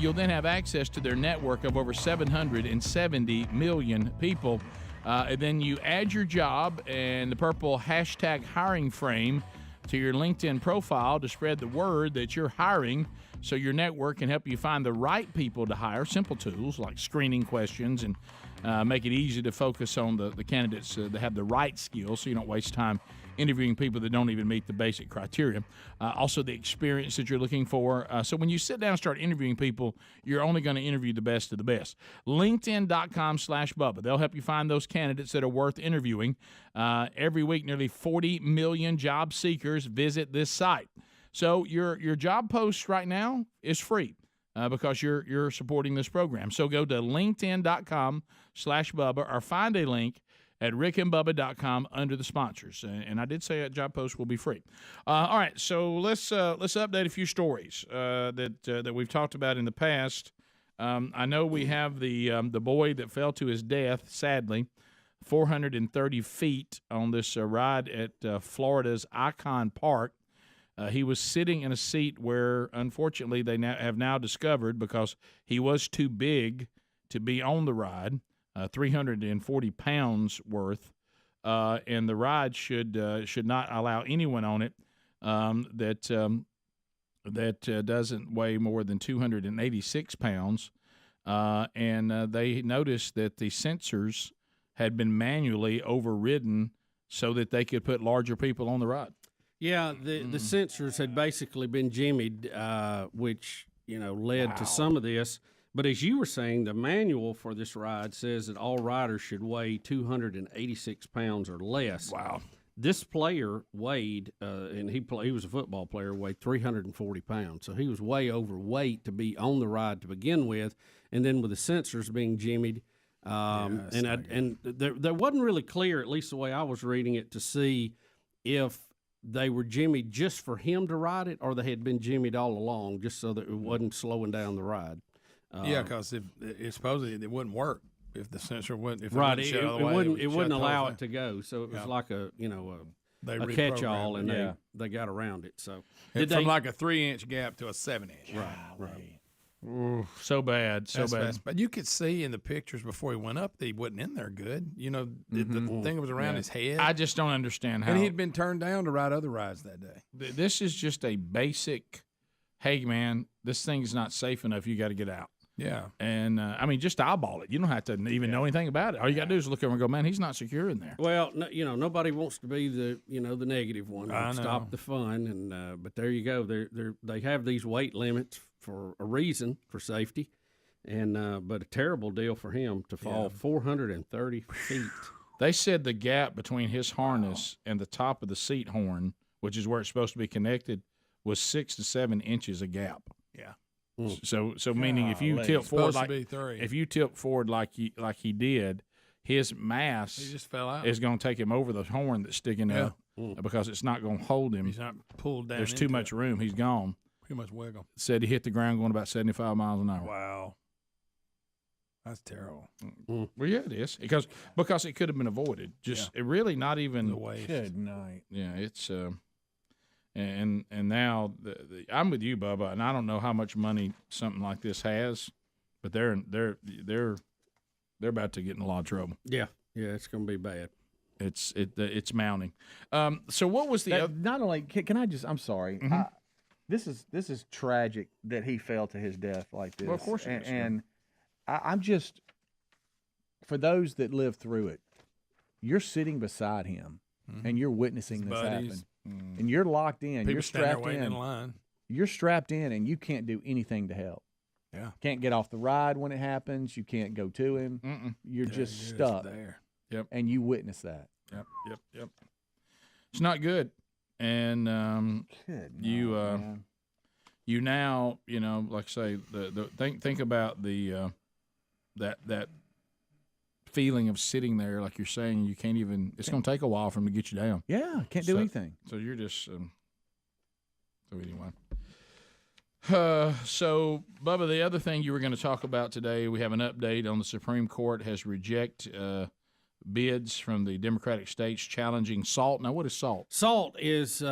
You'll then have access to their network of over 770 million people. And then you add your job and the purple hashtag hiring frame to your LinkedIn profile to spread the word that you're hiring, so your network can help you find the right people to hire. Simple tools like screening questions and make it easy to focus on the candidates that have the right skills so you don't waste time interviewing people that don't even meet the basic criteria. Also, the experience that you're looking for. So when you sit down and start interviewing people, you're only going to interview the best of the best. LinkedIn.com/Bubba. They'll help you find those candidates that are worth interviewing. Every week, nearly 40 million job seekers visit this site. So your job post right now is free. because you're supporting this program. So go to linkedin.com/Bubba or find a link at rickandbubba.com under the sponsors. And I did say a job post will be free. All right, so let's update a few stories that we've talked about in the past. I know we have the boy that fell to his death, sadly, 430 feet on this ride at Florida's Icon Park. He was sitting in a seat where, unfortunately, they have now discovered, because he was too big to be on the ride, 340 pounds worth, and the ride should not allow anyone on it that doesn't weigh more than 286 pounds. And they noticed that the sensors had been manually overridden so that they could put larger people on the ride. Yeah, the sensors had basically been jimmied, which led to some of this. But as you were saying, the manual for this ride says that all riders should weigh 286 pounds or less. Wow. This player weighed, and he was a football player, weighed 340 pounds. So he was way overweight to be on the ride to begin with. And then with the sensors being jimmied, and there wasn't really clear, at least the way I was reading it, to see if they were jimmied just for him to ride it, or they had been jimmied all along, just so that it wasn't slowing down the ride. Yeah, because if it supposedly it wouldn't work if the sensor wouldn't. If Right, it wouldn't allow it to go. So it was like a They catch-all, reprogrammed and it. they got around it. So From like a 3-inch gap to a 7-inch. Right. Ooh, so bad, so That's bad. fast. But you could see in the pictures before he went up that he wasn't in there good. The thing was around his head. I just don't understand how. And he'd been turned down to ride other rides that day. This is just a basic, hey, man, this thing's not safe enough. You got to get out. Yeah. And, just eyeball it. You don't have to even know anything about it. All you got to do is look over and go, man, he's not secure in there. Well, nobody wants to be the negative one. I know. Stop the fun, but there you go. They have these weight limits for a reason, for safety, and but a terrible deal for him to fall 430 feet. They said the gap between his harness and the top of the seat horn, which is where it's supposed to be connected, was 6 to 7 inches a gap. Yeah. So meaning if you tilt forward like he did, his mass He just fell out. is going to take him over the horn that's sticking up because it's not going to hold him. He's not pulled down. There's too into much it. room. He's gone. Too much wiggle. Said he hit the ground going about 75 miles an hour. Wow. That's terrible. Well, yeah, it is because it could have been avoided. It really not even The waste. Good night. Yeah, it's and now I'm with you, Bubba, and I don't know how much money something like this has, but they're about to get in a lot of trouble. Yeah, it's going to be bad. It's mounting. So what was the other? Not only can I just? I'm sorry. Mhm. This is tragic that he fell to his death like this. Well, of course it is, yeah. And I'm just, for those that live through it, you're sitting beside him and you're witnessing His this buddies. happen, and you're locked in. People You're stand there strapped waiting in. in line. You're strapped in, and you can't do anything to help. Yeah. Can't get off the ride when it happens. You can't go to him. You're They're just just stuck there. Yep. And you witness that. Yep. It's not good, and you now like I say think about the that feeling of sitting there, like you're saying, you can't even. It's going to take a while for them to get you down. Yeah, can't do anything. So you're just so anyway. So Bubba, the other thing you were going to talk about today, we have an update on the Supreme Court has rejected bids from the Democratic states challenging SALT. Now, what is SALT? SALT is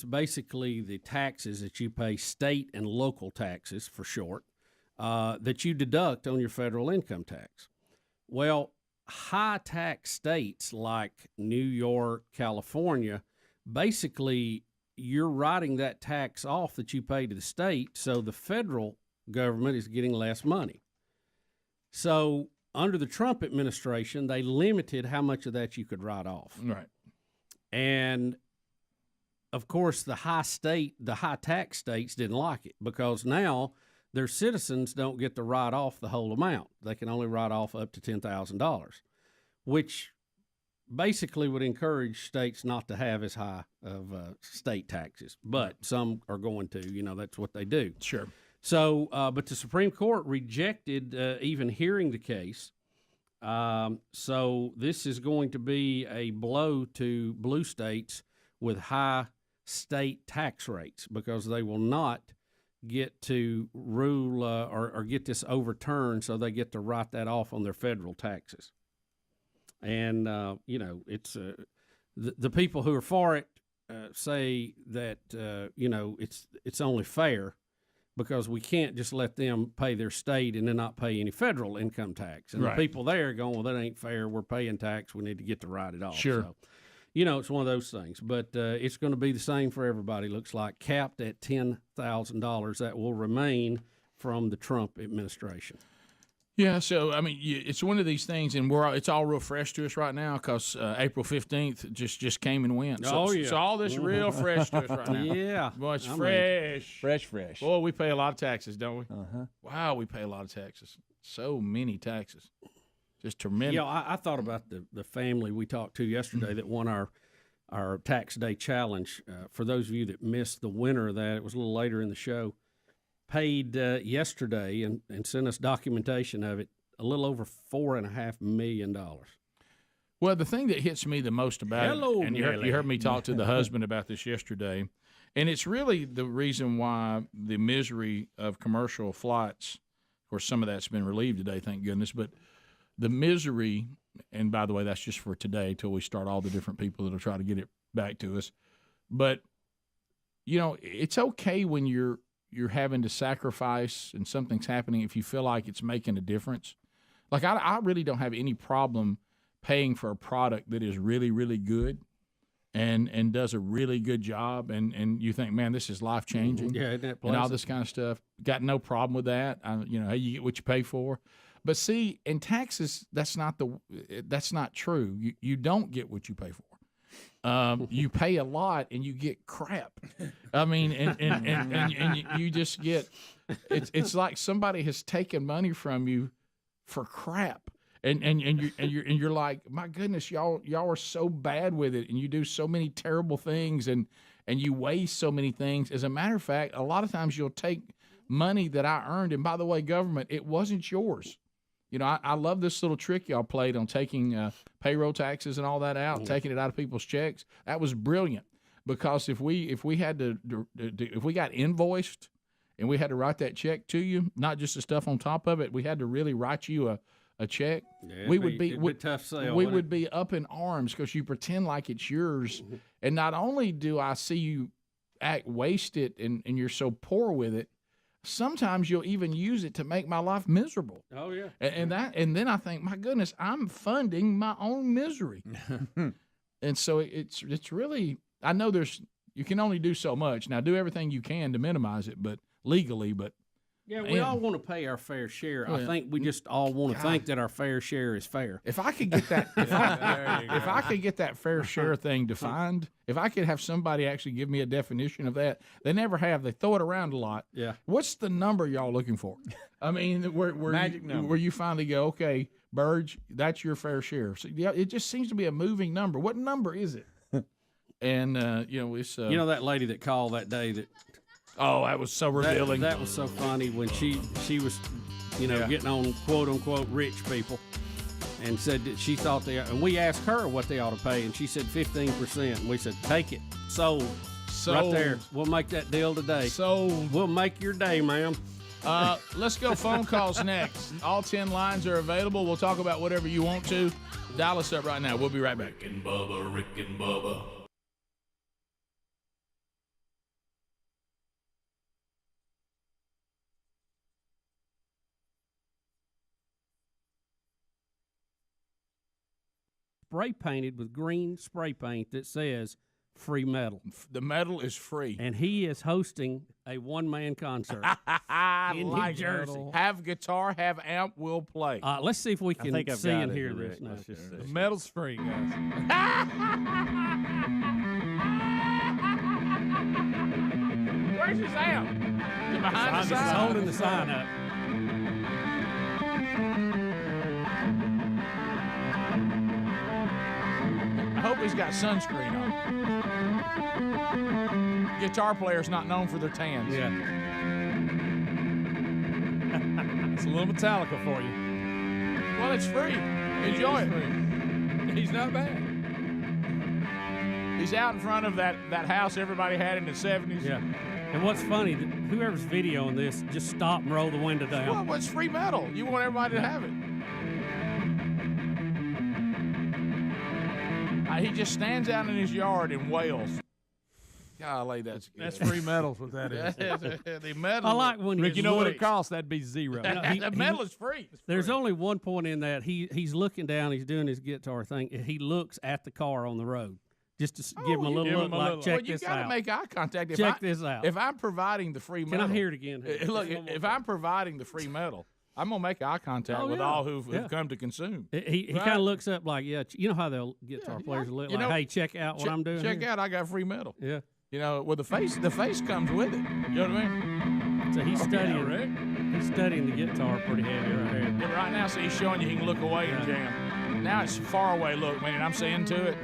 basically the taxes that you pay, state and local taxes for short, that you deduct on your federal income tax. Well, high tax states like New York, California, basically you're writing that tax off that you pay to the state, so the federal government is getting less money. So under the Trump administration, they limited how much of that you could write off. Right. And of course, the high tax states didn't like it because now their citizens don't get to write off the whole amount. They can only write off up to $10,000, which basically would encourage states not to have as high of state taxes. But some are going to, that's what they do. Sure. So, but the Supreme Court rejected even hearing the case. So this is going to be a blow to blue states with high state tax rates because they will not get to rule or get this overturned, so they get to write that off on their federal taxes. And it's the people who are for it say that it's only fair because we can't just let them pay their state and then not pay any federal income tax. And Right. the people there are going, well, that ain't fair. We're paying tax. We need to get to write it off. Sure. So, it's one of those things. But it's going to be the same for everybody, looks like, capped at $10,000. That will remain from the Trump administration. Yeah, so I mean, it's one of these things, and it's all real fresh to us right now because April 15th just came and went. So, so all this real fresh to us right now. Yeah, boy, it's fresh. Boy, we pay a lot of taxes, don't we? Uh-huh. Wow, we pay a lot of taxes. So many taxes, just tremendous. I thought about the family we talked to yesterday that won our tax day challenge. For those of you that missed the winner of that, it was a little later in the show. Paid yesterday and sent us documentation of it, a little over $4.5 million. Well, the thing that hits me the most about it, and you heard me talk to the husband about this yesterday, and it's really the reason why the misery of commercial flights, of course, some of that's been relieved today, thank goodness, but the misery, and by the way, that's just for today till we start all the different people that'll try to get it back to us. But, it's okay when you're having to sacrifice and something's happening if you feel like it's making a difference. Like, I really don't have any problem paying for a product that is really, really good and does a really good job, and you think, man, this is life-changing. Yeah, isn't that and pleasant? all this kind of stuff. Got no problem with that. Hey, you get what you pay for. But see, in taxes, that's not true. You don't get what you pay for. You pay a lot and you get crap. I mean, and you just get it's like somebody has taken money from you for crap, and you're like, my goodness, y'all are so bad with it, and you do so many terrible things, and you waste so many things. As a matter of fact, a lot of times you'll take money that I earned, and by the way, government, it wasn't yours. I love this little trick y'all played on taking payroll taxes and all that out, taking it out of people's checks. That was brilliant because if we got invoiced and we had to write that check to you, not just the stuff on top of it, we had to really write you a check. Yeah, it'd be tough sale. We would be up in arms because you pretend like it's yours, and not only do I see you act wasted and you're so poor with it. Sometimes you'll even use it to make my life miserable. Oh yeah, and then I think, my goodness, I'm funding my own misery. And so it's really, I know you can only do so much. Now do everything you can to minimize it, but legally. But yeah, we all want to pay our fair share. I think we just all want to think that our fair share is fair. If I could get that, if I could get that fair share thing defined, if I could have somebody actually give me a definition of that, they never have. They throw it around a lot. Yeah. What's the number y'all looking for? I mean, where you finally go, okay, Burge, that's your fair share. So yeah, it just seems to be a moving number. What number is it? And it's that lady that called that day that. Oh, that was so revealing. That was so funny when she was, getting on quote unquote rich people, and said that she thought and we asked her what they ought to pay, and she said 15%. And we said, take it, sold, right there. We'll make that deal today. Sold. We'll make your day, ma'am. Let's go phone calls next. All 10 lines are available. We'll talk about whatever you want to. Dial us up right now. We'll be right back. Rick and Bubba. Spray painted with green spray paint that says free metal. The metal is free. And he is hosting a one-man concert in New Jersey. Have guitar, have amp, we'll play. Let's see if we can see and hear this. The metal's free, guys. Where's his amp? Behind the sign. He's holding the sign up. I hope he's got sunscreen on. Guitar players not known for their tans. Yeah. little Metallica for you. Well, it's free. Enjoy it. He's not bad. He's out in front of that house everybody had in the 70s. Yeah. And what's funny, whoever's videoing this, just stop and roll the window down. Well, what's free metal? You want everybody to have it. He just stands out in his yard and wails. Golly, that's free metal's what that is. The metal. I like when Rick, he you know what it looks. costs? That'd be zero. The metal is free. There's only one point in that. He's looking down. He's doing his guitar thing. He looks at the car on the road. Just to give him a little look, like, check well, you this gotta out. make eye contact. Check this out. If I'm providing the free metal. Can I hear it again? Look, if I'm providing the free metal, I'm going to make eye contact with all who've come to consume. He kind of looks up like, you know how the guitar players look like, hey, check out what I'm doing. Check here. out, I got free metal. Yeah. You know, with the face comes with it. You know what I mean? So he's studying. He's studying the guitar pretty heavy right here. Yeah, right now, so he's showing you he can look away and jam. Now it's far away look, man. I'm saying to it.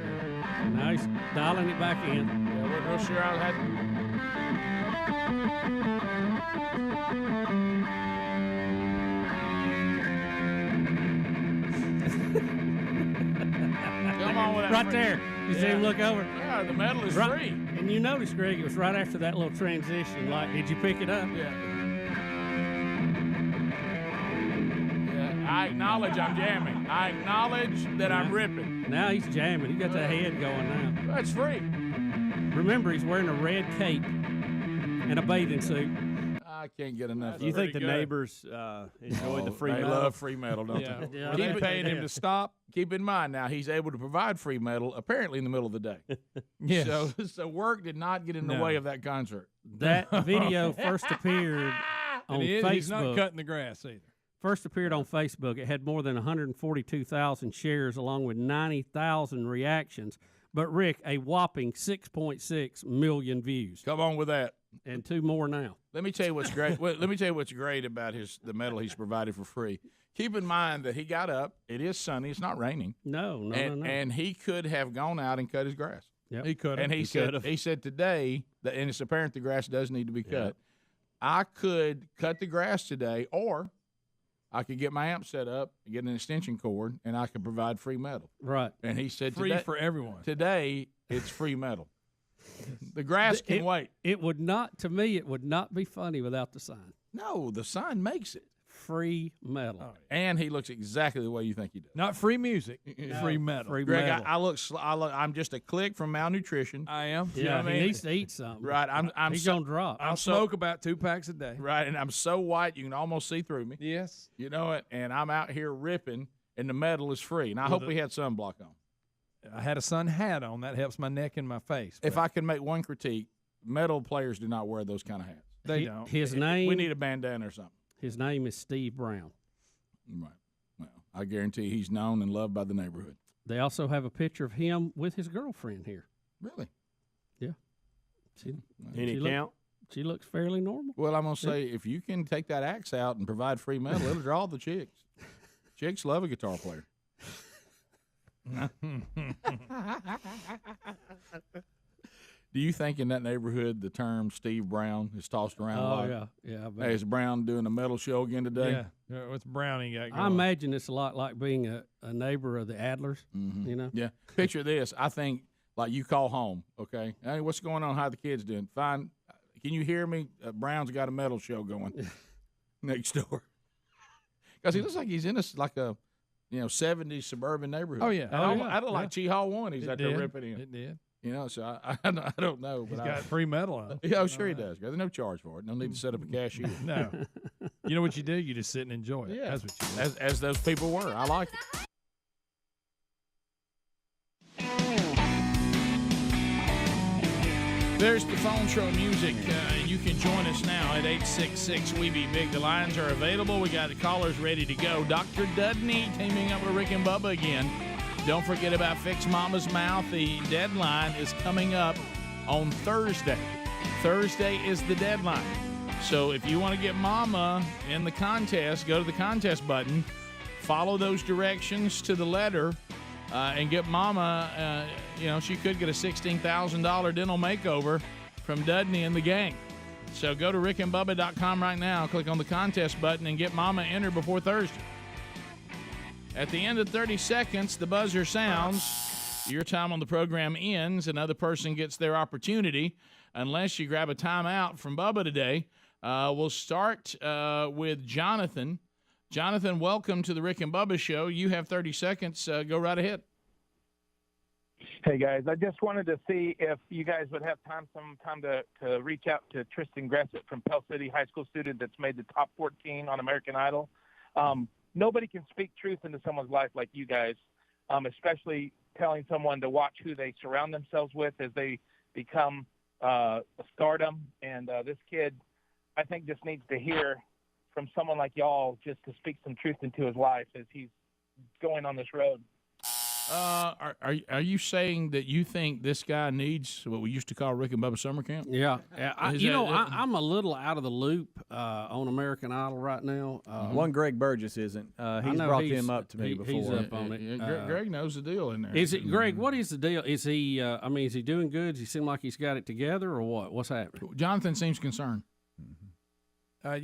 Nice, dialing it back in. Yeah, we're real sure I had. Come on with that. Right there. You see him look over? Yeah, the metal is right, free. And you notice, Greg, it was right after that little transition. Like, did you pick it up? Yeah. I acknowledge I'm jamming. I acknowledge that I'm ripping. Now he's jamming. He got that head going now. That's free. Remember, he's wearing a red cape and a bathing suit. I can't get enough. Do you think the neighbors enjoy the free they metal? love free metal, don't Yeah. they? Yeah. Keep paying him to stop. Keep in mind now he's able to provide free metal apparently in the middle of the day. Yes. So work did not get in the way of that concert. That video first appeared on Facebook. He's not cutting the grass either. First appeared on Facebook. It had more than 142,000 shares along with 90,000 reactions. But, Rick, a whopping 6.6 million views. Come on with that. And 2 more now. Let me tell you what's great. Let me tell you what's great about the metal he's provided for free. Keep in mind that he got up. It is sunny. It's not raining. No. And he could have gone out and cut his grass. Yep. He could have. And he said today, and it's apparent the grass does need to be cut. Yep. I could cut the grass today, or I could get my amp set up, get an extension cord, and I could provide free metal. Right. And he said free today, for everyone. Today, it's free metal. The grass can wait. It would not, to me, it would not be funny without the sign. No, the sign makes it. Free metal. Oh, and he looks exactly the way you think he does. Not free music, free metal. Free Greg, metal. I'm just a click from malnutrition. I am. Yeah, You know what I mean? he needs to eat something. Right, He's going to drop. I smoke about 2 packs a day. Right, and I'm so white you can almost see through me. Yes. You know it, and I'm out here ripping, and the metal is free. And I hope he had sunblock on. I had a sun hat on. That helps my neck and my face. If I can make one critique, metal players do not wear those kind of hats. They don't. His name. We need a bandana or something. His name is Steve Brown. Right. Well, I guarantee he's known and loved by the neighborhood. They also have a picture of him with his girlfriend here. Really? Yeah. Any count? She looks fairly normal. Well, I'm going to say, if you can take that axe out and provide free metal, it'll draw the chicks. Chicks love a guitar player. Do you think in that neighborhood the term Steve Brown is tossed around a lot? Yeah. Hey, is Brown doing a metal show again today? Yeah. What's Brownie got going? I imagine it's a lot like being a neighbor of the Adlers, you know? Yeah. Picture this. I think, like, you call home, okay? Hey, what's going on? How the kids doing? Fine. Can you hear me? Brown's got a metal show going next door. Because he looks like he's in a 70s suburban neighborhood. Oh, yeah. I don't like Chi Hall 1. He's out there ripping in. It did. You know, so I don't know. He's but got free metal on. Yeah, sure he does. There's no charge for it. No need to set up a cashier. No. You know what you do? You just sit and enjoy it. Yeah. That's what you do. As those people were. I like it. There's the phone show music. You can join us now at 866-WE-BE-BIG. The lines are available. We got the callers ready to go. Dr. Dudney teaming up with Rick and Bubba again. Don't forget about Fix Mama's Mouth. The deadline is coming up on Thursday. Thursday is the deadline. So if you want to get Mama in the contest, go to the contest button, follow those directions to the letter, and get Mama, she could get a $16,000 dental makeover from Dudney and the gang. So go to rickandbubba.com right now, click on the contest button, and get Mama entered before Thursday. At the end of 30 seconds, the buzzer sounds. Your time on the program ends. Another person gets their opportunity unless you grab a timeout from Bubba today. We'll start with Jonathan. Jonathan, welcome to the Rick and Bubba Show. You have 30 seconds. Go right ahead. Hey, guys. I just wanted to see if you guys would have some time to reach out to Tristan Gressett from Pell City High School student that's made the top 14 on American Idol. Nobody can speak truth into someone's life like you guys, especially telling someone to watch who they surround themselves with as they become a stardom. And this kid, I think, just needs to hear from someone like y'all just to speak some truth into his life as he's going on this road. Are you saying that you think this guy needs what we used to call Rick and Bubba summer camp? Yeah. I'm a little out of the loop on American Idol right now. One Greg Burgess isn't. He's brought him up to me before. He's up on it. Greg knows the deal in there. Is it Greg? What is the deal? Is he? Is he doing good? Does he seem like he's got it together, or what? What's happening? Jonathan seems concerned. I've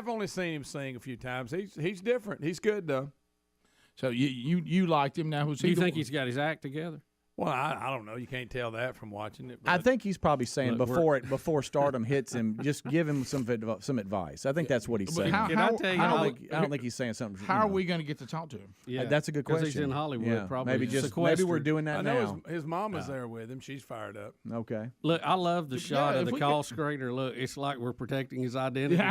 only seen him sing a few times. He's different. He's good though. So you liked him. Now do you think he's got his act together? Well, I don't know. You can't tell that from watching it. I think he's probably saying before stardom hits him, just give him some advice. I think that's what he's saying. I don't think he's saying something. How are we going to get to talk to him? Yeah, that's a good question. Because he's in Hollywood, probably. Maybe we're doing that now. I know his mama's there with him. She's fired up. Okay. Look, I love the shot of the call screener. Look, it's like we're protecting his identity.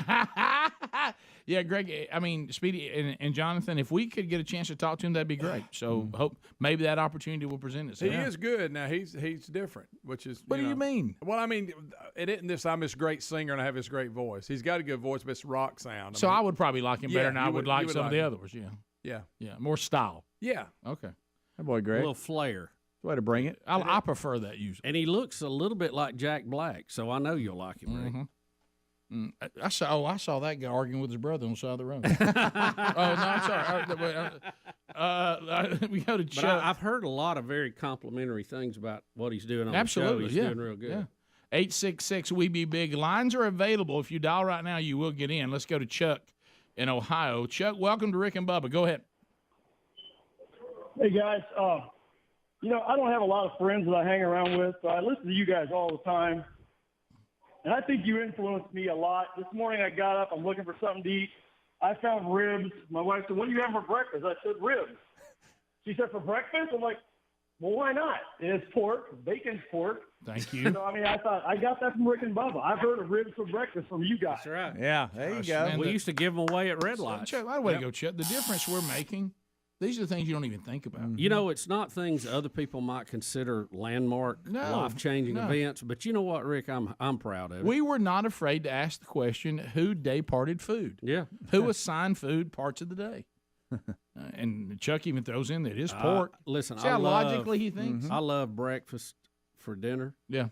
Yeah, Greg, Speedy and Jonathan, if we could get a chance to talk to him, that'd be great. So hope maybe that opportunity will present itself. He is good. Now, he's different, which is... What do you mean? Well, it isn't this I'm this great singer and I have this great voice. He's got a good voice, but it's rock sound. I would probably like him better than I would like some of the others, Yeah. Yeah, more style. Yeah. Okay. That boy, Greg. A little flair. Way to bring it. I prefer that usually. And he looks a little bit like Jack Black, so I know you'll like him, Rick. I saw that guy arguing with his brother on the side of the road. I'm sorry. We go to Chuck. But I've heard a lot of very complimentary things about what he's doing on the show. He's doing real good. Yeah. 866 We Be Big. Lines are available. If you dial right now, you will get in. Let's go to Chuck in Ohio. Chuck, welcome to Rick and Bubba. Go ahead. Hey, guys. I don't have a lot of friends that I hang around with, so I listen to you guys all the time. And I think you influenced me a lot. This morning I got up, I'm looking for something to eat. I found ribs. My wife said, "What do you have for breakfast?" I said, "Ribs." She said, "For breakfast?" I'm like, "Well, why not?" And it's pork, bacon's pork. Thank you. I thought I got that from Rick and Bubba. I've heard of ribs for breakfast from you guys. That's right. Yeah, there you go. We used to give them away at red lights. Chuck, way to go, Chuck. The difference we're making, these are the things you don't even think about. It's not things other people might consider landmark, life-changing events. But you know what, Rick? I'm proud of it. We were not afraid to ask the question, who day-parted food? Yeah. Who assigned food parts of the day? And Chuck even throws in that his pork. Listen, see how logically he thinks? I love breakfast for dinner. Yeah.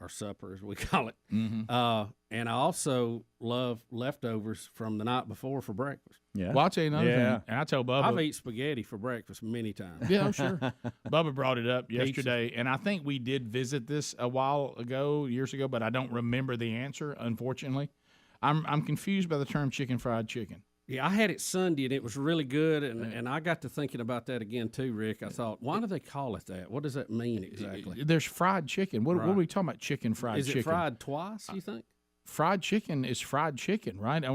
Or supper, as we call it. And I also love leftovers from the night before for breakfast. Yeah. Well, I'll tell you another thing. And I tell Bubba. I've eaten spaghetti for breakfast many times. Yeah, I'm sure. Bubba brought it up yesterday, and I think we did visit this years ago, but I don't remember the answer, unfortunately. I'm confused by the term fried chicken. Yeah, I had it Sunday, and it was really good, and I got to thinking about that again, too, Rick. I thought, why do they call it that? What does that mean exactly? There's fried chicken. What are we talking about, fried chicken? Is it fried twice, you think? Fried chicken is fried chicken, right?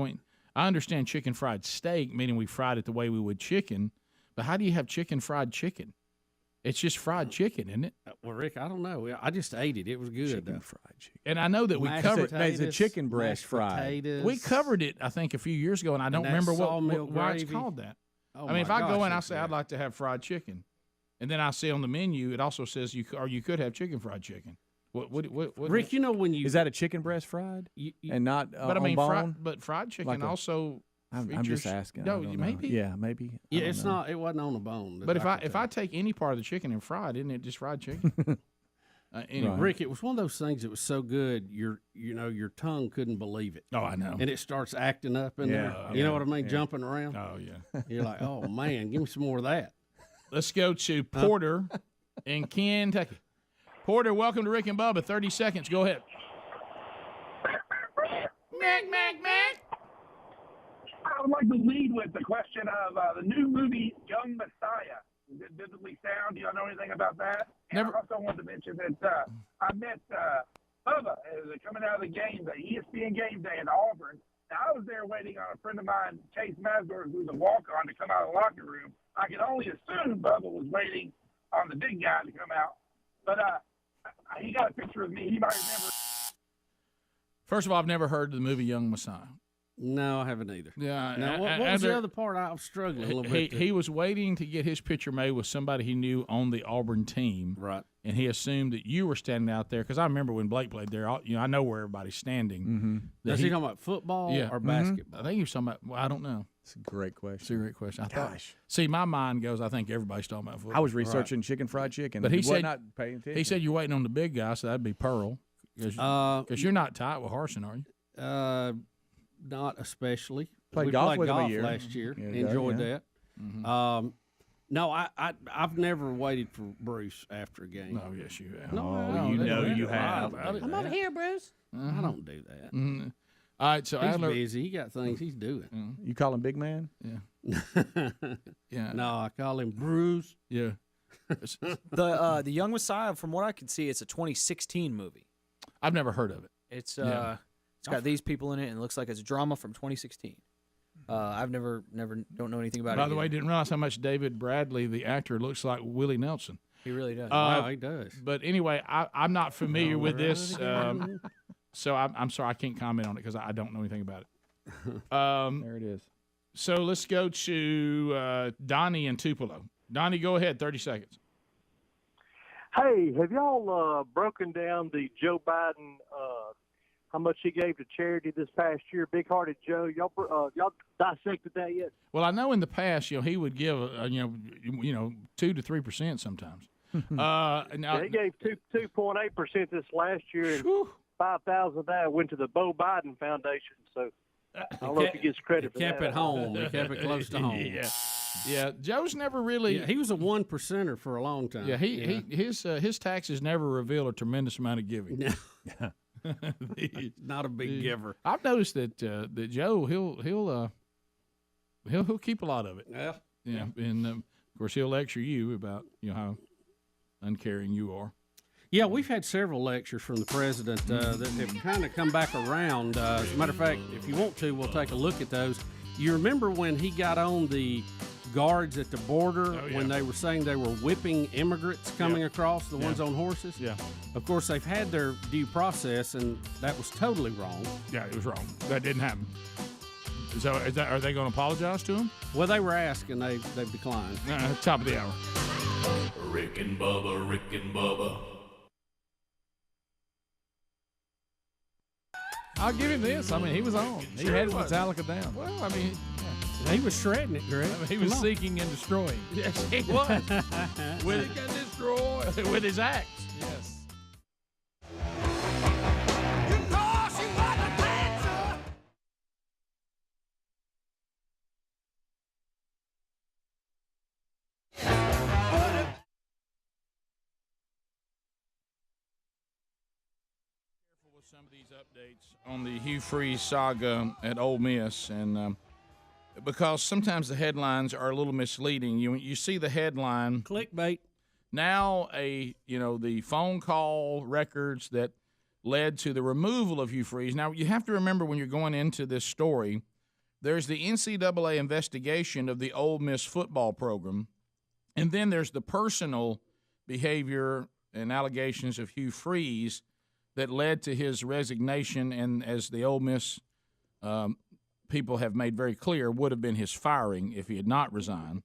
I understand chicken fried steak, meaning we fried it the way we would chicken, but how do you have fried chicken? It's just fried chicken, isn't it? Well, Rick, I don't know. I just ate it. It was good. Fried chicken. And I know that we covered it's a chicken breast fried. Potatoes. We covered it, I think, a few years ago, and I don't remember why it's called that. If I go in, I say I'd like to have fried chicken, and then I see on the menu it also says you could have fried chicken. What Rick, when you is that a chicken breast fried and not on bone? Fried chicken also. I'm just asking. No, maybe. Yeah, maybe. Yeah, it's not. It wasn't on a bone. But if I take any part of the chicken and fry it, isn't it just fried chicken? Anyway. Rick, it was one of those things that was so good, your tongue couldn't believe it. Oh, I know. And it starts acting up in there. You know what I mean? Jumping around. Oh, yeah. You're like, oh man, give me some more of that. Let's go to Porter in Kentucky. Porter, welcome to Rick and Bubba. 30 seconds. Go ahead. I would like to lead with the question of the new movie Young Messiah. Is it biblically sound? Do y'all know anything about that? And I also wanted to mention that I met Bubba coming out of the game, the ESPN game day in Auburn. Now, I was there waiting on a friend of mine, Chase Masburg, who's a walk-on, to come out of the locker room. I could only assume Bubba was waiting on the big guy to come out. But he got a picture of me. He might remember. First of all, I've never heard of the movie Young Messiah. No, I haven't either. Yeah. Now, what was the other part? I was struggling a little bit. He was waiting to get his picture made with somebody he knew on the Auburn team. Right. And he assumed that you were standing out there because I remember when Blake played there. I know where everybody's standing. Mm-hmm. Is he talking about football or basketball? I think he was talking about. Well, I don't know. It's a great question. It's a great question. See, my mind goes. I think everybody's talking about football. I was researching chicken fried chicken, but he said not paying attention. He said you're waiting on the big guy, so that'd be Pearl. Because you're not tight with Harsin, are you? Not especially. Played golf with him a year. Last year. Yeah, Enjoyed yeah. that. Mm-hmm. No, I've never waited for Bruce after a game. Oh, yes, you have. No, you have. I'm over here, Bruce. I don't do that. Mm-hmm. All right, so he's Adler, busy. He got things he's doing. You call him Big Man? Yeah. Yeah. No, I call him Bruce. Yeah. The Young Messiah, from what I can see, it's a 2016 movie. I've never heard of it. It's got these people in it, and it looks like it's a drama from 2016. I've never don't know anything about it. By the way, didn't realize how much David Bradley, the actor, looks like Willie Nelson. He really does. Wow, he does. But anyway, I'm not familiar with this, so I'm sorry I can't comment on it because I don't know anything about it. There it is. So let's go to Donnie in Tupelo. Donnie, go ahead. 30 seconds. Hey, have y'all broken down the Joe Biden, how much he gave to charity this past year? Big-hearted Joe, y'all dissected that yet? Well, I know in the past, he would give, 2 to 3% sometimes. Now, he gave 2.8% this last year, and 5,000 of that went to the Bo Biden Foundation. So I don't know if he gets credit for that. Kept it home. He kept it close to home. Yeah. Joe's never really. Yeah, he was a 1%er for a long time. Yeah, his taxes never reveal a tremendous amount of giving. He's not a big giver. I've noticed that Joe he'll keep a lot of it. Yeah. And of course he'll lecture you about how uncaring you are. Yeah, we've had several lectures from the president that have kind of come back around. As a matter of fact, if you want to, we'll take a look at those. You remember when he got on the guards at the border when they were saying they were whipping immigrants coming across, the ones on horses? Yeah. Of course, they've had their due process, and that was totally wrong. Yeah, it was wrong. That didn't happen. So are they going to apologize to him? Well, they were asked, and they've declined. Top of the hour. Rick and Bubba, Rick and Bubba. I'll give him this. I mean, he was on. He had Metallica down. Well, I mean, he was shredding it, Greg. I mean, he was seeking and destroying. Yes, he was. With his axe. Yes. Some of these updates on the Hugh Freeze saga at Ole Miss, and because sometimes the headlines are a little misleading. You see the headline clickbait. Now the phone call records that led to the removal of Hugh Freeze. Now you have to remember when you're going into this story, there's the NCAA investigation of the Ole Miss football program, and then there's the personal behavior and allegations of Hugh Freeze that led to his resignation, and as the Ole Miss people have made very clear, would have been his firing if he had not resigned.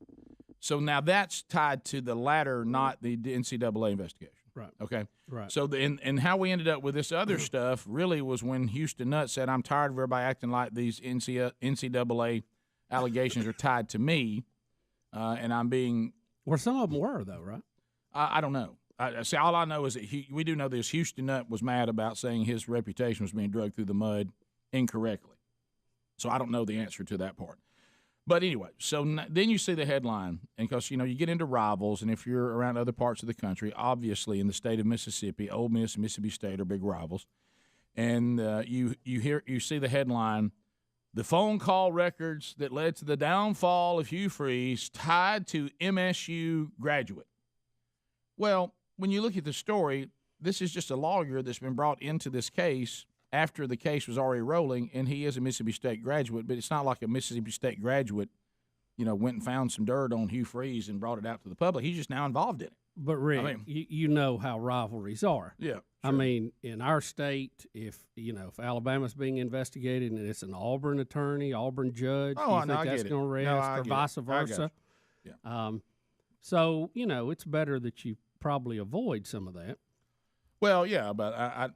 So now that's tied to the latter, not the NCAA investigation. Right. Okay. Right. So and how we ended up with this other stuff really was when Houston Nutt said, "I'm tired of everybody acting like these NCAA allegations are tied to me, and I'm being." Well, some of them were though, right? I don't know. See, all I know is that we do know this. Houston Nutt was mad about saying his reputation was being dragged through the mud incorrectly. So I don't know the answer to that part. But anyway, so then you see the headline, and because, you get into rivals, and if you're around other parts of the country, obviously in the state of Mississippi, Ole Miss and Mississippi State are big rivals. and you see the headline, "The phone call records that led to the downfall of Hugh Freeze tied to MSU graduate." Well, when you look at the story, this is just a lawyer that's been brought into this case after the case was already rolling, and he is a Mississippi State graduate, but it's not like a Mississippi State graduate, went and found some dirt on Hugh Freeze and brought it out to the public. He's just now involved in it. But Rick, you know how rivalries are. Yeah. I mean, in our state, if Alabama's being investigated and it's an Auburn attorney, Auburn judge, Oh, you think that's going to rest, or vice versa? Yeah. So it's better that you probably avoid some of that. Well, yeah, but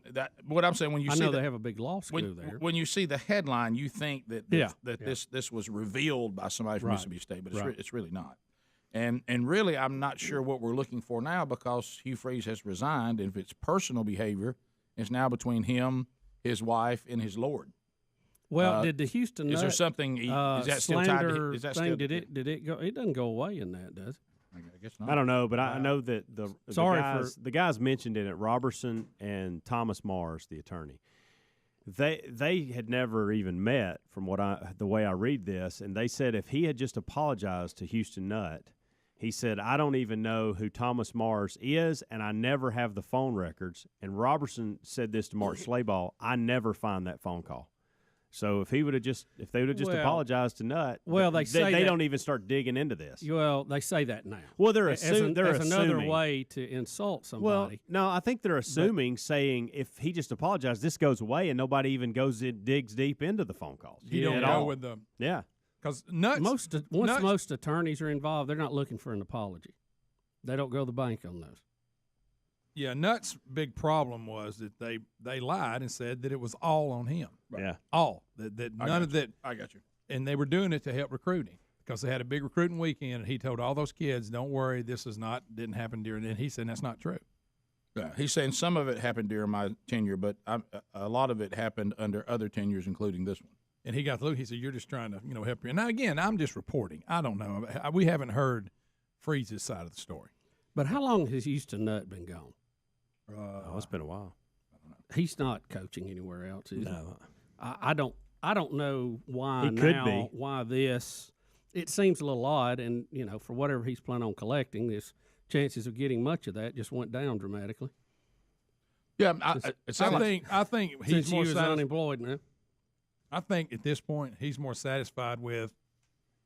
what I'm saying, when you I see know they have a big law school there. When you see the headline, you think that this was revealed by somebody from Mississippi State, but it's really not. And really, I'm not sure what we're looking for now, because Hugh Freeze has resigned, and if it's personal behavior, it's now between him, his wife, and his Lord. Well, did the Houston is there something? Is that still tied to? Is that thing, still? Did it go? It doesn't go away in that, does it? I guess not. I don't know, but I know that the guys mentioned in it, Robertson and Thomas Mars, the attorney. They had never even met, from the way I read this, and they said if he had just apologized to Houston Nutt, he said, "I don't even know who Thomas Mars is, and I never have the phone records." And Robertson said this to Mark Slayball, "I never find that phone call." So if they would have just apologized to Nutt, they don't even start digging into this. Well, they say that now. Well, they're assuming another way to insult somebody. Well, no, I think they're assuming, saying if he just apologized, this goes away, and nobody even digs deep into the phone calls. You don't go with them. Yeah. Because most attorneys are involved, they're not looking for an apology. They don't go to the bank on those. Yeah, Nutt's big problem was that they lied and said that it was all on him. Right. Yeah, all that none of that. I got you. And they were doing it to help recruiting, because they had a big recruiting weekend, and he told all those kids, "Don't worry, this didn't happen during." And he said that's not true. Yeah, he's saying some of it happened during my tenure, but a lot of it happened under other tenures, including this one. And he got the look. He said, "You're just trying to help you." Now again, I'm just reporting. I don't know. We haven't heard Freeze's side of the story. But how long has Houston Nutt been gone? It's been a while. He's not coaching anywhere else, is No. he? I don't know why He could now, be. why this. It seems a little odd, and for whatever he's planning on collecting, his chances of getting much of that just went down dramatically. Yeah, I think he's Since more he was unemployed now. I think at this point he's more satisfied with,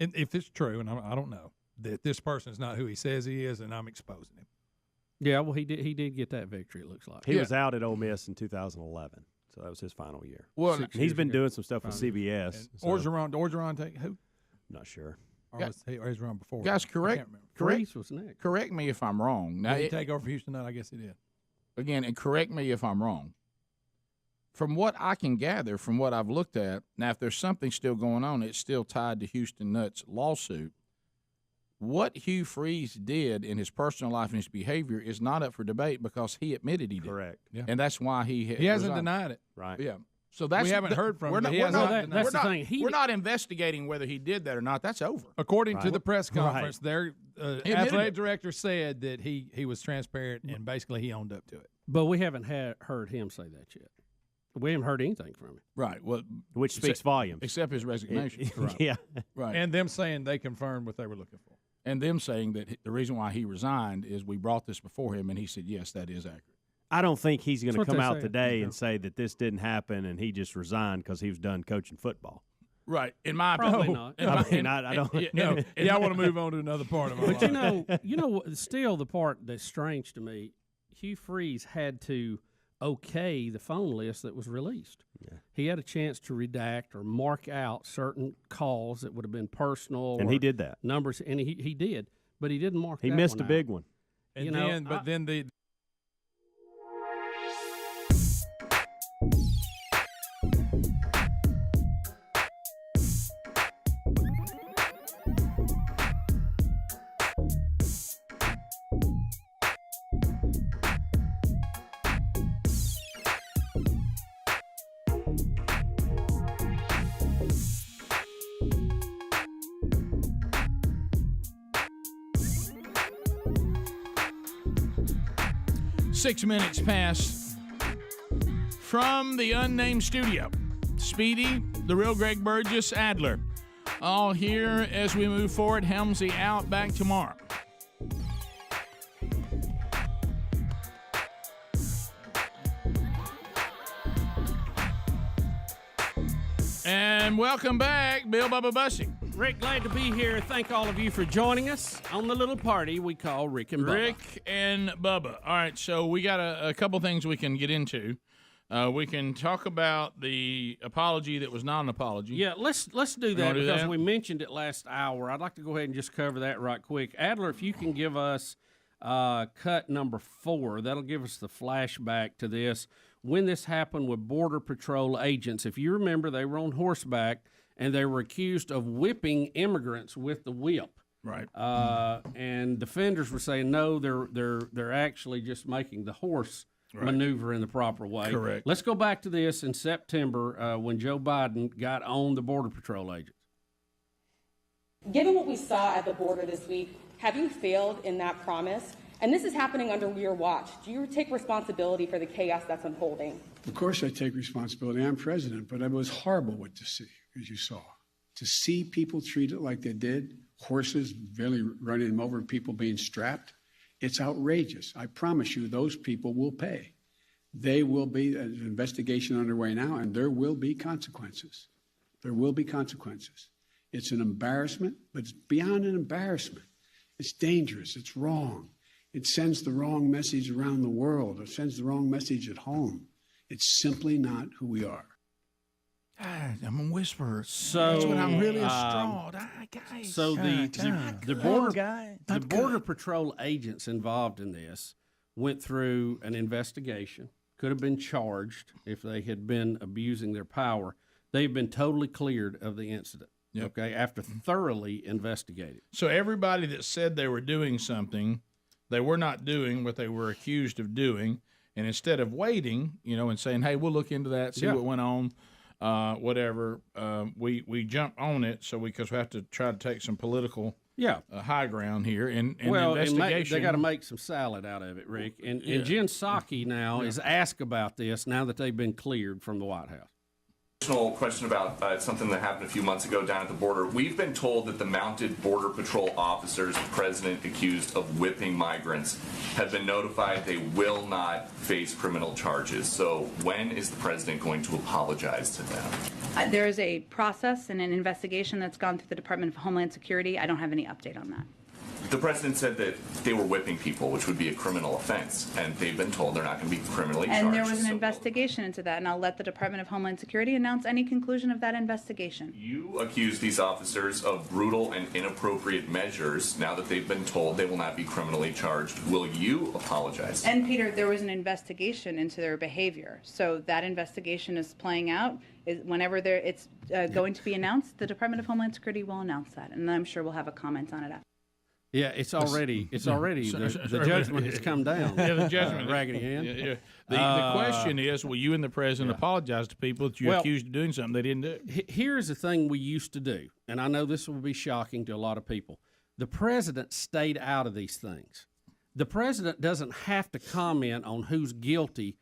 and if it's true, and I don't know, that this person is not who he says he is, and I'm exposing him. Yeah, well, he did get that victory, it looks like. He was out at Ole Miss in 2011, so that was his final year. Well, and he's been doing some stuff with CBS. Orgeron take who? Not sure. Or was Orgeron before? Guys, correct was next. Correct me if I'm wrong. Now, Did he take over for Houston Nutt? I guess he did. Again, and correct me if I'm wrong. From what I can gather, from what I've looked at, now if there's something still going on, it's still tied to Houston Nutt's lawsuit. What Hugh Freeze did in his personal life and his behavior is not up for debate, because he admitted he did. Correct. Yeah. And that's why he hasn't resigned. denied it. Right. Yeah. So that's we haven't heard from him. That's the thing. We're not investigating whether he did that or not. That's over. According to the press conference, their admitted athletic it. director said that he was transparent, and basically he owned up to it. But we haven't heard him say that yet. We haven't heard anything from him. Right. Well, which speaks volumes. Except his resignation. Right. Yeah. Right. And them saying they confirmed what they were looking for. And them saying that the reason why he resigned is we brought this before him, and he said, yes, that is accurate. I don't think he's going to That's what come they out say. today and say that this didn't happen and he just resigned because he was done coaching football. Right. In my Probably opinion. not. I don't. No. Yeah, I want to move on to another part of my But life. you know, still the part that's strange to me, Hugh Freeze had to okay the phone list that was released. Yeah. He had a chance to redact or mark out certain calls that would have been personal. And or he did that. Numbers, and he did, but he didn't mark. He that missed one a big one. And out. then the 6 minutes past from the unnamed studio, Speedy, the real Greg Burgess, Adler, all here as we move forward. Helmsy out, back tomorrow. And welcome back, Bill Bubba Bussy. Rick, glad to be here. Thank all of you for joining us on the little party we call Rick and Bubba. Rick and Bubba. All right, so we got a couple things we can get into. We can talk about the apology that was not an apology. Yeah, let's do that because we mentioned it last hour. I'd like to go ahead and just cover that right quick. Adler, if you can give us cut number 4, that'll give us the flashback to this. When this happened with Border Patrol agents, if you remember, they were on horseback and they were accused of whipping immigrants with the whip. Right. And defenders were saying no, they're actually just making the horse maneuver in the proper way. Correct. Let's go back to this in September when Joe Biden got on the Border Patrol agents. Given what we saw at the border this week, have you failed in that promise? And this is happening under your watch. Do you take responsibility for the chaos that's unfolding? Of course I take responsibility. I'm president, but it was horrible what to see, as you saw. To see people treated like they did, horses barely running them over, people being strapped, it's outrageous. I promise you those people will pay. They will be, an investigation underway now, and there will be consequences. There will be consequences. It's an embarrassment, but it's beyond an embarrassment. It's dangerous. It's wrong. It sends the wrong message around the world. It sends the wrong message at home. It's simply not who we are. God, I'm a whisperer. So that's what I'm really a straw. Guys. So the border patrol agents involved in this went through an investigation. Could have been charged if they had been abusing their power. They've been totally cleared of the incident. Yep. Okay, after thoroughly investigated. So everybody that said they were doing something, they were not doing what they were accused of doing. And instead of waiting, and saying, hey, we'll look into that, see what went on, whatever, we jump on it because we have to try to take some political high ground here. And investigation. They got to make some salad out of it, Rick. And Jen Psaki now is asked about this now that they've been cleared from the White House. Question about something that happened a few months ago down at the border. We've been told that the mounted Border Patrol officers the president accused of whipping migrants have been notified they will not face criminal charges. So when is the president going to apologize to them? There is a process and an investigation that's gone through the Department of Homeland Security. I don't have any update on that. The president said that they were whipping people, which would be a criminal offense, and they've been told they're not going to be criminally charged. And there was an investigation into that, and I'll let the Department of Homeland Security announce any conclusion of that investigation. You accuse these officers of brutal and inappropriate measures. Now that they've been told they will not be criminally charged, will you apologize? And Peter, there was an investigation into their behavior, so that investigation is playing out. Whenever it's going to be announced, the Department of Homeland Security will announce that, and I'm sure we'll have a comment on it after. Yeah, it's already the judgment has come down. Yeah, the judgment. Raggedy Ann. Yeah. The question is, will you and the president apologize to people that you accused of doing something they didn't do? Here's the thing we used to do, and I know this will be shocking to a lot of people. The president stayed out of these things. The president doesn't have to comment on who's guilty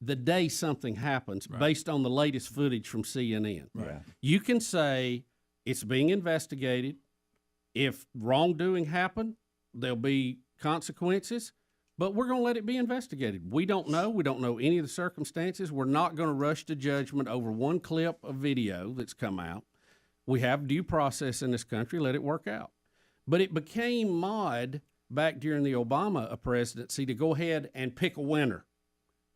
the day something happens based on the latest footage from CNN. Right. You can say it's being investigated. If wrongdoing happened, there'll be consequences, but we're going to let it be investigated. We don't know. We don't know any of the circumstances. We're not going to rush to judgment over one clip of video that's come out. We have due process in this country. Let it work out. But it became mod back during the Obama presidency to go ahead and pick a winner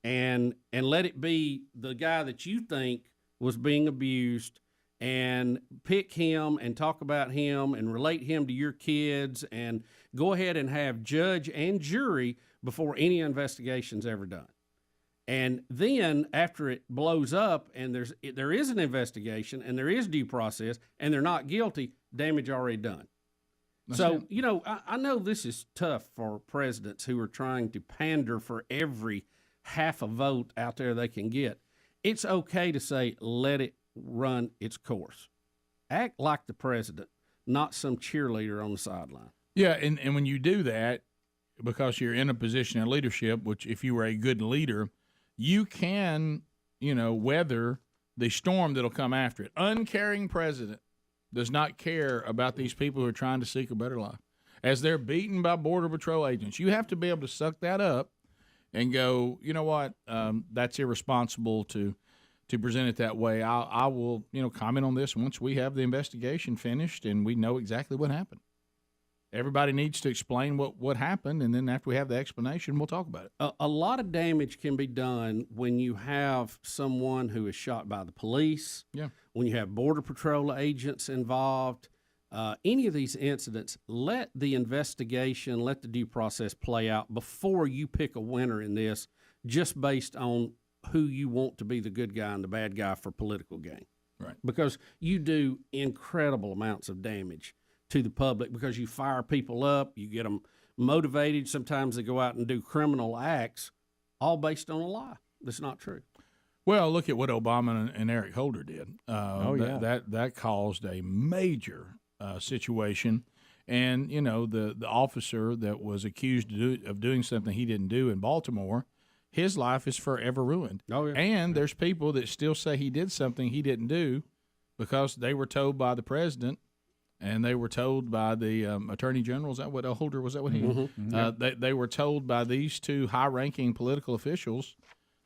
and let it be the guy that you think was being abused and pick him and talk about him and relate him to your kids and go ahead and have judge and jury before any investigation's ever done. And then after it blows up and there is an investigation and there is due process and they're not guilty, damage already done. So, I know this is tough for presidents who are trying to pander for every half a vote out there they can get. It's okay to say, let it run its course. Act like the president, not some cheerleader on the sideline. Yeah, and when you do that, because you're in a position of leadership, which if you were a good leader, you can weather the storm that'll come after it. Uncaring president does not care about these people who are trying to seek a better life. As they're beaten by Border Patrol agents, you have to be able to suck that up and go, you know what, that's irresponsible to present it that way. I will, comment on this once we have the investigation finished and we know exactly what happened. Everybody needs to explain what happened, and then after we have the explanation, we'll talk about it. A lot of damage can be done when you have someone who is shot by the police, when you have Border Patrol agents involved. Any of these incidents, let the investigation, let the due process play out before you pick a winner in this, just based on who you want to be the good guy and the bad guy for political gain. Right. Because you do incredible amounts of damage to the public because you fire people up, you get them motivated. Sometimes they go out and do criminal acts, all based on a lie that's not true. Well, look at what Obama and Eric Holder did. That caused a major situation, and the officer that was accused of doing something he didn't do in Baltimore, his life is forever ruined. Oh, yeah. And there's people that still say he did something he didn't do because they were told by the president. And they were told by the attorney general. Is that what Holder was? That what he? Mm-hmm. They were told by these two high-ranking political officials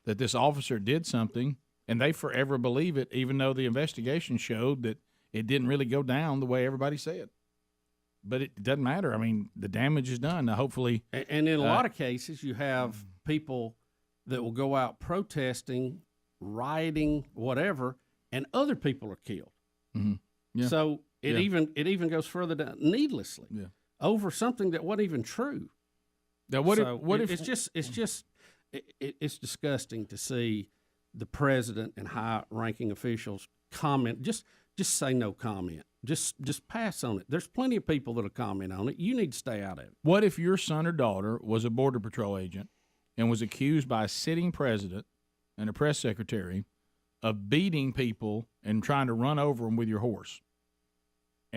that this officer did something, and they forever believe it, even though the investigation showed that it didn't really go down the way everybody said. But it doesn't matter. I mean, the damage is done. Now, hopefully, and in a lot of cases, you have people that will go out protesting, rioting, whatever, and other people are killed. Mm-hmm. Yeah. So. It even goes further down needlessly over something that wasn't even true. Now, it's disgusting to see the president and high-ranking officials comment. Just say no comment. Just pass on it. There's plenty of people that'll comment on it. You need to stay out of it. What if your son or daughter was a Border Patrol agent and was accused by a sitting president and a press secretary of beating people and trying to run over them with your horse?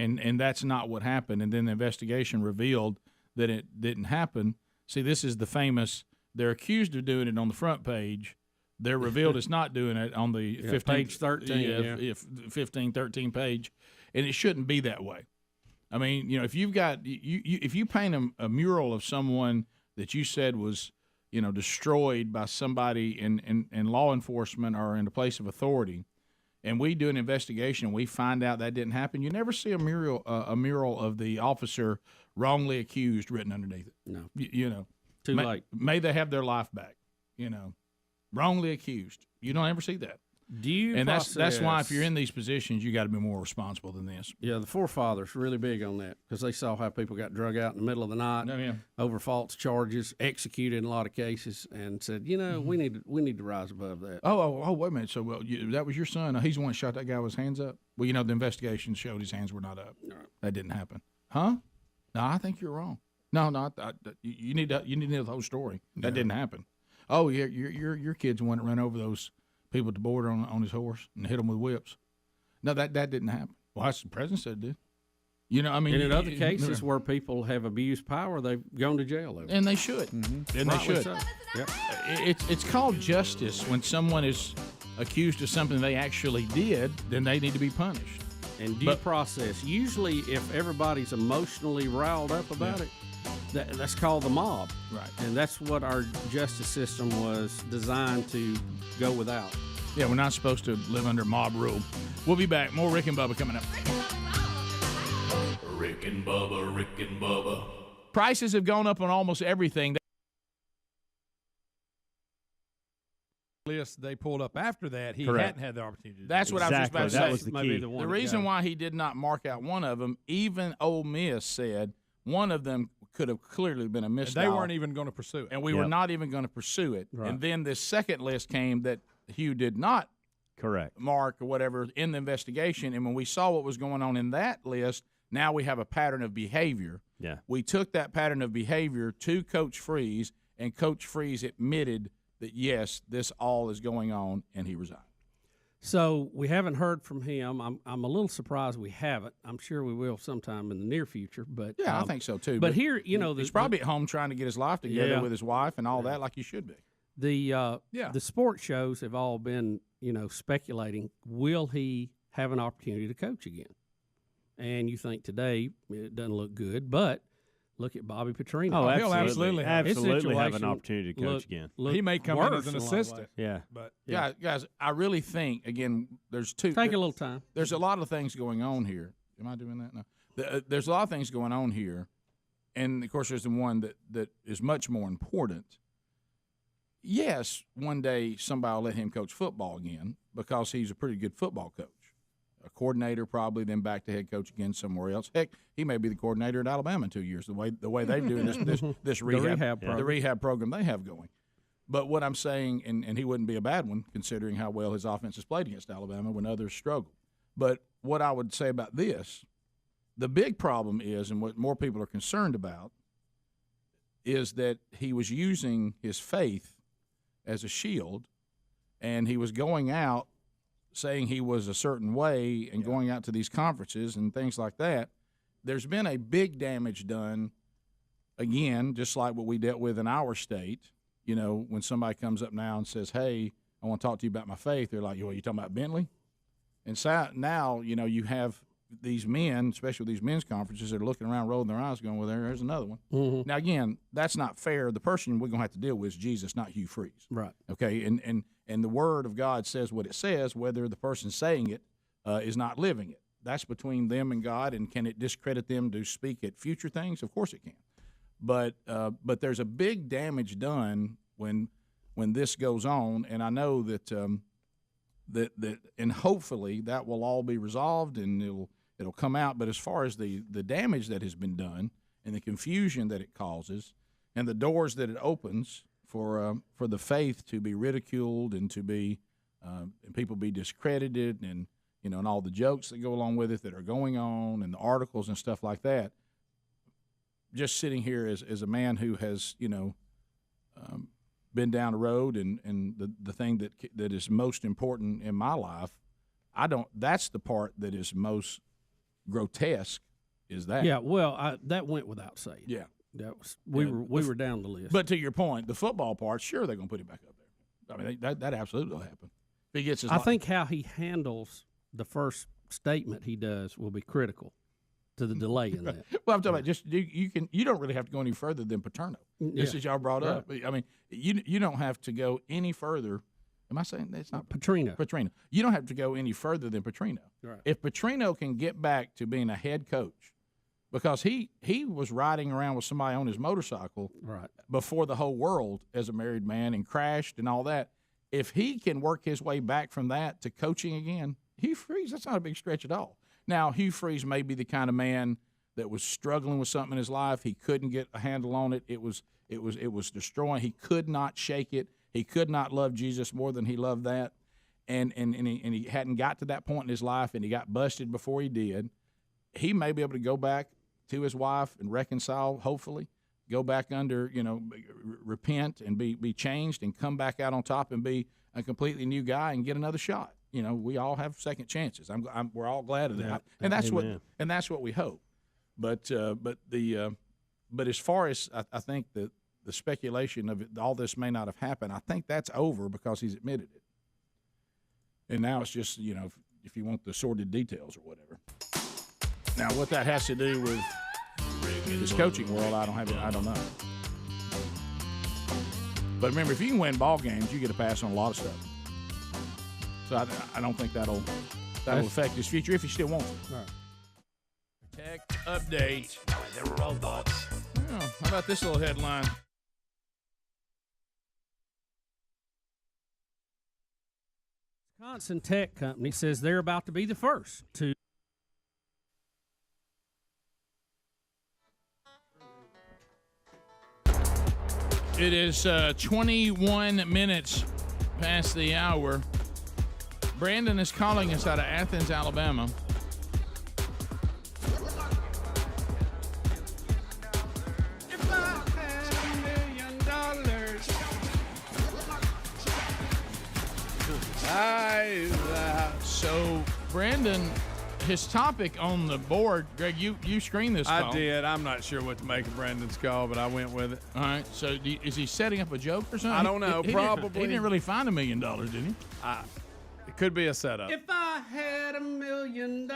And that's not what happened. And then the investigation revealed that it didn't happen. See, this is the famous, they're accused of doing it on the front page. They're revealed as not doing it on the 15, page 13, 15, 13 page. And it shouldn't be that way. I mean, if you've got, if you paint a mural of someone that you said was, destroyed by somebody in law enforcement or in a place of authority, and we do an investigation and we find out that didn't happen, you never see a mural of the officer wrongly accused written underneath it. No. Too late. May they have their life back. Wrongly accused. You don't ever see that. That's why if you're in these positions, you got to be more responsible than this. Yeah, the forefathers really big on that because they saw how people got drug out in the middle of the night over false charges, executed in a lot of cases, and said, we need to rise above that. Oh, wait a minute. So, that was your son. He's the one that shot that guy with his hands up. Well, the investigation showed his hands were not up. No. That didn't happen. Huh? No, I think you're wrong. No, you need to know the whole story. That didn't happen. Oh, yeah, your kid's the one that ran over those people at the border on his horse and hit them with whips. No, that didn't happen. Well, that's the president said it did. And in other cases where people have abused power, they've gone to jail over it. And they should. Mm-hmm. And they should. So. Yep. It's called justice when someone is accused of something they actually did, then they need to be punished. And due process. Usually, if everybody's emotionally riled up about it, that's called the mob. Right. And that's what our justice system was designed to go without. Yeah, we're not supposed to live under mob rule. We'll be back. More Rick and Bubba coming up. Rick and Bubba, Rick and Bubba. Prices have gone up on almost everything. List they pulled up after that, he hadn't had the opportunity to That's what I was just about to say. That was the key. The reason why he did not mark out one of them, even Ole Miss said one of them could have clearly been a missed. They weren't even going to pursue it. And we were not even going to pursue it. Right. And then this second list came that Hugh did not mark or whatever in the investigation. And when we saw what was going on in that list, now we have a pattern of behavior. Yeah. We took that pattern of behavior to Coach Freeze, and Coach Freeze admitted that, yes, this all is going on, and he resigned. So we haven't heard from him. I'm a little surprised we haven't. I'm sure we will sometime in the near future. But yeah, I think so too. But here, he's probably at home trying to get his life together with his wife and all that, like he should be. The sports shows have all been, speculating, will he have an opportunity to coach again? And you think today it doesn't look good, but look at Bobby Petrino. Oh, he'll absolutely have an opportunity to coach again. He may come in as an assistant. Yeah. But Guys, I really think, again, there's two. Take a little time. There's a lot of things going on here. Am I doing that? No. There's a lot of things going on here. And, of course, there's the one that is much more important. Yes, one day somebody will let him coach football again because he's a pretty good football coach. A coordinator probably, then back to head coach again somewhere else. Heck, he may be the coordinator at Alabama in 2 years. The way they're doing this rehab program they have going. But what I'm saying, and he wouldn't be a bad one considering how well his offense has played against Alabama when others struggle. But what I would say about this, the big problem is, and what more people are concerned about, is that he was using his faith as a shield, and he was going out saying he was a certain way and going out to these conferences and things like that. There's been a big damage done, again, just like what we dealt with in our state. When somebody comes up now and says, hey, I want to talk to you about my faith, they're like, you talking about Bentley? And so now, you have these men, especially with these men's conferences, that are looking around, rolling their eyes, going, well, there's another one. Mm-hmm. Now, again, that's not fair. The person we're going to have to deal with is Jesus, not Hugh Freeze. Right. Okay, and the Word of God says what it says, whether the person saying it is not living it. That's between them and God, and can it discredit them to speak at future things? Of course it can. But there's a big damage done when this goes on, and I know that and hopefully that will all be resolved and it'll come out. But as far as the damage that has been done and the confusion that it causes and the doors that it opens for the faith to be ridiculed and to be and people be discredited and and all the jokes that go along with it that are going on and the articles and stuff like that. Just sitting here as a man who has been down the road and the thing that is most important in my life, that's the part that is most grotesque, is that. Yeah, well, that went without saying. Yeah. That was we were down the list. But to your point, the football part, sure, they're going to put him back up there. I mean, that absolutely will happen. If he gets his I think how he handles the first statement he does will be critical to the delay in that. Well, I'm talking about you don't really have to go any further than Paterno. This is y'all brought up. I mean, you don't have to go any further. Am I saying that's not Petrino? You don't have to go any further than Petrino. Right. If Petrino can get back to being a head coach, because he was riding around with somebody on his motorcycle before the whole world as a married man and crashed and all that. If he can work his way back from that to coaching again, Hugh Freeze, that's not a big stretch at all. Now, Hugh Freeze may be the kind of man that was struggling with something in his life. He couldn't get a handle on it. It was destroying. He could not shake it. He could not love Jesus more than he loved that. And he hadn't got to that point in his life, and he got busted before he did. He may be able to go back to his wife and reconcile, hopefully, go back under, repent and be changed and come back out on top and be a completely new guy and get another shot. We all have second chances. We're all glad of that, and that's what we hope. But as far as I think the speculation of it, all this may not have happened, I think that's over because he's admitted it. And now it's just if you want the sordid details or whatever. Now, what that has to do with this coaching world, I don't know. But remember, if you can win ball games, you get a pass on a lot of stuff. So I don't think that'll affect his future if he still wants it. Right. Tech update. They're robots. Yeah, how about this little headline? Wisconsin tech company says they're about to be the first to. It is 21 minutes past the hour. Brandon is calling us out of Athens, Alabama. If I had $1 million. So Brandon his topic on the board, Greg, you screened this call. I did. I'm not sure what to make of Brandon's call, but I went with it. All right. So is he setting up a joke or something? I don't know. Probably. He didn't really find $1 million, did he? It could be a setup. If I had $1 million.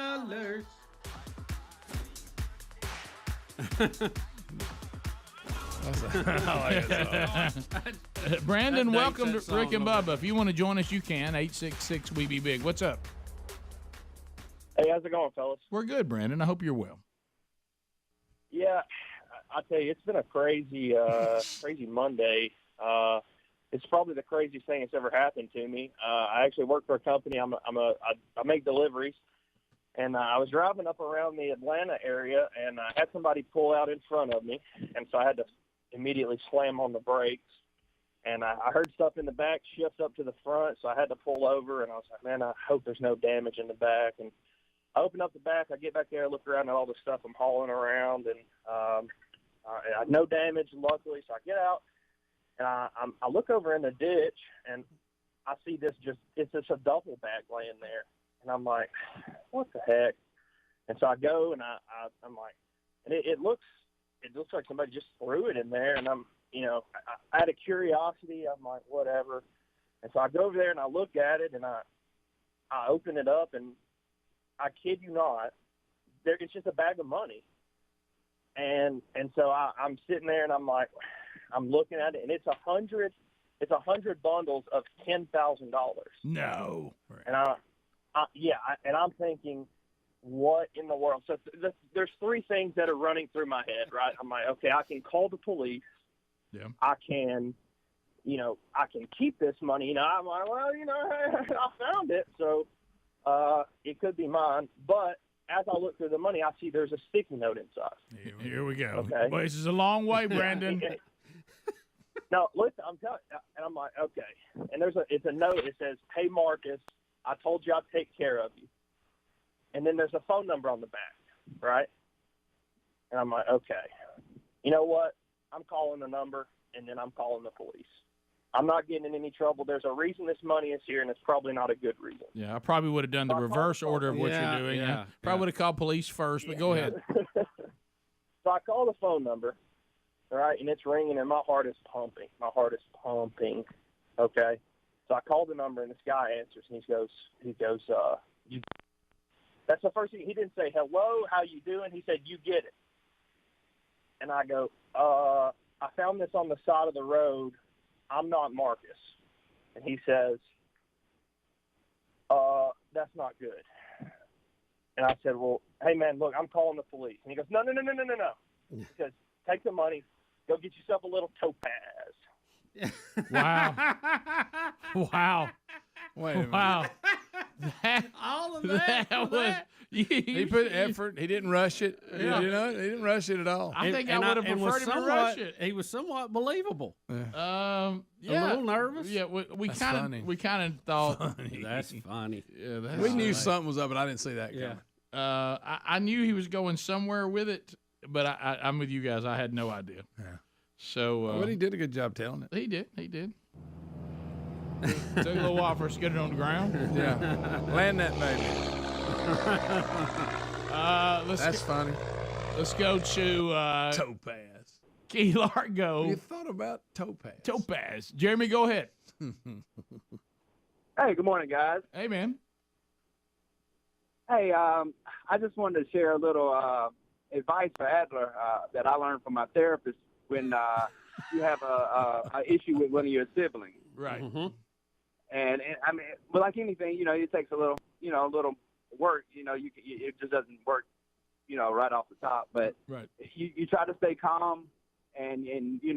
Brandon, That welcome dates to that Rick song and a little Bubba. If you want to join us, you can. 866-WE-BE-BIG. What's up? Hey, how's it going, fellas? We're good, Brandon. I hope you're well. Yeah, I tell you, it's been a crazy, crazy Monday. It's probably the craziest thing that's ever happened to me. I actually work for a company. I make deliveries, and I was driving up around the Atlanta area, and I had somebody pull out in front of me, and so I had to immediately slam on the brakes. And I heard stuff in the back shift up to the front, so I had to pull over, and I was like, man, I hope there's no damage in the back. And I open up the back, I get back there, I look around at all the stuff I'm hauling around, and no damage, luckily. So I get out, and I look over in the ditch, and I see it's just a duffel bag laying there. And I'm like, what the heck? And so I go, and I'm like, and it looks like somebody just threw it in there, and I'm, I had a curiosity. I'm like, whatever. And so I go over there, and I look at it, and I open it up, and I kid you not, it's just a bag of money. And so I'm sitting there, and I'm like, I'm looking at it, and it's 100 bundles of $10,000. No. And and I'm thinking, what in the world? So there's three things that are running through my head, right? I'm like, okay, I can call the police. Yeah. I can keep this money. I'm like, well, I found it, so it could be mine. But as I look through the money, I see there's a sticky note inside. Here we go. Okay. Well, this is a long way, Brandon. No, listen, I'm telling you, and I'm like, okay. And it's a note. It says, "Hey, Marcus, I told you I'd take care of you." And then there's a phone number on the back, right? And I'm like, okay. You know what? I'm calling the number, and then I'm calling the police. I'm not getting in any trouble. There's a reason this money is here, and it's probably not a good reason. Yeah, I probably would have done the reverse order of what you're doing. Yeah, probably would have called police first, but go ahead. So I call the phone number, all right, and it's ringing, and my heart is pumping. My heart is pumping, okay? So I call the number, and this guy answers, and he goes, that's the first thing. He didn't say, hello, how you doing? He said, you get it. And I go, I found this on the side of the road. I'm not Marcus. And he says, that's not good. And I said, well, hey, man, look, I'm calling the police. And he goes, no. He says, take the money, go get yourself a little topaz. Wow. Wow. Wait a minute. Wow. All of that. He put effort. He didn't rush it. Yeah. He didn't rush it at all. I think I would have preferred him to rush it. He was somewhat believable. Yeah. A little nervous. Yeah, we kind of thought That's funny. Yeah, We knew something was up, but I didn't see that coming. I knew he was going somewhere with it, but I'm with you guys. I had no idea. Yeah. So, but he did a good job telling it. He did. Took a little while for us to get it on the ground. Yeah. Land that baby. That's funny. Let's go to Topaz. Key Largo. You thought about Topaz. Topaz. Jeremy, go ahead. Hey, good morning, guys. Hey, man. Hey, I just wanted to share a little advice for Adler that I learned from my therapist when you have a issue with one of your siblings. Right. Mm-hmm. And I mean, but like anything, it takes a little work. It just doesn't work, right off the top. But right. You try to stay calm, and you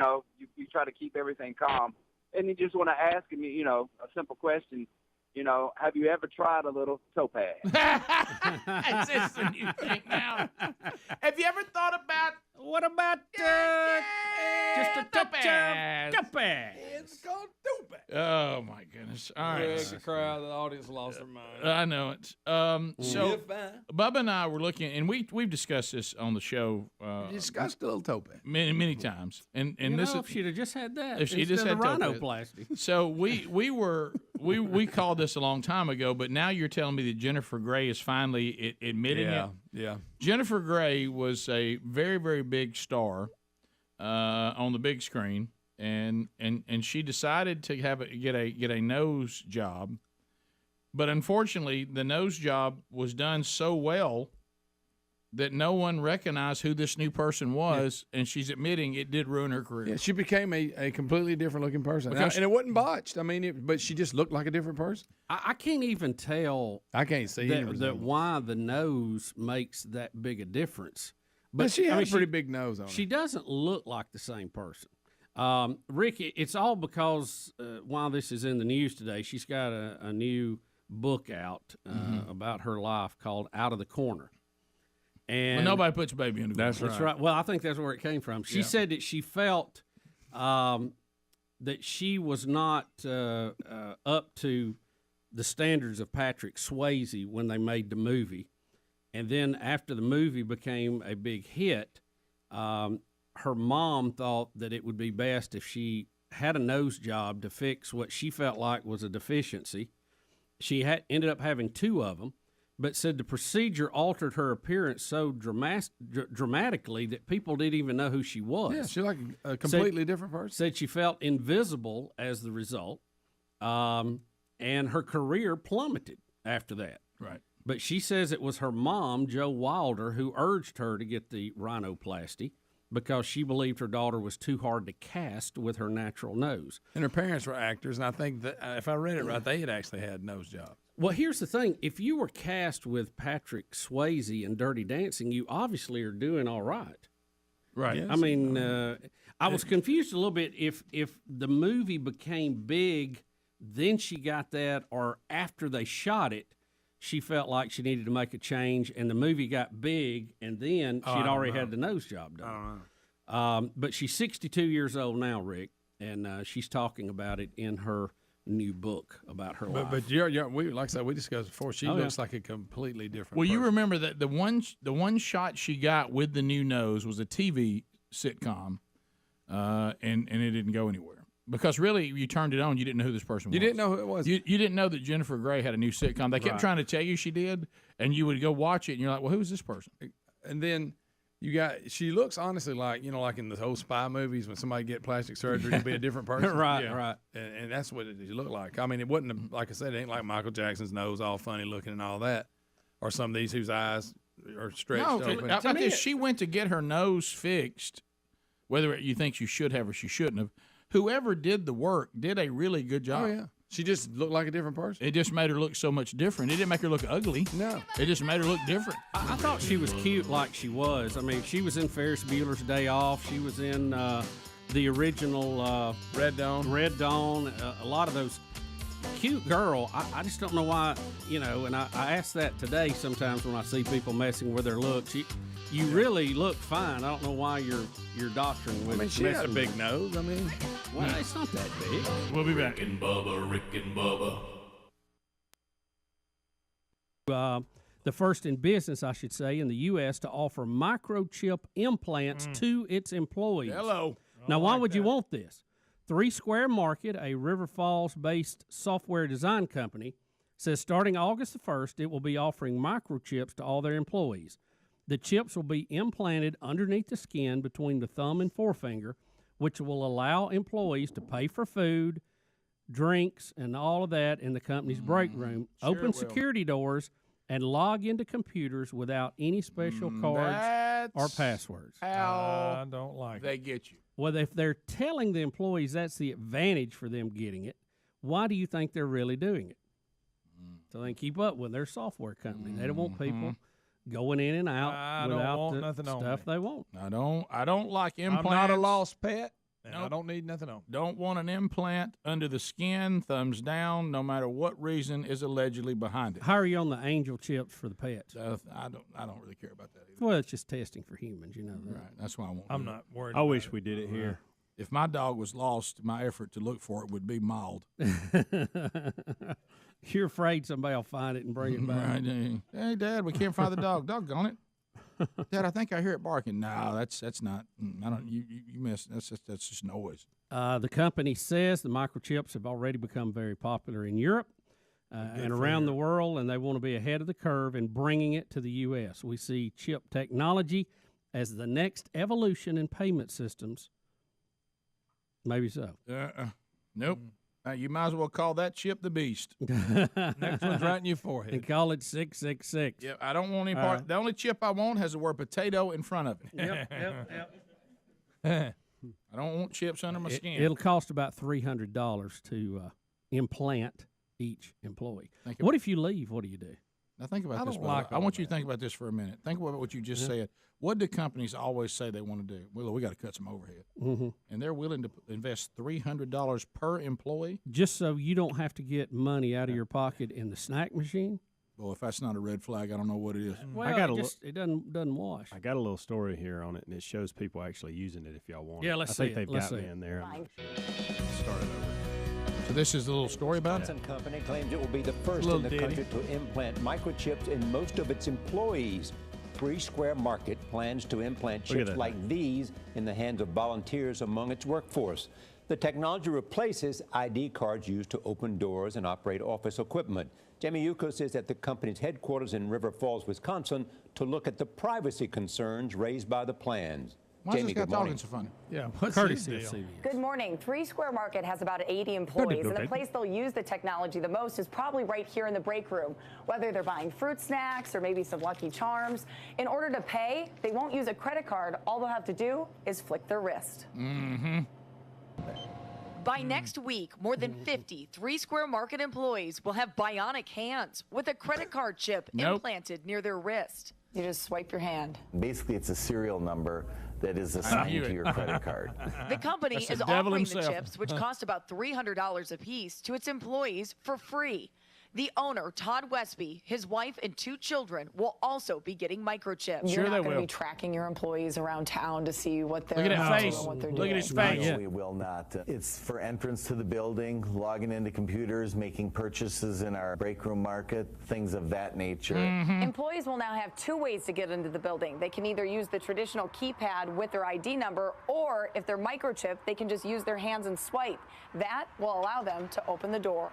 try to keep everything calm. And you just want to ask him, a simple question. Have you ever tried a little topaz? It's just a new thing now. Have you ever thought about what about just a topaz? Topaz. It's called topaz. Oh my goodness! All right, The crowd, the audience lost their mind. I know it. So Bubba and I were looking, and we've discussed this on the show. Discussed a little topaz many times, and this if she'd have just had that. If she just had rhinoplasty. So we were we called this a long time ago, but now you're telling me that Jennifer Grey is finally admitting it. Yeah. Jennifer Grey was a very, very big star on the big screen, and she decided to get a nose job, but unfortunately, the nose job was done so well that no one recognized who this new person was, and she's admitting it did ruin her career. Yeah, she became a completely different looking person, and it wasn't botched. I mean, but she just looked like a different person. I can't even tell. I can't see that why the nose makes that big a difference. But she had a pretty big nose on her. She doesn't look like the same person. Rick, it's all because while this is in the news today, she's got a new book out about her life called Out of the Corner. And well, nobody puts a baby in the corner. That's right. Well, I think that's where it came from. She said that she felt that she was not up to the standards of Patrick Swayze when they made the movie. And then after the movie became a big hit, her mom thought that it would be best if she had a nose job to fix what she felt like was a deficiency. She ended up having 2 of them, but said the procedure altered her appearance so dramatically that people didn't even know who she was. Yeah, she's like a completely different person. Said she felt invisible as the result, and her career plummeted after that. Right. But she says it was her mom, Jo Wilder, who urged her to get the rhinoplasty because she believed her daughter was too hard to cast with her natural nose. And her parents were actors, and I think that if I read it right, they had actually had nose jobs. Well, here's the thing. If you were cast with Patrick Swayze in Dirty Dancing, you obviously are doing all right. Right. Yes. I mean, I was confused a little bit if the movie became big, then she got that, or after they shot it, she felt like she needed to make a change, and the movie got big, and then she'd already had the nose job done. But she's 62 years old now, Rick, and she's talking about it in her new book about her life. But we like I said, we discussed before. She looks like a completely different. Well, person. you remember that the one shot she got with the new nose was a TV sitcom, and it didn't go anywhere because really you turned it on, you didn't know who this person was. You didn't know who it was. You didn't know that Jennifer Grey had a new sitcom. They kept trying to tell you she did, and you would go watch it, and you're like, well, who's this person? And then she looks honestly like, like in the old spy movies when somebody get plastic surgery to be a different person. Right. And that's what it looked like. I mean, it wasn't, like I said, it ain't like Michael Jackson's nose all funny looking and all that, or some of these whose eyes are stretched open. No, she went to get her nose fixed, whether you think she should have or she shouldn't have. Whoever did the work did a really good job. Oh, yeah. She just looked like a different person. It just made her look so much different. It didn't make her look ugly. No. It just made her look different. I thought she was cute like she was. I mean, she was in Ferris Bueller's Day Off. She was in the original Red Dawn. A lot of those. Cute girl. I just don't know why, and I ask that today sometimes when I see people messing with their looks. You really look fine. I don't know why you're doctoring with it. She had a big nose. I mean, well, it's not that big. We'll be back. Rick and Bubba. The first in business, I should say, in the U.S. to offer microchip implants to its employees. Hello. Now, why would you want this? 3 Square Market, a River Falls-based software design company, says starting August the 1st, it will be offering microchips to all their employees. The chips will be implanted underneath the skin between the thumb and forefinger, which will allow employees to pay for food, drinks, and all of that in the company's break room, open security doors, and log into computers without any special cards or passwords. How I don't like they get you. Well, if they're telling the employees that's the advantage for them getting it, why do you think they're really doing it? So they can keep up with their software company. They don't want people going in and out without the stuff they want. I don't like implants. I'm not a lost pet, and Nope. I don't need nothing on. Don't want an implant under the skin, thumbs down, no matter what reason is allegedly behind it. How are you on the angel chips for the pets? I don't really care about that either. Well, it's just testing for humans, you know that. Right, that's why I won't. I'm do it. not worried. I wish we did it here. If my dog was lost, my effort to look for it would be mild. You're afraid somebody will find it and bring it back. Right. Hey, Dad, we can't find the dog. Doggone it. Dad, I think I hear it barking. No, that's not. I don't. You missed. That's just noise. The company says the microchips have already become very popular in Europe and around the world, and they want to be ahead of the curve in bringing it to the U.S. We see chip technology as the next evolution in payment systems. Maybe so. Nope. You might as well call that chip the beast. Next one's right in your forehead. And call it 666. Yeah, I don't want any part. The only chip I want has the word potato in front of it. Yep. I don't want chips under my skin. It'll cost about $300 to implant each employee. What if you leave? What do you do? Now think about this. like I want you to think about this for a minute. Think about what you just said. What do companies always say they want to do? Well, we got to cut some overhead, and they're willing to invest $300 per employee just so you don't have to get money out of your pocket in the snack machine. Well, if that's not a red flag, I don't know what it is. Well, it doesn't wash. I got a little story here on it, and it shows people actually using it. If y'all want, yeah, let's see. I think they've got me in there. Start it over. So this is the little story about it. Johnson Company claims it will be the first in the country to implant microchips in most of its employees. 3 Square Market plans to implant chips like these in the hands of volunteers among its workforce. The technology replaces ID cards used to open doors and operate office equipment. Jamie Yukos is at the company's headquarters in River Falls, Wisconsin, to look at the privacy concerns raised by the plans. Why Jamie, is this guy good morning. talking so funny? Yeah, courtesy of CBS. Good morning. 3 Square Market has about 80 employees, and the place they'll use the technology the most is probably right here in the break room, whether they're buying fruit snacks or maybe some Lucky Charms. In order to pay, they won't use a credit card. All they'll have to do is flick their wrist. By next week, more than 50 3 Square Market employees will have bionic hands with a credit card chip implanted near their wrist. You just swipe your hand. Basically, it's a serial number that is assigned to your credit card. The company is offering the chips, which cost about $300 a piece, to its employees for free. The owner, Todd Westby, his wife, and 2 children will also be getting microchips. You're not going to be tracking your employees around town to see what they're Look at that doing face. and what they're Look doing. at his face. No, we will not. It's for entrance to the building, logging into computers, making purchases in our break room market, things of that nature. Employees will now have 2 ways to get into the building. They can either use the traditional keypad with their ID number, or if they're microchipped, they can just use their hands and swipe. That will allow them to open the door.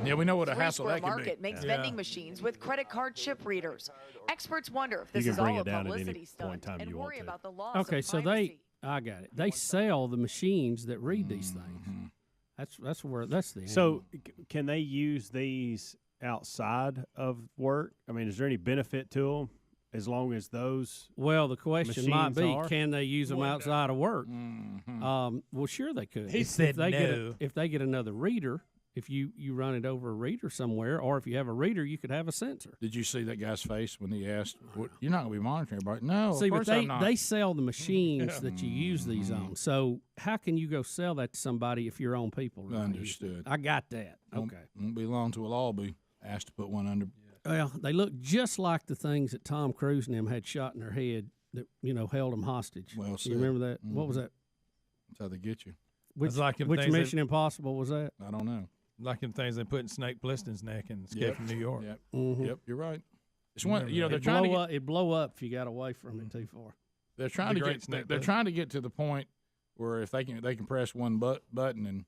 Yeah, we know what a 3 hassle Square that can be. Market makes vending machines with credit card chip readers. Experts wonder if this You is can bring all it a down at publicity any stunt point in time and you worry want to. about the loss Okay, of so privacy. I got it. They sell the machines that read these things. That's the So, can they use these outside of work? I mean, is there any benefit to them as long as those? Well, the question might be, are? can they use them outside of work? Well, sure they could. He If said they no. if they get another reader, if you run it over a reader somewhere, or if you have a reader, you could have a sensor. Did you see that guy's face when he asked, "You're not going to be monitoring everybody"? No, See, of but course I'm not. they sell the machines that you use these on. So how can you go sell that to somebody if your own people? Understood. I got that. Okay. Won't be long till we'll all be asked to put one under. Well, they look just like the things that Tom Cruise and them had shot in their head that held them hostage. Well you said. remember that? What was that? That's how they get you. Which, It's like them which things Mission that- Impossible was that? I don't know. Like them things they put in Snake Plissken's neck and escape from New York. Yep. Mhm. Yep. You're right. It's one. They're It'd trying to blow get. up. It'd blow up if you got away from it too far. They're trying The to great get. Snake They're Plissken. trying to get to the point where if they can press one button and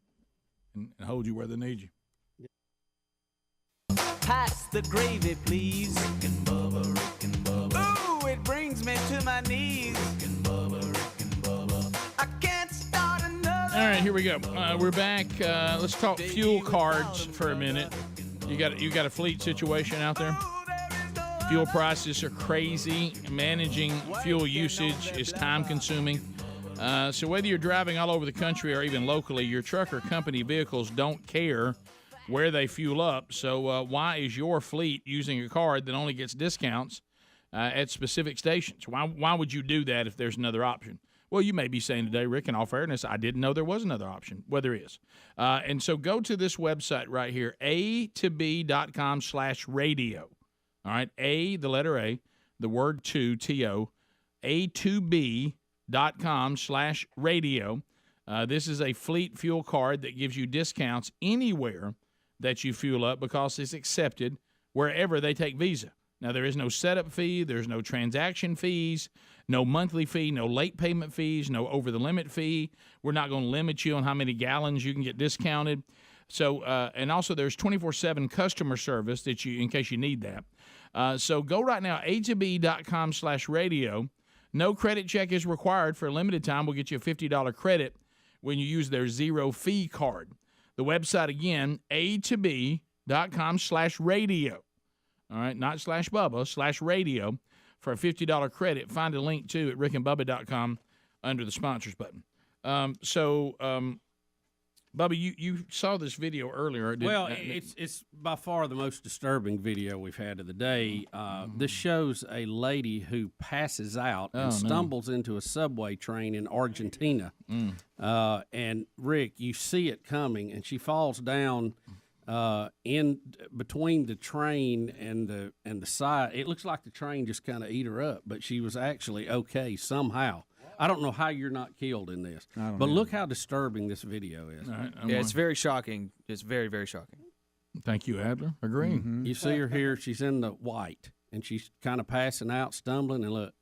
hold you where they need you. Pass the gravy, please. Rick and Bubba, Rick and Bubba. Ooh, it brings me to my knees. Rick and Bubba, Rick and Bubba. I can't start another. All right, here we go. We're back. Let's talk fuel cards for a minute. You got a fleet situation out there. Fuel prices are crazy. Managing fuel usage is time consuming. So whether you're driving all over the country or even locally, your truck or company vehicles don't care where they fuel up. So why is your fleet using a card that only gets discounts at specific stations? Why would you do that if there's another option? Well, you may be saying today, Rick, in all fairness, I didn't know there was another option. Well, there is. And so go to this website right here, a2b.com/radio. All right, the letter A, the word 2, T-O, a2b.com/radio. This is a fleet fuel card that gives you discounts anywhere that you fuel up because it's accepted wherever they take Visa. Now, there is no setup fee. There's no transaction fees, no monthly fee, no late payment fees, no over-the-limit fee. We're not going to limit you on how many gallons you can get discounted. So, and also there's 24/7 customer service that you, in case you need that. So go right now, a2b.com/radio. No credit check is required for a limited time. We'll get you a $50 credit when you use their zero-fee card. The website, again, a2b.com/radio. All right, not /Bubba, /radio for a $50 credit. Find a link, too, at rickandbubba.com under the sponsors button. Bubba, you saw this video earlier. It's by far the most disturbing video we've had of the day. This shows a lady who passes out and stumbles into a subway train in Argentina. And, Rick, you see it coming, and she falls down in between the train and the side. It looks like the train just kind of ate her up, but she was actually okay somehow. I don't know how you're not killed in this, but look how disturbing this video is. Right, it's very shocking. It's very, very shocking. Thank you, Adler. Agreeing. Mm-hmm. You see her here. She's in the white, and she's kind of passing out, stumbling, and look.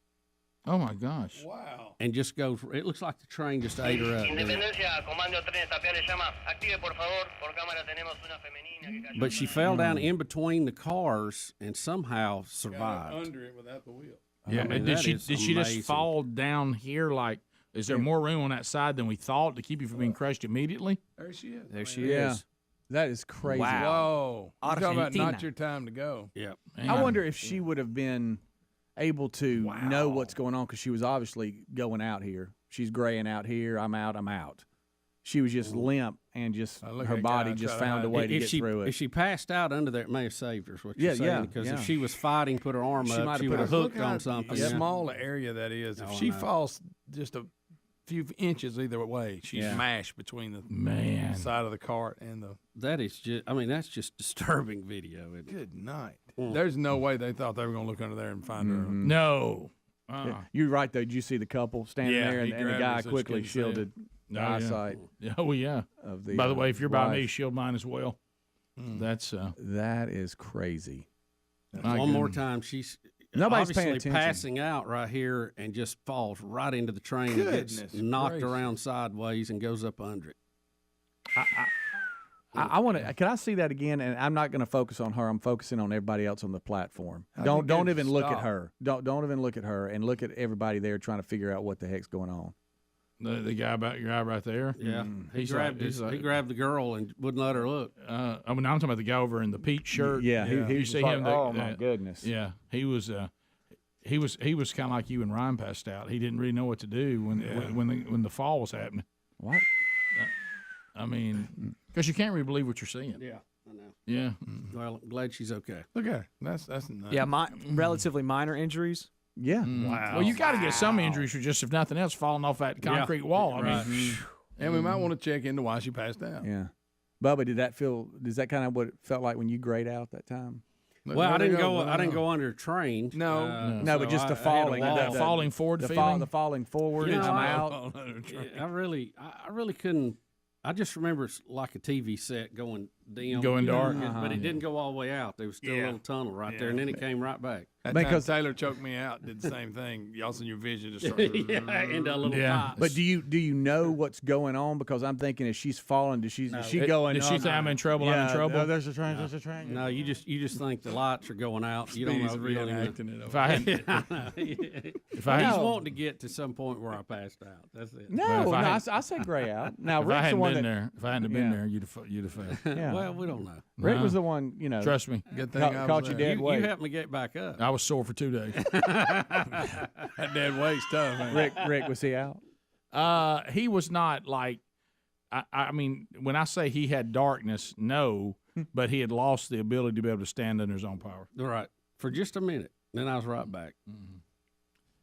Oh, my gosh. Wow. And just goes, it looks like the train just ate her up. But she fell down in between the cars and somehow survived. Got under it without the wheel. Yeah, did she just fall down here? Like, is there more room on that side than we thought to keep you from being crushed immediately? There she is. There she is. That is crazy. Wow. Whoa. You're talking about not your time to go. Yep. I wonder if she would have been able to know what's going on, because she was obviously going out here. She's graying out here. I'm out. She was just limp, and just her body just found a way to get through it. If she passed out under there, it may have saved her, is what you're saying. Because if she was fighting, put her arm up, she would have hooked on something. A small area that is. If she falls just a few inches either way, she's mashed between the side of the cart and the... That is just, that's just disturbing video. Good night. There's no way they thought they were going to look under there and find her. No. You're right, though. Did you see the couple standing there, and the guy quickly shielded the eyesight? Oh, yeah. By the way, if you're by me, shield mine as well. That is crazy. One more time, she's nobody's paying obviously attention. passing out right here and just falls right into the train and gets knocked around sideways and goes up under it. I want to. Can I see that again? And I'm not going to focus on her. I'm focusing on everybody else on the platform. Don't even look at her. Don't even look at her, and look at everybody there trying to figure out what the heck's going on. The guy about your guy right there. Yeah, he grabbed the girl and wouldn't let her look. I'm talking about the guy over in the peach shirt. Yeah, you see him. Oh my goodness. Yeah, he was kind of like you when Ryan passed out. He didn't really know what to do when the fall was happening. What? Because you can't really believe what you're seeing. Yeah, I know. Yeah. Well, I'm glad she's okay. Look at her. That's nice. Yeah, relatively minor injuries. Yeah. Wow. Well, you got to get some injuries for just, if nothing else, falling off that concrete wall. And we might want to check into why she passed out. Yeah. Bubba, is that kind of what it felt like when you grayed out that time? Well, I didn't go under a train. No, but just the falling. Falling forward feeling? The falling forward. I'm out. I really couldn't. I just remember it's like a TV set going dim. Going dark. But it didn't go all the way out. There was still a little tunnel right there, and then it came right back. Because Taylor choked me out, did the same thing. Y'all seen your vision just started. Into a little box. But do you know what's going on? Because I'm thinking if she's falling, is she going? Does she think I'm in trouble? Yeah, I'm in trouble. There's a train. There's a train. No, you just think the lights are going out. You don't know. Reenacting it. If I was wanting to get to some point where I passed out, that's it. No, I say gray out. Now if I hadn't been there, you'd have failed. Yeah. Well, we don't know. Rick was the one, Trust me. Good thing caught you dead weight. You helped me get back up. I was sore for 2 days. That dead weight's tough, man. Rick, was he out? He was not like, when I say he had darkness, no, but he had lost the ability to be able to stand under his own power. Right. For just a minute. Then I was right back. Mm-hmm.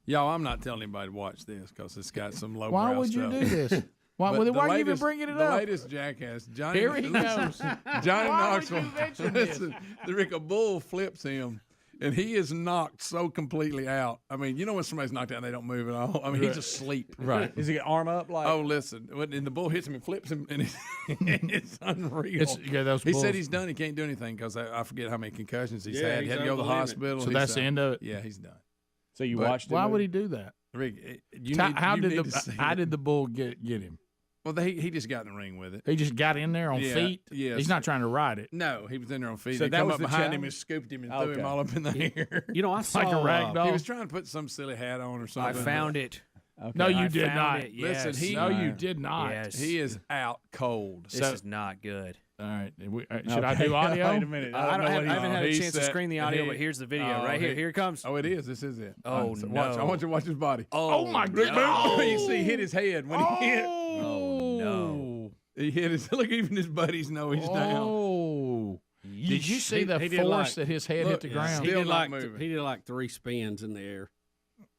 Y'all, I'm not telling anybody to watch this because it's got some low. Why would you do this? Why are you even bringing it up? The latest jackass. Johnny, here he goes. Johnny Why Knoxville. would you mention this? Rick, a bull flips him And he is knocked so completely out. I mean, you know when somebody's knocked out and they don't move at all? I mean, he's asleep. Right. Is he arm up like? Oh, listen. And the bull hits him and flips him, and it's unreal. Those he bulls. said he's done. He can't do anything because I forget how many concussions he's had. He he's had to go to the over the limit. hospital. So He's that's the end of it? Yeah, he's done. So you But watched it? Why would he do that? Rick, How did the bull get him? Well, he just got in the ring with it. He just got in there on feet? Yes. He's not trying to ride it. No, he was in there on feet. So They that come was up the behind him challenge? and scooped him and threw him Okay. all up in the air. You know, I saw Like a rag doll? He was trying to put some silly hat on or something. I found it. Okay. No, you I did found not. it, yes. Listen, No, you did not. Yes. He is out cold. This is not good. All right. Should I do audio? Wait a minute. I haven't had a he chance to said- screen the audio, he- but here's the video right here. Here it comes. Oh, it is. This is it. Oh, So no. watch. I want you to watch his body. Oh, my Rick, goodness. you see, he hit his head when he hit. Oh, no. He hit his. Look, even his buddies know he's down. Oh. Did you see the He did force that his head hit the ground? Still not moving. He did like 3 spins in the air.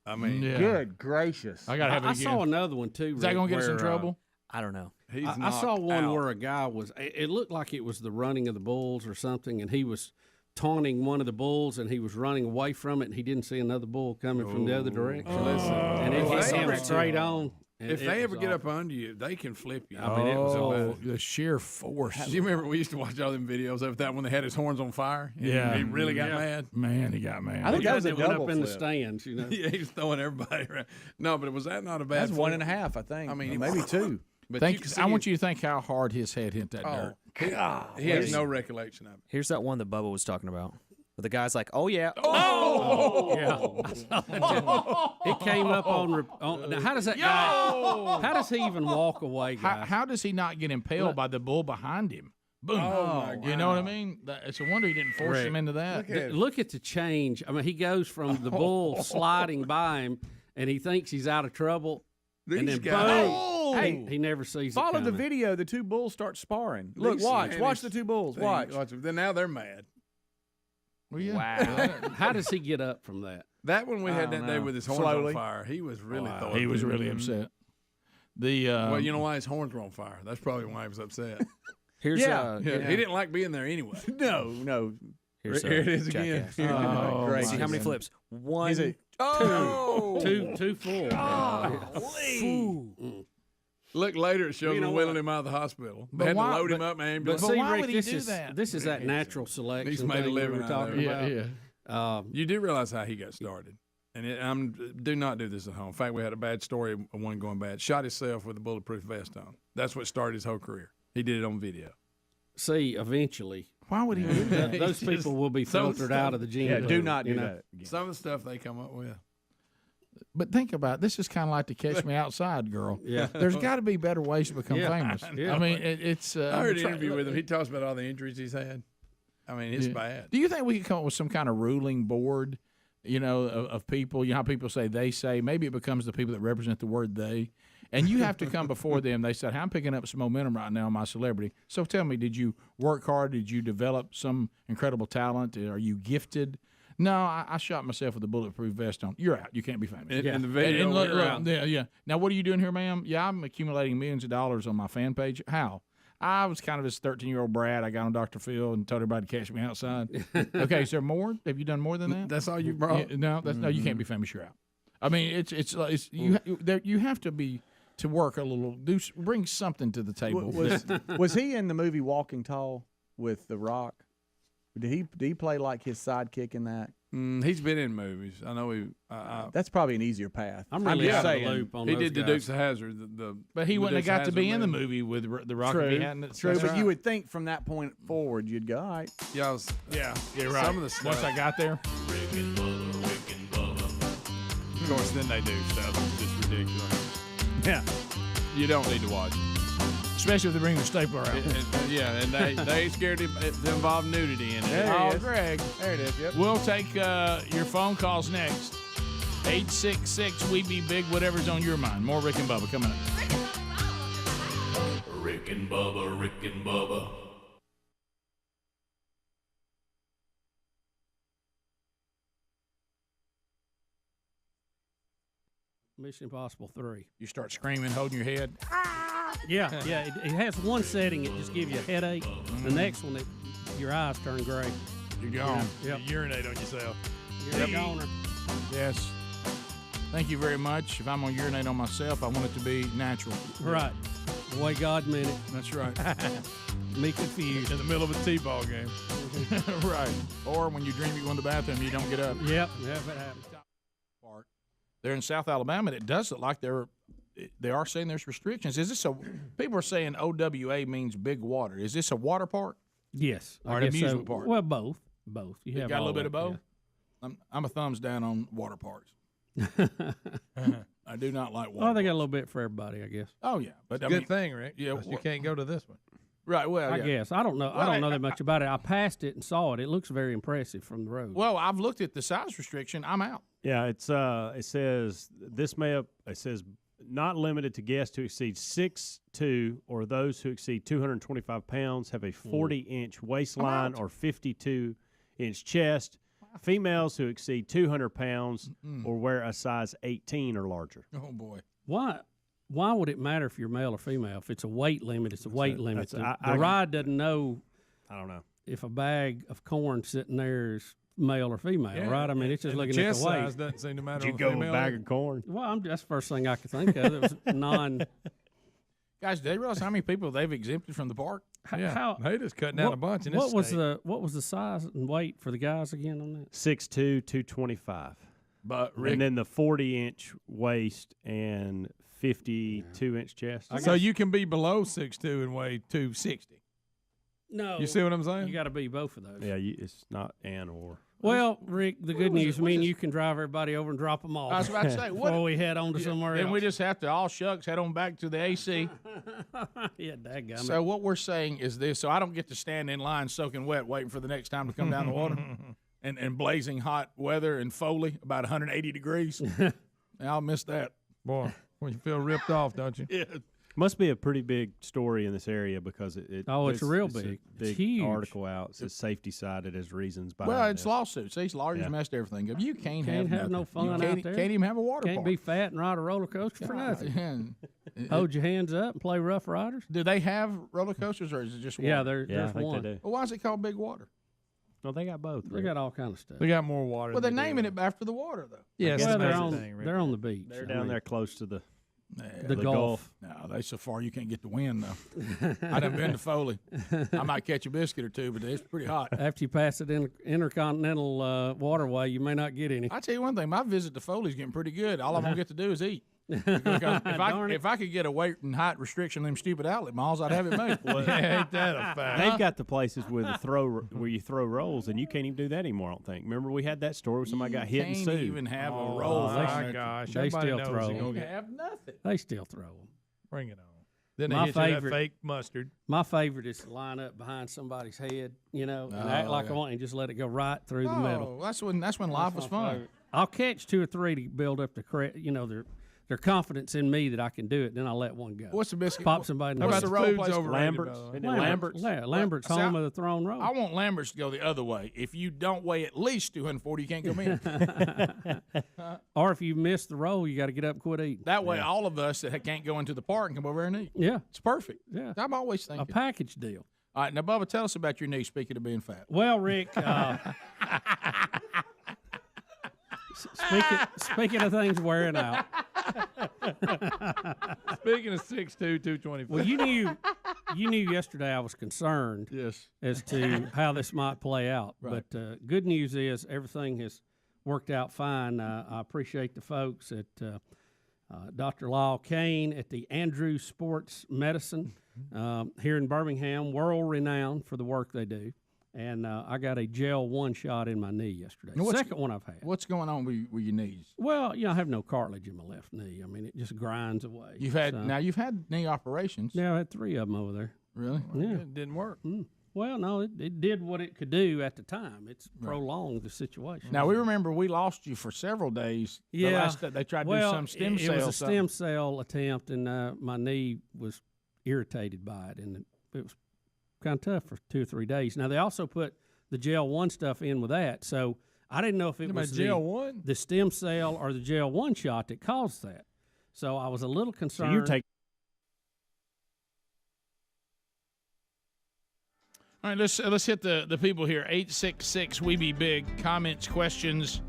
I mean, Yeah. Good gracious. I got to have it I again. saw another one too. Is that going to get us in where, trouble? I don't know. he's I saw knocked one out. where a guy was. It looked like it was the running of the bulls or something, and he was taunting one of the bulls, and he was running away from it, and he didn't see another bull coming from the other direction. Listen, And it if hit they him ever- straight on. and If it they was ever get awful. up under you, they can flip you. I mean, it was so bad. the sheer force. Do you remember we used to watch all them videos of that when they had his horns on fire? And Yeah. he really got mad. Man, he got mad. I think that was a It went double up in the flip. stands, you know. Yeah, he was throwing everybody around. No, but was that not a bad? That's flip? 1.5, I think. I mean, Or maybe 2. But Think, you can see I want you to think how hard his head hit that dirt. He has no recollection of it. Here's that one that Bubba was talking about. But the guy's like, oh, yeah. Oh, yeah. It came up on. Now, how does that guy? How does he even walk away, guys? How does he not get impaled by the bull behind him? Boom. You know what I mean? It's a wonder he didn't force Rick, him into that. Look at the change. I mean, he goes from the bull sliding by him, and he thinks he's out of trouble, and then boom, Hey, he never sees it follow the coming. video. The two bulls start sparring. Look, These watch Spanish the two bulls. thing, Watch. Then now they're mad. Well, yeah. Wow. How does he get up from that? That one we had I that don't day know. with his horns Slowly. on fire. He was really throwing. He was people. really upset. The Well, you know why his horns were on fire? That's probably why he was upset. Here's Yeah. He didn't like being there anyway. No. Here's Here it is again. jackass. Oh, Great. See how many flips? One. He's a- Two full. Look later, it shows You know them wheeling what? him out of the hospital. But They had why- to load him but- up in an But ambulance. But see, why Rick, would he do that? this is that natural selection. He's made a thing we living were out of talking it. Yeah, about. yeah. You do realize how he got started. And do not do this at home. In fact, we had a bad story of one going bad. Shot himself with a bulletproof vest on. That's what started his whole career. He did it on video. See, eventually, Why would he do that? those people will be Some filtered out of the gym. Yeah, do not you do know? that. Again. Some of the stuff they come up with. But think about it. This is kind of like the Catch Me Outside girl. Yeah. There's got to be better ways to become Yeah, famous. yeah. I mean, it's. I heard an interview with him. He talks about all the injuries he's had. I mean, it's bad. Do you think we could come up with some kind of ruling board, of people? You know how people say they say? Maybe it becomes the people that represent the word they. And you have to come before them. They said, I'm picking up some momentum right now, my celebrity. So tell me, did you work hard? Did you develop some incredible talent? Are you gifted? No, I shot myself with a bulletproof vest on. You're out. You can't be famous. In the video, And look, you're out. yeah. Now, what are you doing here, ma'am? Yeah, I'm accumulating millions of dollars on my fan page. How? I was kind of this 13-year-old brat. I got on Dr. Phil and told everybody to catch me outside. Okay, is there more? Have you done more than that? That's all you brought? Yeah, no, you can't be famous. You're out. I mean, it's you have to be to work a little. Bring something to the table. Was he in the movie Walking Tall with The Rock? Did he play like his sidekick in that? He's been in movies. I know he. That's probably an easier path. I'm really just out of saying. the loop on He those did the guys. Dukes of Hazzard. But he the wouldn't have Dukes of got to be Hazzard in the movie. movie with The Rock if he hadn't. True, That's but right. you would think from that point forward, you'd go, all right. Yeah, Yeah, right. Some of the stuff. Once I got there, Of course, then they do stuff that's just ridiculous. Yeah. You don't need to watch it. especially if they bring the stapler out. And they ain't scared to involve nudity in it. Oh, Greg. There it is. Yep. We'll take your phone calls next. 866 We Be Big, whatever's on your mind. More Rick and Bubba coming up. Rick and Bubba, Rick and Bubba. Mission Impossible 3. You start screaming, holding your head. Yeah. It has one setting, it just gives you a headache. The next one, your eyes turn gray. You're gone. You urinate on yourself. You're a goner. Yes. Thank you very much. If I'm going to urinate on myself, I want it to be natural. Right. The way God meant it. That's right. Me confused. In the middle of a T-ball game. Right. Or when you dream you go in the bathroom, you don't get up. Yep. Yeah, that happens. They're in South Alabama, and it does look like they are saying there's restrictions. Is this people are saying OWA means big water. Is this a water park? Yes. Or an amusement park? Well, both. You have got a little bit of that, both? Yeah. I'm a thumbs down on water parks. I do not like water. Well, they got a little bit for everybody, I guess. Oh yeah, but good thing, Rick. Yeah, you can't go to this one. Right. Well, I guess I don't know. I don't know that much about it. I passed it and saw it. It looks very impressive from the road. Well, I've looked at the size restriction. I'm out. Yeah, it says it says not limited to guests who exceed 6'2" or those who exceed 225 pounds, have a 40-inch waistline or 52-inch chest. Females who exceed 200 pounds or wear a size 18 or larger. Oh boy! Why would it matter if you're male or female? If it's a weight limit, it's a weight limit. The ride doesn't know. I don't know if a bag of corn sitting there is male or female, right? I mean, it's just looking at the weight. Size doesn't seem to matter. Did you go with a bag of corn? Well, that's the first thing I could think of. It was non. Guys, do they realize how many people they've exempted from the park? They just cutting out a bunch in this state. What was the size and weight for the guys again on that? 6'2", 225. But Rick, and then the 40-inch waist and 52-inch chest. So you can be below 6'2" and weigh 260. No, you see what I'm saying? You got to be both of those. Yeah, it's not and or. Well, Rick, the good news, you can drive everybody over and drop them off. I was about to say, before we head on to somewhere else. Then we just have to, all shucks, head on back to the AC. Yeah, dadgummit. So what we're saying is this, so I don't get to stand in line soaking wet waiting for the next time to come down the water and blazing hot weather and Foley, about 180 degrees. I'll miss that. Boy, well, you feel ripped off, don't you? Yeah. Must be a pretty big story in this area because it's real big. It's huge. Article out. It says safety cited as reasons behind Well, it's this. lawsuits. These lawyers messed everything up. You can't have no fun out there. Can't even have a water Can't park. be fat and ride a roller coaster for nothing. Hold your hands up and play Rough Riders. Do they have roller coasters or is it just water? Yeah, there's one. They do. Well, why is it called Big Water? No, they got both. They got all kind of stuff. They got more water. Well, they're naming it after the water, though. Yeah, well, they're on the beach. They're down there close to the Gulf. No, they so far you can't get the wind though. I done been to Foley. I might catch a biscuit or two, but it's pretty hot. After you pass it in intercontinental waterway, you may not get any. I tell you one thing, my visit to Foley's getting pretty good. All I'm gonna get to do is eat. If I could get a weight and height restriction on them stupid outlet malls, I'd have it made. Ain't that a fact? They've got the places with where you throw rolls, and you can't even do that anymore. I don't think. Remember, we had that story where somebody got hit and sued. Can't even have a roll. Oh my gosh! They still throw You them. have nothing. They still throw them. Bring it on. Then they hit you that fake mustard. My favorite is to line up behind somebody's head, and act like I want, and just let it go right through the middle. That's when life was fun. I'll catch 2 or 3 to build up their confidence in me that I can do it. Then I'll let one go. What's the biscuit? Pop somebody in the How about the roll place? Lambert's. Lambert's. Yeah, Lambert's home of the thrown roll. I want Lambert's to go the other way. If you don't weigh at least 240, you can't come in. Or if you miss the roll, you got to get up and quit eating. That way, all of us that can't go into the park can come over and eat. Yeah. It's perfect. Yeah. I'm always thinking. A package deal. All right, now, Bubba, tell us about your knee, speaking of being fat. Well, Rick, speaking of things wearing out. Speaking of 6'2", 225. Well, you knew yesterday I was concerned as to how this might play out. Right. But good news is everything has worked out fine. I appreciate the folks at Dr. Lyle Kane at the Andrews Sports Medicine here in Birmingham, world-renowned for the work they do. And I got a gel 1 shot in my knee yesterday. Second one I've had. What's going on with your knees? Well, I have no cartilage in my left knee. I mean, it just grinds away. You've had knee operations. Yeah, I had 3 of them over there. Really? Yeah. It didn't work. Well, no, it did what it could do at the time. It's prolonged the situation. Now, we remember we lost you for several days. Yeah. They tried to do some stem cell. It was a stem cell attempt, and my knee was irritated by it, and it was kind of tough for 2 or 3 days. Now, they also put the gel 1 stuff in with that, so I didn't know if it was the stem cell or the gel 1 shot that caused that. So I was a little concerned. So you're taking. All right, let's hit the people here. 866 We Be Big. Comments, questions,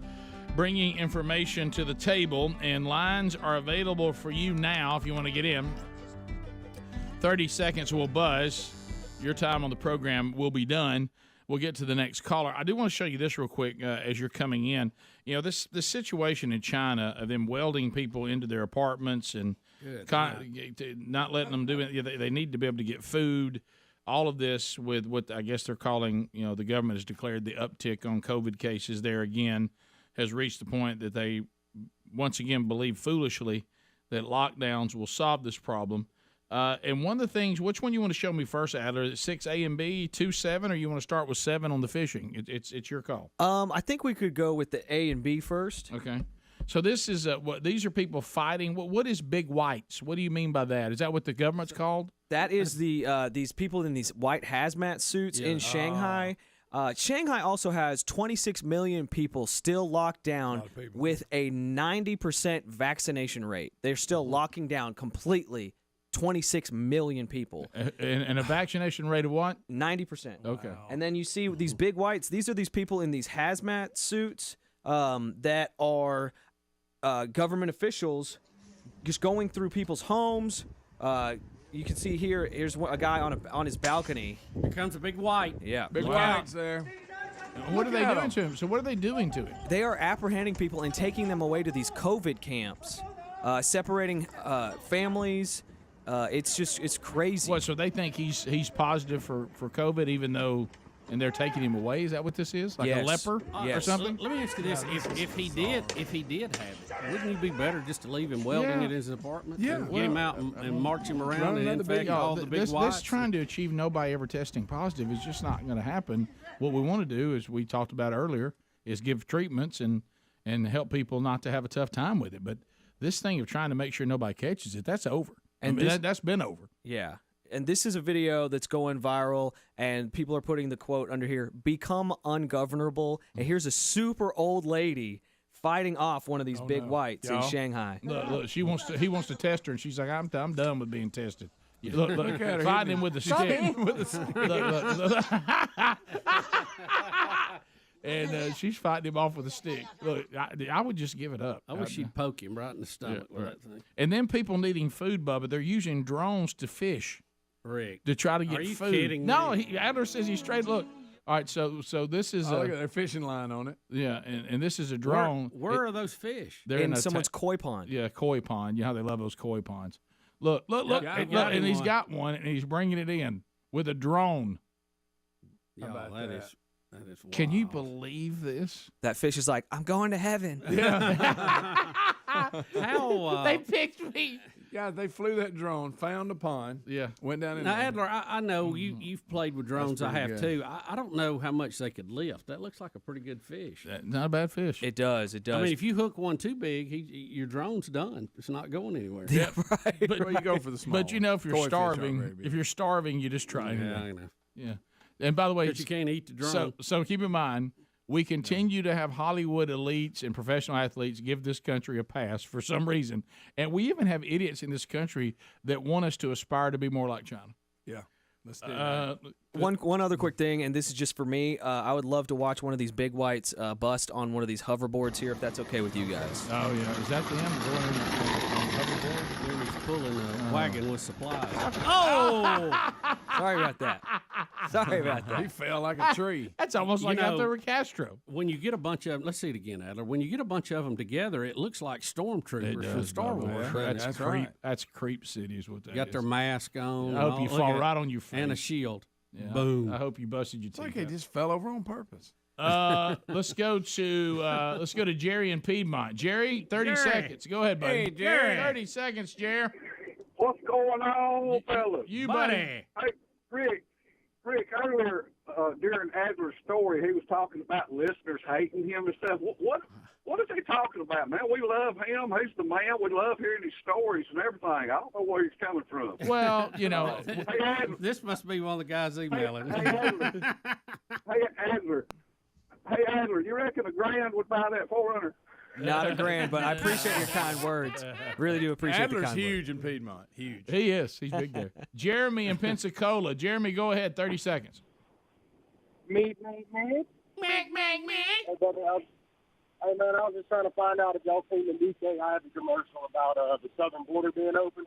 bringing information to the table, and lines are available for you now if you want to get in. 30 seconds will buzz. Your time on the program will be done. We'll get to the next caller. I do want to show you this real quick as you're coming in. You know, this situation in China of them welding people into their apartments and not letting them do it. They need to be able to get food. All of this with what I guess they're calling, you know, the government has declared the uptick on COVID cases there again has reached the point that they once again believe foolishly that lockdowns will solve this problem. And one of the things, which one you want to show me first, Adler? Is it 6 A and B, 2, 7, or you want to start with 7 on the fishing? It's your call. I think we could go with the A and B first. Okay. So this is what these are people fighting. What is big whites? What do you mean by that? Is that what the government's called? That is these people in these white hazmat suits in Shanghai. Shanghai also has 26 million people still locked down with a 90% vaccination rate. They're still locking down completely 26 million people. And a vaccination rate of what? 90%. Okay. And then you see these big whites. These are these people in these hazmat suits that are government officials just going through people's homes. You can see here's a guy on his balcony. Here comes a big white. Yeah. Big whites there. What are they doing to him? So what are they doing to him? They are apprehending people and taking them away to these COVID camps, separating families. It's crazy. What? So they think he's positive for COVID, even though, and they're taking him away. Is that what this is? Like a leper or something? Let me ask you this: if he did have it, wouldn't you be better just to leave him welding it in his apartment? Yeah, Get him out and march him around and infect all the big whites. This trying to achieve nobody ever testing positive is just not going to happen. What we want to do, as we talked about earlier, is give treatments and help people not to have a tough time with it. But this thing of trying to make sure nobody catches it, that's over. And that's been over. Yeah. And this is a video that's going viral, and people are putting the quote under here, "Become ungovernable." And here's a super old lady fighting off one of these big whites in Shanghai. Look, he wants to test her, and she's like, I'm done with being tested. Look at her. Fighting him with a stick. And she's fighting him off with a stick. Look, I would just give it up. I wish she'd poke him right in the stomach with that thing. And then people needing food, Bubba, they're using drones to fish. Rick. To try to get Are you food. kidding No, me? Adler says he's straight. Look. All right, so this is look at their fishing line on it. Yeah, and this is a drone. Where are those fish? They're in someone's koi pond. Yeah, koi pond. You know how they love those koi ponds. Look, and he's got one, and he's bringing it in with a drone. Yeah, that is wild. Can you believe this? That fish is like, I'm going to heaven. Yeah. How they picked me. Yeah, they flew that drone, found the pond. Yeah, went down in now, there. Adler, I know you've played with drones. I have good. too. I don't know how much they could lift. That looks like a pretty good fish. Not a bad fish. It does. I mean, if you hook one too big, your drone's done. It's not going anywhere. Yeah, right. But you go for the small. But you know, if you're starving, you just try. Yeah, I know. Yeah. And by the way, but you can't eat the drone. So keep in mind, we continue to have Hollywood elites and professional athletes give this country a pass for some reason. And we even have idiots in this country that want us to aspire to be more like China. Yeah. Let's do that. One other quick thing, and this is just for me. I would love to watch one of these big whites bust on one of these hoverboards here, if that's okay with you guys. Oh, yeah. Is that them going on hoverboard? When he's pulling a wagon with supplies. Oh! Sorry about that. Sorry about that. He fell like a tree. That's almost like out there with Castro. When you get a bunch of them, let's see it again, Adler. When you get a bunch of them together, it looks like stormtroopers from Star Wars. That's creep. Right. That's creep city is what that got is. Their mask on. I hope you fall right on your face. And a shield. Yeah, Boom. I hope you busted your teeth. It's like he just fell over on purpose. Let's go to Jerry in Piedmont. Jerry, 30 seconds. Go ahead, buddy. Hey, Jerry. 30 seconds, Jerry. What's going on, fellas? You, buddy. Hey, Rick, earlier during Adler's story, he was talking about listeners hating him and stuff. What is he talking about, man? We love him. He's the man. We love hearing his stories and everything. I don't know where he's coming from. Well, you know. This must be one of the guys emailing. Hey, Adler, you reckon $1,000 would buy that 4Runner? Not $1,000, but I appreciate your kind words. Really do appreciate Adler's the kind huge words. in Piedmont. Huge. He is. He's big there. Jeremy in Pensacola. Jeremy, go ahead. 30 seconds. Meat. Hey, man, I was just trying to find out if y'all seen the new thing. I had the commercial about the southern border being open.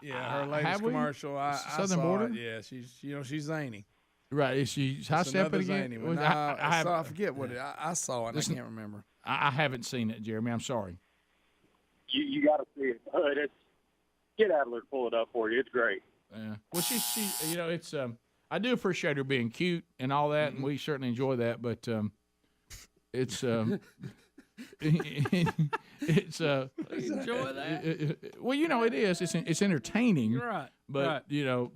Yeah, her latest commercial. I Southern saw border? it. Yeah, she's zany. Right? Is she high stepping again? I forget what it. I saw it. I can't remember. I haven't seen it, Jeremy. I'm sorry. You got to see it. Get Adler to pull it up for you. It's great. Yeah. Well, she it's I do appreciate her being cute and all that, and we certainly enjoy that. But it's it's enjoy that. Well, it is. It's entertaining, Right. But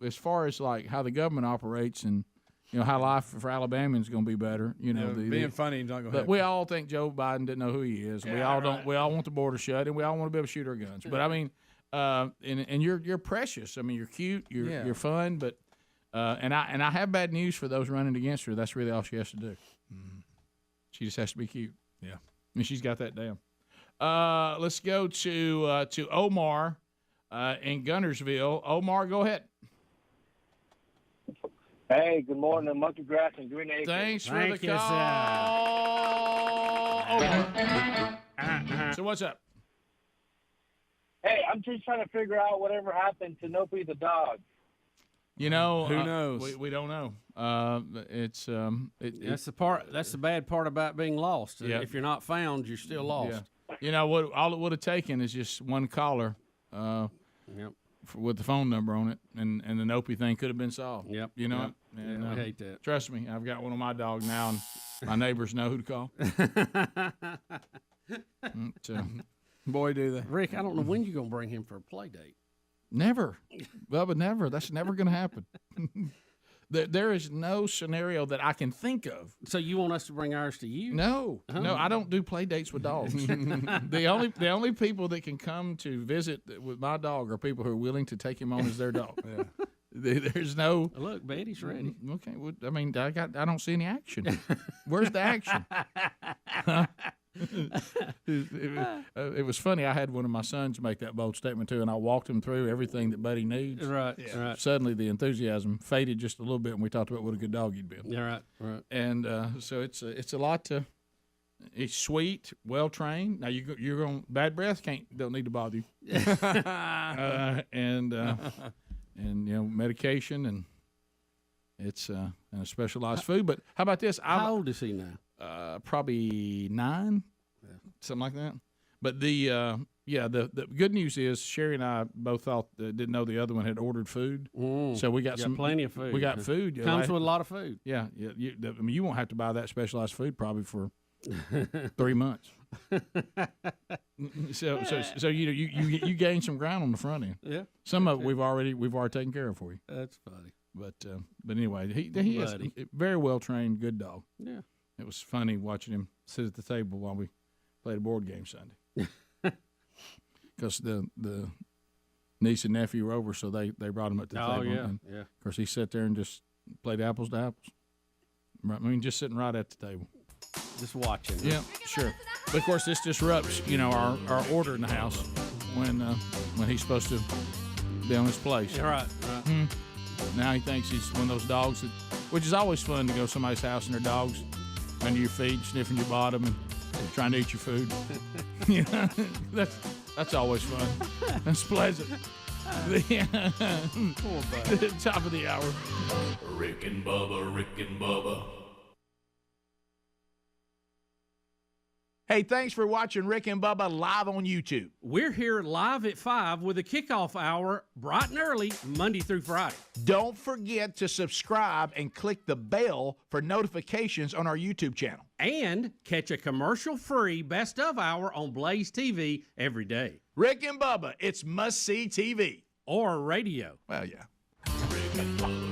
as far as like how the government operates and how life for Alabamians going to be better, being funny is not going to But happen. we all think Joe Biden didn't know who he is. We all don't. We all want the border shut, and we all want to be able to shoot our guns. But I mean, and you're precious. I mean, you're cute. You're fun. But and I have bad news for those running against her. That's really all she has to do. She just has to be cute. Yeah. And she's got that down. Let's go to Omar in Gunnersville. Omar, go ahead. Hey, good morning. Monkey grass and green acres. Thanks for the call. Omar. So what's up? Hey, I'm just trying to figure out whatever happened to Nopi the dog. Who knows? We don't know. It's That's the part. That's the bad part about being lost. Yeah. If you're not found, you're still lost. Yeah. What? All it would have taken is just one caller. With the phone number on it, and the Nopi thing could have been solved. Yep. You know Yep. it? And, I hate that. Trust me, I've got one on my dog now, and my neighbors know who to call. Boy, do they. Rick, I don't know when you're going to bring him for a play date. Never. Bubba, never. That's never going to happen. There is no scenario that I can think of. So you want us to bring ours to you? No, no, I don't do play dates with dogs. The only people that can come to visit with my dog are people who are willing to take him on as their dog. There's no. Look, Betty's ready. Okay, well, I mean, I don't see any action. Where's the action? It was funny. I had one of my sons make that bold statement too, and I walked him through everything that Buddy needs. Right. Yeah. Right. Suddenly, the enthusiasm faded just a little bit, and we talked about what a good dog he'd been. Yeah. Right. And so it's a lot to. It's sweet, well trained. Now you're going bad breath don't need to bother you. And medication and it's and a specialized food. But how about this? How old is he now? Probably 9, something like that. But the good news is Sherry and I both thought didn't know the other one had ordered food, so we got plenty of food. We got food. Comes with a lot of food. Yeah. You won't have to buy that specialized food probably for 3 months. So you gain some ground on the front end. Yeah. Some of it we've already taken care of for you. That's funny. But anyway, he is a very well trained, good dog. Yeah. It was funny watching him sit at the table while we played a board game Sunday. Because the niece and nephew were over, so they brought him at the table. Oh, yeah, And yeah. Of course, he sat there and just played apples to apples. I mean, just sitting right at the table. Just watching. Yeah, sure. But, of course, this disrupts, our order in the house when he's supposed to be on his place. Yeah, right. Now he thinks he's one of those dogs which is always fun to go to somebody's house and their dog's under your feet, sniffing your bottom and trying to eat your food. That's always fun. That's pleasant. Top of the hour. Rick and Bubba. Hey, thanks for watching Rick and Bubba live on YouTube. We're here live at 5 with a kickoff hour, bright and early, Monday through Friday. Don't forget to subscribe and click the bell for notifications on our YouTube channel. And catch a commercial-free Best of Hour on Blaze TV every day. Rick and Bubba, it's must-see TV. Or radio. Well, yeah. Rick and Bubba.